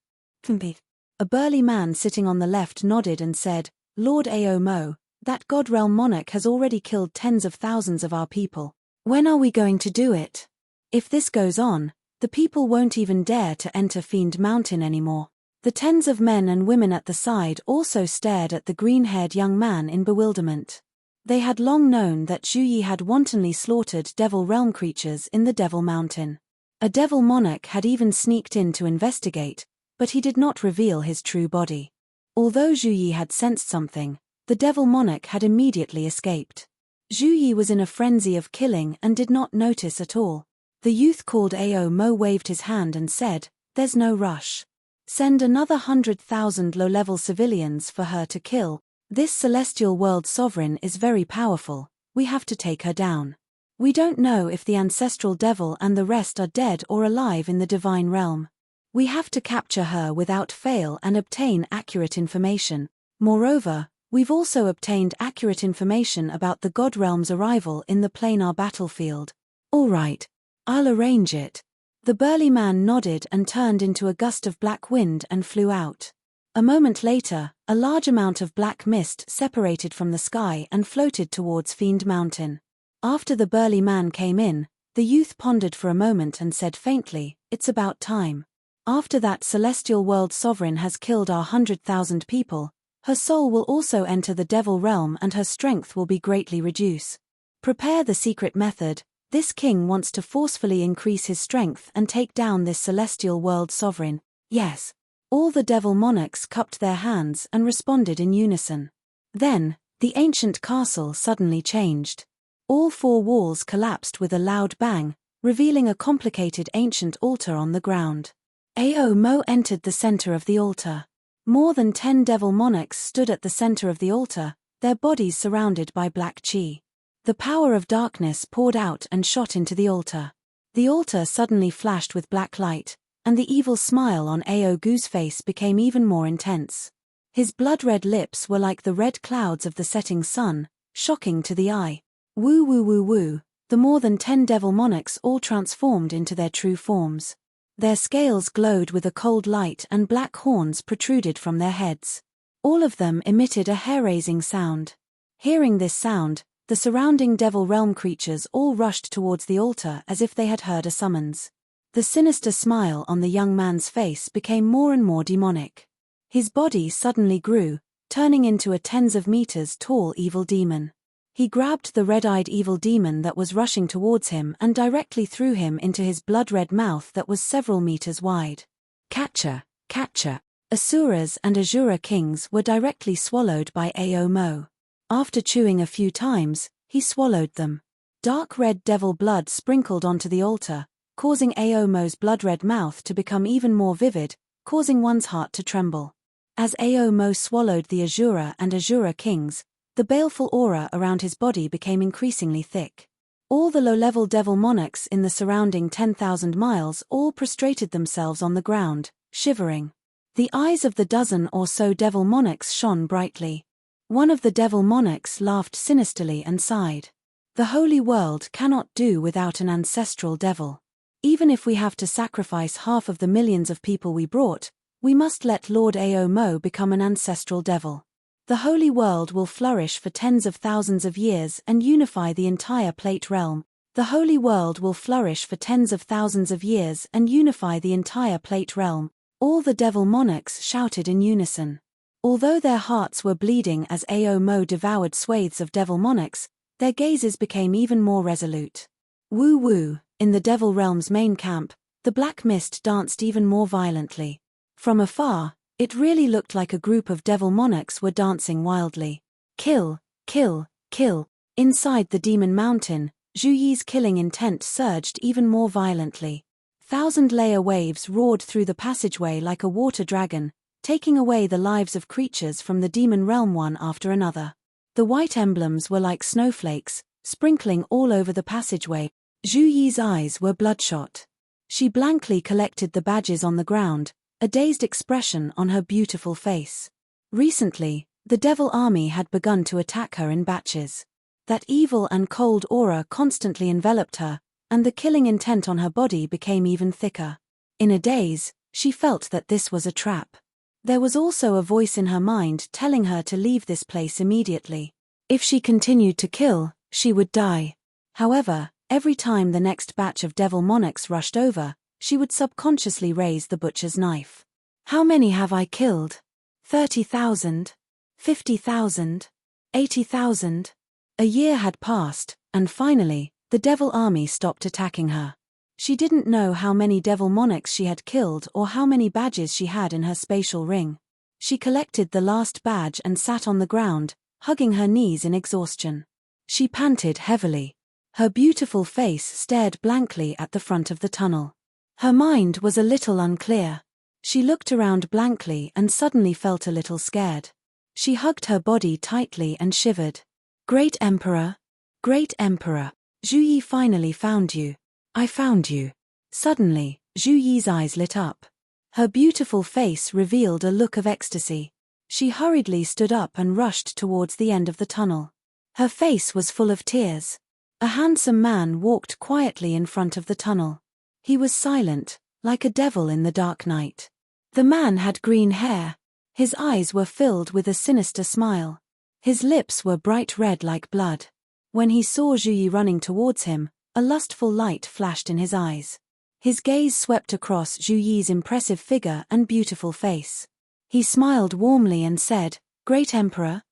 Speaker 1: A burly man sitting on the left nodded and said, "Lord Ao, that god realm monarch has already killed tens of thousands of our people. When are we going to do it? If this goes on, the people won't even dare to enter Fiend Mountain anymore." The tens of men and women at the side also stared at the green-haired young man in bewilderment. They had long known that Zhu Yi had wantonly slaughtered Devil Realm creatures in the Devil Mountain. A Devil Monarch had even sneaked in to investigate, but he did not reveal his true body. Although Zhu Yi had sensed something, the Devil Monarch had immediately escaped. Zhu Yi was in a frenzy of killing and did not notice at all. The youth called Ao Mo waved his hand and said, "There's no rush. Send another 100,000 low-level civilians for her to kill. This celestial world sovereign is very powerful, we have to take her down. We don't know if the ancestral devil and the rest are dead or alive in the divine realm. We have to capture her without fail and obtain accurate information. Moreover, we've also obtained accurate information about the god realm's arrival in the planar battlefield." "All right, I'll arrange it." The burly man nodded and turned into a gust of black wind and flew out. A moment later, a large amount of black mist separated from the sky and floated towards Fiend Mountain. After the burly man came in, the youth pondered for a moment and said faintly, "It's about time. After that celestial world sovereign has killed our 100,000 people, her soul will also enter the devil realm and her strength will be greatly reduced. Prepare the secret method. This king wants to forcefully increase his strength and take down this celestial world sovereign." "Yes." All the devil monarchs cupped their hands and responded in unison. Then, the ancient castle suddenly changed. All 4 walls collapsed with a loud bang, revealing a complicated ancient altar on the ground. Ao Mo entered the center of the altar. More than 10 devil monarchs stood at the center of the altar, their bodies surrounded by black chi. The power of darkness poured out and shot into the altar. The altar suddenly flashed with black light, and the evil smile on Ao Gu's face became even more intense. His blood-red lips were like the red clouds of the setting sun, shocking to the eye. Woo woo woo woo, the more than 10 devil monarchs all transformed into their true forms. Their scales glowed with a cold light and black horns protruded from their heads. All of them emitted a hair-raising sound. Hearing this sound, the surrounding devil realm creatures all rushed towards the altar as if they had heard a summons. The sinister smile on the young man's face became more and more demonic. His body suddenly grew, turning into a tens of meters tall evil demon. He grabbed the red-eyed evil demon that was rushing towards him and directly threw him into his blood-red mouth that was several meters wide. Catcher, catcher. Asuras and Azura kings were directly swallowed by Ao Mo. After chewing a few times, he swallowed them. Dark red devil blood sprinkled onto the altar, causing Ao Mo's blood-red mouth to become even more vivid, causing one's heart to tremble. As Ao Mo swallowed the Azura and Azura kings, the baleful aura around his body became increasingly thick. All the low-level devil monarchs in the surrounding 10,000 miles all prostrated themselves on the ground, shivering. The eyes of the dozen or so devil monarchs shone brightly. One of the devil monarchs laughed sinisterly and sighed. "The holy world cannot do without an ancestral devil. Even if we have to sacrifice half of the millions of people we brought, we must let Lord Ao Mo become an ancestral devil. The holy world will flourish for tens of thousands of years and unify the entire plate realm. The holy world will flourish for tens of thousands of years and unify the entire plate realm." All the devil monarchs shouted in unison. Although their hearts were bleeding as Ao Mo devoured swathes of devil monarchs, their gazes became even more resolute. Woo woo, in the devil realm's main camp, The black mist danced even more violently. From afar, it really looked like a group of devil monarchs were dancing wildly. Kill, kill, kill. Inside the demon mountain, Zhu Yi's killing intent surged even more violently. Thousand-layer waves roared through the passageway like a water dragon, taking away the lives of creatures from the demon realm one after another. The white emblems were like snowflakes, sprinkling all over the passageway. Zhu Yi's eyes were bloodshot. She blankly collected the badges on the ground, a dazed expression on her beautiful face. Recently, the devil army had begun to attack her in batches. That evil and cold aura constantly enveloped her, and the killing intent on her body became even thicker. In a daze, she felt that this was a trap. There was also a voice in her mind telling her to leave this place immediately. If she continued to kill, she would die. However, every time the next batch of devil monarchs rushed over, she would subconsciously raise the butcher's knife. How many have I killed? 30,000? 50,000? 80,000? A year had passed, and finally, the devil army stopped attacking her. She didn't know how many devil monarchs she had killed or how many badges she had in her spatial ring. She collected the last badge and sat on the ground, hugging her knees in exhaustion. She panted heavily. Her beautiful face stared blankly at the front of the tunnel. Her mind was a little unclear. She looked around blankly and suddenly felt a little scared. She hugged her body tightly and shivered. Great Emperor! Great Emperor! Zhu Yi finally found you. I found you. Suddenly, Zhu Yi's eyes lit up. Her beautiful face revealed a look of ecstasy. She hurriedly stood up and rushed towards the end of the tunnel. Her face was full of tears. A handsome man walked quietly in front of the tunnel. He was silent, like a devil in the dark night. The man had green hair. His eyes were filled with a sinister smile. His lips were bright red like blood. When he saw Zhu Yi running towards him, a lustful light flashed in his eyes. His gaze swept across Zhu Yi's impressive figure and beautiful face. He smiled warmly and said, Great Emperor?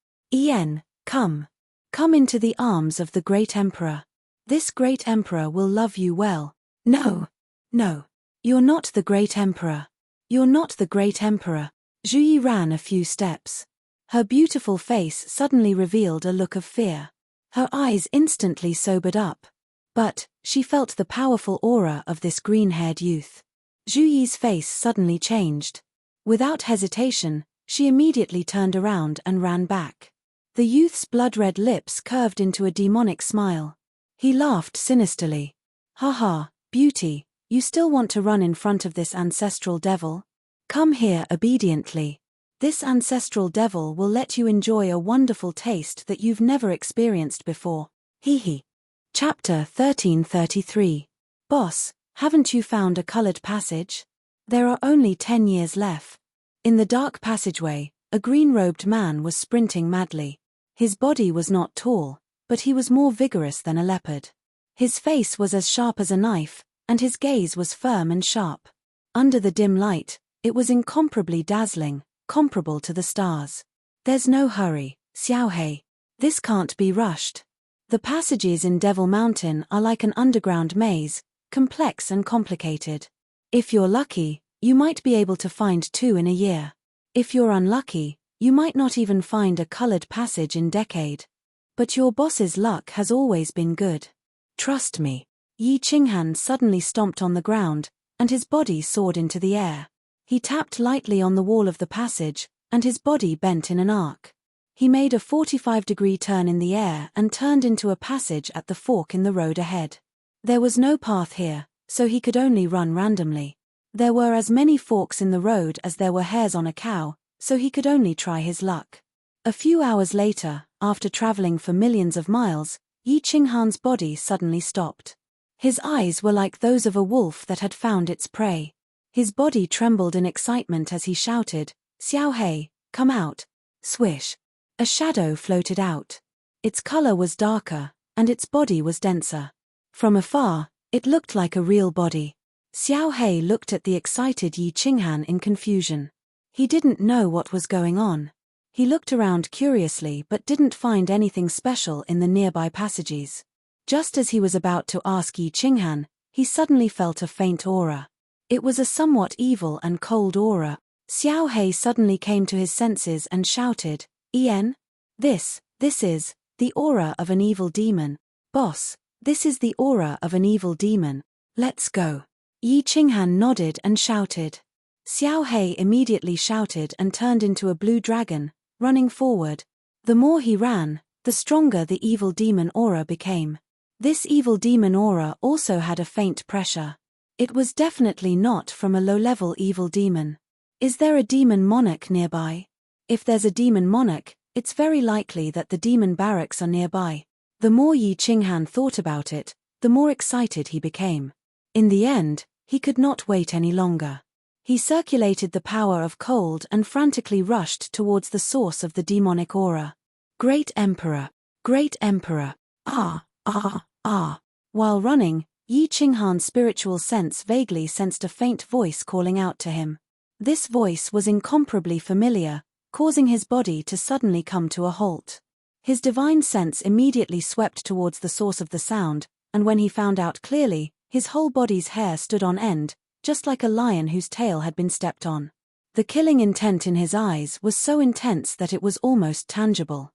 Speaker 1: Come. Come into the arms of the Great Emperor. This Great Emperor will love you well. No. You're not the Great Emperor. You're not the Great Emperor. Zhu Yi ran a few steps. Her beautiful face suddenly revealed a look of fear. Her eyes instantly sobered up. But, she felt the powerful aura of this green-haired youth. Zhu Yi's face suddenly changed. Without hesitation, she immediately turned around and ran back. The youth's blood-red lips curved into a demonic smile. He laughed sinisterly. Ha, beauty, you still want to run in front of this ancestral devil? Come here obediently. This ancestral devil will let you enjoy a wonderful taste that you've never experienced before. Hee. Chapter 1333. Boss, haven't you found a colored passage? There are only 10 years left. In the dark passageway, a green-robed man was sprinting madly. His body was not tall, but he was more vigorous than a leopard. His face was as sharp as a knife, and his gaze was firm and sharp. Under the dim light, it was incomparably dazzling, comparable to the stars. There's no hurry, Xiao Hei. This can't be rushed. The passages in Devil Mountain are like an underground maze, complex and complicated. If you're lucky, you might be able to find 2 in a year. If you're unlucky, you might not even find a colored passage in decade. But your boss's luck has always been good. Trust me. Yi Qinghan suddenly stomped on the ground, and his body soared into the air. He tapped lightly on the wall of the passage, and his body bent in an arc. He made a 45-degree turn in the air and turned into a passage at the fork in the road ahead. There was no path here, so he could only run randomly. There were as many forks in the road as there were hairs on a cow, so he could only try his luck. A few hours later, after traveling for millions of miles, Yi Qinghan's body suddenly stopped. His eyes were like those of a wolf that had found its prey. His body trembled in excitement as he shouted, Xiao Hei, come out. Swish. A shadow floated out. Its color was darker, and its body was denser. From afar, it looked like a real body. Xiao Hei looked at the excited Yi Qinghan in confusion. He didn't know what was going on. He looked around curiously but didn't find anything special in the nearby passages. Just as he was about to ask Yi Qinghan, he suddenly felt a faint aura. It was a somewhat evil and cold aura. Xiao Hei suddenly came to his senses and shouted, "Ian? This is the aura of an evil demon. Boss, this is the aura of an evil demon. Let's go." Yi Qinghan nodded and shouted. Xiao Hei immediately shouted and turned into a blue dragon, running forward. The more he ran, the stronger the evil demon aura became. This evil demon aura also had a faint pressure. It was definitely not from a low-level evil demon. Is there a demon monarch nearby? If there's a demon monarch, it's very likely that the demon barracks are nearby. The more Yi Qinghan thought about it, the more excited he became. In the end, he could not wait any longer. He circulated the power of cold and frantically rushed towards the source of the demonic aura. Great Emperor! Great Emperor! Ah! Ah! Ah! While running, Yi Qinghan's spiritual sense vaguely sensed a faint voice calling out to him. This voice was incomparably familiar, causing his body to suddenly come to a halt. His divine sense immediately swept towards the source of the sound, and when he found out clearly, his whole body's hair stood on end, just like a lion whose tail had been stepped on. The killing intent in his eyes was so intense that it was almost tangible.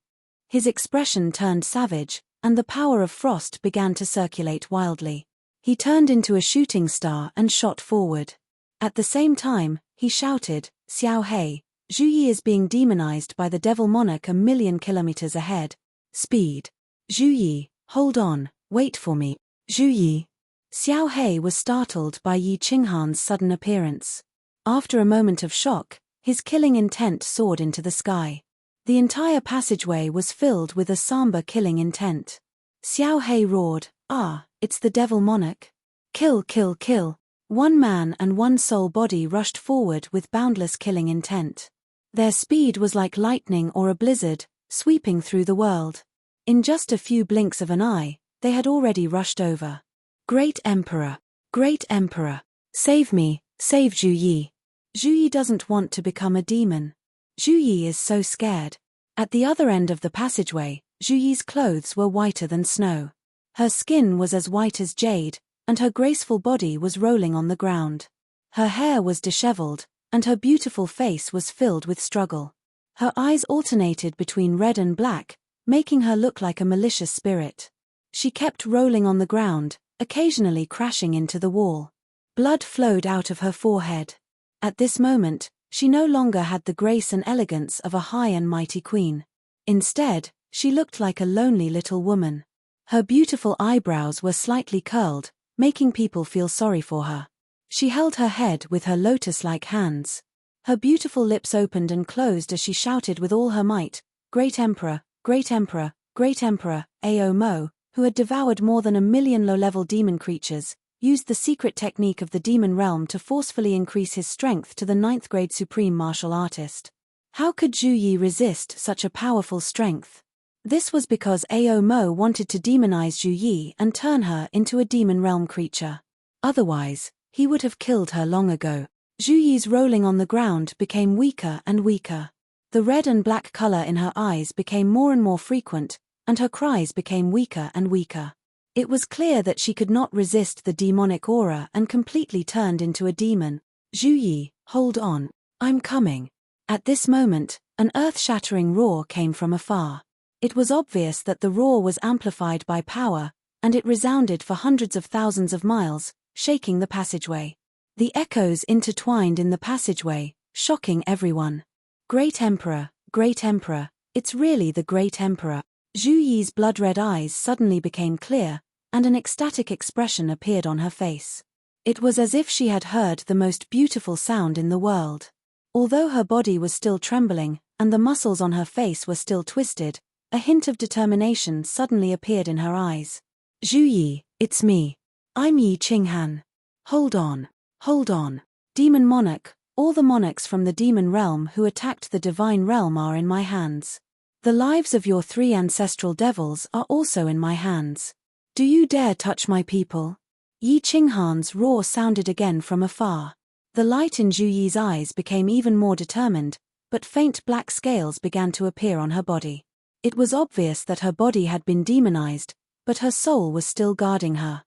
Speaker 1: His expression turned savage, and the power of frost began to circulate wildly. He turned into a shooting star and shot forward. At the same time, he shouted, "Xiao Hei, Zhu Yi is being demonized by the devil monarch a million kilometers ahead. Speed. Zhu Yi, hold on, wait for me. Zhu Yi." Xiao Hei was startled by Yi Qinghan's sudden appearance. After a moment of shock, his killing intent soared into the sky. The entire passageway was filled with a somber killing intent. Xiao Hei roared, "Ah, it's the devil monarch. Kill, kill, kill." One man and one soul body rushed forward with boundless killing intent. Their speed was like lightning or a blizzard, sweeping through the world. In just a few blinks of an eye, they had already rushed over. Great Emperor! Great Emperor! Save me, save Zhu Yi. Zhu Yi doesn't want to become a demon. Zhu Yi is so scared. At the other end of the passageway, Zhu Yi's clothes were whiter than snow. Her skin was as white as jade, and her graceful body was rolling on the ground. Her hair was disheveled, and her beautiful face was filled with struggle. Her eyes alternated between red and black, making her look like a malicious spirit. She kept rolling on the ground, occasionally crashing into the wall. Blood flowed out of her forehead. At this moment, she no longer had the grace and elegance of a high and mighty queen. Instead, she looked like a lonely little woman. Her beautiful eyebrows were slightly curled, making people feel sorry for her. She held her head with her lotus-like hands. Her beautiful lips opened and closed as she shouted with all her might, "Great Emperor, Great Emperor, Great Emperor." Ao Mo, who had devoured more than 1,000,000 low-level demon creatures, used the secret technique of the demon realm to forcefully increase his strength to the 9th-grade supreme martial artist. How could Zhu Yi resist such a powerful strength? This was because Ao Mo wanted to demonize Zhu Yi and turn her into a demon realm creature. Otherwise, he would have killed her long ago. Zhu Yi's rolling on the ground became weaker and weaker. The red and black color in her eyes became more and more frequent, and her cries became weaker and weaker. It was clear that she could not resist the demonic aura and completely turned into a demon. "Zhu Yi, hold on. I'm coming." At this moment, an earth-shattering roar came from afar. It was obvious that the roar was amplified by power, and it resounded for hundreds of thousands of miles, shaking the passageway. The echoes intertwined in the passageway, shocking everyone. "Great Emperor, Great Emperor, it's really the Great Emperor." Zhu Yi's blood-red eyes suddenly became clear, and an ecstatic expression appeared on her face. It was as if she had heard the most beautiful sound in the world. Although her body was still trembling, and the muscles on her face were still twisted, a hint of determination suddenly appeared in her eyes. "Zhu Yi, it's me. I'm Yi Qinghan. Hold on, hold on. Demon Monarch, all the monarchs from the demon realm who attacked the divine realm are in my hands. The lives of your 3 ancestral devils are also in my hands. Do you dare touch my people?" Yi Qinghan's roar sounded again from afar. The light in Zhu Yi's eyes became even more determined, but faint black scales began to appear on her body. It was obvious that her body had been demonized, but her soul was still guarding her.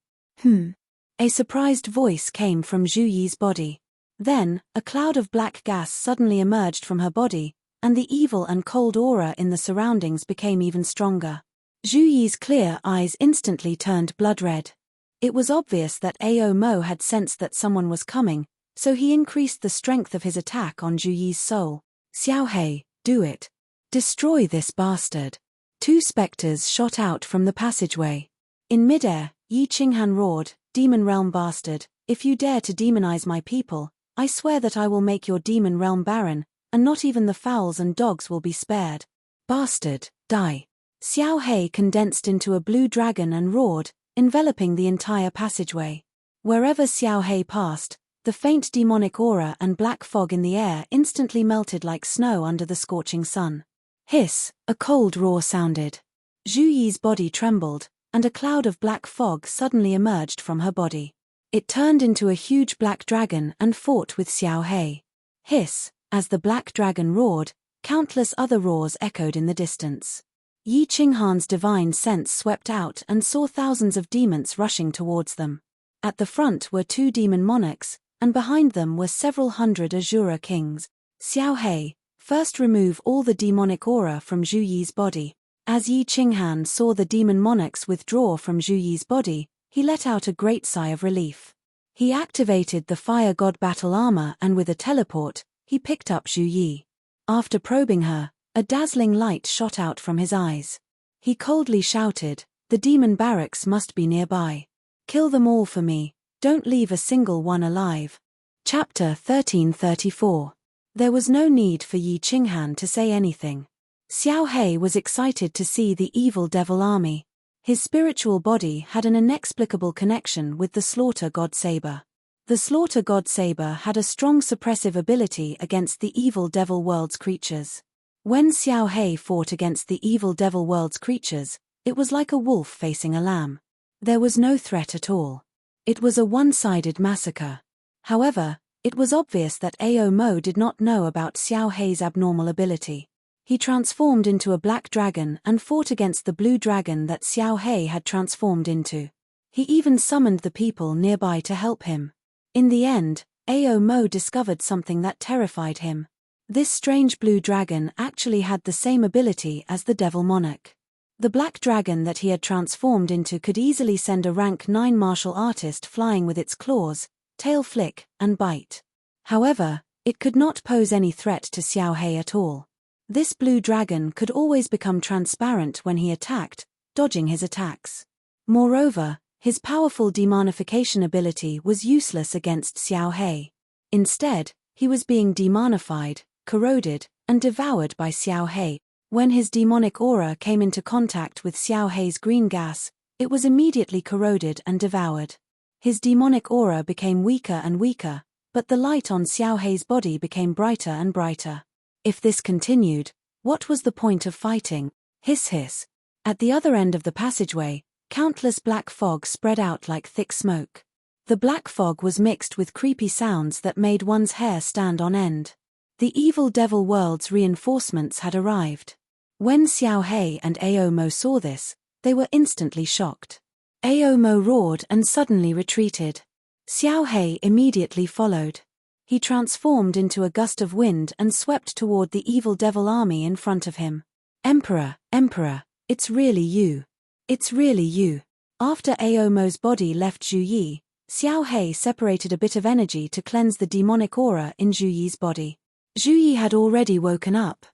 Speaker 1: A surprised voice came from Zhu Yi's body. Then, a cloud of black gas suddenly emerged from her body, and the evil and cold aura in the surroundings became even stronger. Zhu Yi's clear eyes instantly turned blood red. It was obvious that Ao Mo had sensed that someone was coming, so he increased the strength of his attack on Zhu Yi's soul. Xiao Hei, do it. Destroy this bastard. Two specters shot out from the passageway. In midair, Yi Qinghan roared, Demon Realm bastard, if you dare to demonize my people, I swear that I will make your demon realm barren, and not even the fowls and dogs will be spared. Bastard, die. Xiao Hei condensed into a blue dragon and roared, enveloping the entire passageway. Wherever Xiao Hei passed, the faint demonic aura and black fog in the air instantly melted like snow under the scorching sun. Hiss, a cold roar sounded. Zhu Yi's body trembled, and a cloud of black fog suddenly emerged from her body. It turned into a huge black dragon and fought with Xiao Hei. Hiss, as the black dragon roared, countless other roars echoed in the distance. Yi Qinghan's divine sense swept out and saw thousands of demons rushing towards them. At the front were two demon monarchs, and behind them were several hundred Azura kings. Xiao Hei, first remove all the demonic aura from Zhu Yi's body. As Yi Qinghan saw the demon monarchs withdraw from Zhu Yi's body, he let out a great sigh of relief. He activated the Fire God battle armor and with a teleport, he picked up Zhu Yi. After probing her, a dazzling light shot out from his eyes. He coldly shouted, the demon barracks must be nearby. Kill them all for me, don't leave a single one alive. Chapter 1334. There was no need for Yi Qinghan to say anything. Xiao Hei was excited to see the evil devil army. His spiritual body had an inexplicable connection with the Slaughter God Saber. The Slaughter God Saber had a strong suppressive ability against the evil devil world's creatures. When Xiao Hei fought against the evil devil world's creatures, it was like a wolf facing a lamb. There was no threat at all. It was a one-sided massacre. However, it was obvious that Ao Mo did not know about Xiao Hei's abnormal ability. He transformed into a black dragon and fought against the blue dragon that Xiao Hei had transformed into. He even summoned the people nearby to help him. In the end, Ao Mo discovered something that terrified him. This strange blue dragon actually had the same ability as the Devil Monarch. The black dragon that he had transformed into could easily send a rank 9 martial artist flying with its claws, tail flick, and bite. However, it could not pose any threat to Xiao Hei at all. This blue dragon could always become transparent when he attacked, dodging his attacks. Moreover, his powerful demonification ability was useless against Xiao Hei. Instead, he was being demonified, corroded, and devoured by Xiao Hei. When his demonic aura came into contact with Xiao Hei's green gas, it was immediately corroded and devoured. His demonic aura became weaker and weaker, but the light on Xiao Hei's body became brighter and brighter. If this continued, what was the point of fighting? Hiss hiss. At the other end of the passageway, countless black fog spread out like thick smoke. The black fog was mixed with creepy sounds that made one's hair stand on end. The evil devil world's reinforcements had arrived. When Xiao Hei and Ao Mo saw this, they were instantly shocked. Ao Mo roared and suddenly retreated. Xiao Hei immediately followed. He transformed into a gust of wind and swept toward the evil devil army in front of him. Emperor, Emperor, it's really you. It's really you. After Ao Mo's body left Zhu Yi, Xiao Hei separated a bit of energy to cleanse the demonic aura in Zhu Yi's body. Zhu Yi had already woken up.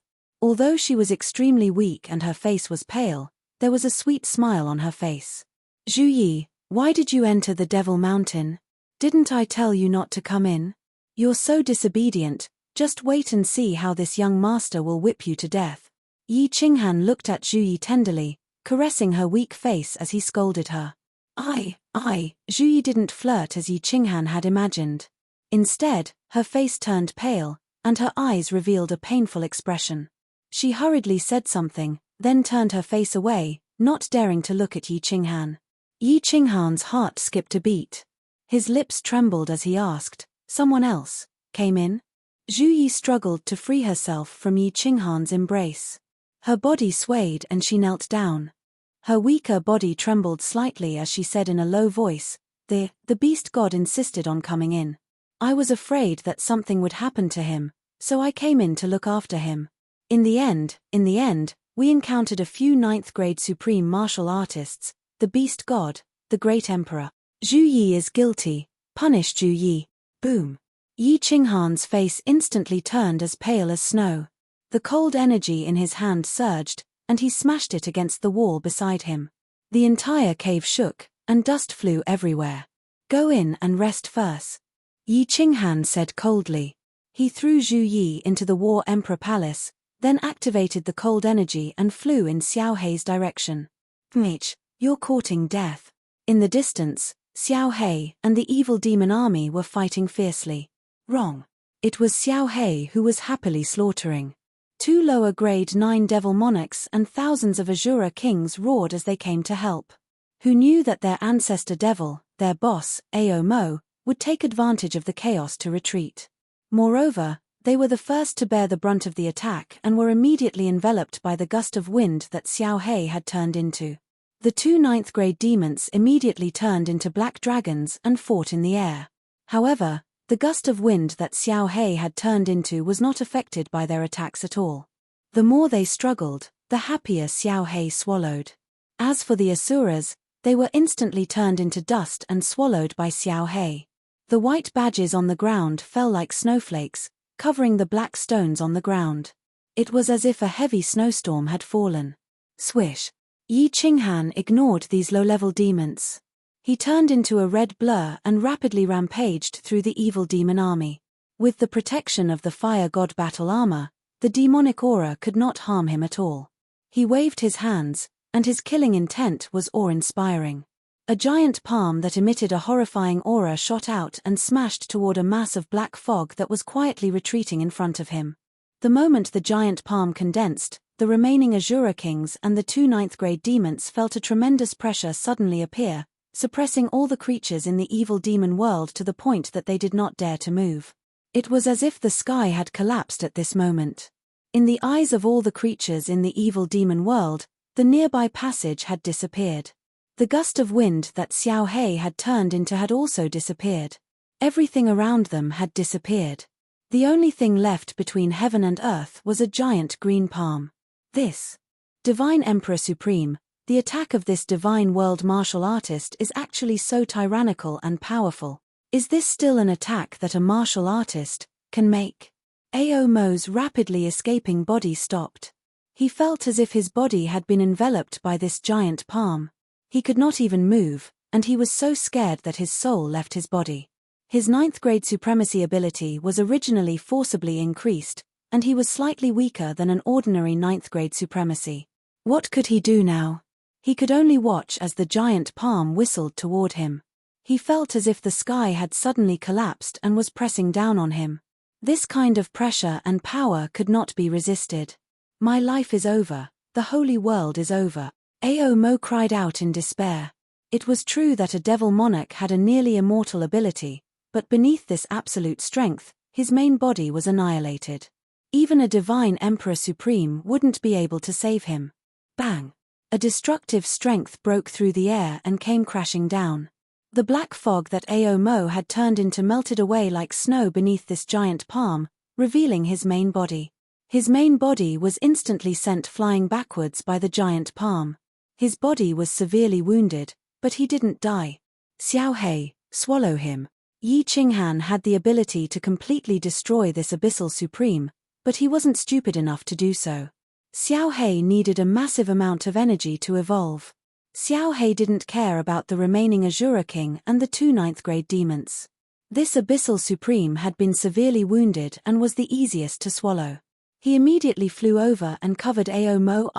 Speaker 1: Although she was extremely weak and her face was pale, there was a sweet smile on her face. Zhu Yi, why did you enter the Devil Mountain? Didn't I tell you not to come in? You're so disobedient, just wait and see how this young master will whip you to death. Yi Qinghan looked at Zhu Yi tenderly, caressing her weak face as he scolded her. Zhu Yi didn't flirt as Yi Qinghan had imagined. Instead, her face turned pale, and her eyes revealed a painful expression. She hurriedly said something, then turned her face away, not daring to look at Yi Qinghan. Yi Qinghan's heart skipped a beat. His lips trembled as he asked, someone else came in? Zhu Yi struggled to free herself from Yi Qinghan's embrace. Her body swayed and she knelt down. Her weaker body trembled slightly as she said in a low voice, The beast god insisted on coming in. I was afraid that something would happen to him, so I came in to look after him. In the end, we encountered a few 9th grade supreme martial artists, the beast god, the great emperor. Zhu Yi is guilty, punish Zhu Yi. Boom. Yi Qinghan's face instantly turned as pale as snow. The cold energy in his hand surged, and he smashed it against the wall beside him. The entire cave shook, and dust flew everywhere. Go in and rest first, Yi Qinghan said coldly. He threw Zhu Yi into the War Emperor Palace, then activated the cold energy and flew in Xiao Hei's direction. Enrich, you're courting death. In the distance, Xiao Hei and the evil demon army were fighting fiercely. Wrong. It was Xiao Hei who was happily slaughtering. 2 lower grade 9 devil monarchs and thousands of Azura kings roared as they came to help. Who knew that their ancestor devil, their boss, Ao Mo, would take advantage of the chaos to retreat. Moreover, they were the first to bear the brunt of the attack and were immediately enveloped by the gust of wind that Xiao Hei had turned into. The 2 9th grade demons immediately turned into black dragons and fought in the air. However, the gust of wind that Xiao Hei had turned into was not affected by their attacks at all. The more they struggled, the happier Xiao Hei swallowed. As for the Asuras, they were instantly turned into dust and swallowed by Xiao Hei. The white badges on the ground fell like snowflakes, covering the black stones on the ground. It was as if a heavy snowstorm had fallen. Swish. Yi Qinghan ignored these low-level demons. He turned into a red blur and rapidly rampaged through the evil demon army. With the protection of the fire god battle armor, the demonic aura could not harm him at all. He waved his hands, and his killing intent was awe-inspiring. A giant palm that emitted a horrifying aura shot out and smashed toward a mass of black fog that was quietly retreating in front of him. The moment the giant palm condensed, the remaining Azura kings and the 2 9th grade demons felt a tremendous pressure suddenly appear, suppressing all the creatures in the evil demon world to the point that they did not dare to move. It was as if the sky had collapsed at this moment. In the eyes of all the creatures in the evil demon world, the nearby passage had disappeared. The gust of wind that Xiao Hei had turned into had also disappeared. Everything around them had disappeared. The only thing left between heaven and earth was a giant green palm. This Divine Emperor Supreme, the attack of this divine world martial artist is actually so tyrannical and powerful. Is this still an attack that a martial artist can make? Ao Mo's rapidly escaping body stopped. He felt as if his body had been enveloped by this giant palm. He could not even move, and he was so scared that his soul left his body. His 9th grade supremacy ability was originally forcibly increased, and he was slightly weaker than an ordinary 9th grade supremacy. What could he do now? He could only watch as the giant palm whistled toward him. He felt as if the sky had suddenly collapsed and was pressing down on him. This kind of pressure and power could not be resisted. My life is over, the holy world is over. Ao Mo cried out in despair. It was true that a devil monarch had a nearly immortal ability, but beneath this absolute strength, his main body was annihilated. Even a divine Emperor Supreme wouldn't be able to save him. Bang! A destructive strength broke through the air and came crashing down. The black fog that Ao Mo had turned into melted away like snow beneath this giant palm, revealing his main body. His main body was instantly sent flying backwards by the giant palm. His body was severely wounded, but he didn't die. Xiao Hei, swallow him. Yi Qinghan had the ability to completely destroy this abyssal supreme, but he wasn't stupid enough to do so. Xiao Hei needed a massive amount of energy to evolve. Xiao Hei didn't care about the remaining Azura King and the 2 9th grade demons. This abyssal supreme had been severely wounded and was the easiest to swallow. He immediately flew over and covered Ao Mo.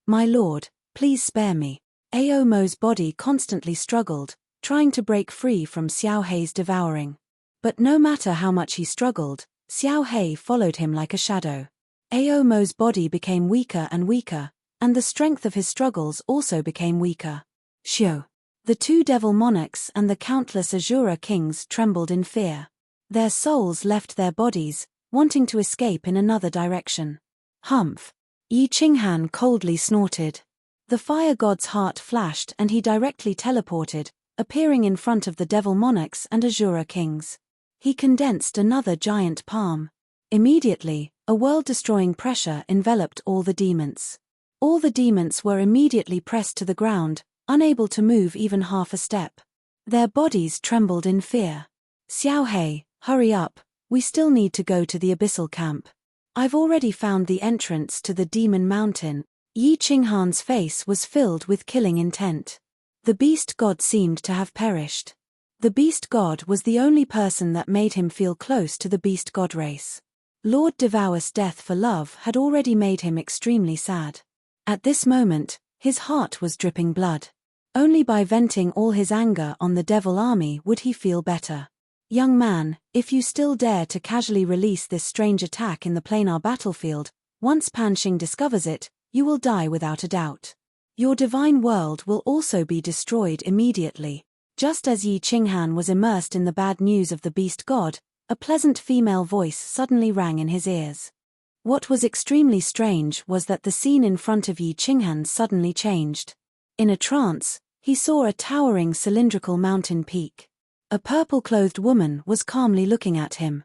Speaker 1: My lord, please spare me. Ao Mo's body constantly struggled, trying to break free from Xiao Hei's devouring. But no matter how much he struggled, Xiao Hei followed him like a shadow. Ao Mo's body became weaker and weaker, and the strength of his struggles also became weaker. Shio. The 2 devil monarchs and the countless Azura kings trembled in fear. Their souls left their bodies, wanting to escape in another direction. Humph! Yi Qinghan coldly snorted. The fire god's heart flashed and he directly teleported, appearing in front of the devil monarchs and Azura kings. He condensed another giant palm. Immediately, a world-destroying pressure enveloped all the demons. All the demons were immediately pressed to the ground, unable to move even half a step. Their bodies trembled in fear. Xiao Hei, hurry up, we still need to go to the abyssal camp. I've already found the entrance to the demon mountain. Yi Qinghan's face was filled with killing intent. The beast god seemed to have perished. The beast god was the only person that made him feel close to the beast god race. Lord Devour's death for love had already made him extremely sad. At this moment, his heart was dripping blood. Only by venting all his anger on the devil army would he feel better. Young man, if you still dare to casually release this strange attack in the planar battlefield, once Panxing discovers it, you will die without a doubt. Your divine world will also be destroyed immediately. Just as Yi Qinghan was immersed in the bad news of the beast god, a pleasant female voice suddenly rang in his ears. What was extremely strange was that the scene in front of Yi Qinghan suddenly changed. In a trance, he saw a towering cylindrical mountain peak. A purple-clothed woman was calmly looking at him.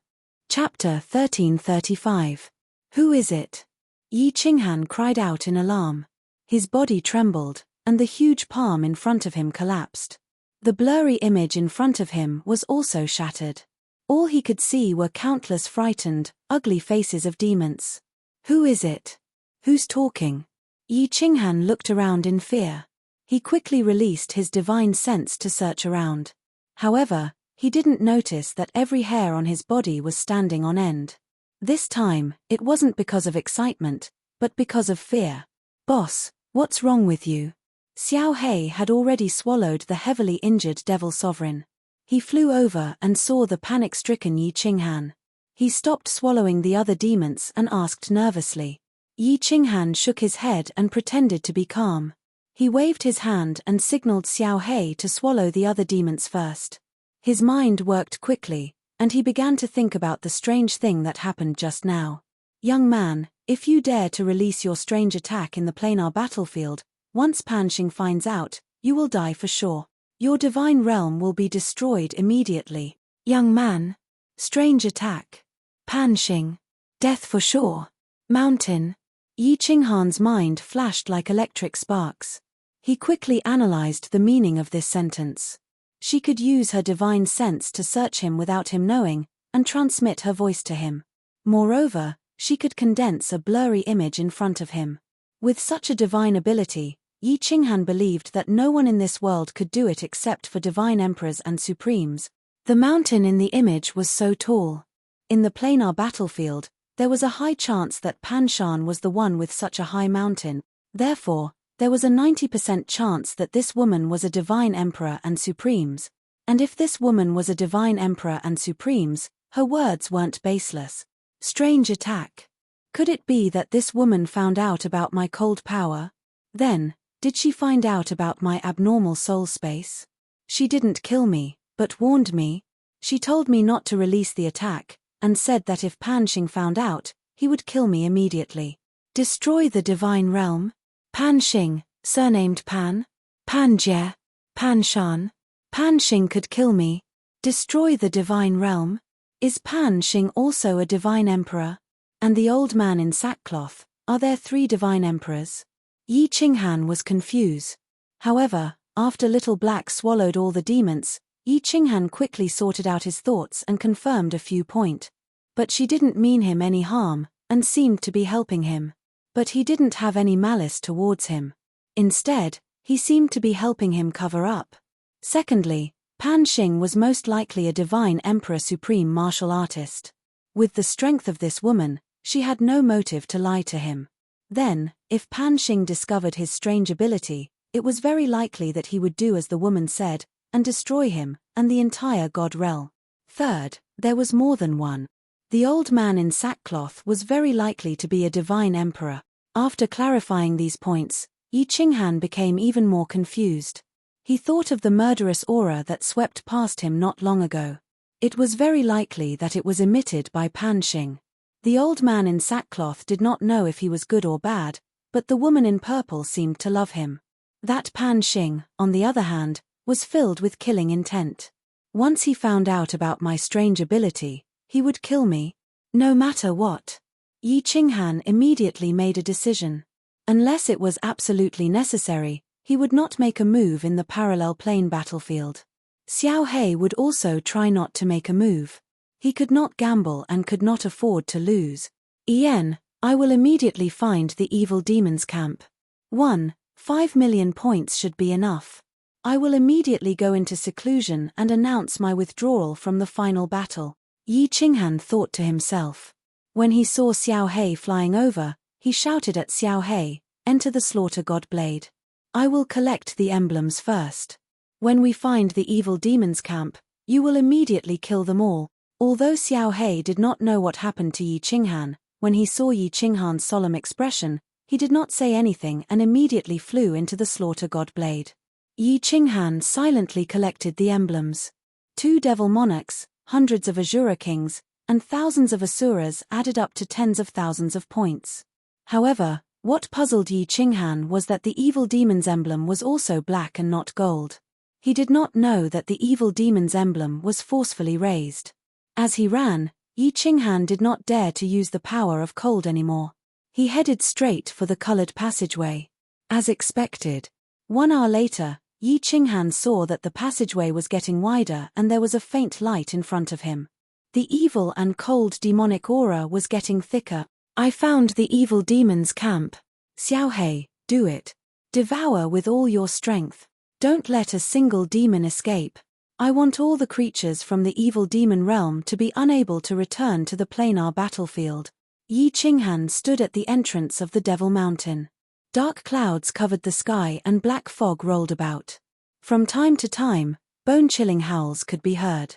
Speaker 1: Chapter 1335. Who is it? Yi Qinghan cried out in alarm. His body trembled, and the huge palm in front of him collapsed. The blurry image in front of him was also shattered. All he could see were countless frightened, ugly faces of demons. Who is it? Who's talking? Yi Qinghan looked around in fear. He quickly released his divine sense to search around. However, he didn't notice that every hair on his body was standing on end. This time, it wasn't because of excitement, but because of fear. Boss, what's wrong with you? Xiao Hei had already swallowed the heavily injured devil sovereign. He flew over and saw the panic-stricken Yi Qinghan. He stopped swallowing the other demons and asked nervously. Yi Qinghan shook his head and pretended to be calm. He waved his hand and signaled Xiao Hei to swallow the other demons first. His mind worked quickly, and he began to think about the strange thing that happened just now. Young man, if you dare to release your strange attack in the planar battlefield, once Panxing finds out, you will die for sure. Your divine realm will be destroyed immediately. Young man. Strange attack. Panxing. Death for sure. Mountain. Yi Qinghan's mind flashed like electric sparks. He quickly analyzed the meaning of this sentence. She could use her divine sense to search him without him knowing, and transmit her voice to him. Moreover, she could condense a blurry image in front of him. With such a divine ability, Yi Qinghan believed that no one in this world could do it except for divine emperors and supremes. The mountain in the image was so tall. In the planar battlefield, there was a high chance that Panxing was the one with such a high mountain. Therefore, there was a 90% chance that this woman was a divine emperor and supremes. And if this woman was a divine emperor and supremes, her words weren't baseless. Strange attack. Could it be that this woman found out about my cold power? Then, did she find out about my abnormal soul space? She didn't kill me, but warned me. She told me not to release the attack, and said that if Panxing found out, he would kill me immediately. Destroy the divine realm? Panxing, surnamed Pan? Panjie? Panxing? Panxing could kill me. Destroy the divine realm? Is Panxing also a divine emperor? And the old man in sackcloth, are there 3 divine emperors? Yi Qinghan was confused. However, after Little Black swallowed all the demons, Yi Qinghan quickly sorted out his thoughts and confirmed a few points. But she didn't mean him any harm, and seemed to be helping him. But he didn't have any malice towards him. Instead, he seemed to be helping him cover up. Secondly, Panxing was most likely a divine emperor supreme martial artist. With the strength of this woman, she had no motive to lie to him. Then, if Panxing discovered his strange ability, it was very likely that he would do as the woman said, and destroy him, and the entire god realm. Third, there was more than one. The old man in sackcloth was very likely to be a divine emperor. After clarifying these points, Yi Qinghan became even more confused. He thought of the murderous aura that swept past him not long ago. It was very likely that it was emitted by Panxing. The old man in sackcloth did not know if he was good or bad, but the woman in purple seemed to love him. That Panxing, on the other hand, was filled with killing intent. Once he found out about my strange ability, he would kill me. No matter what. Yi Qinghan immediately made a decision. Unless it was absolutely necessary, he would not make a move in the parallel plane battlefield. Xiao He would also try not to make a move. He could not gamble and could not afford to lose. Yen, I will immediately find the evil demon's camp. 5 million points should be enough. I will immediately go into seclusion and announce my withdrawal from the final battle. Yi Qinghan thought to himself. When he saw Xiao He flying over, he shouted at Xiao He, "Enter the slaughter god blade. I will collect the emblems first. When we find the evil demon's camp, you will immediately kill them all." Although Xiao He did not know what happened to Yi Qinghan, when he saw Yi Qinghan's solemn expression, he did not say anything and immediately flew into the slaughter god blade. Yi Qinghan silently collected the emblems. 2 devil monarchs, hundreds of Asura kings, and thousands of Asuras added up to tens of thousands of points. However, what puzzled Yi Qinghan was that the evil demon's emblem was also black and not gold. He did not know that the evil demon's emblem was forcefully raised. As he ran, Yi Qinghan did not dare to use the power of cold anymore. He headed straight for the colored passageway. As expected. 1 hour later, Yi Qinghan saw that the passageway was getting wider and there was a faint light in front of him. The evil and cold demonic aura was getting thicker. I found the evil demon's camp. Xiao He, do it. Devour with all your strength. Don't let a single demon escape. I want all the creatures from the evil demon realm to be unable to return to the planar battlefield. Yi Qinghan stood at the entrance of the Devil Mountain. Dark clouds covered the sky and black fog rolled about. From time to time, bone-chilling howls could be heard.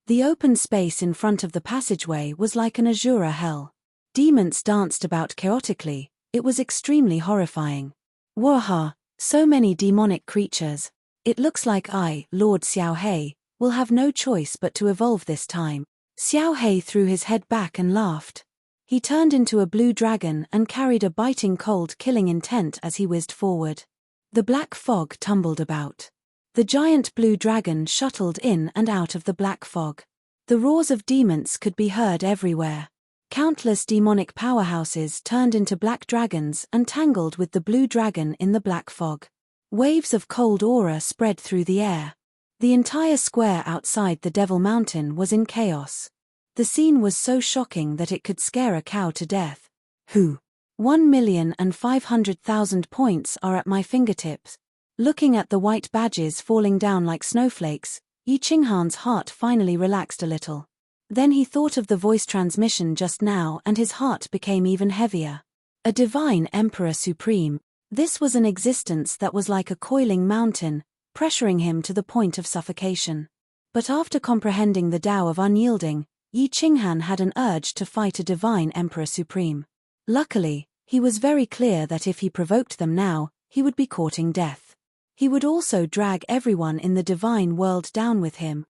Speaker 1: The open space in front of the passageway was like an Asura hell. Demons danced about chaotically. It was extremely horrifying. Waha, so many demonic creatures. It looks like I, Lord Xiao He, will have no choice but to evolve this time. Xiao He threw his head back and laughed. He turned into a blue dragon and carried a biting cold killing intent as he whizzed forward. The black fog tumbled about. The giant blue dragon shuttled in and out of the black fog. The roars of demons could be heard everywhere. Countless demonic powerhouses turned into black dragons and tangled with the blue dragon in the black fog. Waves of cold aura spread through the air. The entire square outside the Devil Mountain was in chaos. The scene was so shocking that it could scare a cow to death. 1,500,000 points are at my fingertips. Looking at the white badges falling down like snowflakes, Yi Qinghan's heart finally relaxed a little. Then he thought of the voice transmission just now and his heart became even heavier. A divine Emperor Supreme. This was an existence that was like a coiling mountain, pressuring him to the point of suffocation. But after comprehending the Tao of unyielding, Yi Qinghan had an urge to fight a divine Emperor Supreme. Luckily, he was very clear that if he provoked them now, he would be courting death. He would also drag everyone in the divine world down with him.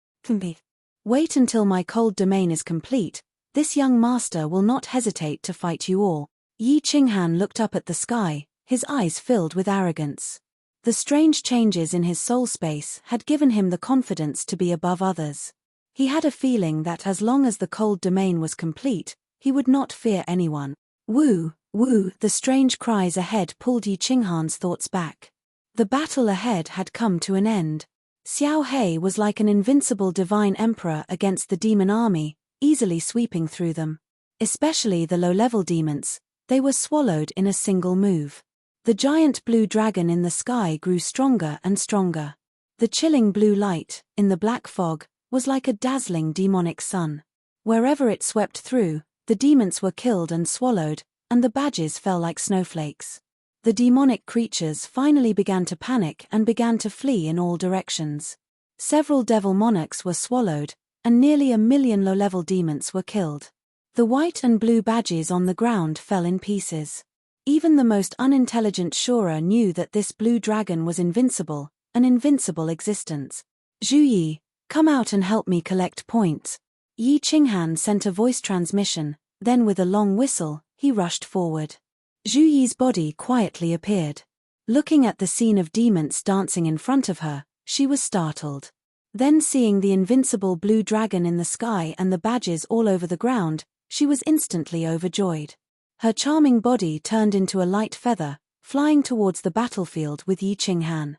Speaker 1: Wait until my cold domain is complete. This young master will not hesitate to fight you all. Yi Qinghan looked up at the sky, his eyes filled with arrogance. The strange changes in his soul space had given him the confidence to be above others. He had a feeling that as long as the cold domain was complete, he would not fear anyone. Woo, woo, the strange cries ahead pulled Yi Qinghan's thoughts back. The battle ahead had come to an end. Xiao He was like an invincible divine emperor against the demon army, easily sweeping through them. Especially the low-level demons, they were swallowed in a single move. The giant blue dragon in the sky grew stronger and stronger. The chilling blue light, in the black fog, was like a dazzling demonic sun. Wherever it swept through, the demons were killed and swallowed, and the badges fell like snowflakes. The demonic creatures finally began to panic and began to flee in all directions. Several devil monarchs were swallowed, and nearly 1 million low-level demons were killed. The white and blue badges on the ground fell in pieces. Even the most unintelligent Shura knew that this blue dragon was invincible, an invincible existence. Zhu Yi, come out and help me collect points. Yi Qinghan sent a voice transmission, then with a long whistle, he rushed forward. Zhu Yi's body quietly appeared. Looking at the scene of demons dancing in front of her, She was startled. Then seeing the invincible blue dragon in the sky and the badges all over the ground, she was instantly overjoyed. Her charming body turned into a light feather, flying towards the battlefield with Yi Qinghan.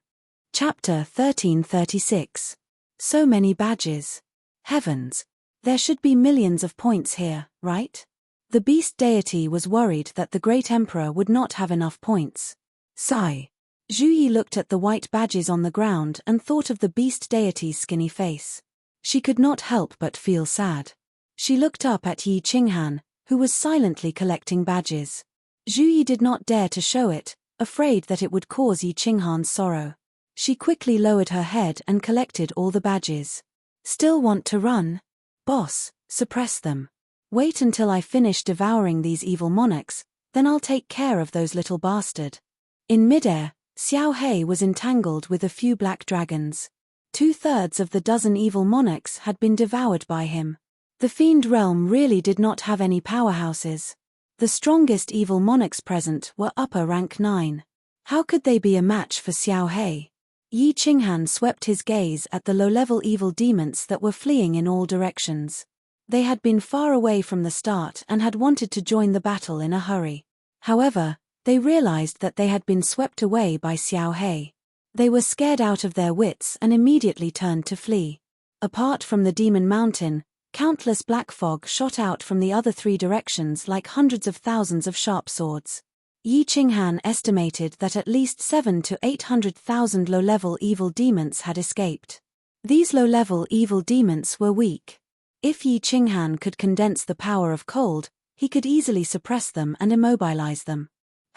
Speaker 1: Chapter 1336. So many badges. Heavens! There should be millions of points here, right? The beast deity was worried that the great emperor would not have enough points. Sigh. Zhu Yi looked at the white badges on the ground and thought of the beast deity's skinny face. She could not help but feel sad. She looked up at Yi Qinghan, who was silently collecting badges. Zhu Yi did not dare to show it, afraid that it would cause Yi Qinghan's sorrow. She quickly lowered her head and collected all the badges. Still want to run? Boss, suppress them. Wait until I finish devouring these evil monarchs, then I'll take care of those little bastard. In midair, Xiao He was entangled with a few black dragons. 2/3 of the dozen evil monarchs had been devoured by him. The fiend realm really did not have any powerhouses. The strongest evil monarchs present were upper rank 9. How could they be a match for Xiao He? Yi Qinghan swept his gaze at the low-level evil demons that were fleeing in all directions. They had been far away from the start and had wanted to join the battle in a hurry. However, they realized that they had been swept away by Xiao He. They were scared out of their wits and immediately turned to flee. Apart from the demon mountain, countless black fog shot out from the other 3 directions like hundreds of thousands of sharp swords. Yi Qinghan estimated that at least 700,000 to 800,000 low-level evil demons had escaped. These low-level evil demons were weak. If Yi Qinghan could condense the power of cold, he could easily suppress them and immobilize them.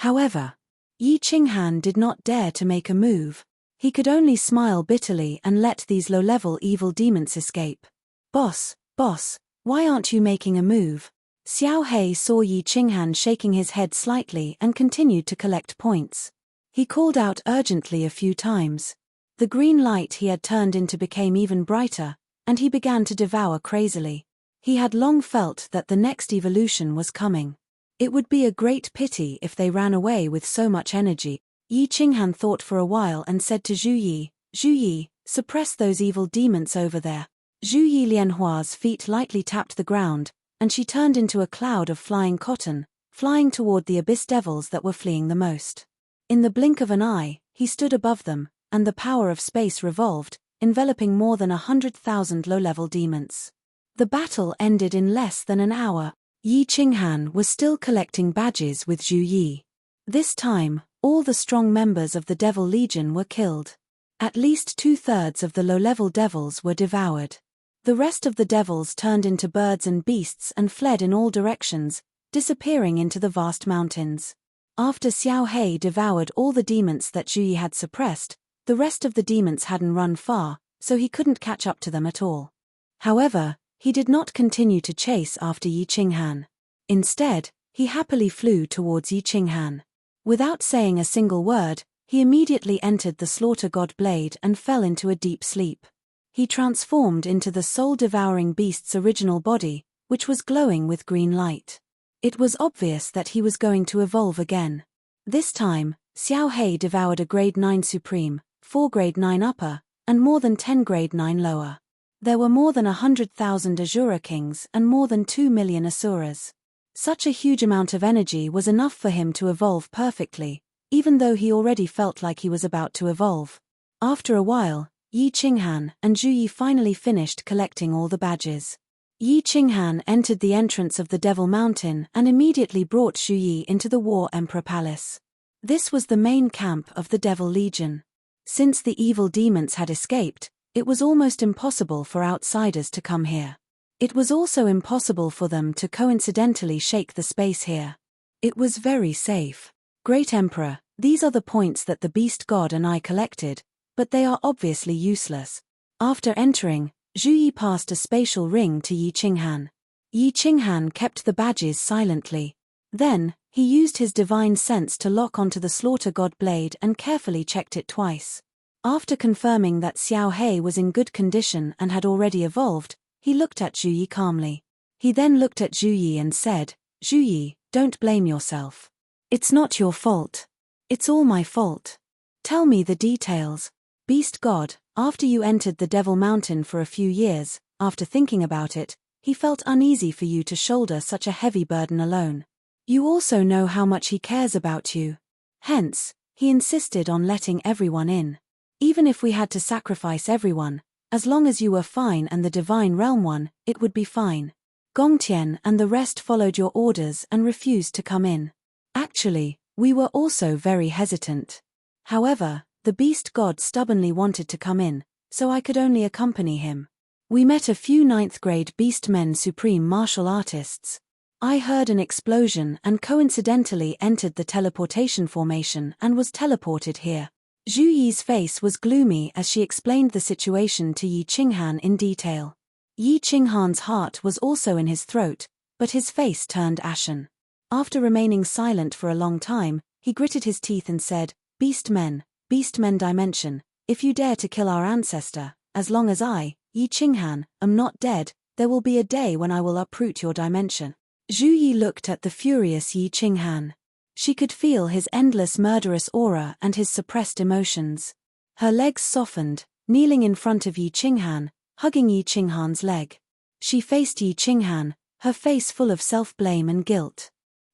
Speaker 1: However, Yi Qinghan did not dare to make a move. He could only smile bitterly and let these low-level evil demons escape. Boss, why aren't you making a move? Xiao He saw Yi Qinghan shaking his head slightly and continued to collect points. He called out urgently a few times. The green light he had turned into became even brighter, and he began to devour crazily. He had long felt that the next evolution was coming. It would be a great pity if they ran away with so much energy. Yi Qinghan thought for a while and said to Zhu Yi, suppress those evil demons over there. Zhu Yi Lianhua's feet lightly tapped the ground, and she turned into a cloud of flying cotton, flying toward the abyss devils that were fleeing the most. In the blink of an eye, he stood above them, and the power of space revolved, enveloping more than 100,000 low-level demons. The battle ended in less than an hour. Yi Qinghan was still collecting badges with Zhu Yi. This time, all the strong members of the Devil Legion were killed. At least 2/3 of the low-level devils were devoured. The rest of the devils turned into birds and beasts and fled in all directions, disappearing into the vast mountains. After Xiao He devoured all the demons that Zhu Yi had suppressed, the rest of the demons hadn't run far, so he couldn't catch up to them at all. However, he did not continue to chase after Yi Qinghan. Instead, he happily flew towards Yi Qinghan. Without saying a single word, he immediately entered the slaughter god blade and fell into a deep sleep. He transformed into the soul-devouring beast's original body, which was glowing with green light. It was obvious that he was going to evolve again. This time, Xiao He devoured a grade 9 supreme, 4 grade 9 upper, and more than 10 grade 9 lower. There were more than 100,000 Asura kings and more than 2 million Asuras. Such a huge amount of energy was enough for him to evolve perfectly, even though he already felt like he was about to evolve. After a while, Yi Qinghan and Zhu Yi finally finished collecting all the badges. Yi Qinghan entered the entrance of the Devil Mountain and immediately brought Zhu Yi into the War Emperor Palace. This was the main camp of the Devil Legion. Since the evil demons had escaped, it was almost impossible for outsiders to come here. It was also impossible for them to coincidentally shake the space here. It was very safe. Great Emperor, these are the points that the Beast God and I collected, but they are obviously useless. After entering, Zhu Yi passed a spatial ring to Yi Qinghan. Yi Qinghan kept the badges silently. Then, he used his divine sense to lock onto the slaughter god blade and carefully checked it twice. After confirming that Xiao He was in good condition and had already evolved, he looked at Zhu Yi calmly. He then looked at Zhu Yi and said, Zhu Yi, don't blame yourself. It's not your fault. It's all my fault. Tell me the details. Beast God, After you entered the Devil Mountain for a few years, after thinking about it, he felt uneasy for you to shoulder such a heavy burden alone. You also know how much he cares about you. Hence, he insisted on letting everyone in. Even if we had to sacrifice everyone, as long as you were fine and the Divine Realm won, it would be fine. Gongtian and the rest followed your orders and refused to come in. Actually, we were also very hesitant. However, the beast god stubbornly wanted to come in, so I could only accompany him. We met a few 9th grade beast men supreme martial artists. I heard an explosion and coincidentally entered the teleportation formation and was teleported here. Zhu Yi's face was gloomy as she explained the situation to Yi Qinghan in detail. Yi Qinghan's heart was also in his throat, but his face turned ashen. After remaining silent for a long time, he gritted his teeth and said, Beast men dimension, if you dare to kill our ancestor, as long as I, Yi Qinghan, am not dead, there will be a day when I will uproot your dimension. Zhu Yi looked at the furious Yi Qinghan. She could feel his endless murderous aura and his suppressed emotions. Her legs softened, kneeling in front of Yi Qinghan, hugging Yi Qinghan's leg. She faced Yi Qinghan, her face full of self-blame and guilt.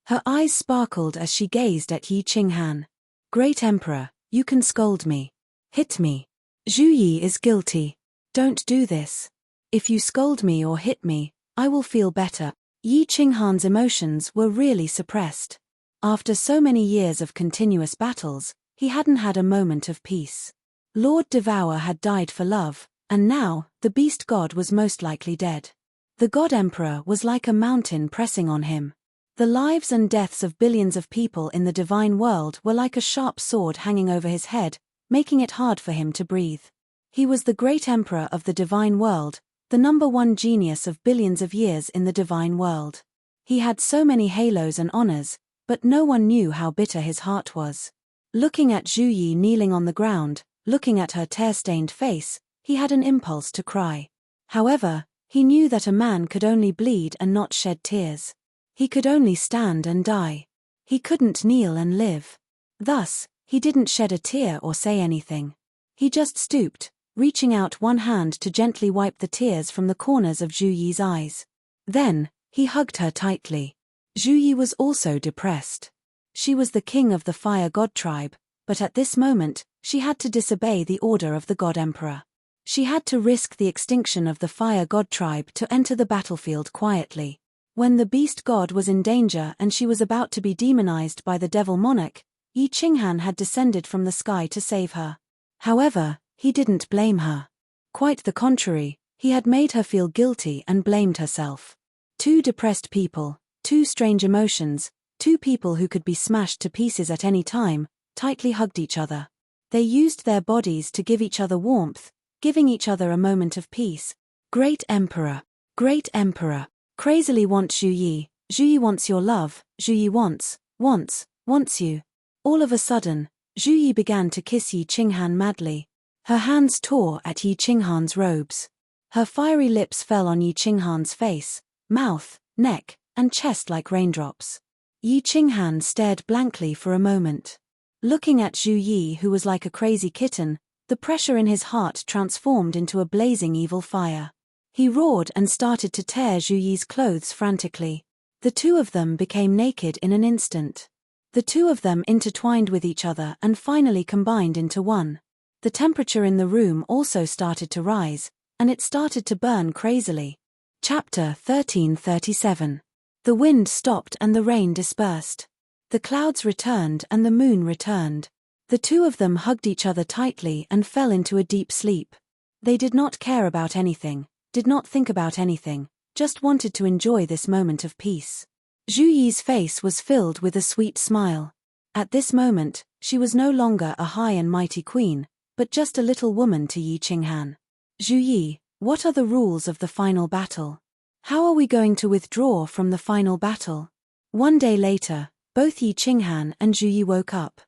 Speaker 1: Her eyes sparkled as she gazed at Yi Qinghan. Great Emperor, you can scold me. Hit me. Zhu Yi is guilty. Don't do this. If you scold me or hit me, I will feel better. Yi Qinghan's emotions were really suppressed. After so many years of continuous battles, he hadn't had a moment of peace. Lord Devour had died for love, and now, the beast god was most likely dead. The god emperor was like a mountain pressing on him. The lives and deaths of billions of people in the divine world were like a sharp sword hanging over his head, making it hard for him to breathe. He was the great emperor of the divine world, the #1 genius of billions of years in the divine world. He had so many halos and honors, but no one knew how bitter his heart was. Looking at Zhu Yi kneeling on the ground, looking at her tear-stained face, he had an impulse to cry. However, he knew that a man could only bleed and not shed tears. He could only stand and die. He couldn't kneel and live. Thus, he didn't shed a tear or say anything. He just stooped, reaching out one hand to gently wipe the tears from the corners of Zhu Yi's eyes. Then, he hugged her tightly. Zhu Yi was also depressed. She was the king of the fire god tribe, but at this moment, she had to disobey the order of the god emperor. She had to risk the extinction of the fire god tribe to enter the battlefield quietly. When the beast god was in danger and she was about to be demonized by the devil monarch, Yi Qinghan had descended from the sky to save her. However, he didn't blame her. Quite the contrary, he had made her feel guilty and blamed herself. Two depressed people, two strange emotions, two people who could be smashed to pieces at any time, tightly hugged each other. They used their bodies to give each other warmth, giving each other a moment of peace. Great Emperor, Great Emperor, crazily want Zhu Yi. Zhu Yi wants your love. Zhu Yi wants you. All of a sudden, Zhu Yi began to kiss Yi Qinghan madly. Her hands tore at Yi Qinghan's robes. Her fiery lips fell on Yi Qinghan's face, mouth, neck, and chest like raindrops. Yi Qinghan stared blankly for a moment. Looking at Zhu Yi, who was like a crazy kitten, the pressure in his heart transformed into a blazing evil fire. He roared and started to tear Zhu Yi's clothes frantically. The two of them became naked in an instant. The two of them intertwined with each other and finally combined into one. The temperature in the room also started to rise, and it started to burn crazily. Chapter 1337. The wind stopped and the rain dispersed. The clouds returned and the moon returned. The two of them hugged each other tightly and fell into a deep sleep. They did not care about anything, did not think about anything, just wanted to enjoy this moment of peace. Zhu Yi's face was filled with a sweet smile. At this moment, she was no longer a high and mighty queen, but just a little woman to Yi Qinghan. Zhu Yi, what are the rules of the final battle? How are we going to withdraw from the final battle? One day later, both Yi Qinghan and Zhu Yi woke up.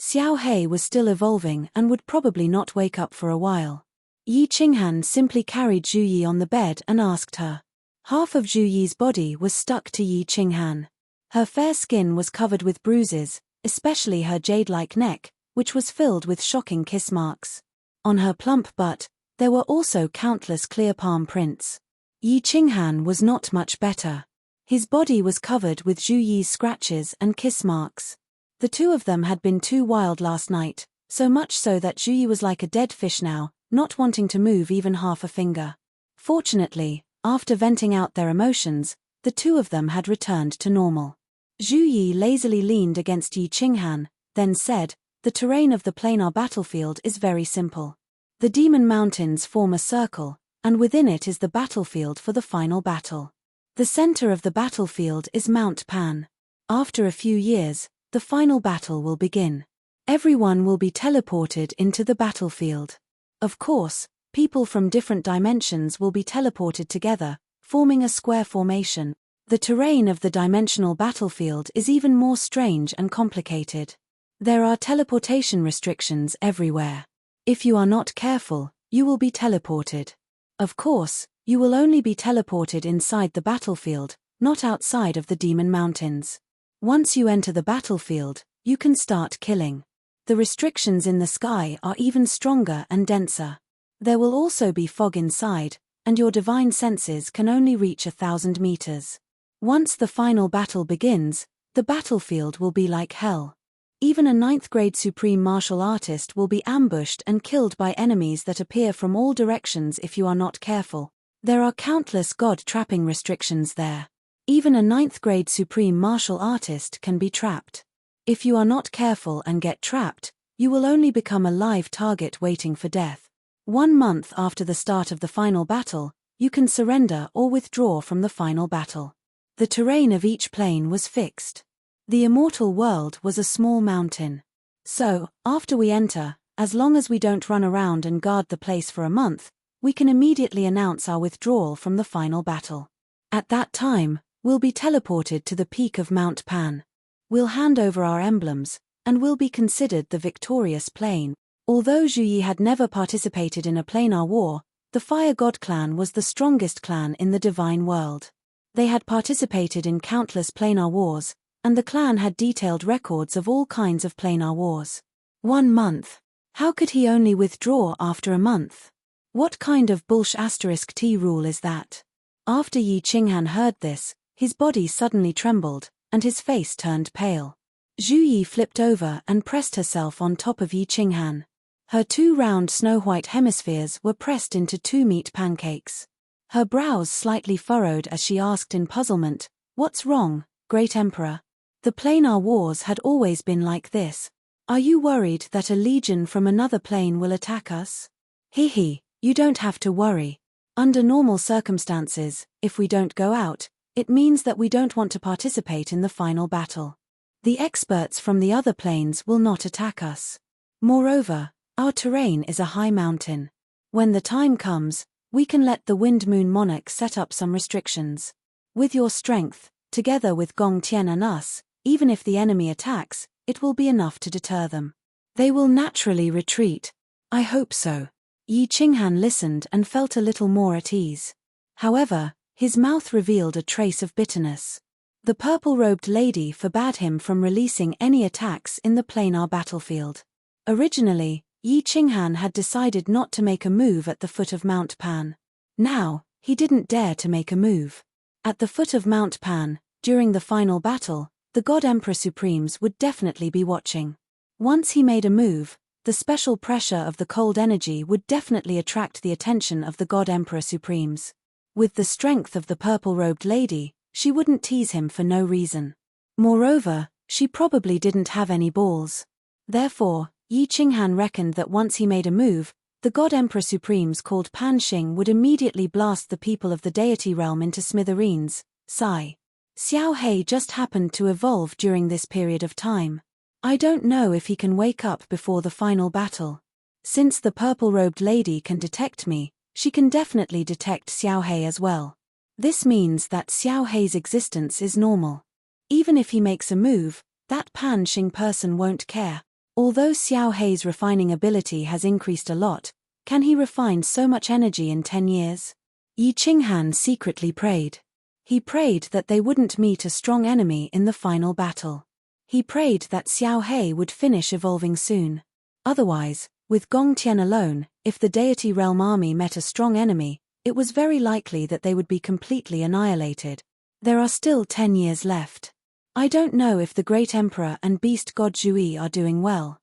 Speaker 1: Xiao He was still evolving and would probably not wake up for a while. Yi Qinghan simply carried Zhu Yi on the bed and asked her. Half of Zhu Yi's body was stuck to Yi Qinghan. Her fair skin was covered with bruises, especially her jade-like neck, which was filled with shocking kiss marks. On her plump butt, there were also countless clear palm prints. Yi Qinghan was not much better. His body was covered with Zhu Yi's scratches and kiss marks. The two of them had been too wild last night, so much so that Zhu Yi was like a dead fish now, not wanting to move even half a finger. Fortunately, after venting out their emotions, the two of them had returned to normal. Zhu Yi lazily leaned against Yi Qinghan, then said, "The terrain of the planar battlefield is very simple. The Demon Mountains form a circle, and within it is the battlefield for the final battle. The center of the battlefield is Mount Pan. After a few years, the final battle will begin. Everyone will be teleported into the battlefield. Of course, people from different dimensions will be teleported together, forming a square formation. The terrain of the dimensional battlefield is even more strange and complicated. There are teleportation restrictions everywhere. If you are not careful, you will be teleported. Of course, you will only be teleported inside the battlefield, not outside of the Demon Mountains. Once you enter the battlefield, you can start killing. The restrictions in the sky are even stronger and denser. There will also be fog inside, and your divine senses can only reach 1,000 meters. Once the final battle begins, the battlefield will be like hell. Even a 9th-grade supreme martial artist will be ambushed and killed by enemies that appear from all directions if you are not careful. There are countless god-trapping restrictions there. Even a 9th-grade supreme martial artist can be trapped. If you are not careful and get trapped, you will only become a live target waiting for death. 1 month after the start of the final battle, you can surrender or withdraw from the final battle. The terrain of each plane was fixed. The immortal world was a small mountain. So, after we enter, as long as we don't run around and guard the place for a month, we can immediately announce our withdrawal from the final battle. At that time, we'll be teleported to the peak of Mount Pan. We'll hand over our emblems, and we'll be considered the victorious plane. Although Zhu Yi had never participated in a planar war, the Fire God clan was the strongest clan in the divine world. They had participated in countless planar wars, and the clan had detailed records of all kinds of planar wars. 1 month. How could he only withdraw after a month? What kind of *T rule is that? After Yi Qinghan heard this, his body suddenly trembled, and his face turned pale. Zhu Yi flipped over and pressed herself on top of Yi Qinghan. Her 2 round snow-white hemispheres were pressed into 2 meat pancakes. Her brows slightly furrowed as she asked in puzzlement, "What's wrong, Great Emperor?" The planar wars had always been like this. "Are you worried that a legion from another plane will attack us?" You don't have to worry. Under normal circumstances, if we don't go out, it means that we don't want to participate in the final battle. The experts from the other planes will not attack us. Moreover, our terrain is a high mountain. When the time comes, we can let the Wind Moon Monarch set up some restrictions. With your strength, together with Gong Tian and us, even if the enemy attacks, it will be enough to deter them. They will naturally retreat. I hope so. Yi Qinghan listened and felt a little more at ease. However, his mouth revealed a trace of bitterness. The purple-robed lady forbade him from releasing any attacks in the planar battlefield. Originally, Yi Qinghan had decided not to make a move at the foot of Mount Pan. Now, he didn't dare to make a move. At the foot of Mount Pan, during the final battle, the God Emperor Supremes would definitely be watching. Once he made a move, the special pressure of the cold energy would definitely attract the attention of the God Emperor Supremes. With the strength of the purple-robed lady, she wouldn't tease him for no reason. Moreover, she probably didn't have any balls. Therefore, Yi Qinghan reckoned that once he made a move, the God Emperor Supremes called Pan Xing would immediately blast the people of the deity realm into smithereens. Sigh. Xiao He just happened to evolve during this period of time. I don't know if he can wake up before the final battle. Since the purple-robed lady can detect me, she can definitely detect Xiao He as well. This means that Xiao He's existence is normal. Even if he makes a move, that Pan Xing person won't care. Although Xiao He's refining ability has increased a lot, can he refine so much energy in 10 years? Yi Qinghan secretly prayed. He prayed that they wouldn't meet a strong enemy in the final battle. He prayed that Xiao He would finish evolving soon. Otherwise, With Gongtian alone, if the deity realm army met a strong enemy, it was very likely that they would be completely annihilated. There are still 10 years left. I don't know if the Great Emperor and Beast God Zhui are doing well.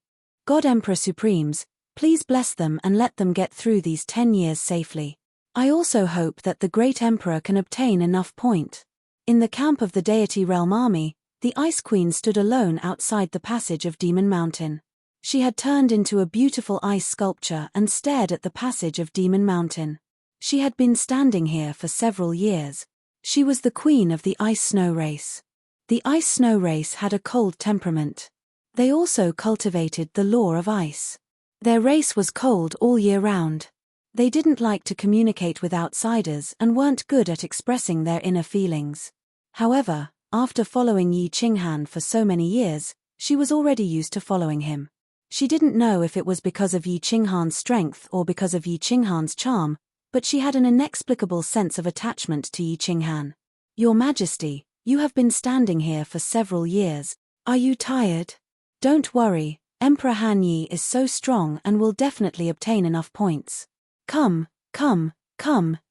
Speaker 1: God Emperor Supremes, please bless them and let them get through these 10 years safely. I also hope that the Great Emperor can obtain enough point. In the camp of the deity realm army, the Ice Queen stood alone outside the passage of Demon Mountain. She had turned into a beautiful ice sculpture and stared at the passage of Demon Mountain. She had been standing here for several years. She was the queen of the ice-snow race. The ice-snow race had a cold temperament. They also cultivated the law of ice. Their race was cold all year round. They didn't like to communicate with outsiders and weren't good at expressing their inner feelings. However, after following Yi Qinghan for so many years, she was already used to following him. She didn't know if it was because of Yi Qinghan's strength or because of Yi Qinghan's charm, but she had an inexplicable sense of attachment to Yi Qinghan. Your Majesty, you have been standing here for several years. Are you tired? Don't worry, Emperor Han Yi is so strong and will definitely obtain enough points. Come,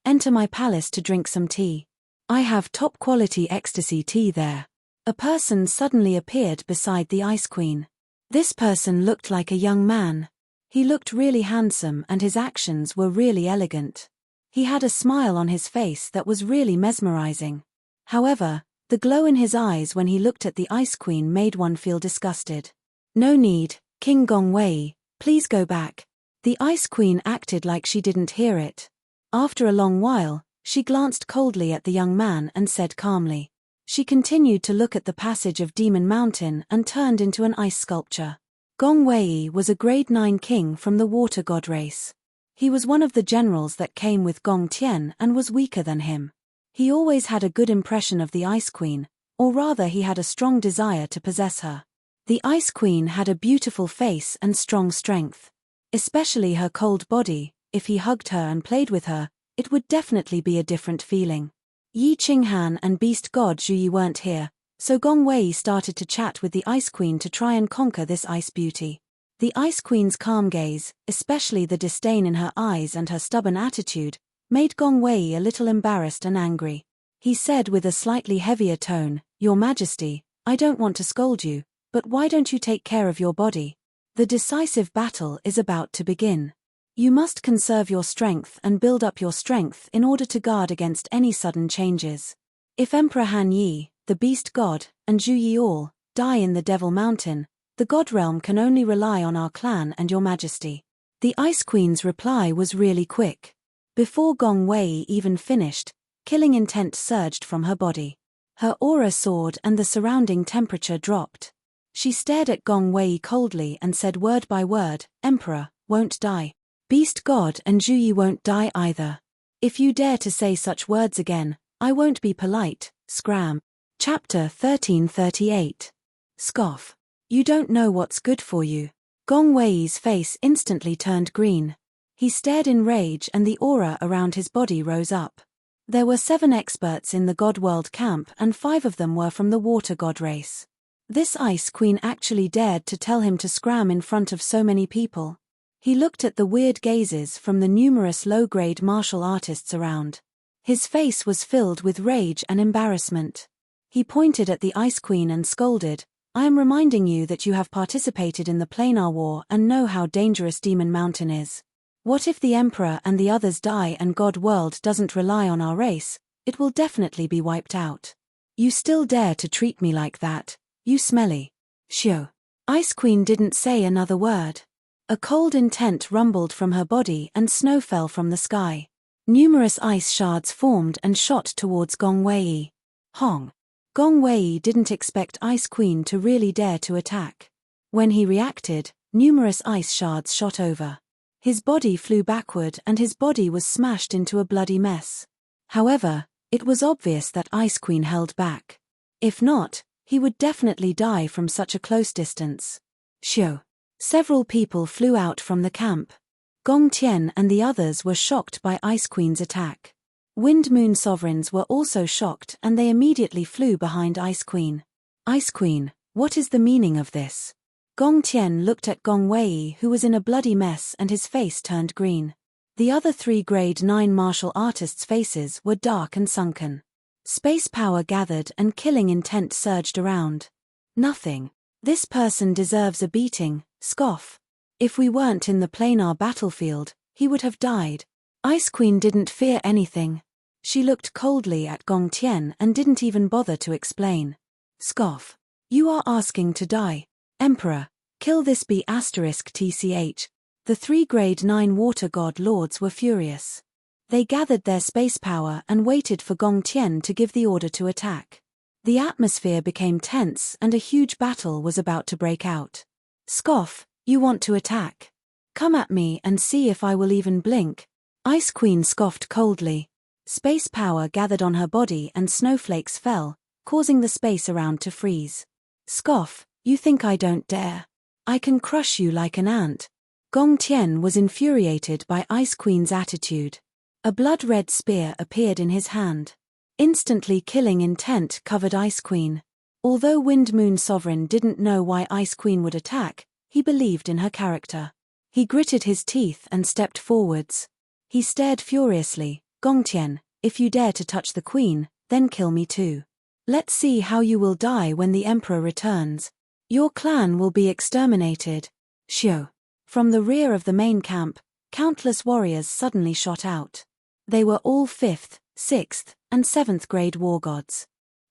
Speaker 1: enter my palace to drink some tea. I have top-quality ecstasy tea there. A person suddenly appeared beside the Ice Queen. This person looked like a young man. He looked really handsome and his actions were really elegant. He had a smile on his face that was really mesmerizing. However, the glow in his eyes when he looked at the Ice Queen made one feel disgusted. No need, King Gongwei, please go back. The Ice Queen acted like she didn't hear it. After a long while, she glanced coldly at the young man and said calmly. She continued to look at the passage of Demon Mountain and turned into an ice sculpture. Gongwei was a grade 9 king from the water god race. He was one of the generals that came with Gong Tian and was weaker than him. He always had a good impression of the Ice Queen, or rather he had a strong desire to possess her. The Ice Queen had a beautiful face and strong strength. Especially her cold body, if he hugged her and played with her, it would definitely be a different feeling. Yi Qinghan and Beast God Zhui weren't here, so Gongwei started to chat with the Ice Queen to try and conquer this ice beauty. The Ice Queen's calm gaze, especially the disdain in her eyes and her stubborn attitude, made Gongwei a little embarrassed and angry. He said with a slightly heavier tone, Your Majesty, I don't want to scold you, but why don't you take care of your body? The decisive battle is about to begin. You must conserve your strength and build up your strength in order to guard against any sudden changes. If Emperor Han Yi, the Beast God, and Zhu Yi all die in the Devil Mountain, the God realm can only rely on our clan and your Majesty. The Ice Queen's reply was really quick. Before Gongwei even finished, killing intent surged from her body. Her aura soared and the surrounding temperature dropped. She stared at Gongwei coldly and said word by word, Emperor, won't die. Beast God and Zhu Yi won't die either. If you dare to say such words again, I won't be polite, scram. Chapter 1338. Scoff. You don't know what's good for you. Gongwei's face instantly turned green. He stared in rage and the aura around his body rose up. There were 7 experts in the God World camp and 5 of them were from the Water God race. This Ice Queen actually dared to tell him to scram in front of so many people. He looked at the weird gazes from the numerous low-grade martial artists around. His face was filled with rage and embarrassment. He pointed at the Ice Queen and scolded, I am reminding you that you have participated in the Planar War and know how dangerous Demon Mountain is. What if the Emperor and the others die and God World doesn't rely on our race? It will definitely be wiped out. You still dare to treat me like that, you smelly. Shio. Ice Queen didn't say another word. A cold intent rumbled from her body and snow fell from the sky. Numerous ice shards formed and shot towards Gongwei. Hong. Gongwei didn't expect Ice Queen to really dare to attack. When he reacted, numerous ice shards shot over. His body flew backward and his body was smashed into a bloody mess. However, it was obvious that Ice Queen held back. If not, he would definitely die from such a close distance. Shio. Several people flew out from the camp. Gong Tian and the others were shocked by Ice Queen's attack. Wind Moon sovereigns were also shocked and they immediately flew behind Ice Queen. Ice Queen, what is the meaning of this? Gong Tian looked at Gong Wei, who was in a bloody mess, and his face turned green. The other 3 grade 9 martial artists' faces were dark and sunken. Space power gathered and killing intent surged around. Nothing. This person deserves a beating, scoff. If we weren't in the planar battlefield, he would have died. Ice Queen didn't fear anything. She looked coldly at Gong Tian and didn't even bother to explain. Scoff. You are asking to die. Emperor, kill this B***tch. The 3 grade 9 water god lords were furious. They gathered their space power and waited for Gong Tian to give the order to attack. The atmosphere became tense and a huge battle was about to break out. Scoff, you want to attack? Come at me and see if I will even blink. Ice Queen scoffed coldly. Space power gathered on her body and snowflakes fell, causing the space around to freeze. Scoff, you think I don't dare? I can crush you like an ant. Gong Tian was infuriated by Ice Queen's attitude. A blood-red spear appeared in his hand. Instantly killing intent covered Ice Queen. Although Wind Moon Sovereign didn't know why Ice Queen would attack, he believed in her character. He gritted his teeth and stepped forwards. He stared furiously. Gong Tian, if you dare to touch the queen, then kill me too. Let's see how you will die when the emperor returns. Your clan will be exterminated. Shio. From the rear of the main camp, countless warriors suddenly shot out. They were all 5th, 6th, and 7th grade war gods.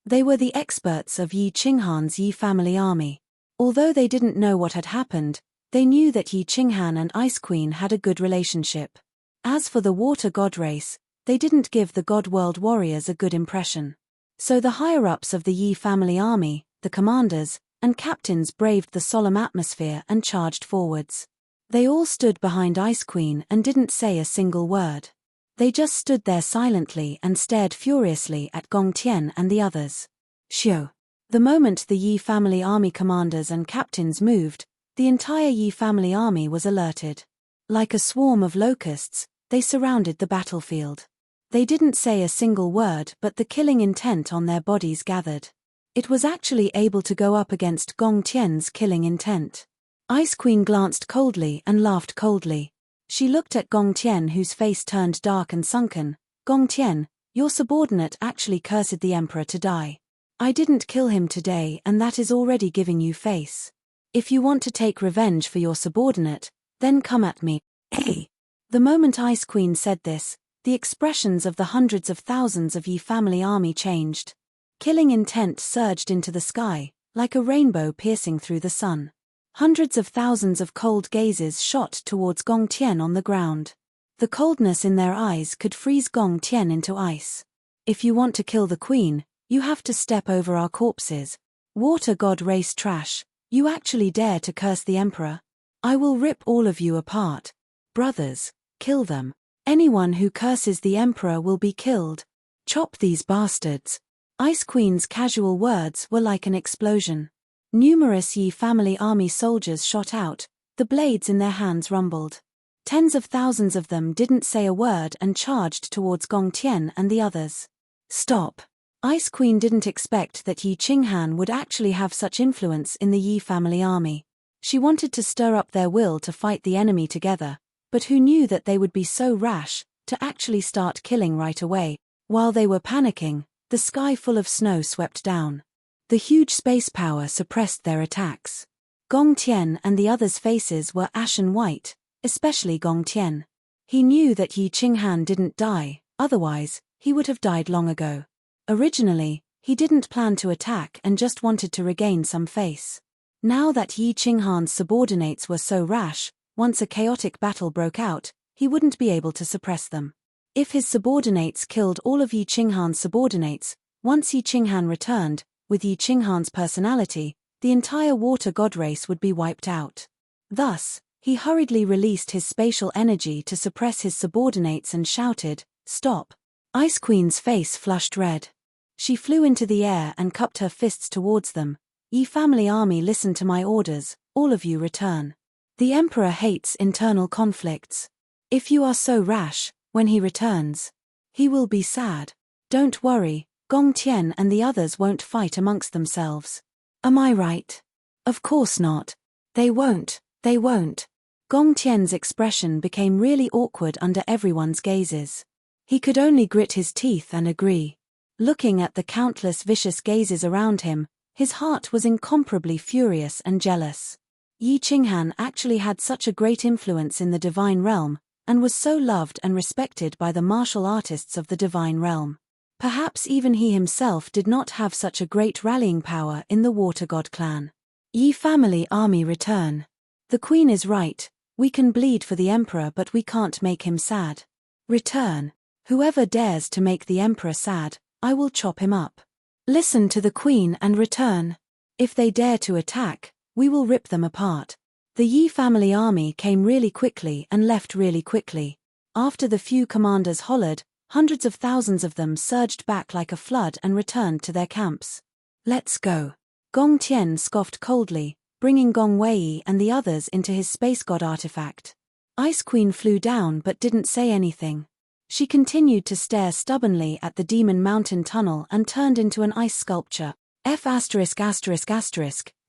Speaker 1: They were the experts of Yi Qinghan's Yi family army. Although they didn't know what had happened, they knew that Yi Qinghan and Ice Queen had a good relationship. As for the water god race, they didn't give the god world warriors a good impression. So the higher-ups of the Yi family army, the commanders, and captains braved the solemn atmosphere and charged forwards. They all stood behind Ice Queen and didn't say a single word. They just stood there silently and stared furiously at Gong Tian and the others. Shio. The moment the Yi family army commanders and captains moved, the entire Yi family army was alerted. Like a swarm of locusts, they surrounded the battlefield. They didn't say a single word, but the killing intent on their bodies gathered. It was actually able to go up against Gong Tian's killing intent. Ice Queen glanced coldly and laughed coldly. She looked at Gong Tian, whose face turned dark and sunken. Gong Tian, your subordinate actually cursed the emperor to die. I didn't kill him today, and that is already giving you face. If you want to take revenge for your subordinate, then come at me. Hey! The moment Ice Queen said this, the expressions of the hundreds of thousands of Yi family army changed. Killing intent surged into the sky, like a rainbow piercing through the sun. Hundreds of thousands of cold gazes shot towards Gong Tian on the ground. The coldness in their eyes could freeze Gong Tian into ice. If you want to kill the queen, you have to step over our corpses. Water god race trash, you actually dare to curse the emperor? I will rip all of you apart. Brothers, kill them. Anyone who curses the emperor will be killed. Chop these bastards. Ice Queen's casual words were like an explosion. Numerous Yi family army soldiers shot out, the blades in their hands rumbled. Tens of thousands of them didn't say a word and charged towards Gong Tian and the others. Stop. Ice Queen didn't expect that Yi Qinghan would actually have such influence in the Yi family army. She wanted to stir up their will to fight the enemy together, but who knew that they would be so rash to actually start killing right away? While they were panicking, the sky full of snow swept down. The huge space power suppressed their attacks. Gong Tian and the others' faces were ashen white, especially Gong Tian. He knew that Yi Qinghan didn't die, otherwise, he would have died long ago. Originally, he didn't plan to attack and just wanted to regain some face. Now that Yi Qinghan's subordinates were so rash, once a chaotic battle broke out, he wouldn't be able to suppress them. If his subordinates killed all of Yi Qinghan's subordinates, once Yi Qinghan returned, with Yi Qinghan's personality, the entire water god race would be wiped out. Thus, he hurriedly released his spatial energy to suppress his subordinates and shouted, "Stop!" Ice Queen's face flushed red. She flew into the air and cupped her fists towards them. Yi family army, listen to my orders, all of you return. The emperor hates internal conflicts. If you are so rash, when he returns, he will be sad. Don't worry, Gong Tian and the others won't fight amongst themselves. Am I right? Of course not. They won't, they won't. Gong Tian's expression became really awkward under everyone's gazes. He could only grit his teeth and agree. Looking at the countless vicious gazes around him, his heart was incomparably furious and jealous. Yi Qinghan actually had such a great influence in the divine realm, and was so loved and respected by the martial artists of the divine realm. Perhaps even he himself did not have such a great rallying power in the Water God clan. Yi family army return. The queen is right, we can bleed for the emperor but we can't make him sad. Return. Whoever dares to make the emperor sad, I will chop him up. Listen to the queen and return. If they dare to attack, we will rip them apart. The Yi family army came really quickly and left really quickly. After the few commanders hollered, hundreds of thousands of them surged back like a flood and returned to their camps. Let's go. Gong Tian scoffed coldly, bringing Gong Wei and the others into his space god artifact. Ice Queen flew down but didn't say anything. She continued to stare stubbornly at the Demon Mountain tunnel and turned into an ice sculpture.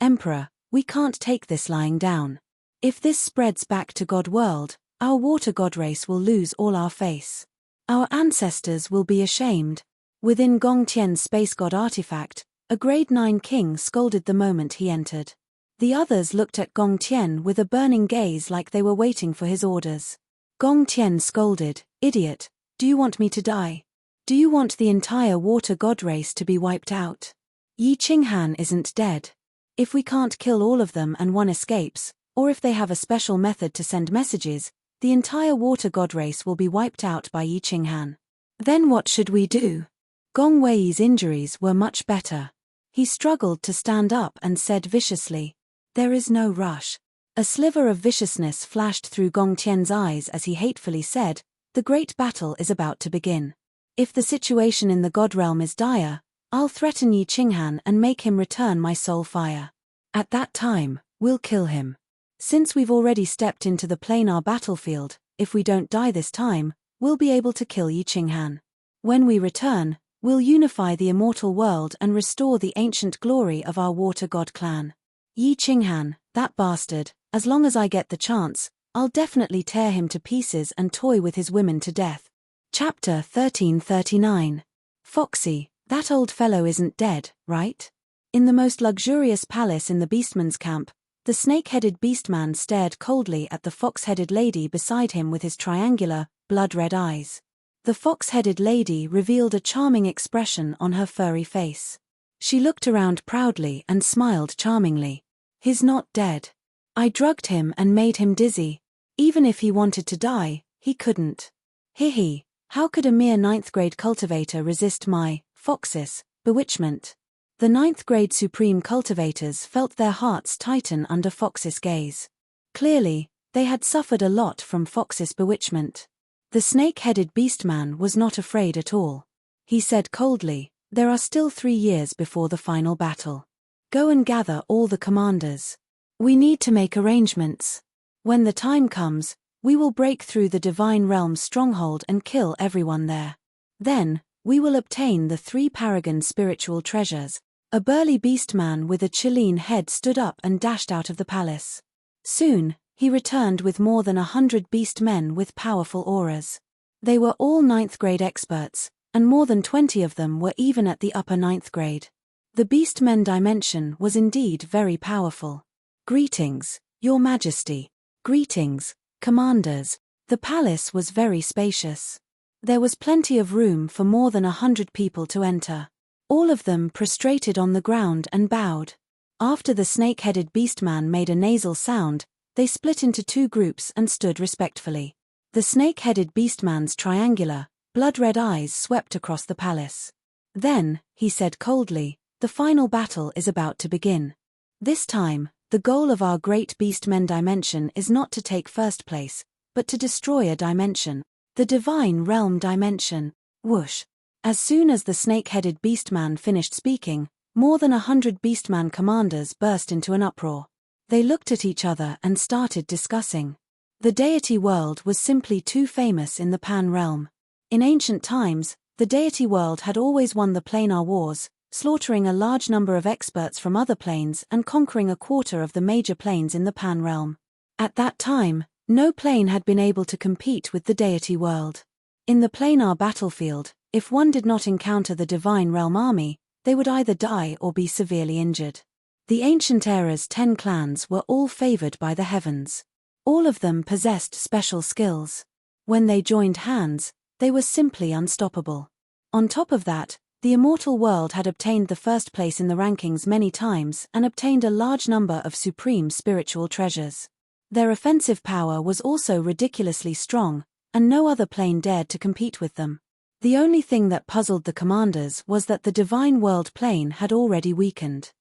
Speaker 1: Emperor, we can't take this lying down. If this spreads back to God World, our water god race will lose all our face. Our ancestors will be ashamed. Within Gong Tian's space god artifact, a grade 9 king scolded the moment he entered. The others looked at Gong Tian with a burning gaze like they were waiting for his orders. Gong Tian scolded, "Idiot, do you want me to die? Do you want the entire water god race to be wiped out? Yi Qinghan isn't dead. If we can't kill all of them and one escapes, or if they have a special method to send messages, the entire water god race will be wiped out by Yi Qinghan. Then what should we do?" Gong Wei's injuries were much better. He struggled to stand up and said viciously, "There is no rush." A sliver of viciousness flashed through Gong Tian's eyes as he hatefully said, "The great battle is about to begin. If the situation in the god realm is dire, I'll threaten Yi Qinghan and make him return my soul fire. At that time, we'll kill him. Since we've already stepped into the planar battlefield, if we don't die this time, we'll be able to kill Yi Qinghan. When we return, we'll unify the immortal world and restore the ancient glory of our water god clan. Yi Qinghan, that bastard, as long as I get the chance, I'll definitely tear him to pieces and toy with his women to death." Chapter 1339. Foxy, that old fellow isn't dead, right? In the most luxurious palace in the Beastman's camp, the snake-headed Beastman stared coldly at the fox-headed lady beside him with his triangular, blood-red eyes. The fox-headed lady revealed a charming expression on her furry face. She looked around proudly and smiled charmingly. "He's not dead. I drugged him and made him dizzy. Even if he wanted to die, he couldn't. Hee, how could a mere 9th grade cultivator resist my, Fox's, bewitchment?" The 9th grade supreme cultivators felt their hearts tighten under Fox's gaze. Clearly, they had suffered a lot from Fox's bewitchment. The snake-headed beastman was not afraid at all. He said coldly, "There are still 3 years before the final battle. Go and gather all the commanders. We need to make arrangements. When the time comes, we will break through the divine realm's stronghold and kill everyone there. Then, we will obtain the 3 paragon spiritual treasures." A burly beastman with a Chilean head stood up and dashed out of the palace. Soon, he returned with more than 100 beast men with powerful auras. They were all 9th grade experts, and more than 20 of them were even at the upper 9th grade. The beastmen dimension was indeed very powerful. "Greetings, Your Majesty. Greetings, commanders." The palace was very spacious. There was plenty of room for more than 100 people to enter. All of them prostrated on the ground and bowed. After the snake-headed beastman made a nasal sound, they split into 2 groups and stood respectfully. The snake-headed beastman's triangular, blood-red eyes swept across the palace. Then, he said coldly, "The final battle is about to begin. This time, the goal of our great beastmen dimension is not to take first place, but to destroy a dimension. The divine realm dimension." Whoosh. As soon as the snake-headed beastman finished speaking, more than 100 beastman commanders burst into an uproar. They looked at each other and started discussing. The deity world was simply too famous in the Pan realm. In ancient times, the deity world had always won the planar wars, slaughtering a large number of experts from other planes and conquering a quarter of the major planes in the Pan realm. At that time, no plane had been able to compete with the deity world. In the planar battlefield, if one did not encounter the divine realm army, they would either die or be severely injured. The ancient era's 10 clans were all favored by the heavens. All of them possessed special skills. When they joined hands, they were simply unstoppable. On top of that, the immortal world had obtained the first place in the rankings many times and obtained a large number of supreme spiritual treasures. Their offensive power was also ridiculously strong, and no other plane dared to compete with them. The only thing that puzzled the commanders was that the divine world plane had already weakened.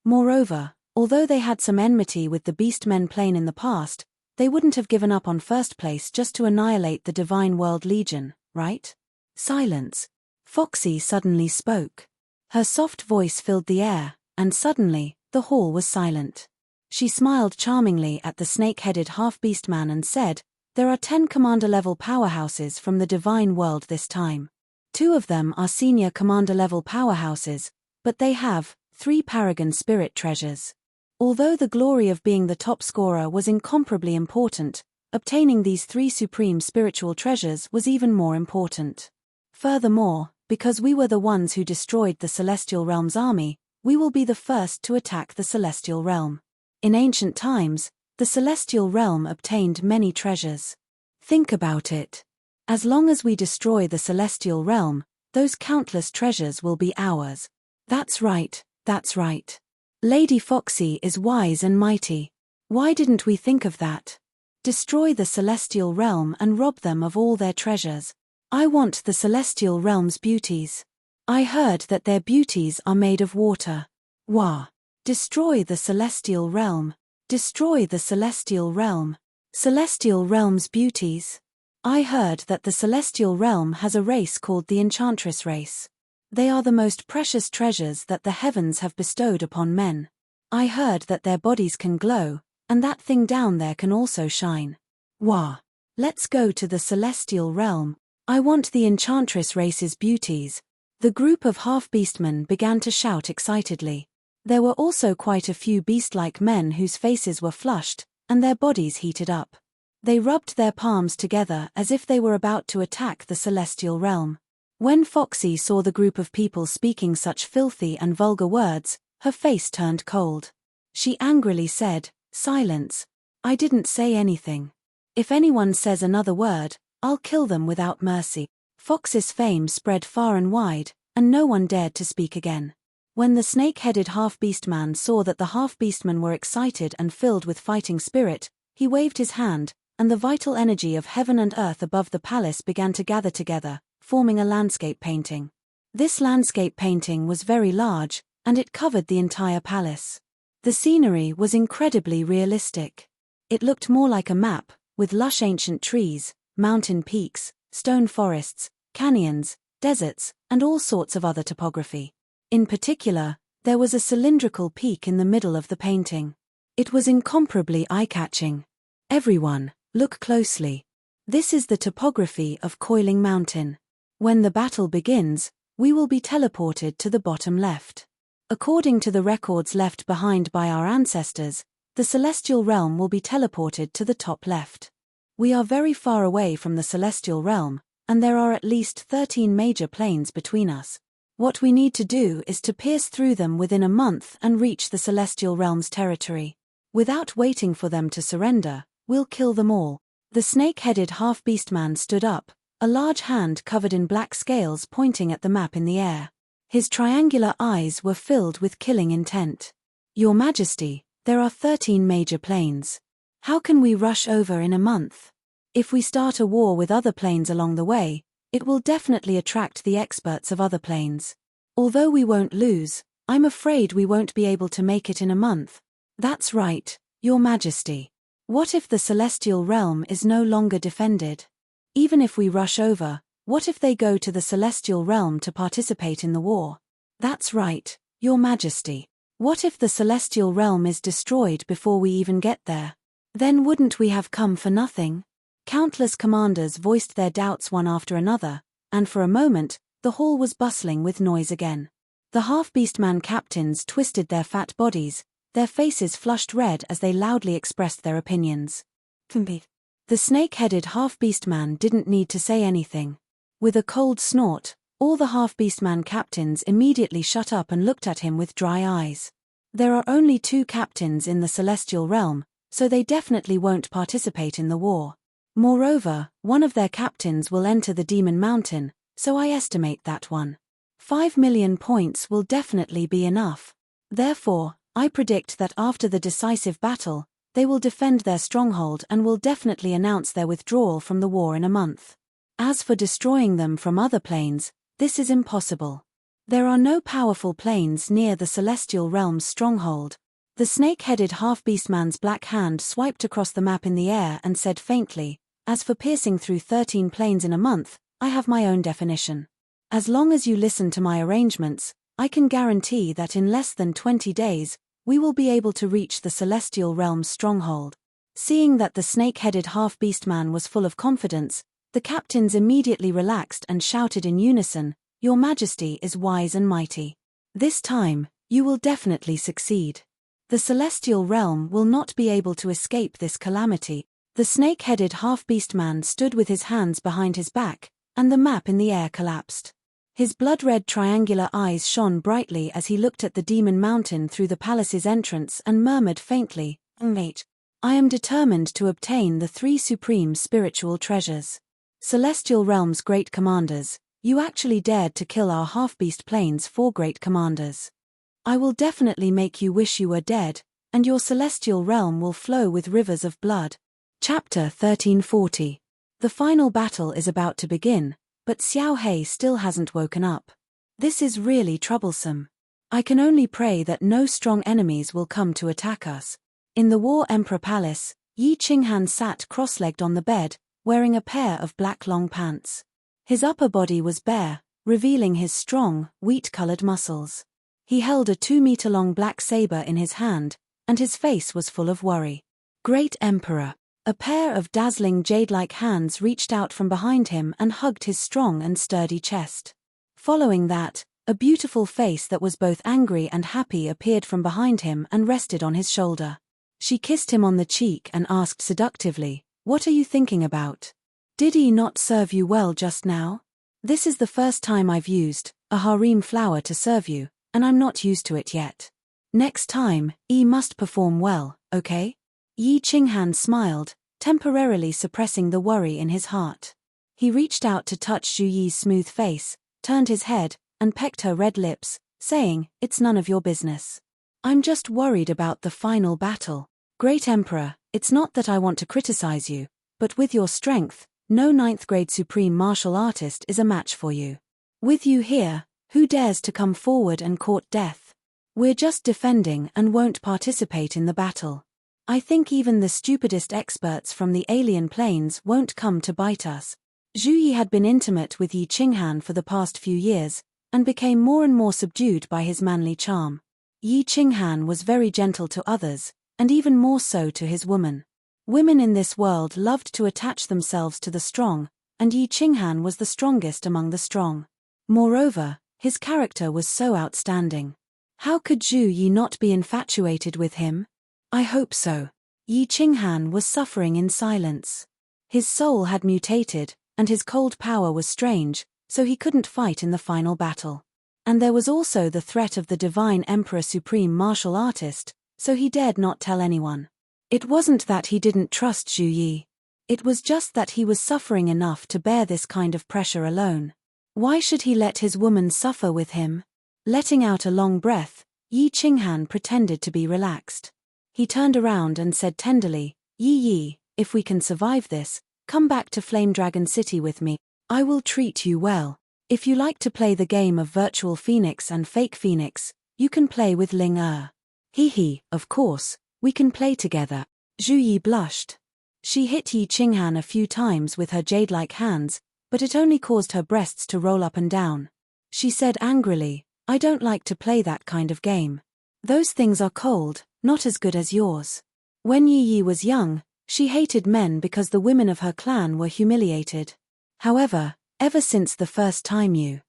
Speaker 1: Moreover, although they had some enmity with the Beastmen plane in the past, they wouldn't have given up on first place just to annihilate the divine world legion, right? Silence. Foxy suddenly spoke. Her soft voice filled the air, and suddenly, the hall was silent. She smiled charmingly at the snake-headed half-beast-man and said, "There are 10 commander-level powerhouses from the divine world this time. 2 of them are senior commander-level powerhouses, but they have 3 paragon spirit treasures. Although the glory of being the top scorer was incomparably important, obtaining these 3 supreme spiritual treasures was even more important. Furthermore, because we were the ones who destroyed the Celestial Realm's army, we will be the first to attack the Celestial Realm. In ancient times, the Celestial Realm obtained many treasures. Think about it. As long as we destroy the Celestial Realm, those countless treasures will be ours." "That's right, that's right. Lady Foxy is wise and mighty. Why didn't we think of that? Destroy the Celestial Realm and rob them of all their treasures. I want the Celestial Realm's beauties. I heard that their beauties are made of water. Wah! Destroy the Celestial Realm. Destroy the Celestial Realm. Celestial Realm's beauties. I heard that the Celestial Realm has a race called the Enchantress race. They are the most precious treasures that the heavens have bestowed upon men. I heard that their bodies can glow, and that thing down there can also shine. Wah! Let's go to the Celestial Realm. I want the Enchantress race's beauties." The group of half-beastmen began to shout excitedly. There were also quite a few beast-like men whose faces were flushed, and their bodies heated up. They rubbed their palms together as if they were about to attack the Celestial Realm. When Foxy saw the group of people speaking such filthy and vulgar words, her face turned cold. She angrily said, "Silence. I didn't say anything. If anyone says another word, I'll kill them without mercy." Fox's fame spread far and wide, and no one dared to speak again. When the snake-headed half-beast-man saw that the half-beastmen were excited and filled with fighting spirit, he waved his hand, and the vital energy of heaven and earth above the palace began to gather together, forming a landscape painting. This landscape painting was very large, and it covered the entire palace. The scenery was incredibly realistic. It looked more like a map, with lush ancient trees, mountain peaks, stone forests, canyons, deserts, and all sorts of other topography. In particular, there was a cylindrical peak in the middle of the painting. It was incomparably eye-catching. "Everyone, look closely. This is the topography of Coiling Mountain. When the battle begins, we will be teleported to the bottom left. According to the records left behind by our ancestors, the Celestial Realm will be teleported to the top left. We are very far away from the Celestial Realm, and there are at least 13 major planes between us. What we need to do is to pierce through them within a month and reach the Celestial Realm's territory. Without waiting for them to surrender, we'll kill them all." The snake-headed half-beast-man stood up, a large hand covered in black scales pointing at the map in the air. His triangular eyes were filled with killing intent. "Your Majesty, there are 13 major planes. How can we rush over in a month? If we start a war with other planes along the way, it will definitely attract the experts of other planes. Although we won't lose, I'm afraid we won't be able to make it in a month." "That's right, Your Majesty. What if the Celestial Realm is no longer defended? Even if we rush over, what if they go to the Celestial Realm to participate in the war?" "That's right, Your Majesty. What if the Celestial Realm is destroyed before we even get there? Then wouldn't we have come for nothing?" Countless commanders voiced their doubts one after another, and for a moment, the hall was bustling with noise again. The half-beast-man captains twisted their fat bodies, their faces flushed red as they loudly expressed their opinions. The snake-headed half-beast-man didn't need to say anything. With a cold snort, all the half-beast-man captains immediately shut up and looked at him with dry eyes. There are only 2 captains in the celestial realm, so they definitely won't participate in the war. Moreover, one of their captains will enter the Demon Mountain, so I estimate that 5 million points will definitely be enough. Therefore, I predict that after the decisive battle, they will defend their stronghold and will definitely announce their withdrawal from the war in a month. As for destroying them from other planes, this is impossible. There are no powerful planes near the celestial realm's stronghold. The snake-headed half-beast-man's black hand swiped across the map in the air and said faintly, "As for piercing through 13 planes in a month, I have my own definition. As long as you listen to my arrangements, I can guarantee that in less than 20 days, we will be able to reach the celestial realm's stronghold." Seeing that the snake-headed half-beast-man was full of confidence, the captains immediately relaxed and shouted in unison, "Your Majesty is wise and mighty. This time, you will definitely succeed. The celestial realm will not be able to escape this calamity." The snake-headed half-beast-man stood with his hands behind his back, and the map in the air collapsed. His blood-red triangular eyes shone brightly as he looked at the Demon Mountain through the palace's entrance and murmured faintly, "Mate, I am determined to obtain the 3 supreme spiritual treasures. Celestial Realm's great commanders, you actually dared to kill our half-beast plane's 4 great commanders. I will definitely make you wish you were dead, and your celestial realm will flow with rivers of blood." Chapter 1340. The final battle is about to begin, but Xiao Hei still hasn't woken up. This is really troublesome. I can only pray that no strong enemies will come to attack us. In the War Emperor Palace, Yi Qinghan sat cross-legged on the bed, wearing a pair of black long pants. His upper body was bare, revealing his strong, wheat-colored muscles. He held a 2-meter-long black saber in his hand, and his face was full of worry. "Great Emperor." A pair of dazzling jade-like hands reached out from behind him and hugged his strong and sturdy chest. Following that, a beautiful face that was both angry and happy appeared from behind him and rested on his shoulder. She kissed him on the cheek and asked seductively, "What are you thinking about? Did he not serve you well just now? This is the first time I've used a harem flower to serve you, and I'm not used to it yet. Next time, he must perform well, okay?" Yi Qinghan smiled, temporarily suppressing the worry in his heart. He reached out to touch Zhu Yi's smooth face, turned his head, and pecked her red lips, saying, "It's none of your business. I'm just worried about the final battle. Great Emperor, it's not that I want to criticize you, but with your strength, no 9th-grade supreme martial artist is a match for you. With you here, who dares to come forward and court death? We're just defending and won't participate in the battle. I think even the stupidest experts from the alien planes won't come to bite us." Zhu Yi had been intimate with Yi Qinghan for the past few years, and became more and more subdued by his manly charm. Yi Qinghan was very gentle to others, and even more so to his woman. Women in this world loved to attach themselves to the strong, and Yi Qinghan was the strongest among the strong. Moreover, his character was so outstanding. How could Zhu Yi not be infatuated with him? I hope so. Yi Qinghan was suffering in silence. His soul had mutated, and his cold power was strange, so he couldn't fight in the final battle. And there was also the threat of the Divine Emperor Supreme Martial Artist, so he dared not tell anyone. It wasn't that he didn't trust Zhu Yi. It was just that he was suffering enough to bear this kind of pressure alone. Why should he let his woman suffer with him? Letting out a long breath, Yi Qinghan pretended to be relaxed. He turned around and said tenderly, Yi, if we can survive this, come back to Flame Dragon City with me. I will treat you well. If you like to play the game of Virtual Phoenix and Fake Phoenix, you can play with Ling Er. Of course, we can play together. Zhu Yi blushed. She hit Yi Qinghan a few times with her jade-like hands, but it only caused her breasts to roll up and down. She said angrily, I don't like to play that kind of game. Those things are cold, not as good as yours. When Yi was young, she hated men because the women of her clan were humiliated. However, ever since the first time you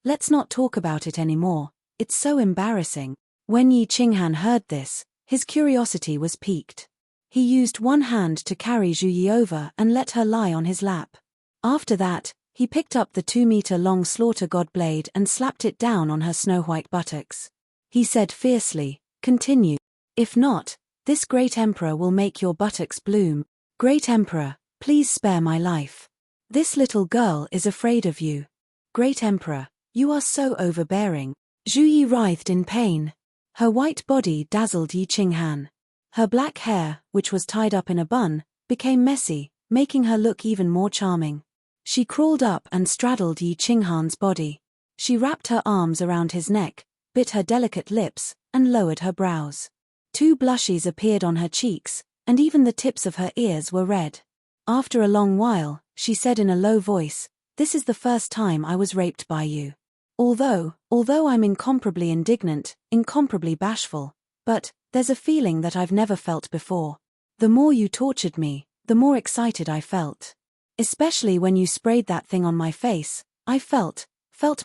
Speaker 1: Let's not talk about it anymore, it's so embarrassing. When Yi Qinghan heard this, his curiosity was piqued. He used one hand to carry Zhu Yi over and let her lie on his lap. After that, he picked up the 2-meter-long slaughter god blade and slapped it down on her snow-white buttocks. He said fiercely, "Continue. If not, this great emperor will make your buttocks bloom. Great emperor, please spare my life. This little girl is afraid of you. Great emperor, you are so overbearing." Zhu Yi writhed in pain. Her white body dazzled Yi Qinghan. Her black hair, which was tied up in a bun, became messy, making her look even more charming. She crawled up and straddled Yi Qinghan's body. She wrapped her arms around his neck, bit her delicate lips, and lowered her brows. 2 blushes appeared on her cheeks, and even the tips of her ears were red. After a long while, she said in a low voice, "This is the first time I was raped by you. Although I'm incomparably indignant, incomparably bashful, but there's a feeling that I've never felt before. The more you tortured me, the more excited I felt. Especially when you sprayed that thing on my face, I felt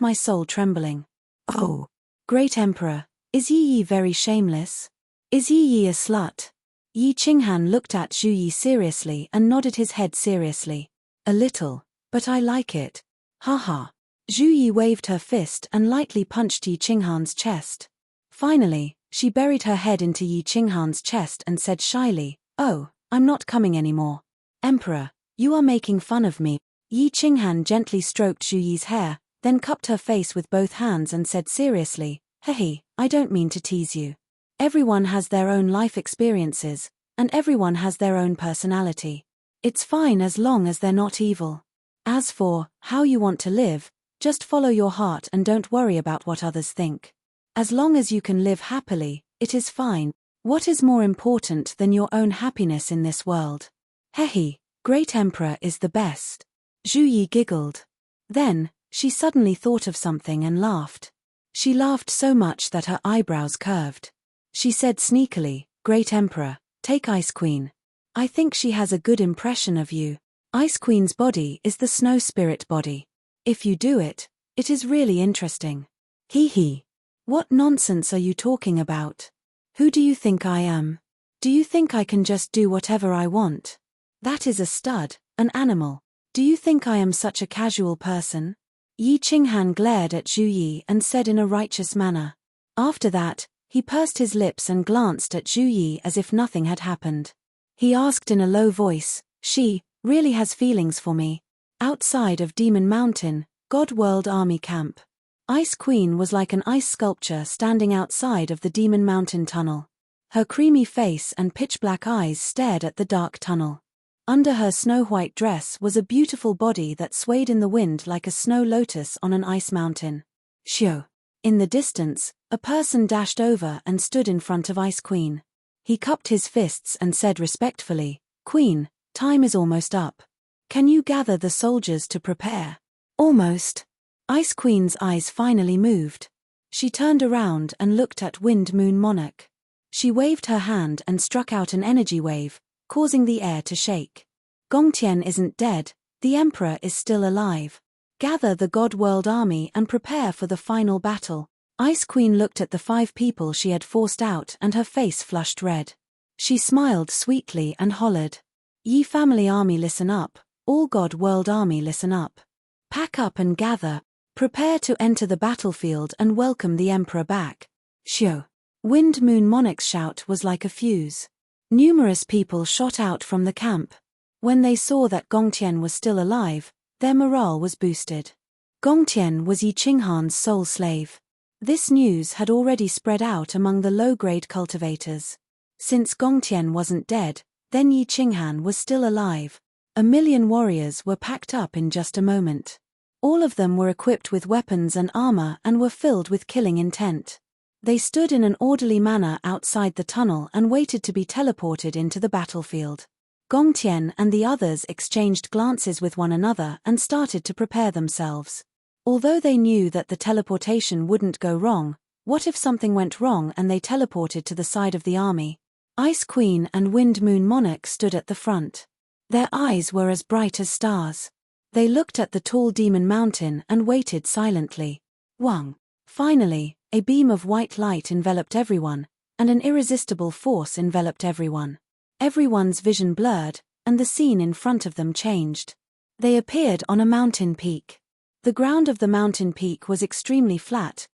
Speaker 1: my soul trembling. Oh, great emperor, is Yi very shameless? Is Yi a slut?" Yi Qinghan looked at Zhu Yi seriously and nodded his head seriously. "A little, but I like it. Haha." Zhu Yi waved her fist and lightly punched Yi Qinghan's chest. Finally, she buried her head into Yi Qinghan's chest and said shyly, "Oh, I'm not coming anymore. Emperor, you are making fun of me." Yi Qinghan gently stroked Zhu Yi's hair, then cupped her face with both hands and said seriously, "Hey, I don't mean to tease you. Everyone has their own life experiences, and everyone has their own personality. It's fine as long as they're not evil. As for how you want to live, just follow your heart and don't worry about what others think. As long as you can live happily, it is fine. What is more important than your own happiness in this world? Hehe, great emperor is the best." Zhu Yi giggled. Then, she suddenly thought of something and laughed. She laughed so much that her eyebrows curved. She said sneakily, "Great emperor, take Ice Queen. I think she has a good impression of you. Ice Queen's body is the snow spirit body. If you do it, it is really interesting." Hee hee. "What nonsense are you talking about? Who do you think I am? Do you think I can just do whatever I want? That is a stud, an animal. Do you think I am such a casual person?" Yi Qinghan glared at Zhu Yi and said in a righteous manner. After that, he pursed his lips and glanced at Zhu Yi as if nothing had happened. He asked in a low voice, "She really has feelings for me?" Outside of Demon Mountain, God World Army Camp. Ice Queen was like an ice sculpture standing outside of the Demon Mountain tunnel. Her creamy face and pitch-black eyes stared at the dark tunnel. Under her snow-white dress was a beautiful body that swayed in the wind like a snow lotus on an ice mountain. Shio. In the distance, a person dashed over and stood in front of Ice Queen. He cupped his fists and said respectfully, "Queen, time is almost up. Can you gather the soldiers to prepare?" "Almost." Ice Queen's eyes finally moved. She turned around and looked at Wind Moon Monarch. She waved her hand and struck out an energy wave, causing the air to shake. "Gongtian isn't dead, the emperor is still alive. Gather the God World Army and prepare for the final battle." Ice Queen looked at the 5 people she had forced out and her face flushed red. She smiled sweetly and hollered, "Yi Family Army listen up, all God World Army listen up. Pack up and gather. Prepare to enter the battlefield and welcome the Emperor back." Shio. Wind Moon Monarch's shout was like a fuse. Numerous people shot out from the camp. When they saw that Gongtian was still alive, their morale was boosted. Gongtian was Yi Qinghan's sole slave. This news had already spread out among the low-grade cultivators. Since Gongtian wasn't dead, then Yi Qinghan was still alive. 1,000,000 warriors were packed up in just a moment. All of them were equipped with weapons and armor and were filled with killing intent. They stood in an orderly manner outside the tunnel and waited to be teleported into the battlefield. Gongtian and the others exchanged glances with one another and started to prepare themselves. Although they knew that the teleportation wouldn't go wrong, what if something went wrong and they teleported to the side of the army? Ice Queen and Wind Moon Monarch stood at the front. Their eyes were as bright as stars. They looked at the tall demon mountain and waited silently. Wang. Finally, a beam of white light enveloped everyone, and an irresistible force enveloped everyone. Everyone's vision blurred, and the scene in front of them changed. They appeared on a mountain peak. The ground of the mountain peak was extremely flat,